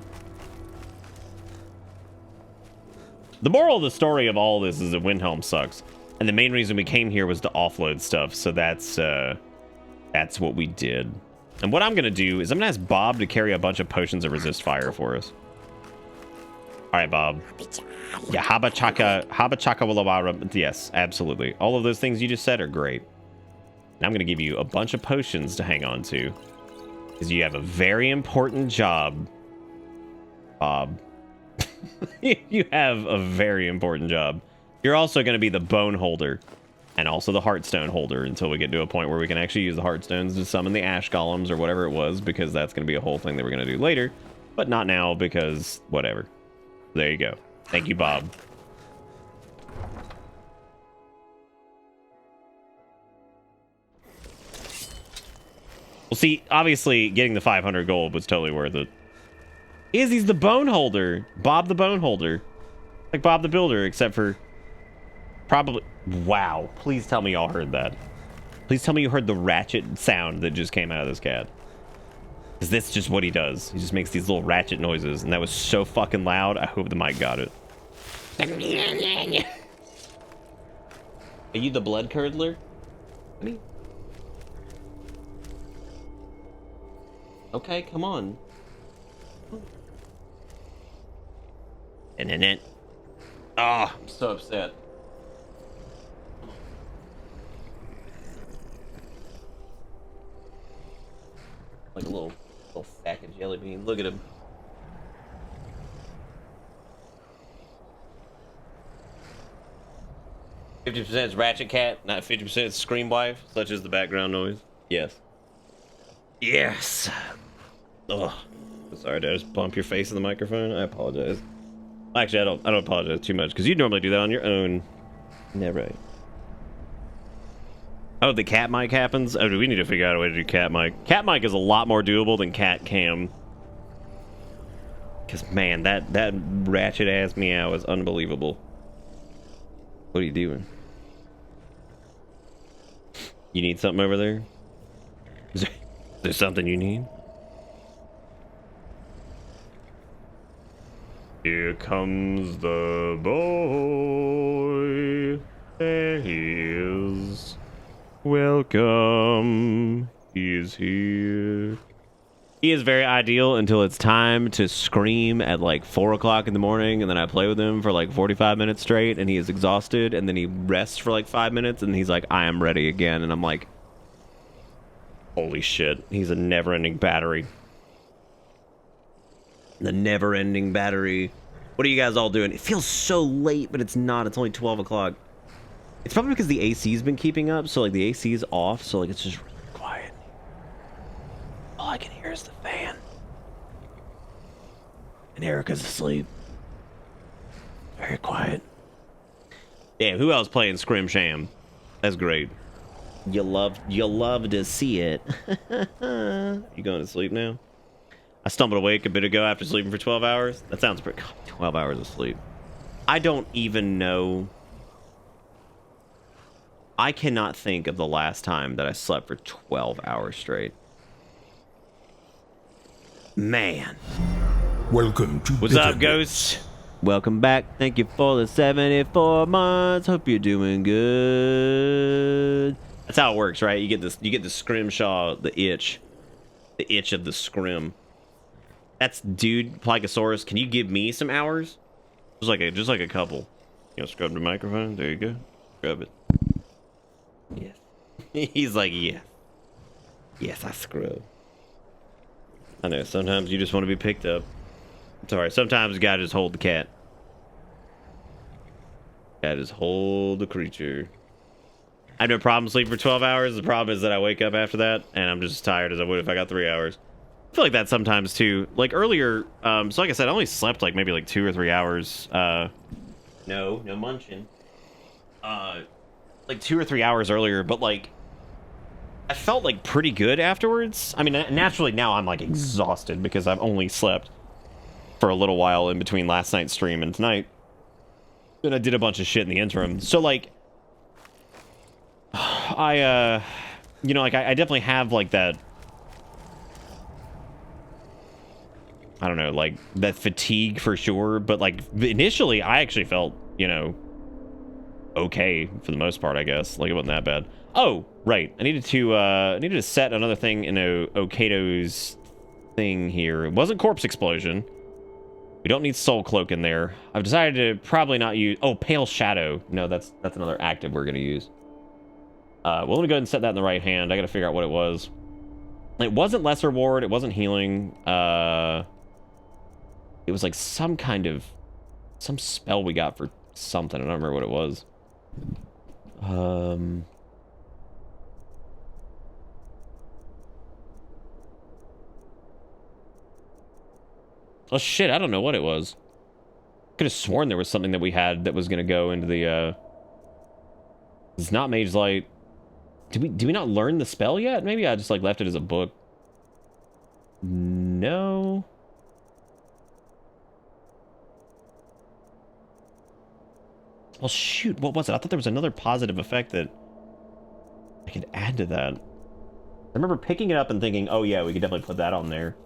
moral of the story of all this is that Windhelm sucks. And the main reason we came here was to offload stuff. So that's what we did. And what I'm going to do is I'm going to ask Bob to carry a bunch of potions of resist fire for us. All right, Bob. Yeah, Habachaka Wallawara. Yes, absolutely. All of those things you just said are great. And I'm going to give you a bunch of potions to hang on to. Because you have a very important job, Bob. You have a very important job. You're also going to be the bone holder. And also the heartstone holder until we get to a point where we can actually use the heartstones to summon the ash golems or whatever it was, because that's going to be a whole thing that we're going to do later. But not now, because whatever. There you go. Thank you, Bob. Well, see, obviously, getting the 500 gold was totally worth it. Izzy's the bone holder. Bob the bone holder. Like Bob the builder, except for... Probably... Wow. Please tell me y'all heard that. Please tell me you heard the ratchet sound that just came out of this cat. Because that's just what he does. He just makes these little ratchet noises. And that was so fucking loud, I hope the mic got it. Are you the blood curdler? Honey? Okay, come on. And then it. Ah, I'm so upset. Like a little sack of jelly bean. Look at him. $50% is Ratchet Cat, not 50% is Scream Wife, such as the background noise. Yes. Yes. Ugh. Sorry, did I just bump your face in the microphone? I apologize. Actually, I don't apologize too much, because you normally do that on your own. Never. Right. Oh, the cat mic happens? Oh, we need to figure out a way to do cat mic. Cat mic is a lot more doable than cat cam. Because, man, that ratchet-ass meow is unbelievable. What are you doing? You need something over there? Is there something you need? Here comes the boy. There he is. Welcome. He is here. He is very ideal until it's time to scream at like 4 o'clock in the morning, and then I play with him for like 45 minutes straight, and he is exhausted, and then he rests for like 5 minutes, and he's like, I am ready again, and I'm like, holy shit, he's a never-ending battery. The never-ending battery. What are you guys all doing? It feels so late, but it's not. It's only 12 o'clock. It's probably because the AC's been keeping up, so like the AC's off, so like it's just really quiet. All I can hear is the fan. And Erica's asleep. Very quiet. Damn, who else playing Scrim Sham? That's great. You love to see it. You going to sleep now? I stumbled awake a bit ago after sleeping for 12 hours. That sounds pretty... 12 hours of sleep. I don't even know... I cannot think of the last time that I slept for 12 hours straight. Man. Welcome to What's up, Ghost? Welcome back. Thank you for the 74 months. Hope you're doing good. That's how it works, right? You get this. You get the scrimshaw, the itch of the scrim. That's dude, Plegosaurus. Can you give me some hours? Just like a couple. You know, scrub the microphone. There you go. Scrub it. Yes. He's like, yeah. Yes, I scrub. I know, sometimes you just want to be picked up. Sorry, sometimes you gotta just hold the cat. Gotta just hold the creature. I have no problem sleeping for 12 hours. The problem is that I wake up after that, and I'm just as tired as I would if I got 3 hours. I feel like that sometimes, too. Like, earlier, so like I said, I only slept, like, maybe, like, 2 or 3 hours. No munching. Like, 2 or 3 hours earlier, but, like, I felt like pretty good afterwards. I mean, naturally now I'm like exhausted because I've only slept for a little while in between last night's stream and tonight. And I did a bunch of shit in the interim. So like, you know, like I definitely have like that, I don't know, like that fatigue for sure. But like initially I actually felt, you know, okay for the most part, I guess. Like it wasn't that bad. Oh, right. I needed to set another thing in Okato's thing here. It wasn't Corpse Explosion. We don't need Soul Cloak in there. I've decided to probably not use... Oh, Pale Shadow. No, that's another active we're going to use. Well, let me go ahead and set that in the right hand. I got to figure out what it was. It wasn't Lesser Ward. It wasn't Healing. It was like some kind of... Some spell we got for something. I don't remember what it was. Oh shit, I don't know what it was. Could have sworn there was something that we had that was gonna go into the It's not Mage Light. Did we not learn the spell yet? Maybe I just like left it as a book. No. Well shoot, what was it? I thought there was another positive effect that I could add to that. I remember picking it up and thinking, oh yeah, we could definitely put that on there.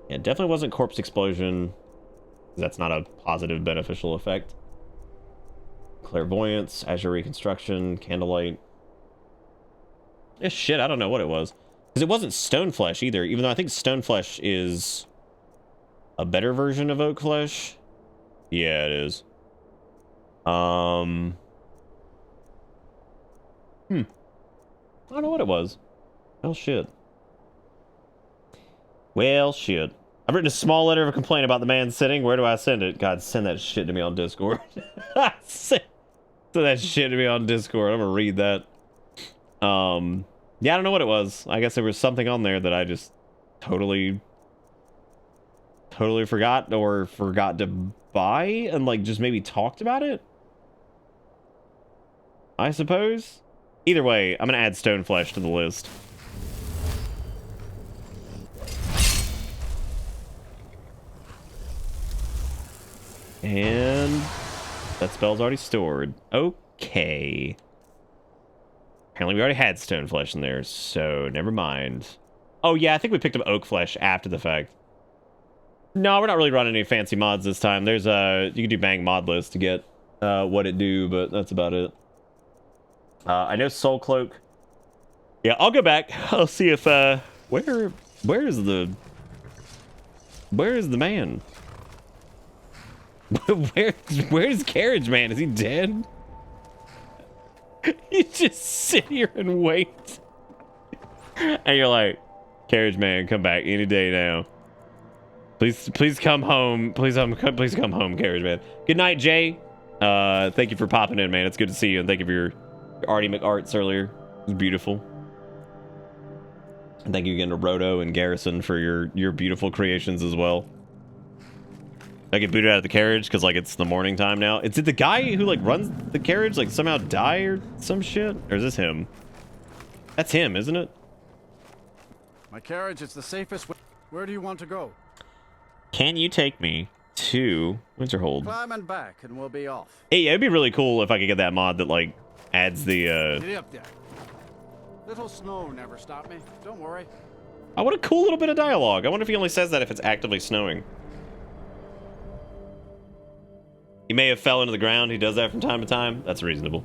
Yeah, it definitely wasn't Corpse Explosion. That's not a positive beneficial effect. Clairvoyance, Azure Reconstruction, Candlelight. Yeah, shit, I don't know what it was. Because it wasn't Stone Flesh either, even though I think Stone Flesh is a better version of Oak Flesh. Yeah, it is. I don't know what it was. Well, shit. Well, shit. I've written a small letter of complaint about the man sitting. Where do I send it? God, send that shit to me on Discord. Send that shit to me on Discord. I'm gonna read that. Yeah, I don't know what it was. I guess there was something on there that I just totally forgot or forgot to buy and like just maybe talked about it. I suppose. Either way, I'm gonna add Stone Flesh to the list. And that spell's already stored. Okay. Apparently we already had Stone Flesh in there, so never mind. Oh yeah, I think we picked up Oak Flesh after the fact. No, we're not really running any fancy mods this time. There's you can do Bang mod list to get what it do, but that's about it. I know Soul Cloak. Yeah, I'll go back. I'll see if where's the man? where's Carriage Man? Is he dead? You just sit here and wait. And you're like, Carriage Man, come back any day now. Please come home. Please come home, Carriage Man. Good night, Jay. Thank you for popping in, man. It's good to see you, and thank you for your Artie McArts earlier. It was beautiful. And thank you again to Roto and Garrison for your beautiful creations as well. I get booted out of the carriage because like it's the morning time now. Is it the guy who like runs the carriage like somehow die or some shit? Or is this him? That's him, isn't it? My carriage is the safest way. Where do you want to go? Can you take me to Winterhold? Climb and back, and we'll be off. Hey, yeah, it'd be really cool if I could get that mod that like adds the. Get up there. Little snow never stopped me. Don't worry. I want a cool little bit of dialogue. I wonder if he only says that if it's actively snowing. He may have fell into the ground. He does that from time to time. That's reasonable.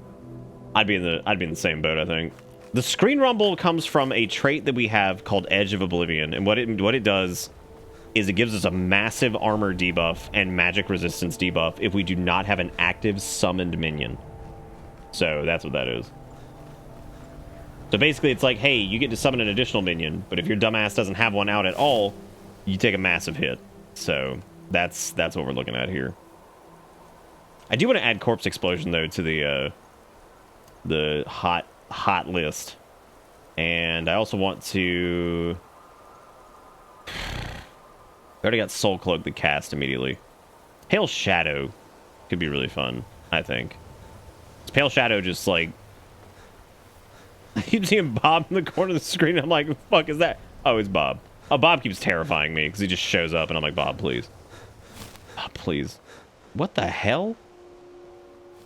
I'd be in the same boat, I think. The screen rumble comes from a trait that we have called Edge of Oblivion, and what it does is it gives us a massive armor debuff and magic resistance debuff if we do not have an active summoned minion. So that's what that is. So basically it's like, hey, you get to summon an additional minion, but if your dumbass doesn't have one out at all, you take a massive hit. So that's what we're looking at here. I do want to add Corpse Explosion though to the hot list. And I also want to I already got Soul Cloak that cast immediately. Pale Shadow could be really fun, I think. Pale Shadow just like I keep seeing Bob in the corner of the screen. I'm like, what the fuck is that? Oh, it's Bob. Oh, Bob keeps terrifying me because he just shows up and I'm like, Bob, please. Bob, please. What the hell?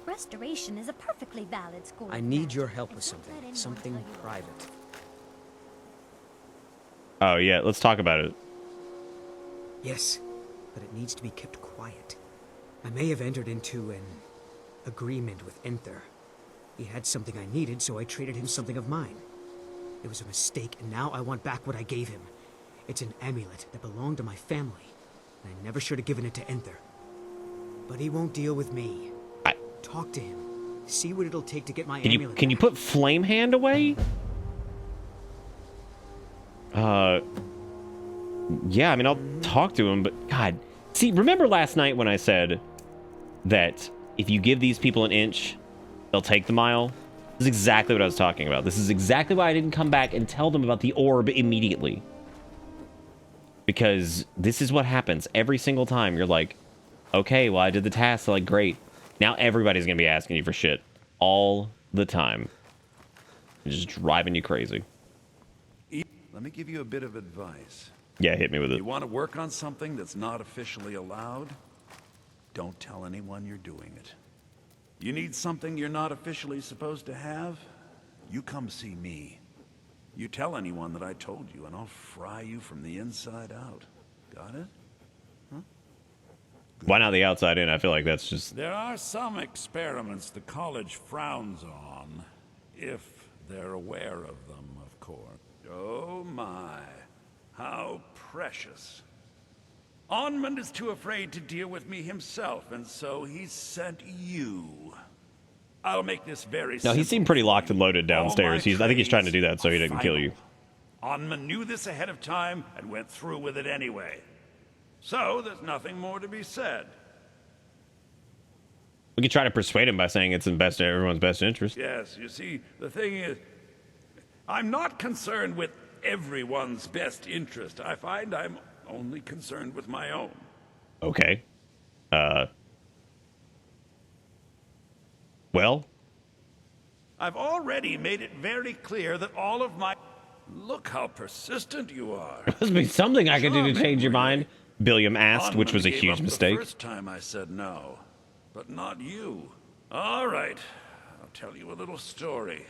Restoration is a perfectly valid school. I need your help with something private. Oh, yeah, let's talk about it. Yes, but it needs to be kept quiet. I may have entered into an agreement with Enther. He had something I needed, so I traded him something of mine. It was a mistake, and now I want back what I gave him. It's an amulet that belonged to my family, and I never should have given it to Enther. But he won't deal with me. Talk to him. See what it'll take to get my amulet. Can you put Flame Hand away? Yeah, I mean, I'll talk to him, but God. See, remember last night when I said that if you give these people an inch, they'll take the mile? This is exactly what I was talking about. This is exactly why I didn't come back and tell them about the orb immediately. Because this is what happens every single time. You're like, okay, well, I did the task. They're like, great. Now everybody's going to be asking you for shit all the time. It's just driving you crazy. Let me give you a bit of advice. Yeah, hit me with it. You want to work on something that's not officially allowed? Don't tell anyone you're doing it. You need something you're not officially supposed to have? You come see me. You tell anyone that I told you, and I'll fry you from the inside out. Got it? Huh? Why not the outside in? I feel like that's just... There are some experiments the college frowns on, if they're aware of them, of course. Oh my, how precious. Onmund is too afraid to deal with me himself, and so he's sent you. I'll make this very simple. No, he seemed pretty locked and loaded downstairs. I think he's trying to do that so he didn't kill you. Onmund knew this ahead of time and went through with it anyway. So there's nothing more to be said. We could try to persuade him by saying it's in everyone's best interest. Yes, you see, the thing is, I'm not concerned with everyone's best interest. I find I'm only concerned with my own. Okay. Well? I've already made it very clear that all of my... Look how persistent you are. There must be something I can do to change your mind, Billiam asked, which was a gave huge up mistake. The first time I said no, but not you. All right, I'll tell you a little story.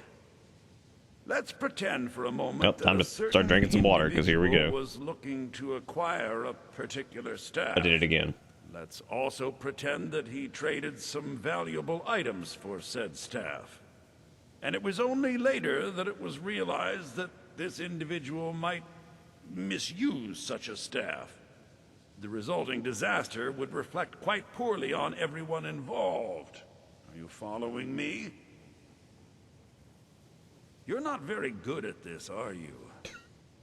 Let's pretend for a moment Yep, time to start drinking some water, because here we go. was looking to acquire a particular staff. I did it again. Let's also pretend that he traded some valuable items for said staff. And it was only later that it was realized that this individual might misuse such a staff. The resulting disaster would reflect quite poorly on everyone involved. Are you following me? You're not very good at this, are you?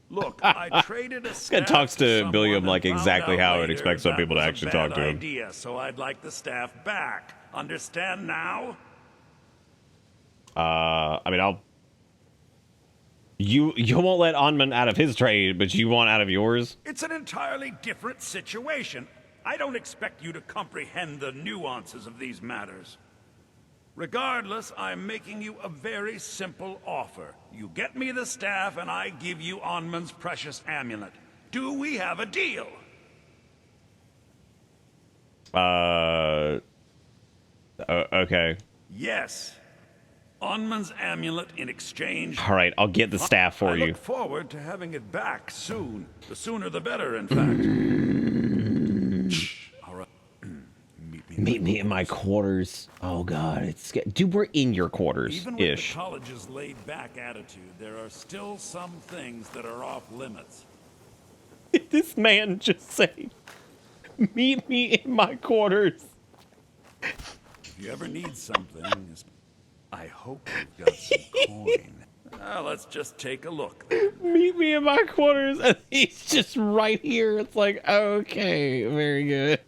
Look, I traded a staff It talks to someone Billiam like and found exactly out how I would later expect some that people to was a actually bad talk to him. idea, so I'd like the staff back. Understand now? I mean, you won't let Onman out of his trade, but you want out of yours? It's an entirely different situation. I don't expect you to comprehend the nuances of these matters. Regardless, I'm making you a very simple offer. You get me the staff, and I give you Onman's precious amulet. Do we have a deal? Okay. Yes. Onman's amulet in exchange. All right, I'll get the staff for you. I look forward to having it back soon. The sooner the better, in fact. All right. Meet me in my quarters. Oh god, it's dude, we're in your quarters. Even with the college's laid-back attitude, there are still some things that are off limits. This man just say, "Meet me in my quarters." If you ever need something, I hope you've got some coin. Let's just take a look then. Meet me in my quarters, and he's just right here. It's like, okay, very good.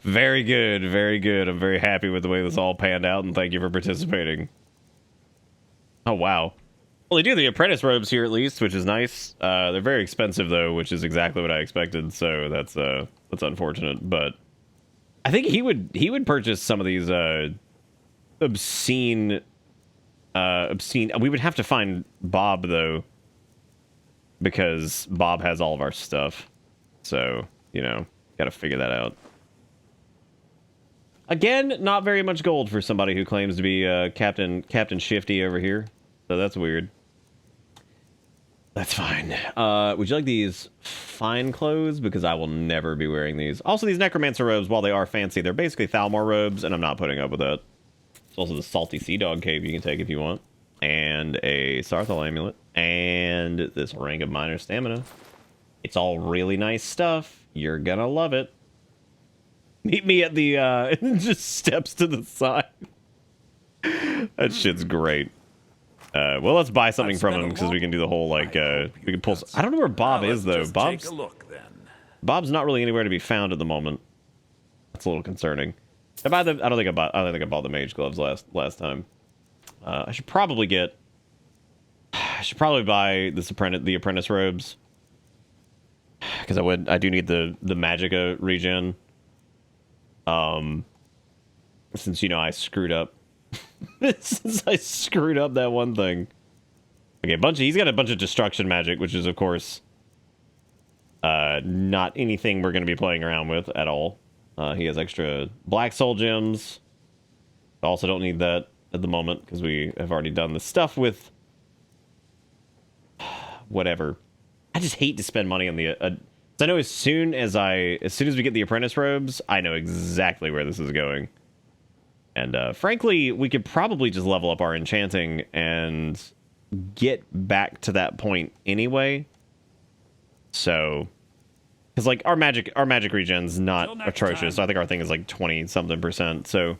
Very good, very good. I'm very happy with the way this all panned out, and thank you for participating. Oh, wow. Well, they do the apprentice robes here, at least, which is nice. They're very expensive, though, which is exactly what I expected, so that's unfortunate. But I think he would purchase some of these obscene... We would have to find Bob, though, because Bob has all of our stuff. So, you know, gotta figure that out. Again, not very much gold for somebody who claims to be Captain Shifty over here. So that's weird. That's fine. Would you like these fine clothes? Because I will never be wearing these. Also, these Necromancer robes, while they are fancy, they're basically Thalmor robes, and I'm not putting up with that. There's also the Salty Sea Dog cape you can take if you want. And a Sarthal amulet. And this Ring of Minor Stamina. It's all really nice stuff. You're gonna love it. Meet me at the, just steps to the side. That shit's great. Well, let's buy something from him, because we can do the whole, like, we can pull... I don't know where Bob is, though. Bob's not really anywhere to be found at the moment. That's a little concerning. I don't think I bought the mage gloves last time. I should probably buy the apprentice robes. Because I do need the Magicka regen. Since, you know, I screwed up. Since I screwed up that one thing. Okay, he's got a bunch of destruction magic, which is, of course, not anything we're going to be playing around with at all. He has extra black soul gems. Also don't need that at the moment, because we have already done the stuff with... whatever. I just hate to spend money on the... I know as soon as we get the apprentice robes, I know exactly where this is going. And frankly, we could probably just level up our enchanting and get back to that point anyway. So, because like our magic regen's not atrocious. I think our thing is like 20-something%. So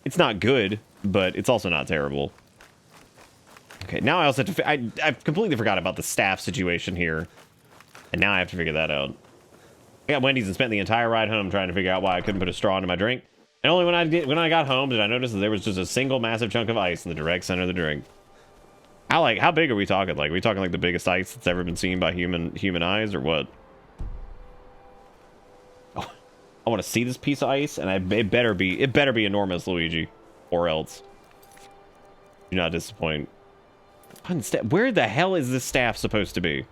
it's not good, but it's also not terrible. Okay, now I also have to... I completely forgot about the staff situation here. And now I have to figure that out. I got Wendy's and spent the entire ride home trying to figure out why I couldn't put a straw into my drink. And only when I got home did I notice that there was just a single massive chunk of ice in the direct center of the drink. How big are we talking? Like, are we talking like the biggest ice that's ever been seen by human eyes, or what? Oh, I want to see this piece of ice, and it better be enormous, Luigi, or else. Do not disappoint. Where the hell is this staff supposed to be?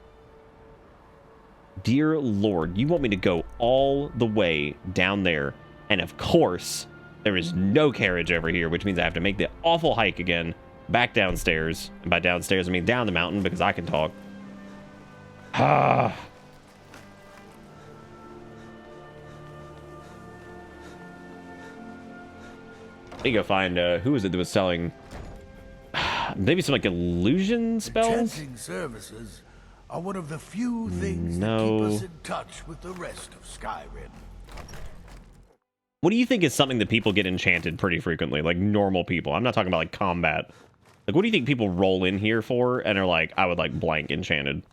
Dear Lord, you want me to go all the way down there, and of course, there is no carriage over here, which means I have to make the awful hike again, back downstairs. And by downstairs, I mean down the mountain, because I can talk. Let me go find, who was it that was selling... Maybe some, like, illusion spells? Enchanting services are one of the few things that keep us in touch with the rest of Skyrim. What do you think is something that people get enchanted pretty frequently? Like, normal people. I'm not talking about, like, combat. Like, what do you think people roll in here for and are like, I would like blank enchanted?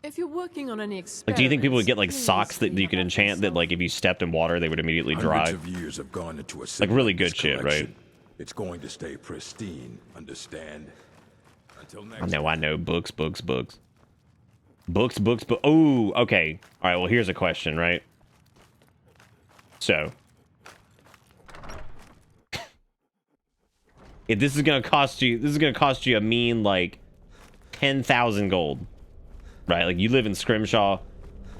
If you're working on any experiments, Like, do you think people would get, like, socks that you can enchant that, like, if you stepped in water, they would immediately dry? Hundreds of years have gone into a like, really good shit, collection. right? It's going to stay pristine, understand? Until next I know. Books. Oh, okay. All right, well, here's a question, right? So... if this is gonna cost you a mean, like, 10,000 gold. Right? Like, you live in Scrimshaw.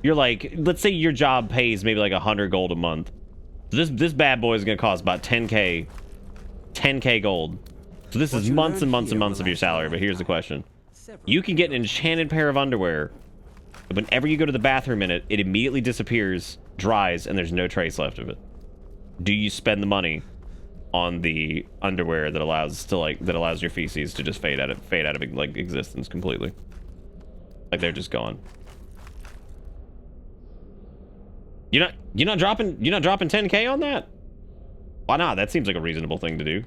You're like, let's say your job pays maybe like 100 gold a month. So this bad boy is gonna cost about 10k gold. So this is months and months and months of your salary. But here's the question: you can get an enchanted pair of underwear, but whenever you go to the bathroom in it, it immediately disappears, dries, and there's no trace left of it. Do you spend the money on the underwear that allows your feces to just fade out of like existence completely? Like, they're just gone. You're not dropping 10k on that? Why not? That seems like a reasonable thing to do.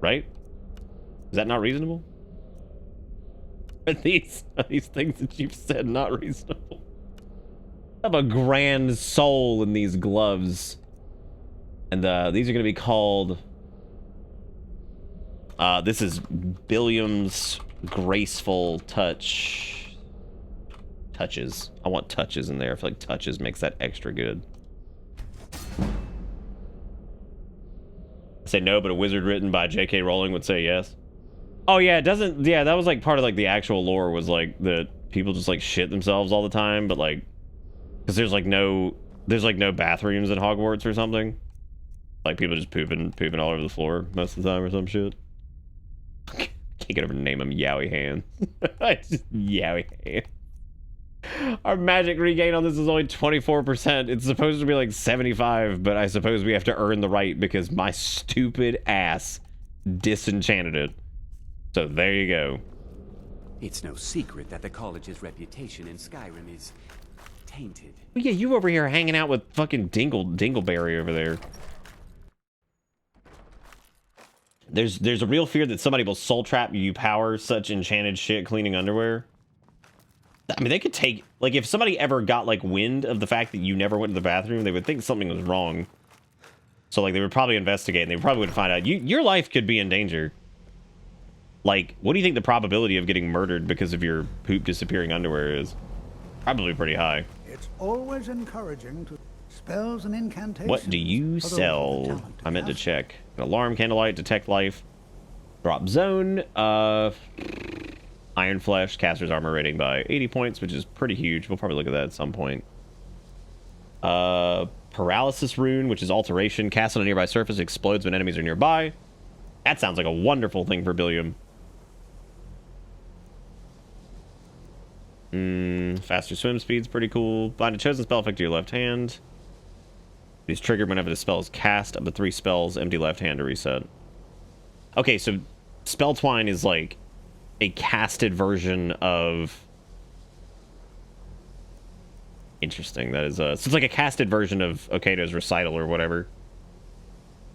Right? Is that not reasonable? Are these things that you've said not reasonable? I have a grand soul in these gloves. And these are going to be called... this is Billiam's Graceful Touches. I want touches in there. I feel like touches makes that extra good. I say no, but a wizard written by J.K. Rowling would say yes. Oh, yeah, it doesn't... Yeah, that was, like, part of, like, the actual lore was, like, that people just, like, shit themselves all the time, but, like... Because there's, like, no bathrooms in Hogwarts or something. Like, people just pooping all over the floor most of the time or some shit. Can't get over to name them Yowie Hands. Just Yowie Hands. Our magic regain on this is only 24%. It's supposed to be like 75, but I suppose we have to earn the right because my stupid ass disenchanted it. So there you go. It's no secret that the college's reputation in Skyrim is tainted. Well, yeah, you over here hanging out with fucking Dingleberry over there. There's a real fear that somebody will soul trap you power such enchanted shit cleaning underwear. I mean, they could take... Like, if somebody ever got, like, wind of the fact that you never went to the bathroom, they would think something was wrong. So, like, they would probably investigate, and they probably would find out. Your life could be in danger. Like, what do you think the probability of getting murdered because of your poop disappearing underwear is? Probably pretty high. It's always encouraging to... Spells and incantations. What do you sell? I meant to check. Alarm, Candlelight, Detect Life, Drop Zone, Iron Flesh, Caster's Armor rating by 80 points, which is pretty huge. We'll probably look at that at some point. Paralysis Rune, which is Alteration. Cast on a nearby surface, explodes when enemies are nearby. That sounds like a wonderful thing for Billiam. Faster swim speed's pretty cool. Bind a chosen spell effect to your left hand. It is triggered whenever the spell is cast. Up to 3 spells, empty left hand to reset. Okay, so Spell Twine is like a casted version of... Interesting, that is... So it's like a casted version of Okato's Recital or whatever.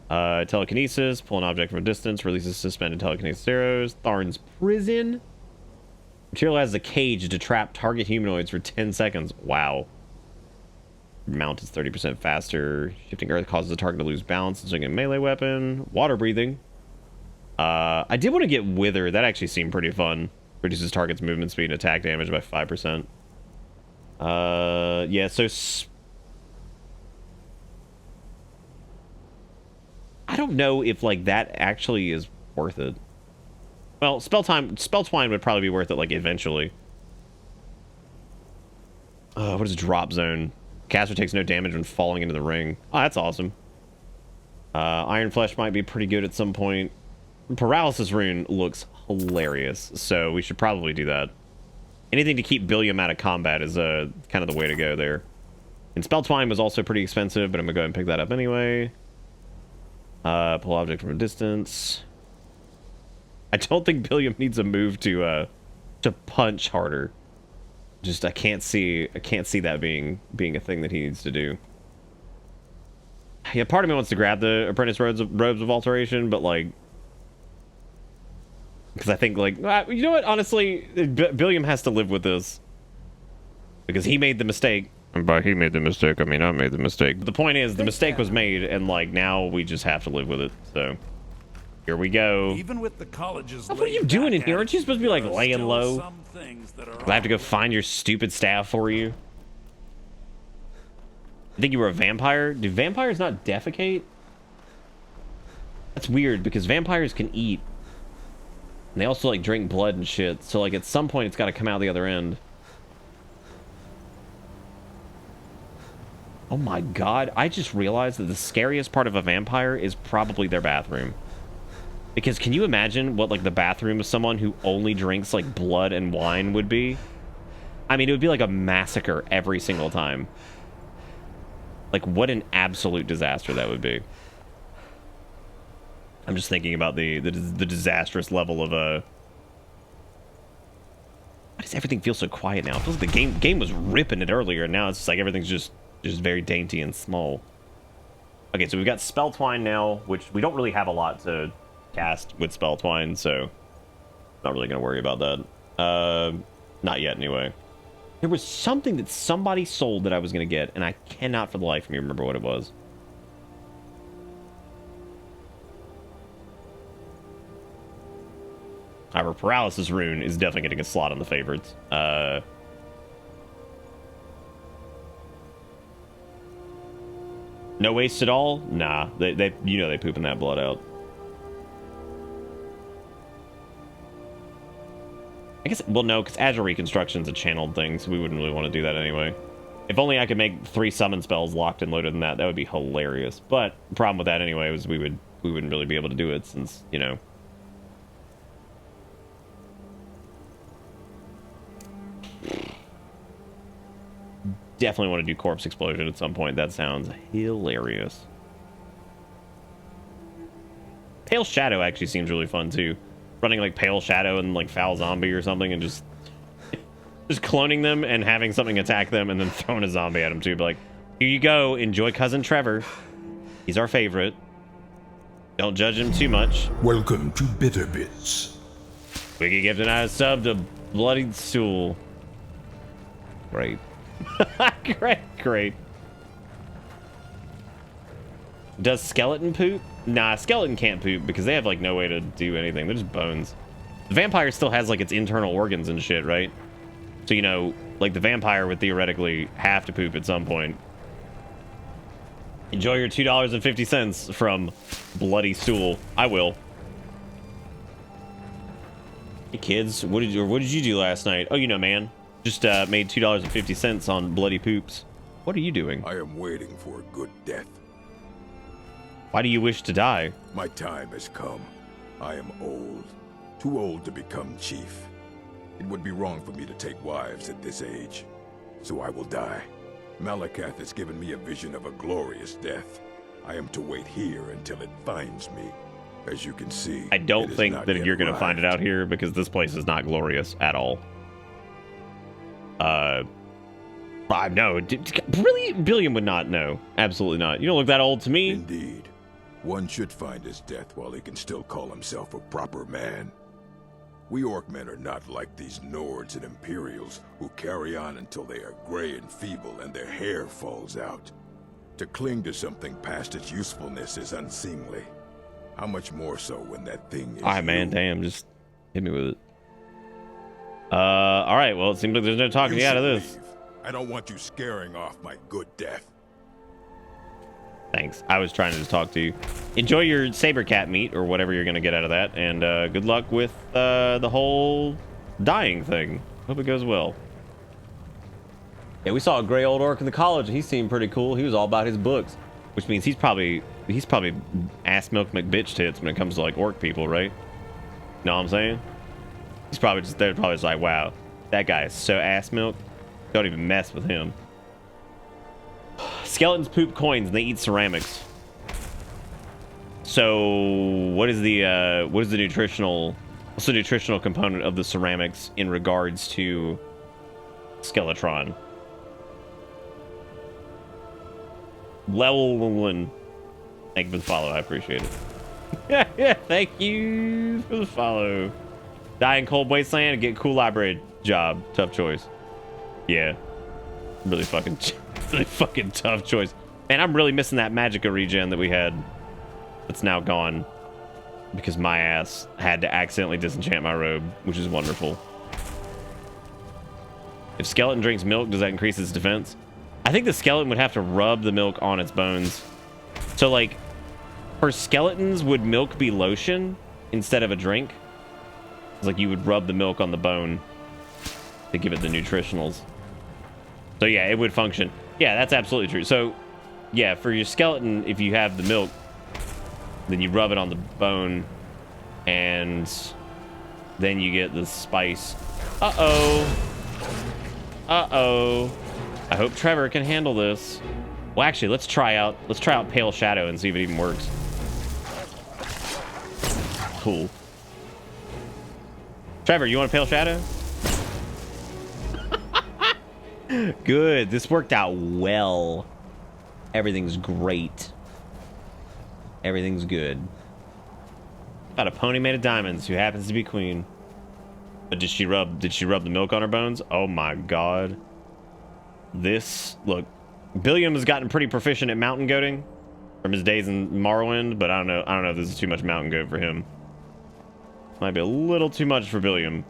Telekinesis, pull an object from a distance, releases suspended telekinesis arrows. Tharn's Prison. Materializes a cage to trap target humanoids for 10 seconds. Wow. Mount is 30% faster. Shifting Earth causes the target to lose balance and swing a melee weapon. Water breathing. I did want to get Wither. That actually seemed pretty fun. Reduces target's movement speed and attack damage by 5%. Yeah, so... I don't know if, like, that actually is worth it. Well, Spell Twine would probably be worth it, like, eventually. What is Drop Zone? Caster takes no damage when falling into the ring. Oh, that's awesome. Iron Flesh might be pretty good at some point. Paralysis Rune looks hilarious, so we should probably do that. Anything to keep Billiam out of combat is kind of the way to go there. And Spell Twine was also pretty expensive, but I'm going to go ahead and pick that up anyway. Pull object from a distance. I don't think Billiam needs a move to punch harder. Just I can't see that being a thing that he needs to do. Yeah, part of me wants to grab the apprentice robes of alteration, but like, because I think like, you know what? Honestly, Billiam has to live with this because he made the mistake. And by he made the mistake, I mean I made the mistake. But the point is, the mistake was made, and like now we just have to live with it. So here we go. Even with the college's what are you doing in here? Aren't you supposed to be like laying low? I have to go find your stupid staff for you. I think you were a vampire. Do vampires not defecate? That's weird because vampires can eat. And they also like drink blood and shit. So like at some point it's got to come out the other end. Oh my god, I just realized that the scariest part of a vampire is probably their bathroom. Because can you imagine what like the bathroom of someone who only drinks like blood and wine would be? I mean, it would be like a massacre every single time. Like what an absolute disaster that would be. I'm just thinking about the disastrous level of why does everything feel so quiet now? It feels like the game was ripping it earlier, and now it's just like everything's just very dainty and small. Okay, so we've got Spell Twine now, which we don't really have a lot to cast with Spell Twine, so not really gonna worry about that. Not yet, anyway. There was something that somebody sold that I was gonna get, and I cannot for the life of me remember what it was. However, Paralysis Rune is definitely getting a slot on the favorites. No waste at all? Nah, they you know they pooping that blood out. I guess, well, no, because Agile Reconstruction's a channeled thing, so we wouldn't really want to do that anyway. If only I could make 3 summon spells locked and loaded in that would be hilarious. But the problem with that anyway was we wouldn't really be able to do it since, you know. Definitely want to do Corpse Explosion at some point. That sounds hilarious. Pale Shadow actually seems really fun too. Running like Pale Shadow and like Foul Zombie or something and just cloning them and having something attack them and then throwing a zombie at them too. Be like, here you go, enjoy Cousin Trevor. He's our favorite. Don't judge him too much. Welcome to Bitter Bits. Wiki gifted out a sub to Bloody Stool. Great. Great. Does skeleton poop? Nah, skeleton can't poop because they have like no way to do anything. They're just bones. The vampire still has like its internal organs and shit, right? So, you know, like the vampire would theoretically have to poop at some point. Enjoy your $2.50 from Bloody Stool. I will. Hey kids, what did you do last night? Oh, you know, man. Just made $2.50 on Bloody Poops. What are you doing? I am waiting for a good death. Why do you wish to die? My time has come. I am old. Too old to become chief. It would be wrong for me to take wives at this age. So I will die. Malakath has given me a vision of a glorious death. I am to wait here until it finds me. As you can see, I don't think that you're going to find it out here because this place is not glorious at all. No, really, Billiam would not know. Absolutely not. You don't look that old to me. Indeed. One should find his death while he can still call himself a proper man. We Orcmen are not like these Nords and Imperials who carry on until they are gray and feeble and their hair falls out. To cling to something past its usefulness is unseemly. How much more so when that thing is Alright, man, damn, just hit me with it. Alright, well, it seems like there's no talking you out of this. Leave. I don't want you scaring off my good death. Thanks. I was trying to just talk to you. Enjoy your saber cat meat or whatever you're going to get out of that. And good luck with the whole dying thing. Hope it goes well. Yeah, we saw a gray old orc in the college and he seemed pretty cool. He was all about his books, which means he's probably ass milk McBitch tits when it comes to like orc people, right? Know what I'm saying? He's probably just there, probably just like, wow, that guy is so ass milk. Don't even mess with him. Skeletons poop coins and they eat ceramics. So what is the nutritional component of the ceramics in regards to Skeletron? Lelwyn. Thank you for the follow. I appreciate it. Yeah, thank you for the follow. Die in Cold Wasteland and get cool library job. Tough choice. Yeah. Really fucking tough choice. Man, I'm really missing that Magicka regen that we had. It's now gone. Because my ass had to accidentally disenchant my robe, which is wonderful. If skeleton drinks milk, does that increase its defense? I think the skeleton would have to rub the milk on its bones. So, like, for skeletons, would milk be lotion instead of a drink? It's like you would rub the milk on the bone to give it the nutritionals. So, yeah, it would function. Yeah, that's absolutely true. So, yeah, for your skeleton, if you have the milk, then you rub it on the bone, and then you get the spice. Uh-oh. Uh-oh. I hope Trevor can handle this. Well, actually, let's try out Pale Shadow and see if it even works. Cool. Trevor, you want a Pale Shadow? Good. This worked out well. Everything's great. Everything's good. Got a pony made of diamonds who happens to be queen. But did she rub the milk on her bones? Oh my god. Look, Billiam has gotten pretty proficient at mountain goating from his days in Morrowind, but I don't know if this is too much mountain goat for him. Might be a little too much for Billiam.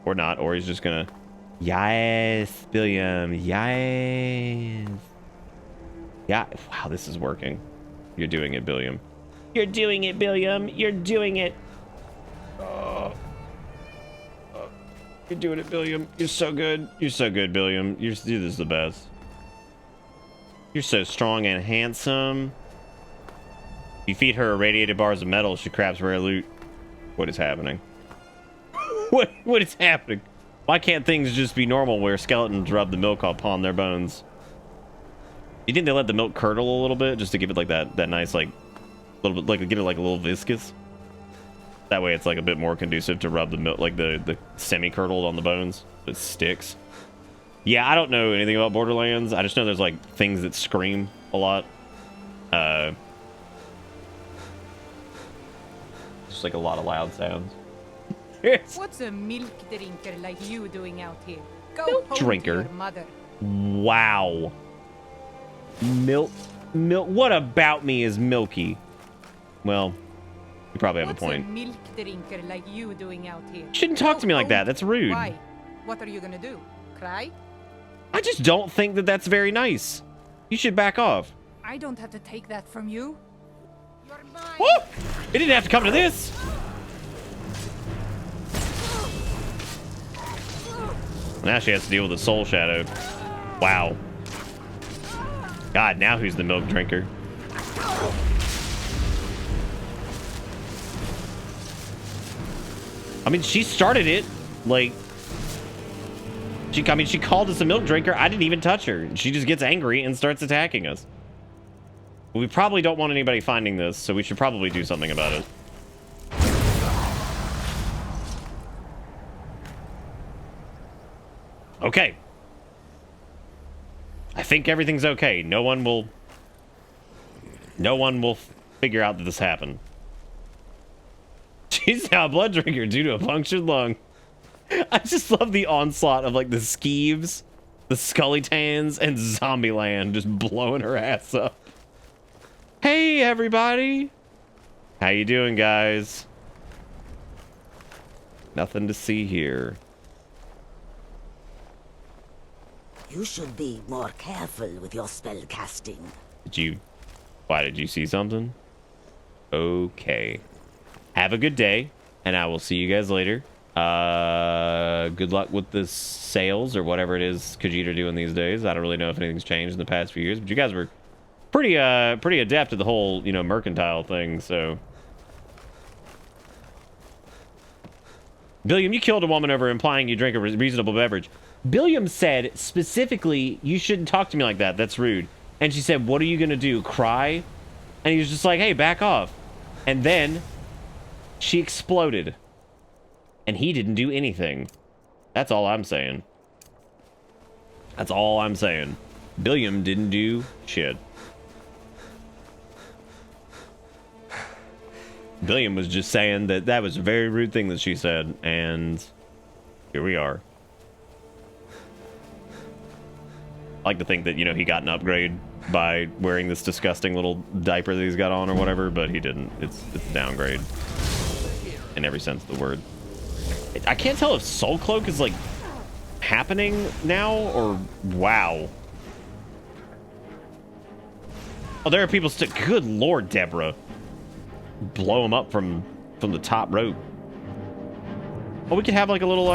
Or not, or he's just gonna... Yes, Billiam, yes. Yeah, wow, this is working. You're doing it, Billiam. You're doing it, Billiam. You're doing it. You're doing it, Billiam. You're so good. You're so good, Billiam. You're this is the best. You're so strong and handsome. You feed her irradiated bars of metal, she crafts rare loot. What is happening? What is happening? Why can't things just be normal where skeletons rub the milk upon their bones? You think they let the milk curdle a little bit just to give it like that nice like little bit like give it like a little viscous? That way it's like a bit more conducive to rub the milk like the semi-curdled on the bones. It sticks. Yeah, I don't know anything about Borderlands. I just know there's like things that scream a lot. Just like a lot of loud sounds. What's a milk drinker like you doing out here? Go Milk home drinker? to your mother. Wow. Milk. What about me is milky? Well, you probably have a point. What's a milk drinker like you doing out here? You shouldn't talk to me like that. That's rude. Why? What are you gonna do? Cry? I just don't think that that's very nice. You should back off. I don't have to take that from you. You're mine. Woo! It didn't have to come to this. Now she has to deal with the soul shadow. Wow. God, now who's the milk drinker? I mean, she started it. Like, she called us a milk drinker. I didn't even touch her. She just gets angry and starts attacking us. We probably don't want anybody finding this, so we should probably do something about it. Okay. I think everything's okay. No one will figure out that this happened. She's now a blood drinker due to a punctured lung. I just love the onslaught of like the Skeeves, the Scullytans, and Zombieland just blowing her ass up. Hey everybody. How you doing, guys? Nothing to see here. You should be more careful with your spell casting. Why did you see something? Okay. Have a good day, and I will see you guys later. Good luck with the sales or whatever it is Khajiit are doing these days. I don't really know if anything's changed in the past few years, but you guys were pretty adept at the whole, mercantile thing, so. Billiam, you killed a woman over implying you drink a reasonable beverage. Billiam said specifically, you shouldn't talk to me like that. That's rude. And she said, what are you going to do? Cry? And he was just like, hey, back off. And then she exploded. And he didn't do anything. That's all I'm saying. That's all I'm saying. Billiam didn't do shit. Billiam was just saying that that was a very rude thing that she said, and here we are. I like to think that, you know, he got an upgrade by wearing this disgusting little diaper that he's got on or whatever, but he didn't. It's a downgrade in every sense of the word. I can't tell if Soul Cloak is, like, happening now or wow. Oh, there are people still. Good Lord, Deborah. Blow him up from the top rope. Oh, we could have like a little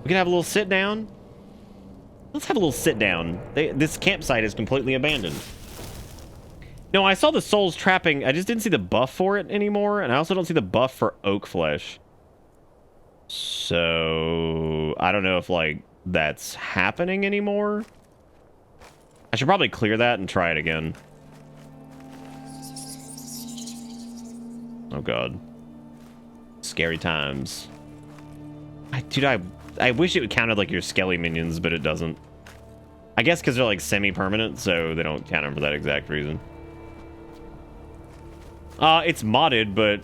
we could have a little sit down. Let's have a little sit down. This campsite is completely abandoned. No, I saw the souls trapping. I just didn't see the buff for it anymore, and I also don't see the buff for oak flesh. So I don't know if like that's happening anymore. I should probably clear that and try it again. Oh god. Scary times. Dude, I wish it would count like your skelly minions, but it doesn't. I guess because they're like semi-permanent, so they don't count them for that exact reason. It's modded, but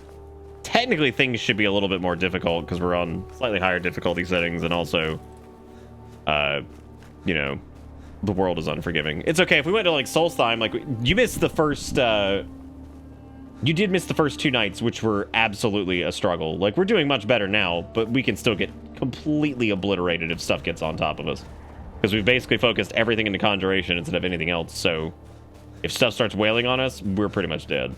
technically things should be a little bit more difficult because we're on slightly higher difficulty settings, and also, you know, the world is unforgiving. It's okay if we went to like Solstheim. Like you missed the first. You did miss the first 2 nights, which were absolutely a struggle. Like, we're doing much better now, but we can still get completely obliterated if stuff gets on top of us. Because we've basically focused everything into Conjuration instead of anything else, so if stuff starts wailing on us, we're pretty much dead.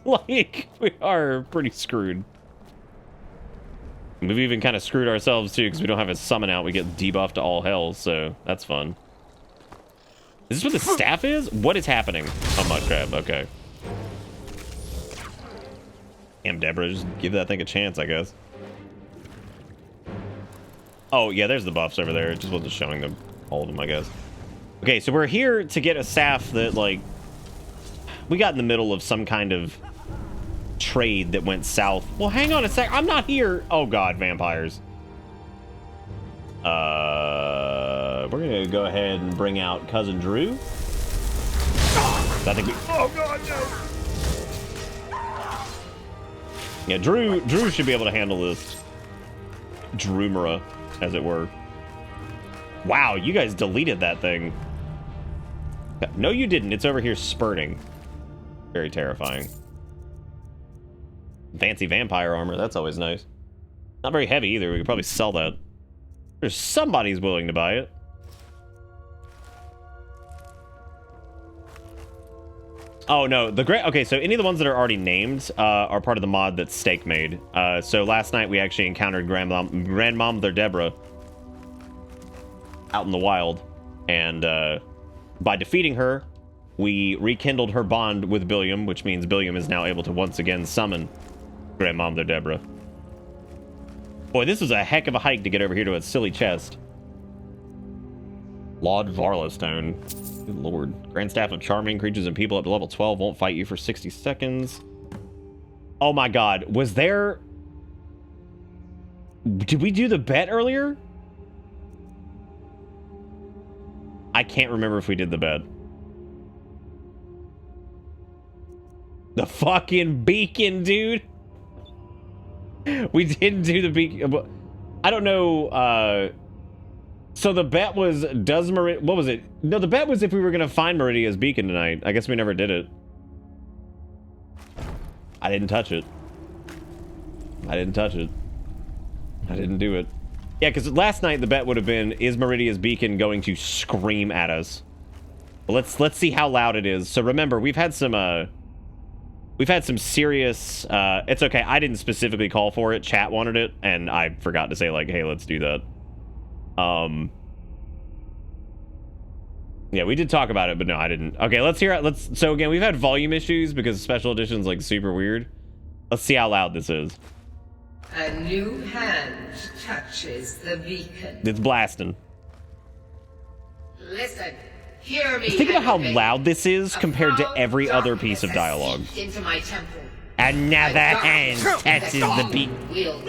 Like, we are pretty screwed. We've even kind of screwed ourselves, too, because we don't have a summon out. We get debuffed to all hell, so that's fun. Is this what the staff is? What is happening? Oh, mud crab. Okay. Damn, Deborah, just give that thing a chance, I guess. Oh, yeah, there's the buffs over there. It just wasn't showing them, all of them, I guess. Okay, so we're here to get a staff that, like... We got in the middle of some kind of trade that went south. Well, hang on a sec. I'm not here. Oh, God, vampires. We're going to go ahead and bring out Cousin Drew. I think we... Oh, God, no! Yeah, Drew should be able to handle this. Drumera, as it were. Wow, you guys deleted that thing. No, you didn't. It's over here spurting. Very terrifying. Fancy vampire armor. That's always nice. Not very heavy either. We could probably sell that. There's somebody's willing to buy it. Oh, no. Okay, so any of the ones that are already named are part of the mod that Steak made. So last night we actually encountered Grandmother Deborah out in the wild. And by defeating her, we rekindled her bond with Billiam, which means Billiam is now able to once again summon Grandmother Deborah. Boy, this was a heck of a hike to get over here to a silly chest. Laud Varlastone. Good lord. Grand Staff of Charming. Creatures and people up to level 12 won't fight you for 60 seconds. Oh my god. Was there... Did we do the bet earlier? I can't remember if we did the bet. The fucking beacon, dude. We didn't do the beacon. I don't know. So the bet was, does Meridia... What was it? No, the bet was if we were going to find Meridia's beacon tonight. I guess we never did it. I didn't touch it. I didn't touch it. I didn't do it. Yeah, because last night the bet would have been, is Meridia's beacon going to scream at us? Let's see how loud it is. So remember, we've had some serious... it's okay, I didn't specifically call for it. Chat wanted it, and I forgot to say, like, hey, let's do that. Yeah, we did talk about it, but no, I didn't. Okay, let's hear it. So again, we've had volume issues because special edition's like super weird. Let's see how loud this is. A new hand touches the beacon. It's blasting. Listen, Hear me, Think about how Henry. loud this is compared to every other piece of dialogue. Into my temple. Another hand touches the beat.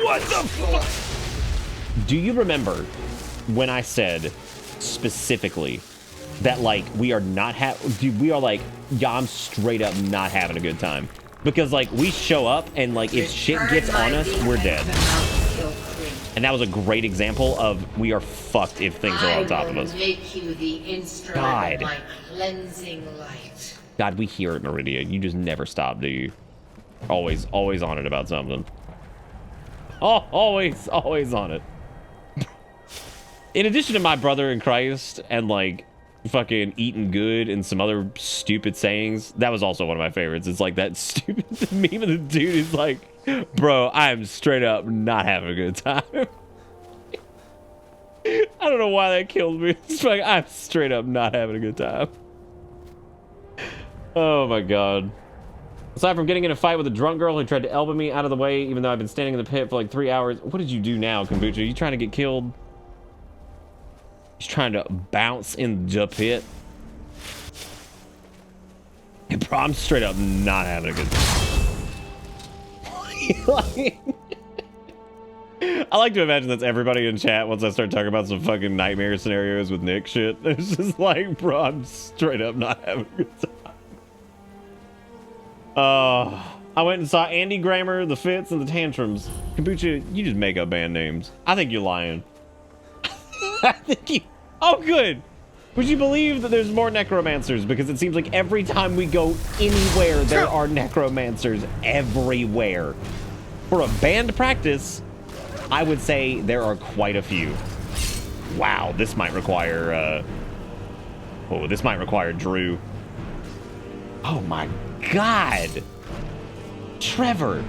What the fuck? Do you remember when I said specifically that, like, we are not yeah, I'm straight up not having a good time. Because, like, we show up and, like, if shit gets on us, we're dead. And that was a great example of we are fucked if things are on top of us. Make you the instrument of my cleansing light. God, we hear it, Meridia. You just never stop, do you? Always on it about something. Oh, always on it. In addition to my brother in Christ and, like, fucking eating good and some other stupid sayings, that was also one of my favorites. It's like that stupid meme of the dude is like, bro, I'm straight up not having a good time. I don't know why that killed me. It's like, I'm straight up not having a good time. Oh my god. Aside from getting in a fight with a drunk girl who tried to elbow me out of the way, even though I've been standing in the pit for like 3 hours. What did you do now, Kombucha? Are you trying to get killed? He's trying to bounce in the pit. Hey, bro, I'm straight up not having a good time. I like to imagine that's everybody in chat once I start talking about some fucking nightmare scenarios with Nick shit. It's just like, bro, I'm straight up not having a good time. I went and saw Andy Grammer, the Fits, and the Tantrums. Kombucha, you just make up band names. I think you're lying. I think you... Oh, good. Would you believe that there's more necromancers? Because it seems like every time we go anywhere, there are necromancers everywhere. For a band practice, I would say there are quite a few. Wow, this might require, oh, this might require Drew. Oh my god. Trevor.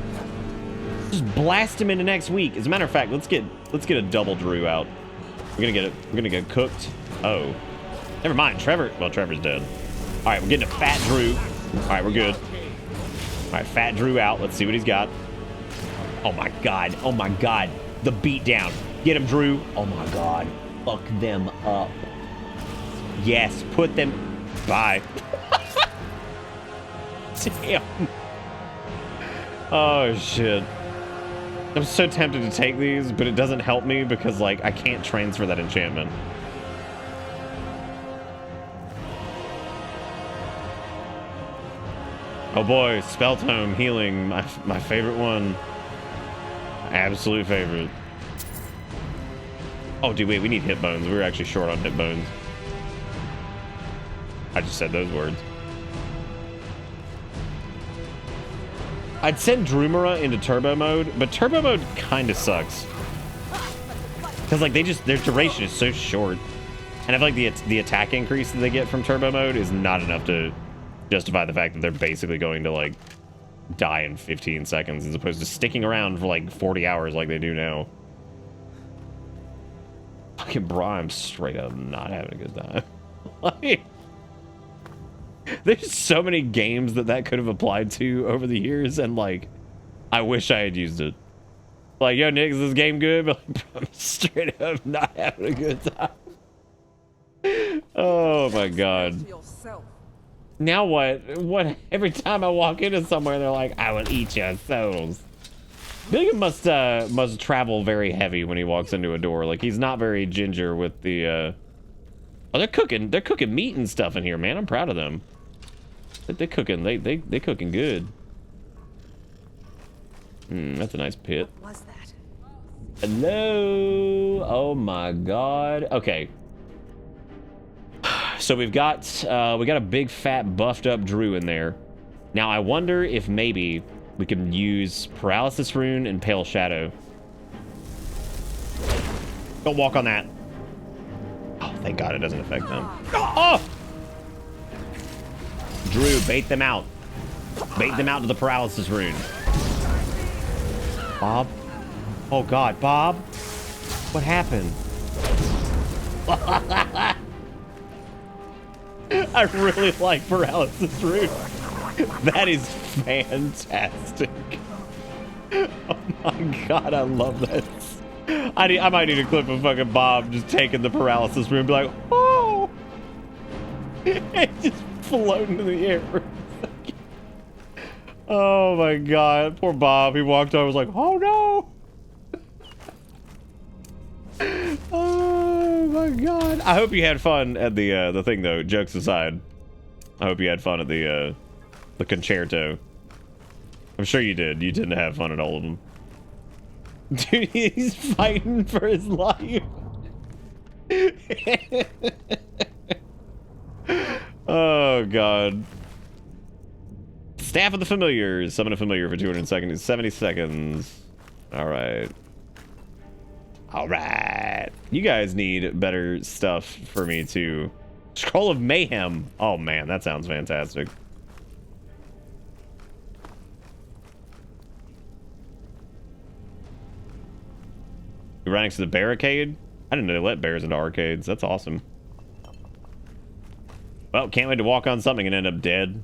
Just blast him into next week. As a matter of fact, let's get a double Drew out. We're gonna get cooked. Oh. Never mind, Trevor. Well, Trevor's dead. Alright, we're getting a fat Drew. Alright, we're good. Alright, fat Drew out. Let's see what he's got. Oh my god. Oh my god. The beatdown. Get him, Drew. Oh my god. Fuck them up. Yes, put them. Bye. Damn. Oh shit. I'm so tempted to take these, but it doesn't help me because, like, I can't transfer that enchantment. Oh boy, Spell Tome healing, my favorite one. Absolute favorite. Oh, dude, wait, we need hit bones. We were actually short on hit bones. I just said those words. I'd send Drumara into turbo mode, but turbo mode kind of sucks. Because, like, their duration is so short. And I feel like the attack increase that they get from turbo mode is not enough to justify the fact that they're basically going to, like, die in 15 seconds as opposed to sticking around for, like, 40 hours like they do now. Fucking bro, I'm straight up not having a good time. Like, there's so many games that could have applied to over the years, and, like, I wish I had used it. Like, yo, Nick, is this game good? But, like, bro, I'm straight up not having a good time. Oh, my God. Now what? What? Every time I walk into somewhere, they're like, I will eat your souls. Billiam must travel very heavy when he walks into a door. Like, he's not very ginger with the, Oh, they're cooking meat and stuff in here, man. I'm proud of them. They're cooking, they cooking good. That's a nice pit. What was that? Hello. Oh my god. Okay. So we got a big fat buffed up Drew in there. Now I wonder if maybe we can use Paralysis Rune and Pale Shadow. Don't walk on that. Oh, thank god it doesn't affect them. Oh! Drew, bait them out. Bait them out to the Paralysis Rune. Bob? Oh god, Bob? What happened? I really like Paralysis Rune. That is fantastic. Oh my god, I love this. I might need a clip of fucking Bob just taking the Paralysis Rune and be like, oh! Just floating in the air. Oh my god, poor Bob. He walked over, was like, "Oh no!" Oh my god. I hope you had fun at the thing though. Jokes aside, I hope you had fun at the concerto. I'm sure you did. You didn't have fun at all of them. Dude, he's fighting for his life. Oh god. Staff of the Familiars. Summon a familiar for 270 seconds. Alright. Alright. You guys need better stuff for me too. Scroll of Mayhem. Oh man, that sounds fantastic. You're right next to the barricade? I didn't know they let bears into arcades. That's awesome. Well, can't wait to walk on something and end up dead.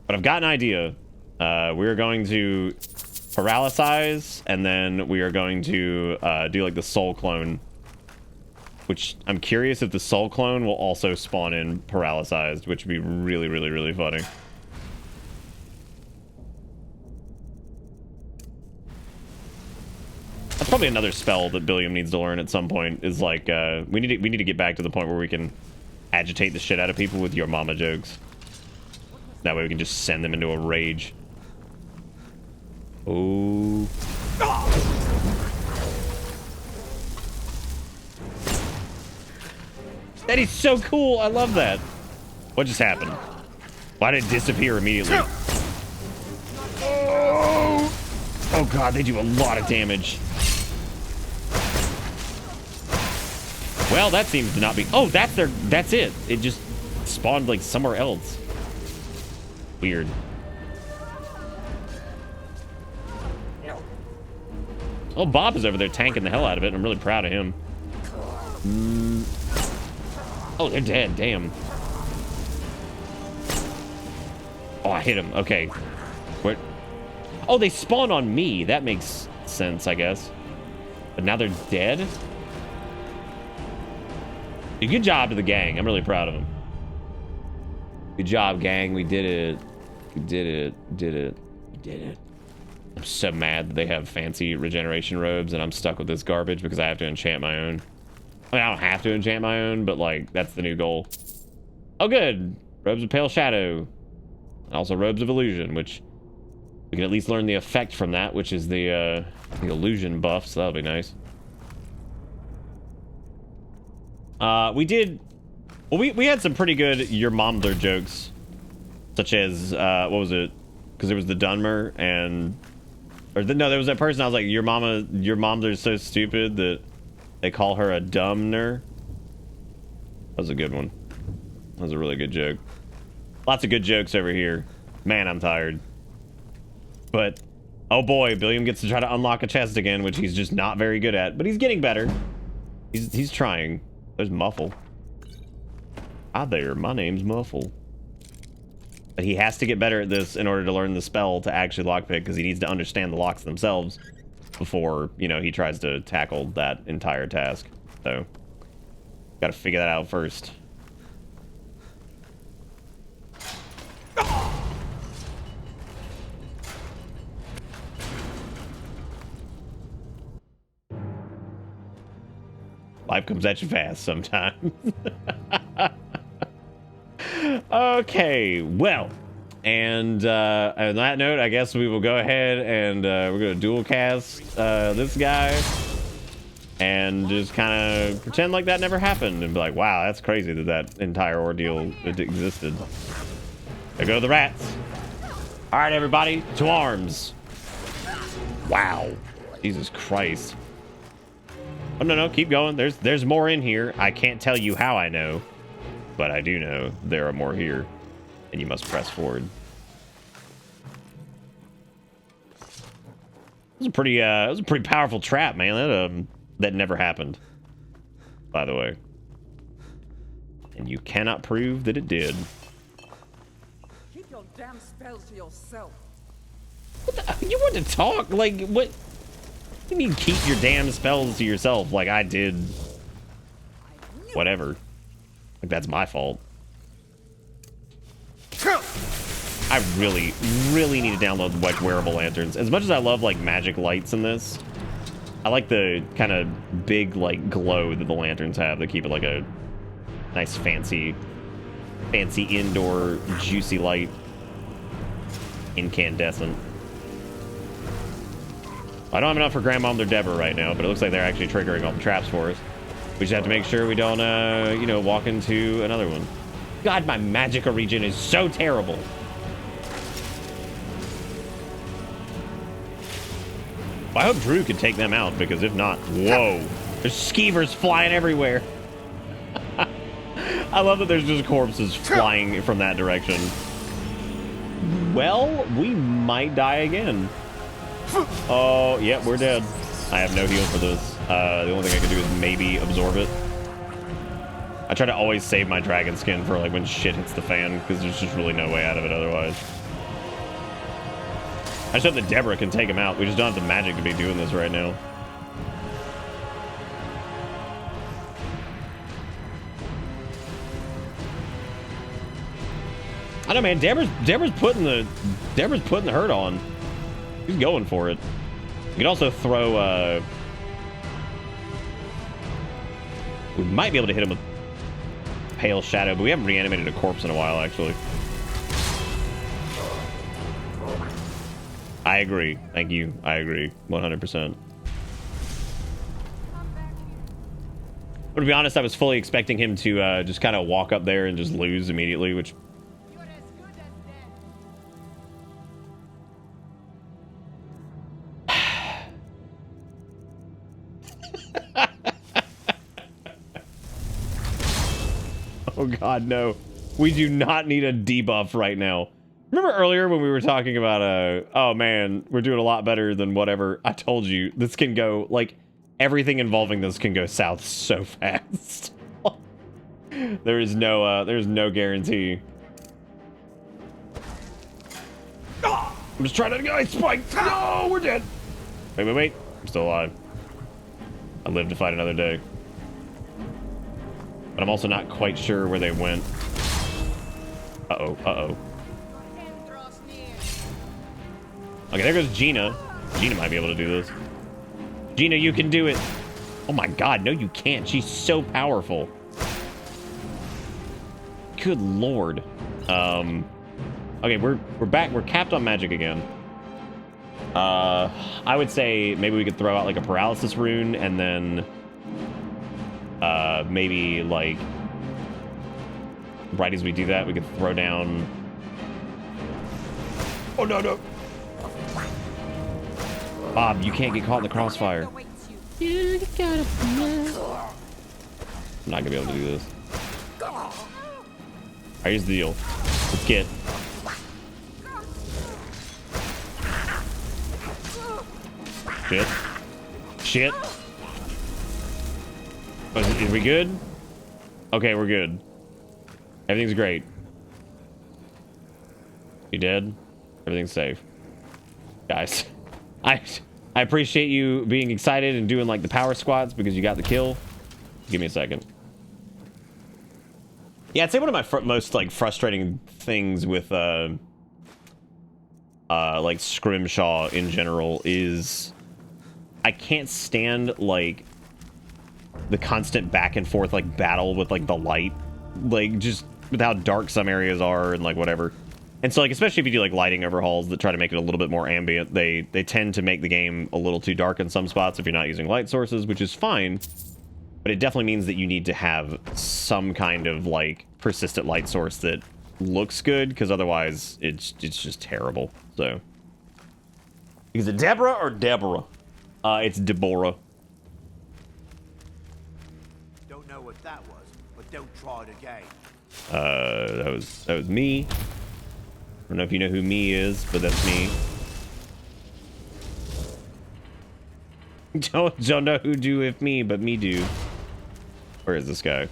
But I've got an idea. We're going to paralyze, and then we are going to do like the soul clone. Which I'm curious if the soul clone will also spawn in paralyzed, which would be really, really, really funny. That's probably another spell that Billiam needs to learn at some point. Is like we need to get back to the point where we can agitate the shit out of people with your mama jokes. That way we can just send them into a rage. Oh. That is so cool. I love that. What just happened? Why did it disappear immediately? Oh god, they do a lot of damage. Well, that seems to not be... Oh, that's it. It just spawned like somewhere else. Weird. Oh, Bob is over there tanking the hell out of it, and I'm really proud of him. Oh, they're dead. Damn. Oh, I hit him. Okay. What? Oh, they spawn on me. That makes sense, I guess. But now they're dead? Good job to the gang. I'm really proud of them. Good job, gang. We did it. We did it. Did it. We did it. I'm so mad that they have fancy regeneration robes and I'm stuck with this garbage because I have to enchant my own. I mean, I don't have to enchant my own, but like, that's the new goal. Oh, good. Robes of Pale Shadow. And also Robes of Illusion, which we can at least learn the effect from that, which is the illusion buff, so that'll be nice. We did... Well, we had some pretty good your momler jokes. Such as, what was it? Because there was the Dunmer and... Or no, there was that person I was like, your momler's so stupid that they call her a dumbner. That was a good one. That was a really good joke. Lots of good jokes over here. Man, I'm tired. But, oh boy, Billiam gets to try to unlock a chest again, which he's just not very good at. But he's getting better. He's trying. There's Muffle. Hi there, my name's Muffle. But he has to get better at this in order to learn the spell to actually lockpick, because he needs to understand the locks themselves before, you know, he tries to tackle that entire task. So, gotta figure that out first. Life comes at you fast sometimes. Okay, well, and on that note, I guess we will go ahead and we're going to dual cast this guy and just kind of pretend like that never happened and be like, wow, that's crazy that that entire ordeal existed. There go the rats. All right, everybody, to arms. Wow, Jesus Christ. Oh, no, keep going. There's more in here. I can't tell you how I know, but I do know there are more here, and you must press forward. It was a pretty powerful trap, man. That never happened, by the way. And you cannot prove that it did. Keep your damn spells to yourself. What the, you want to talk? Like, what? You mean keep your damn spells to yourself like I did whatever. Like that's my fault. I really, really need to download like wearable lanterns. As much as I love like magic lights in this, I like the kind of big like glow that the lanterns have that keep it like a nice fancy indoor juicy light. Incandescent. I don't have enough for Grandmom or Deborah right now, but it looks like they're actually triggering all the traps for us. We just have to make sure we don't, you know, walk into another one. God, my Magicka region is so terrible. I hope Drew can take them out, because if not, whoa. There's skeevers flying everywhere. I love that there's just corpses flying from that direction. Well, we might die again. Oh, yeah, we're dead. I have no heal for this. The only thing I can do is maybe absorb it. I try to always save my dragon skin for like when shit hits the fan, because there's just really no way out of it otherwise. I just hope that Deborah can take him out. We just don't have the magic to be doing this right now. I know, man. Deborah's putting the hurt on. He's going for it. You can also throw. We might be able to hit him with Pale Shadow, but we haven't reanimated a corpse in a while, actually. I agree. Thank you. I agree. 100%. But to be honest, I was fully expecting him to just kind of walk up there and just lose immediately, which... Oh god, no. We do not need a debuff right now. Remember earlier when we were talking about, oh man, we're doing a lot better than whatever. I told you, this can go, like, everything involving this can go south so fast. There's no guarantee. I'm just trying to get spiked. No, we're dead. Wait. I'm still alive. I live to fight another day. But I'm also not quite sure where they went. Uh-oh. Okay, there goes Gina. Gina might be able to do this. Gina, you can do it. Oh my god, no you can't. She's so powerful. Good lord. Okay, we're back. We're capped on magic again. I would say maybe we could throw out like a paralysis rune and then maybe like right as we do that we could throw down. Oh no. Bob, you can't get caught in the crossfire. I'm not gonna be able to do this. Alright, here's the deal. Let's get Shit. Oh, is we good? Okay, we're good. Everything's great. You dead? Everything's safe. Guys, I appreciate you being excited and doing like the power squats because you got the kill. Give me a second. Yeah, I'd say one of my most like frustrating things with like Scrimshaw in general is I can't stand like the constant back and forth like battle with like the light, like just with how dark some areas are and like whatever. And so like especially if you do like lighting overhauls that try to make it a little bit more ambient, they tend to make the game a little too dark in some spots if you're not using light sources, which is fine. But it definitely means that you need to have some kind of like persistent light source that looks good, because otherwise it's just terrible. So is it Deborah or Deborah? It's Deborah. Don't know what that was, but don't try it again. That was me. I don't know if you know who me is, but that's me. Don't know who do with me, but me do. Where is this guy?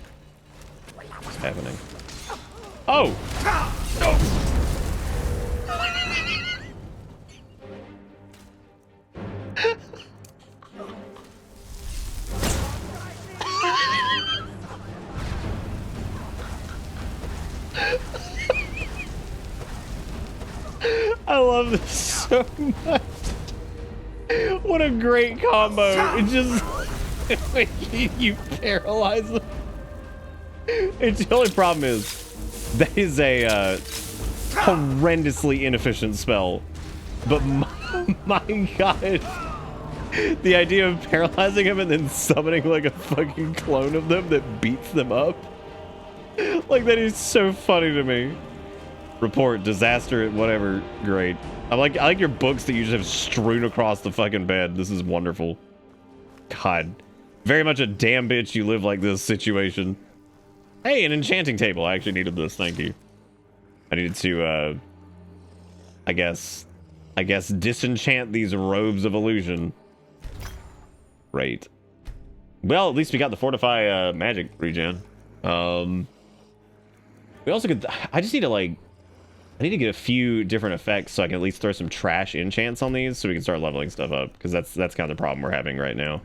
What's happening? Oh! No! I love this so much. What a great combo. It just you paralyze them. It's the only problem is that is a horrendously inefficient spell. But my god. The idea of paralyzing him and then summoning like a fucking clone of them that beats them up. Like, that is so funny to me. Report, disaster, whatever. Great. I like your books that you just have strewn across the fucking bed. This is wonderful. God. Very much a damn bitch you live like this situation. Hey, an enchanting table. I actually needed this. Thank you. I needed to, I guess disenchant these robes of illusion. Right. Well, at least we got the fortify magic regen. We also could. I just need to I need to get a few different effects so I can at least throw some trash enchants on these so we can start leveling stuff up, because that's kind of the problem we're having right now.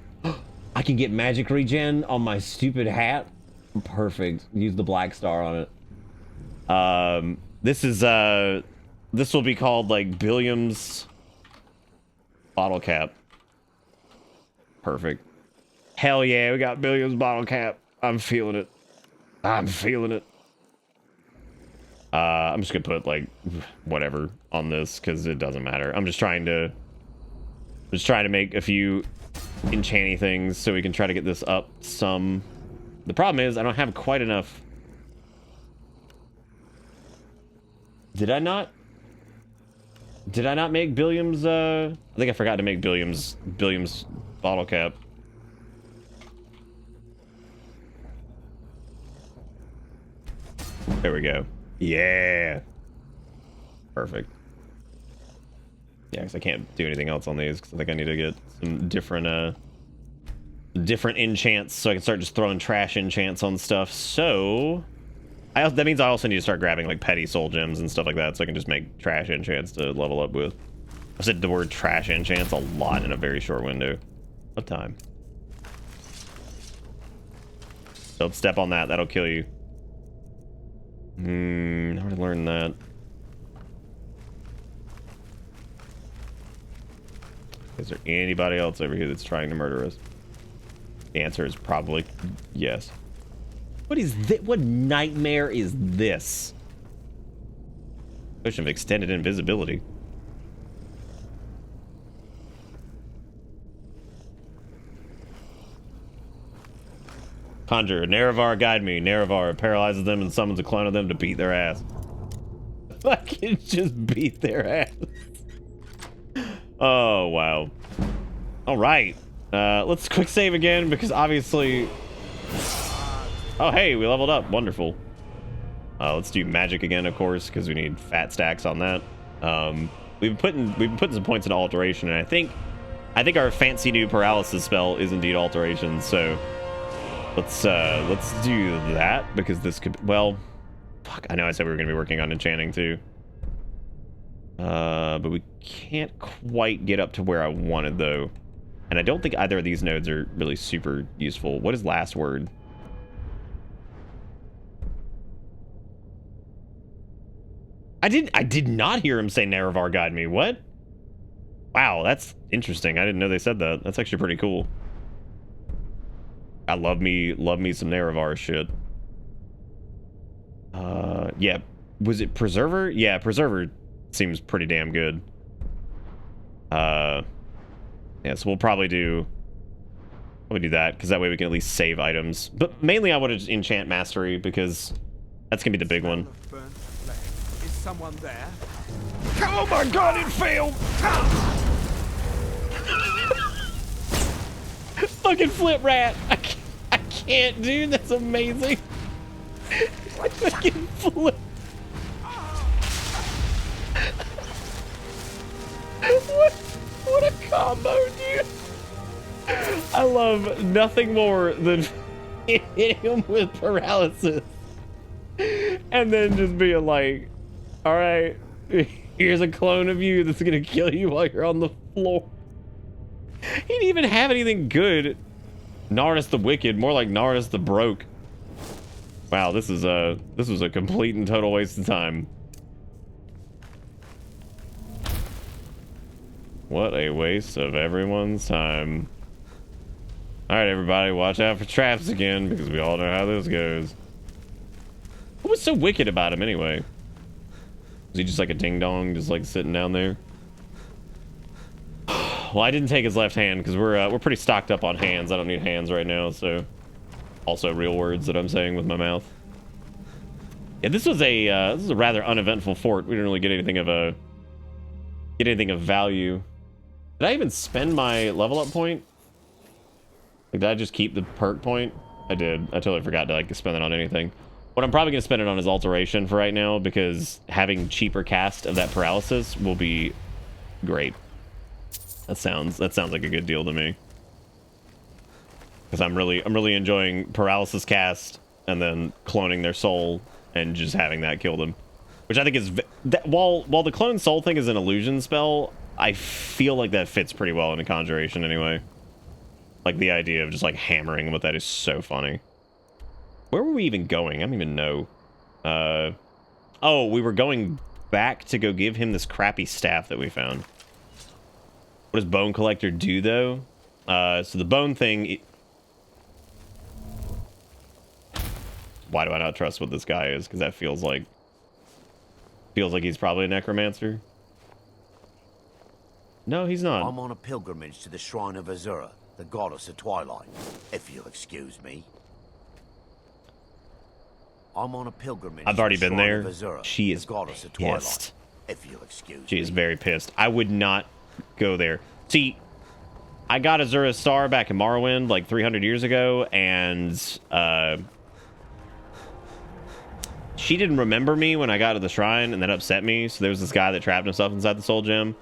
I can get magic regen on my stupid hat. Perfect. Use the black star on it. This will be called like Billiam's bottle cap. Perfect. Hell yeah, we got Billiam's bottle cap. I'm feeling it. I'm feeling it. I'm just gonna put like whatever on this because it doesn't matter. I'm just trying to make a few enchanty things so we can try to get this up some. The problem is I don't have quite enough. Did I not make Billiam's I think I forgot to make Billiam's bottle cap. There we go. Yeah. Perfect. Yeah, because I can't do anything else on these because I think I need to get some different enchants so I can start just throwing trash enchants on stuff. So that means I also need to start grabbing like petty soul gems and stuff like that so I can just make trash enchants to level up with. I said the word trash enchants a lot in a very short window of time. Don't step on that, that'll kill you. How do I learn that? Is there anybody else over here that's trying to murder us? The answer is probably yes. What is this? What nightmare is this? Potion of extended invisibility. Conjure, Nerevar guide me. Nerevar paralyzes them and summons a clone of them to beat their ass. Fucking just beat their ass. Oh, wow. Alright. Let's quick save again because obviously... Oh, hey, we leveled up. Wonderful. Let's do magic again, of course, because we need fat stacks on that. We've been putting some points into alteration, and I think our fancy new paralysis spell is indeed alteration, so... Let's do that because this could, well, fuck, I know I said we were going to be working on enchanting too. But we can't quite get up to where I wanted though. And I don't think either of these nodes are really super useful. What is last word? I did not hear him say Nerevar guide me. What? Wow, that's interesting. I didn't know they said that. That's actually pretty cool. I love me some Nerevar shit. Yeah, was it Preserver? Yeah, Preserver seems pretty damn good. Yeah, so we'll probably do that because that way we can at least save items. But mainly I want to enchant Mastery because that's gonna be the big one. Is someone there? Oh my god, it failed! Fucking flip rat! I can't, dude. That's amazing. Fucking flip. What a combo, dude. I love nothing more than hitting him with paralysis and then just being like, all right, here's a clone of you that's gonna kill you while you're on the floor. He didn't even have anything good. Nardus the Wicked, more like Nardus the Broke. Wow, this was a complete and total waste of time. What a waste of everyone's time. Alright, everybody, watch out for traps again, because we all know how this goes. What was so wicked about him, anyway? Was he just like a ding-dong, just like sitting down there? Well, I didn't take his left hand, because we're pretty stocked up on hands. I don't need hands right now, so... Also real words that I'm saying with my mouth. Yeah, this was a rather uneventful fort. We didn't really get anything of value. Did I even spend my level up point? Like, did I just keep the perk point? I did. I totally forgot to like spend it on anything. What I'm probably gonna spend it on is alteration for right now, because having cheaper cast of that paralysis will be great. That sounds like a good deal to me. Because I'm really enjoying paralysis cast and then cloning their soul and just having that kill them, which I think is while the clone soul thing is an illusion spell, I feel like that fits pretty well into conjuration anyway. Like the idea of just like hammering with that is so funny. Where were we even going? I don't even know. Oh, we were going back to go give him this crappy staff that we found. What does Bone Collector do though? So the bone thing. Why do I not trust what this guy is? Because that feels like he's probably a necromancer. No, he's not. I'm on a pilgrimage to the shrine of Azura, the goddess of twilight, if you'll excuse me. I'm on a pilgrimage. I've already been there. Azura, She is goddess of pissed. twilight, if you'll excuse She me. is very pissed. I would not go there. See, I got Azura's star back in Morrowind like 300 years ago, and she didn't remember me when I got to the shrine, and that upset me. So there was this guy that trapped himself inside the soul gem.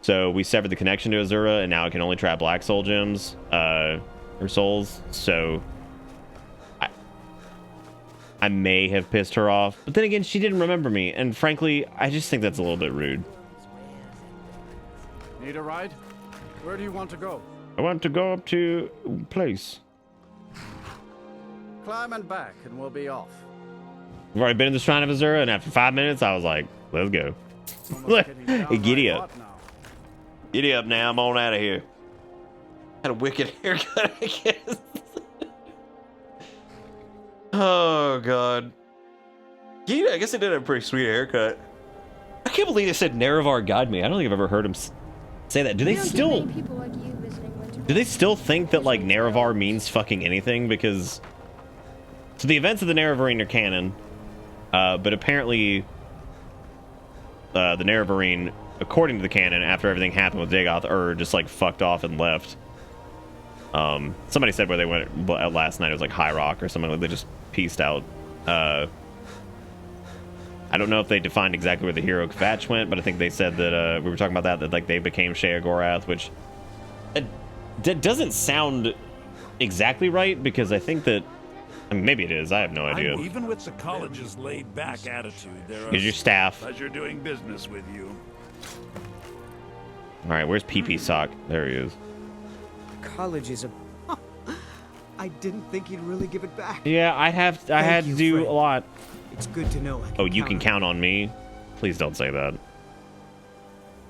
So we severed the connection to Azura, and now it can only trap black soul gems, or souls. So I may have pissed her off, but then again, she didn't remember me, and frankly, I just think that's a little bit rude. Need a ride? Where do you want to go? I want to go up to place. Climb and back, and we'll be off. We've already been in the Shrine of Azura, and after 5 minutes, I was like, let's go. Giddy up. Giddy up now, I'm on out of here. Had a wicked haircut, I guess. Oh, God. Yeah, I guess I did have a pretty sweet haircut. I can't believe they said Nerevar guide me. I don't think I've ever heard him say that. Do they still... Do they still think that, like, Nerevar means fucking anything? Because... So the events of the Nerevarine are canon. But apparently... the Nerevarine, according to the canon, after everything happened with Dagoth, just, like, fucked off and left. Somebody said where they went last night, it was, like, High Rock or something. Like, they just pieced out. I don't know if they defined exactly where the hero Kvatch went, but I think they said that, we were talking about that like, they became Sheogorath, which... That doesn't sound exactly right, because I think that... I mean, maybe it is. I have no idea. Even with the college's laid-back attitude, there Here's your staff. Pleasure doing business with you. All right, where's PP Sock? There he is. College is a... I didn't think he'd really give it back. Yeah, I had to do a lot. It's good to know. Oh, you can count on me? Please don't say that.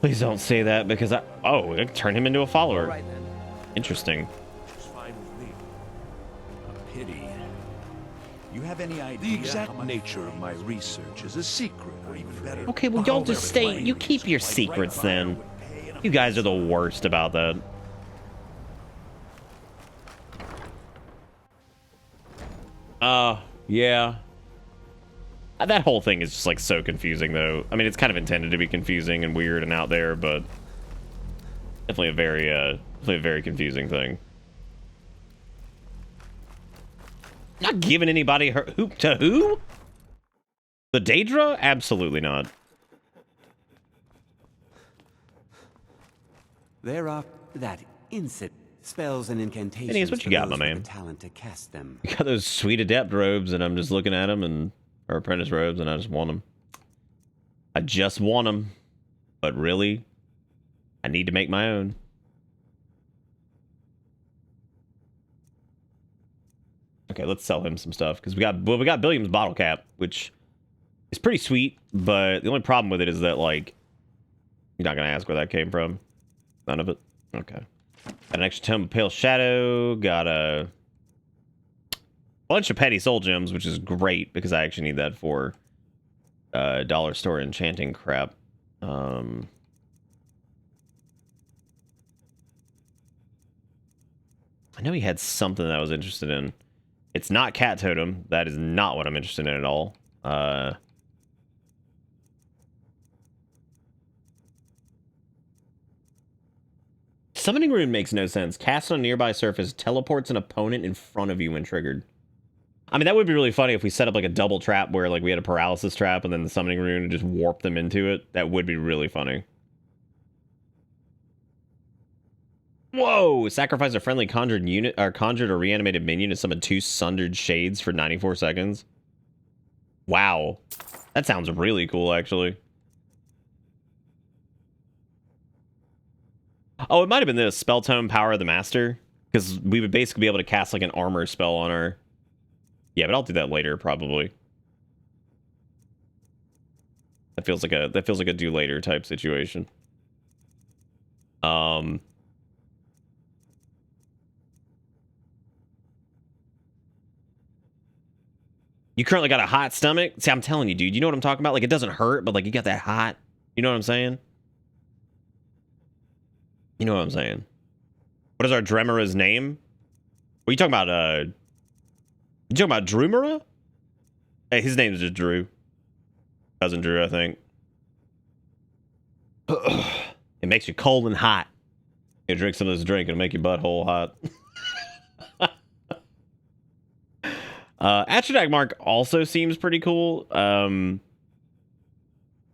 Please don't say that, because I... Oh, it turned him into a follower. Right, then. Interesting. It's fine with me. A pity. You have any idea? The exact nature of my research is a secret, or even better. Okay, well, y'all just stay... You keep your secrets, then. You guys are the worst about that. Yeah. That whole thing is just, like, so confusing, though. I mean, it's kind of intended to be confusing and weird and out there, but... Definitely a very confusing thing. Not giving anybody her... To who? The Daedra? Absolutely not. There are that insect spells and incantations. Phineas, what you got, my man? Talent to cast them. You got those sweet adept robes, and I'm just looking at them, and or apprentice robes, and I just want them. I just want them, but really, I need to make my own. Okay, let's sell him some stuff because we got Billiam's bottle cap, which is pretty sweet, but the only problem with it is that like you're not gonna ask where that came from. None of it? Okay. Got an extra Tome of Pale Shadow. Got a bunch of petty soul gems, which is great because I actually need that for dollar store enchanting crap. I know he had something that I was interested in. It's not Cat Totem. That is not what I'm interested in at all. Summoning Rune makes no sense. Cast on a nearby surface, teleports an opponent in front of you when triggered. I mean, that would be really funny if we set up like a double trap where like we had a paralysis trap and then the Summoning Rune just warped them into it. That would be really funny. Whoa! Sacrifice a friendly conjured unit or conjured or reanimated minion to summon 2 Sundered Shades for 94 seconds. Wow. That sounds really cool, actually. Oh, it might have been this. Spell Tome, Power of the Master. Because we would basically be able to cast like an armor spell on our... Yeah, but I'll do that later, probably. That feels like a do later type situation. You currently got a hot stomach? See, I'm telling you, dude. You know what I'm talking about? Like, it doesn't hurt, but like you got that hot. You know what I'm saying? You know what I'm saying? What is our Dremera's name? What are you talking about? You talking about Drumera? Hey, his name is just Drew. Cousin Drew, I think. It makes you cold and hot. You drink some of this drink, it'll make your butthole hot. Atrodak Mark also seems pretty cool.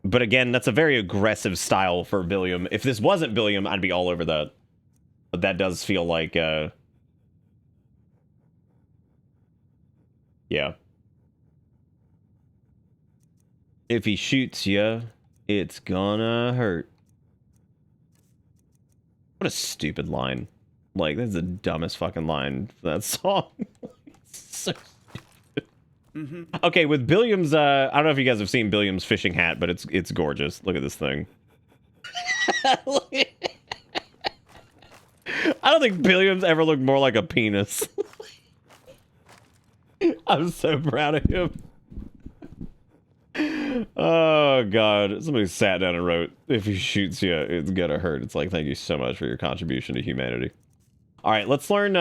But again, that's a very aggressive style for Billiam. If this wasn't Billiam, I'd be all over that. But that does feel like, yeah. If he shoots you, it's gonna hurt. What a stupid line. Like, that's the dumbest fucking line for that song. So stupid. Okay, with Billiam's, I don't know if you guys have seen Billiam's fishing hat, but it's gorgeous. Look at this thing. I don't think Billiam's ever looked more like a penis. I'm so proud of him. Oh god, somebody sat down and wrote, if he shoots you, it's gonna hurt. It's like, thank you so much for your contribution to humanity. All right, let's learn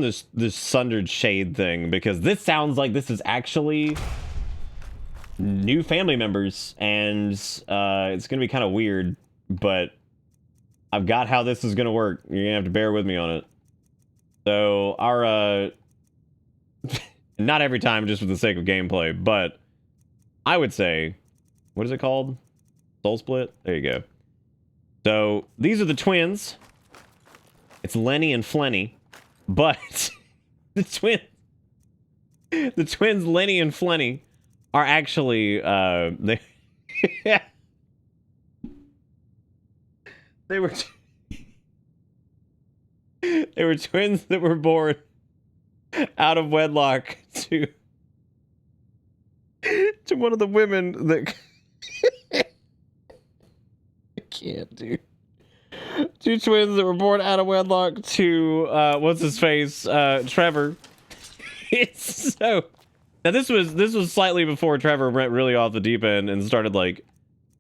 this Sundered Shade thing, because this sounds like this is actually new family members, and it's gonna be kind of weird, but I've got how this is gonna work. You're gonna have to bear with me on it. So our not every time just for the sake of gameplay, but I would say, what is it called? Soul Split? There you go. So these are the twins. It's Lenny and Flenny, but the twins Lenny and Flenny are actually they they were twins that were born out of wedlock to one of the women that I can't do. 2 twins that were born out of wedlock to what's his face, Trevor. It's so now this was slightly before Trevor went really off the deep end and started like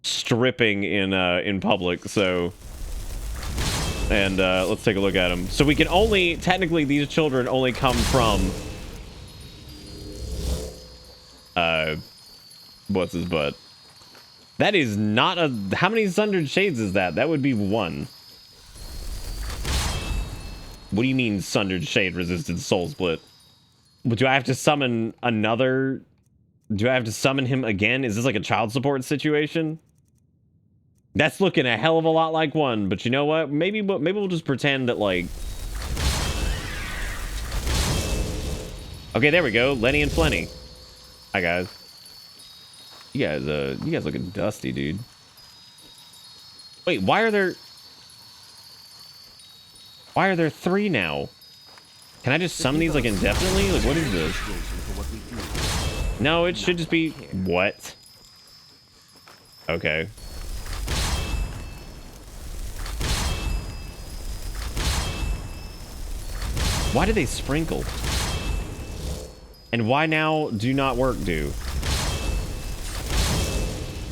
stripping in public. So and let's take a look at him. So we can only technically these children only come from what's his butt? That is not a... How many Sundered Shades is that? That would be 1. What do you mean Sundered Shade resisted Soul Split? Do I have to summon another... Do I have to summon him again? Is this like a child support situation? That's looking a hell of a lot like 1, but you know what? Maybe we'll just pretend that like... Okay, there we go. Lenny and Flenny. Hi, guys. You guys looking dusty, dude. Wait, why are there 3 now? Can I just summon these like indefinitely? Like, what is this? No, it should just be what? Okay. Why do they sprinkle? And why now do not work do?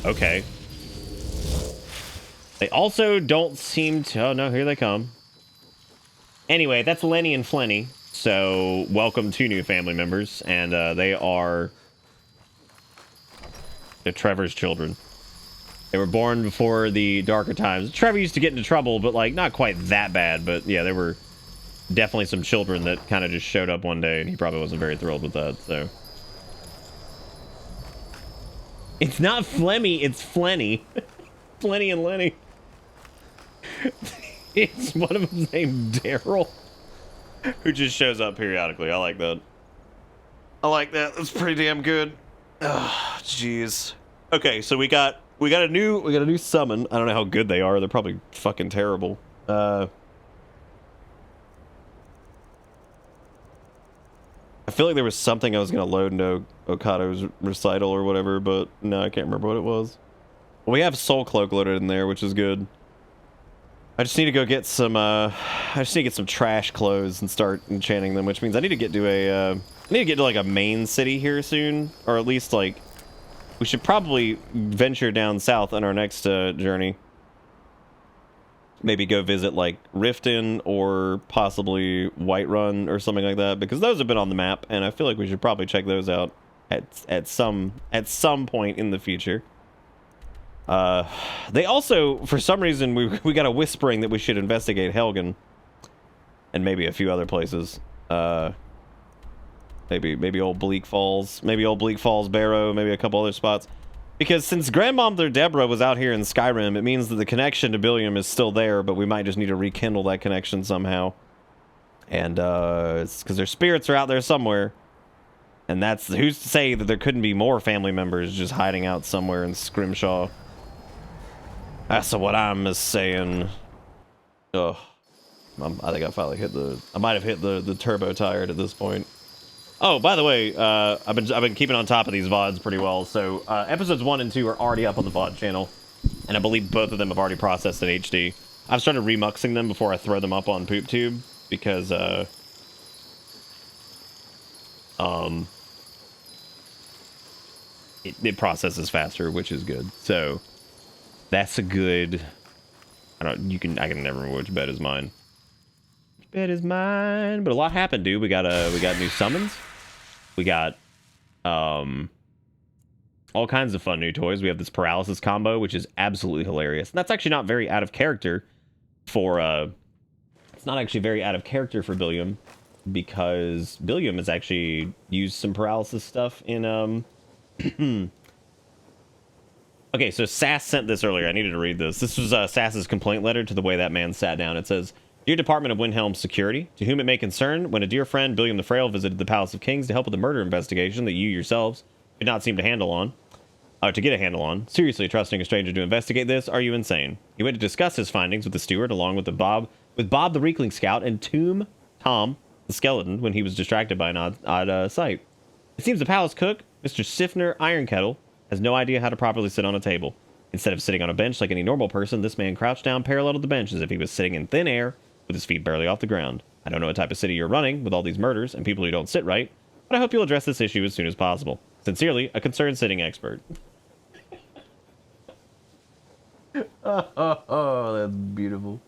Okay. They also don't seem to... Oh, no, here they come. Anyway, that's Lenny and Flenny. So, welcome to new family members. And they are... They're Trevor's children. They were born before the darker times. Trevor used to get into trouble, but, like, not quite that bad. But, yeah, they were definitely some children that kind of just showed up one day, and he probably wasn't very thrilled with that, so... It's not Flemmy, it's Flenny. Flenny and Lenny. It's one of them named Daryl, who just shows up periodically. I like that. I like that. That's pretty damn good. Oh, jeez. Okay, so we got a new summon. I don't know how good they are. They're probably fucking terrible. I feel like there was something I was gonna load into Okado's recital or whatever, but no, I can't remember what it was. Well, we have Soul Cloak loaded in there, which is good. I just need to go get some, some trash clothes and start enchanting them, which means I need to get to like a main city here soon, or at least like, we should probably venture down south on our next journey. Maybe go visit like Riften or possibly Whiterun or something like that, because those have been on the map, and I feel like we should probably check those out at some point in the future. They also, for some reason, we got a whispering that we should investigate Helgen and maybe a few other places. Maybe old Bleak Falls, Barrow, maybe a couple other spots. Because since Grandmother Deborah was out here in Skyrim, it means that the connection to Billiam is still there, but we might just need to rekindle that connection somehow. And it's because their spirits are out there somewhere. And that's, who's to say that there couldn't be more family members just hiding out somewhere in Scrimshaw. That's what I'm saying. Ugh. I think I finally I might have hit the turbo tire at this point. Oh, by the way, I've been keeping on top of these VoDs pretty well. So episodes 1 and 2 are already up on the VoD channel, and I believe both of them have already processed in HD. I've started remuxing them before I throw them up on PoopTube because it processes faster, which is good. So that's a good. I can never remember which bed is mine. Which bed is mine? But a lot happened, dude. We got new summons. We got all kinds of fun new toys. We have this paralysis combo, which is absolutely hilarious. And that's actually not very out of character for it's not actually very out of character for Billiam, because Billiam has actually used some paralysis stuff in Okay, so Sass sent this earlier. I needed to read this. This was Sass's complaint letter to the way that man sat down. It says, "Dear Department of Windhelm Security, to whom it may concern, when a dear friend, Billiam the Frail, visited the Palace of Kings to help with a murder investigation that you yourselves could not seem to get a handle on, seriously trusting a stranger to investigate this, are you insane? He went to discuss his findings with the steward, along with Bob the Reekling Scout, and Tom the skeleton, when he was distracted by an odd sight. It seems the palace cook, Mr. Sifner Ironkettle, has no idea how to properly sit on a table. Instead of sitting on a bench like any normal person, this man crouched down parallel to the bench as if he was sitting in thin air with his feet barely off the ground. I don't know what type of city you're running with all these murders and people who don't sit right, but I hope you'll address this issue as soon as possible. Sincerely, a concerned sitting expert." Oh, that's beautiful.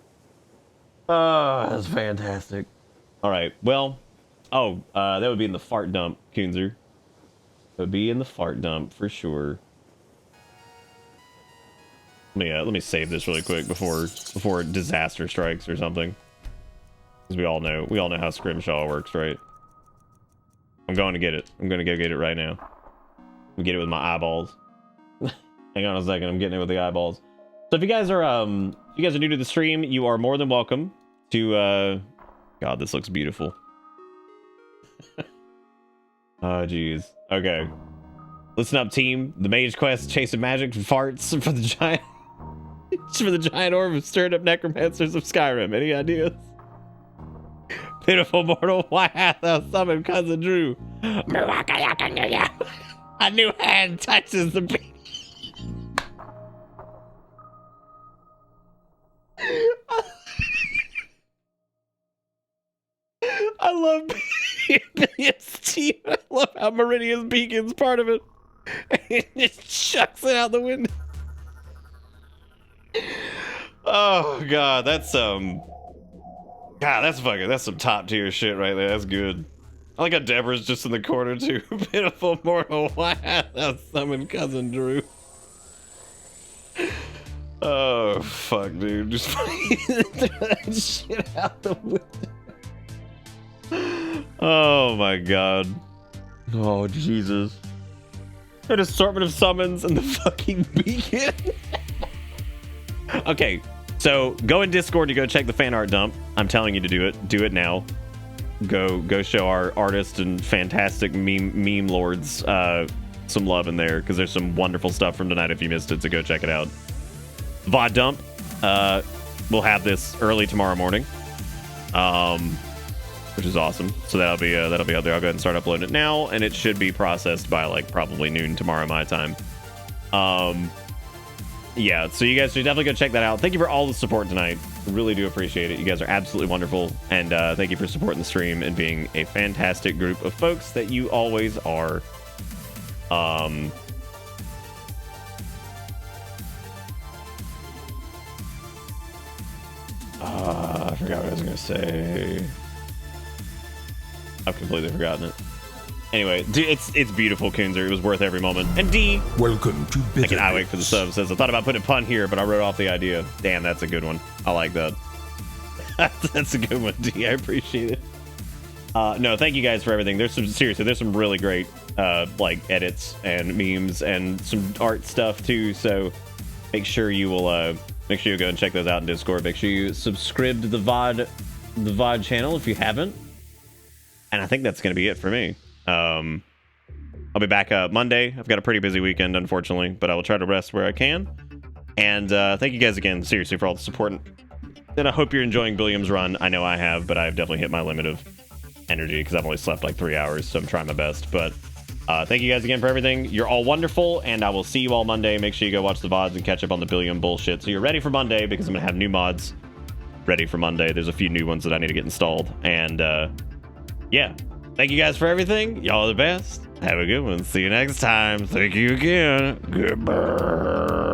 Oh, that's fantastic. All right, well, that would be in the fart dump, Kunzer. It would be in the fart dump for sure. Let me save this really quick before disaster strikes or something. Because we all know how Scrimshaw works, right? I'm going to get it. I'm going to go get it right now. I'm get it with my eyeballs. Hang on a second. I'm getting it with the eyeballs. So if you guys are new to the stream, you are more than welcome to God, this looks beautiful. Oh jeez. Okay. Listen up, team. The Mage Quest chasing magic farts for the giant orb of stirred up necromancers of Skyrim. Any ideas? Pitiful mortal, why hast thou summoned cousin Drew? A new hand touches the beat. I how Meridian's beacon's part of it. It just chucks it out the window. Oh god, that's God, that's some top tier shit right there. That's good. I like how Deborah's just in the corner too. Pitiful mortal, why hast thou summoned cousin Drew? Oh fuck, dude, just throw that shit out the window. Oh my god. Oh Jesus. An assortment of summons and the fucking beacon. Okay, so go in Discord to go check the fan art dump. I'm telling you to do it. Do it now. Go show our artists and fantastic meme lords some love in there, because there's some wonderful stuff from tonight if you missed it, so go check it out. VOD dump. We'll have this early tomorrow morning, which is awesome. So that'll be out there. I'll go ahead and start uploading it now, and it should be processed by like probably noon tomorrow my time. Yeah, so you guys should definitely go check that out. Thank you for all the support tonight. Really do appreciate it. You guys are absolutely wonderful, and thank you for supporting the stream and being a fantastic group of folks that you always are. I forgot what I was gonna say. I've completely forgotten it. Anyway, dude, it's beautiful, Coonzer. It was worth every moment. And D, welcome to Bitter I wait for the sub. Says I thought about putting a pun here, but I wrote off the idea. Damn, that's a good one. I like that. That's a good one, D. I appreciate it. No, thank you guys for everything. There's some really great like edits and memes and some art stuff too. So make sure you will go and check those out in Discord. Make sure you subscribe to the VOD channel if you haven't. And I think that's gonna be it for me. I'll be back Monday. I've got a pretty busy weekend, unfortunately, but I will try to rest where I can. And thank you guys again, seriously, for all the support. And I hope you're enjoying Billiam's run. I know I have, but I've definitely hit my limit of energy because I've only slept like 3 hours, so I'm trying my best. But thank you guys again for everything. You're all wonderful, and I will see you all Monday. Make sure you go watch the VODs and catch up on the Billiam bullshit, so you're ready for Monday, because I'm going to have new mods ready for Monday. There's a few new ones that I need to get installed. And yeah. Thank you guys for everything. Y'all are the best. Have a good one. See you next time. Thank you again. Goodbye.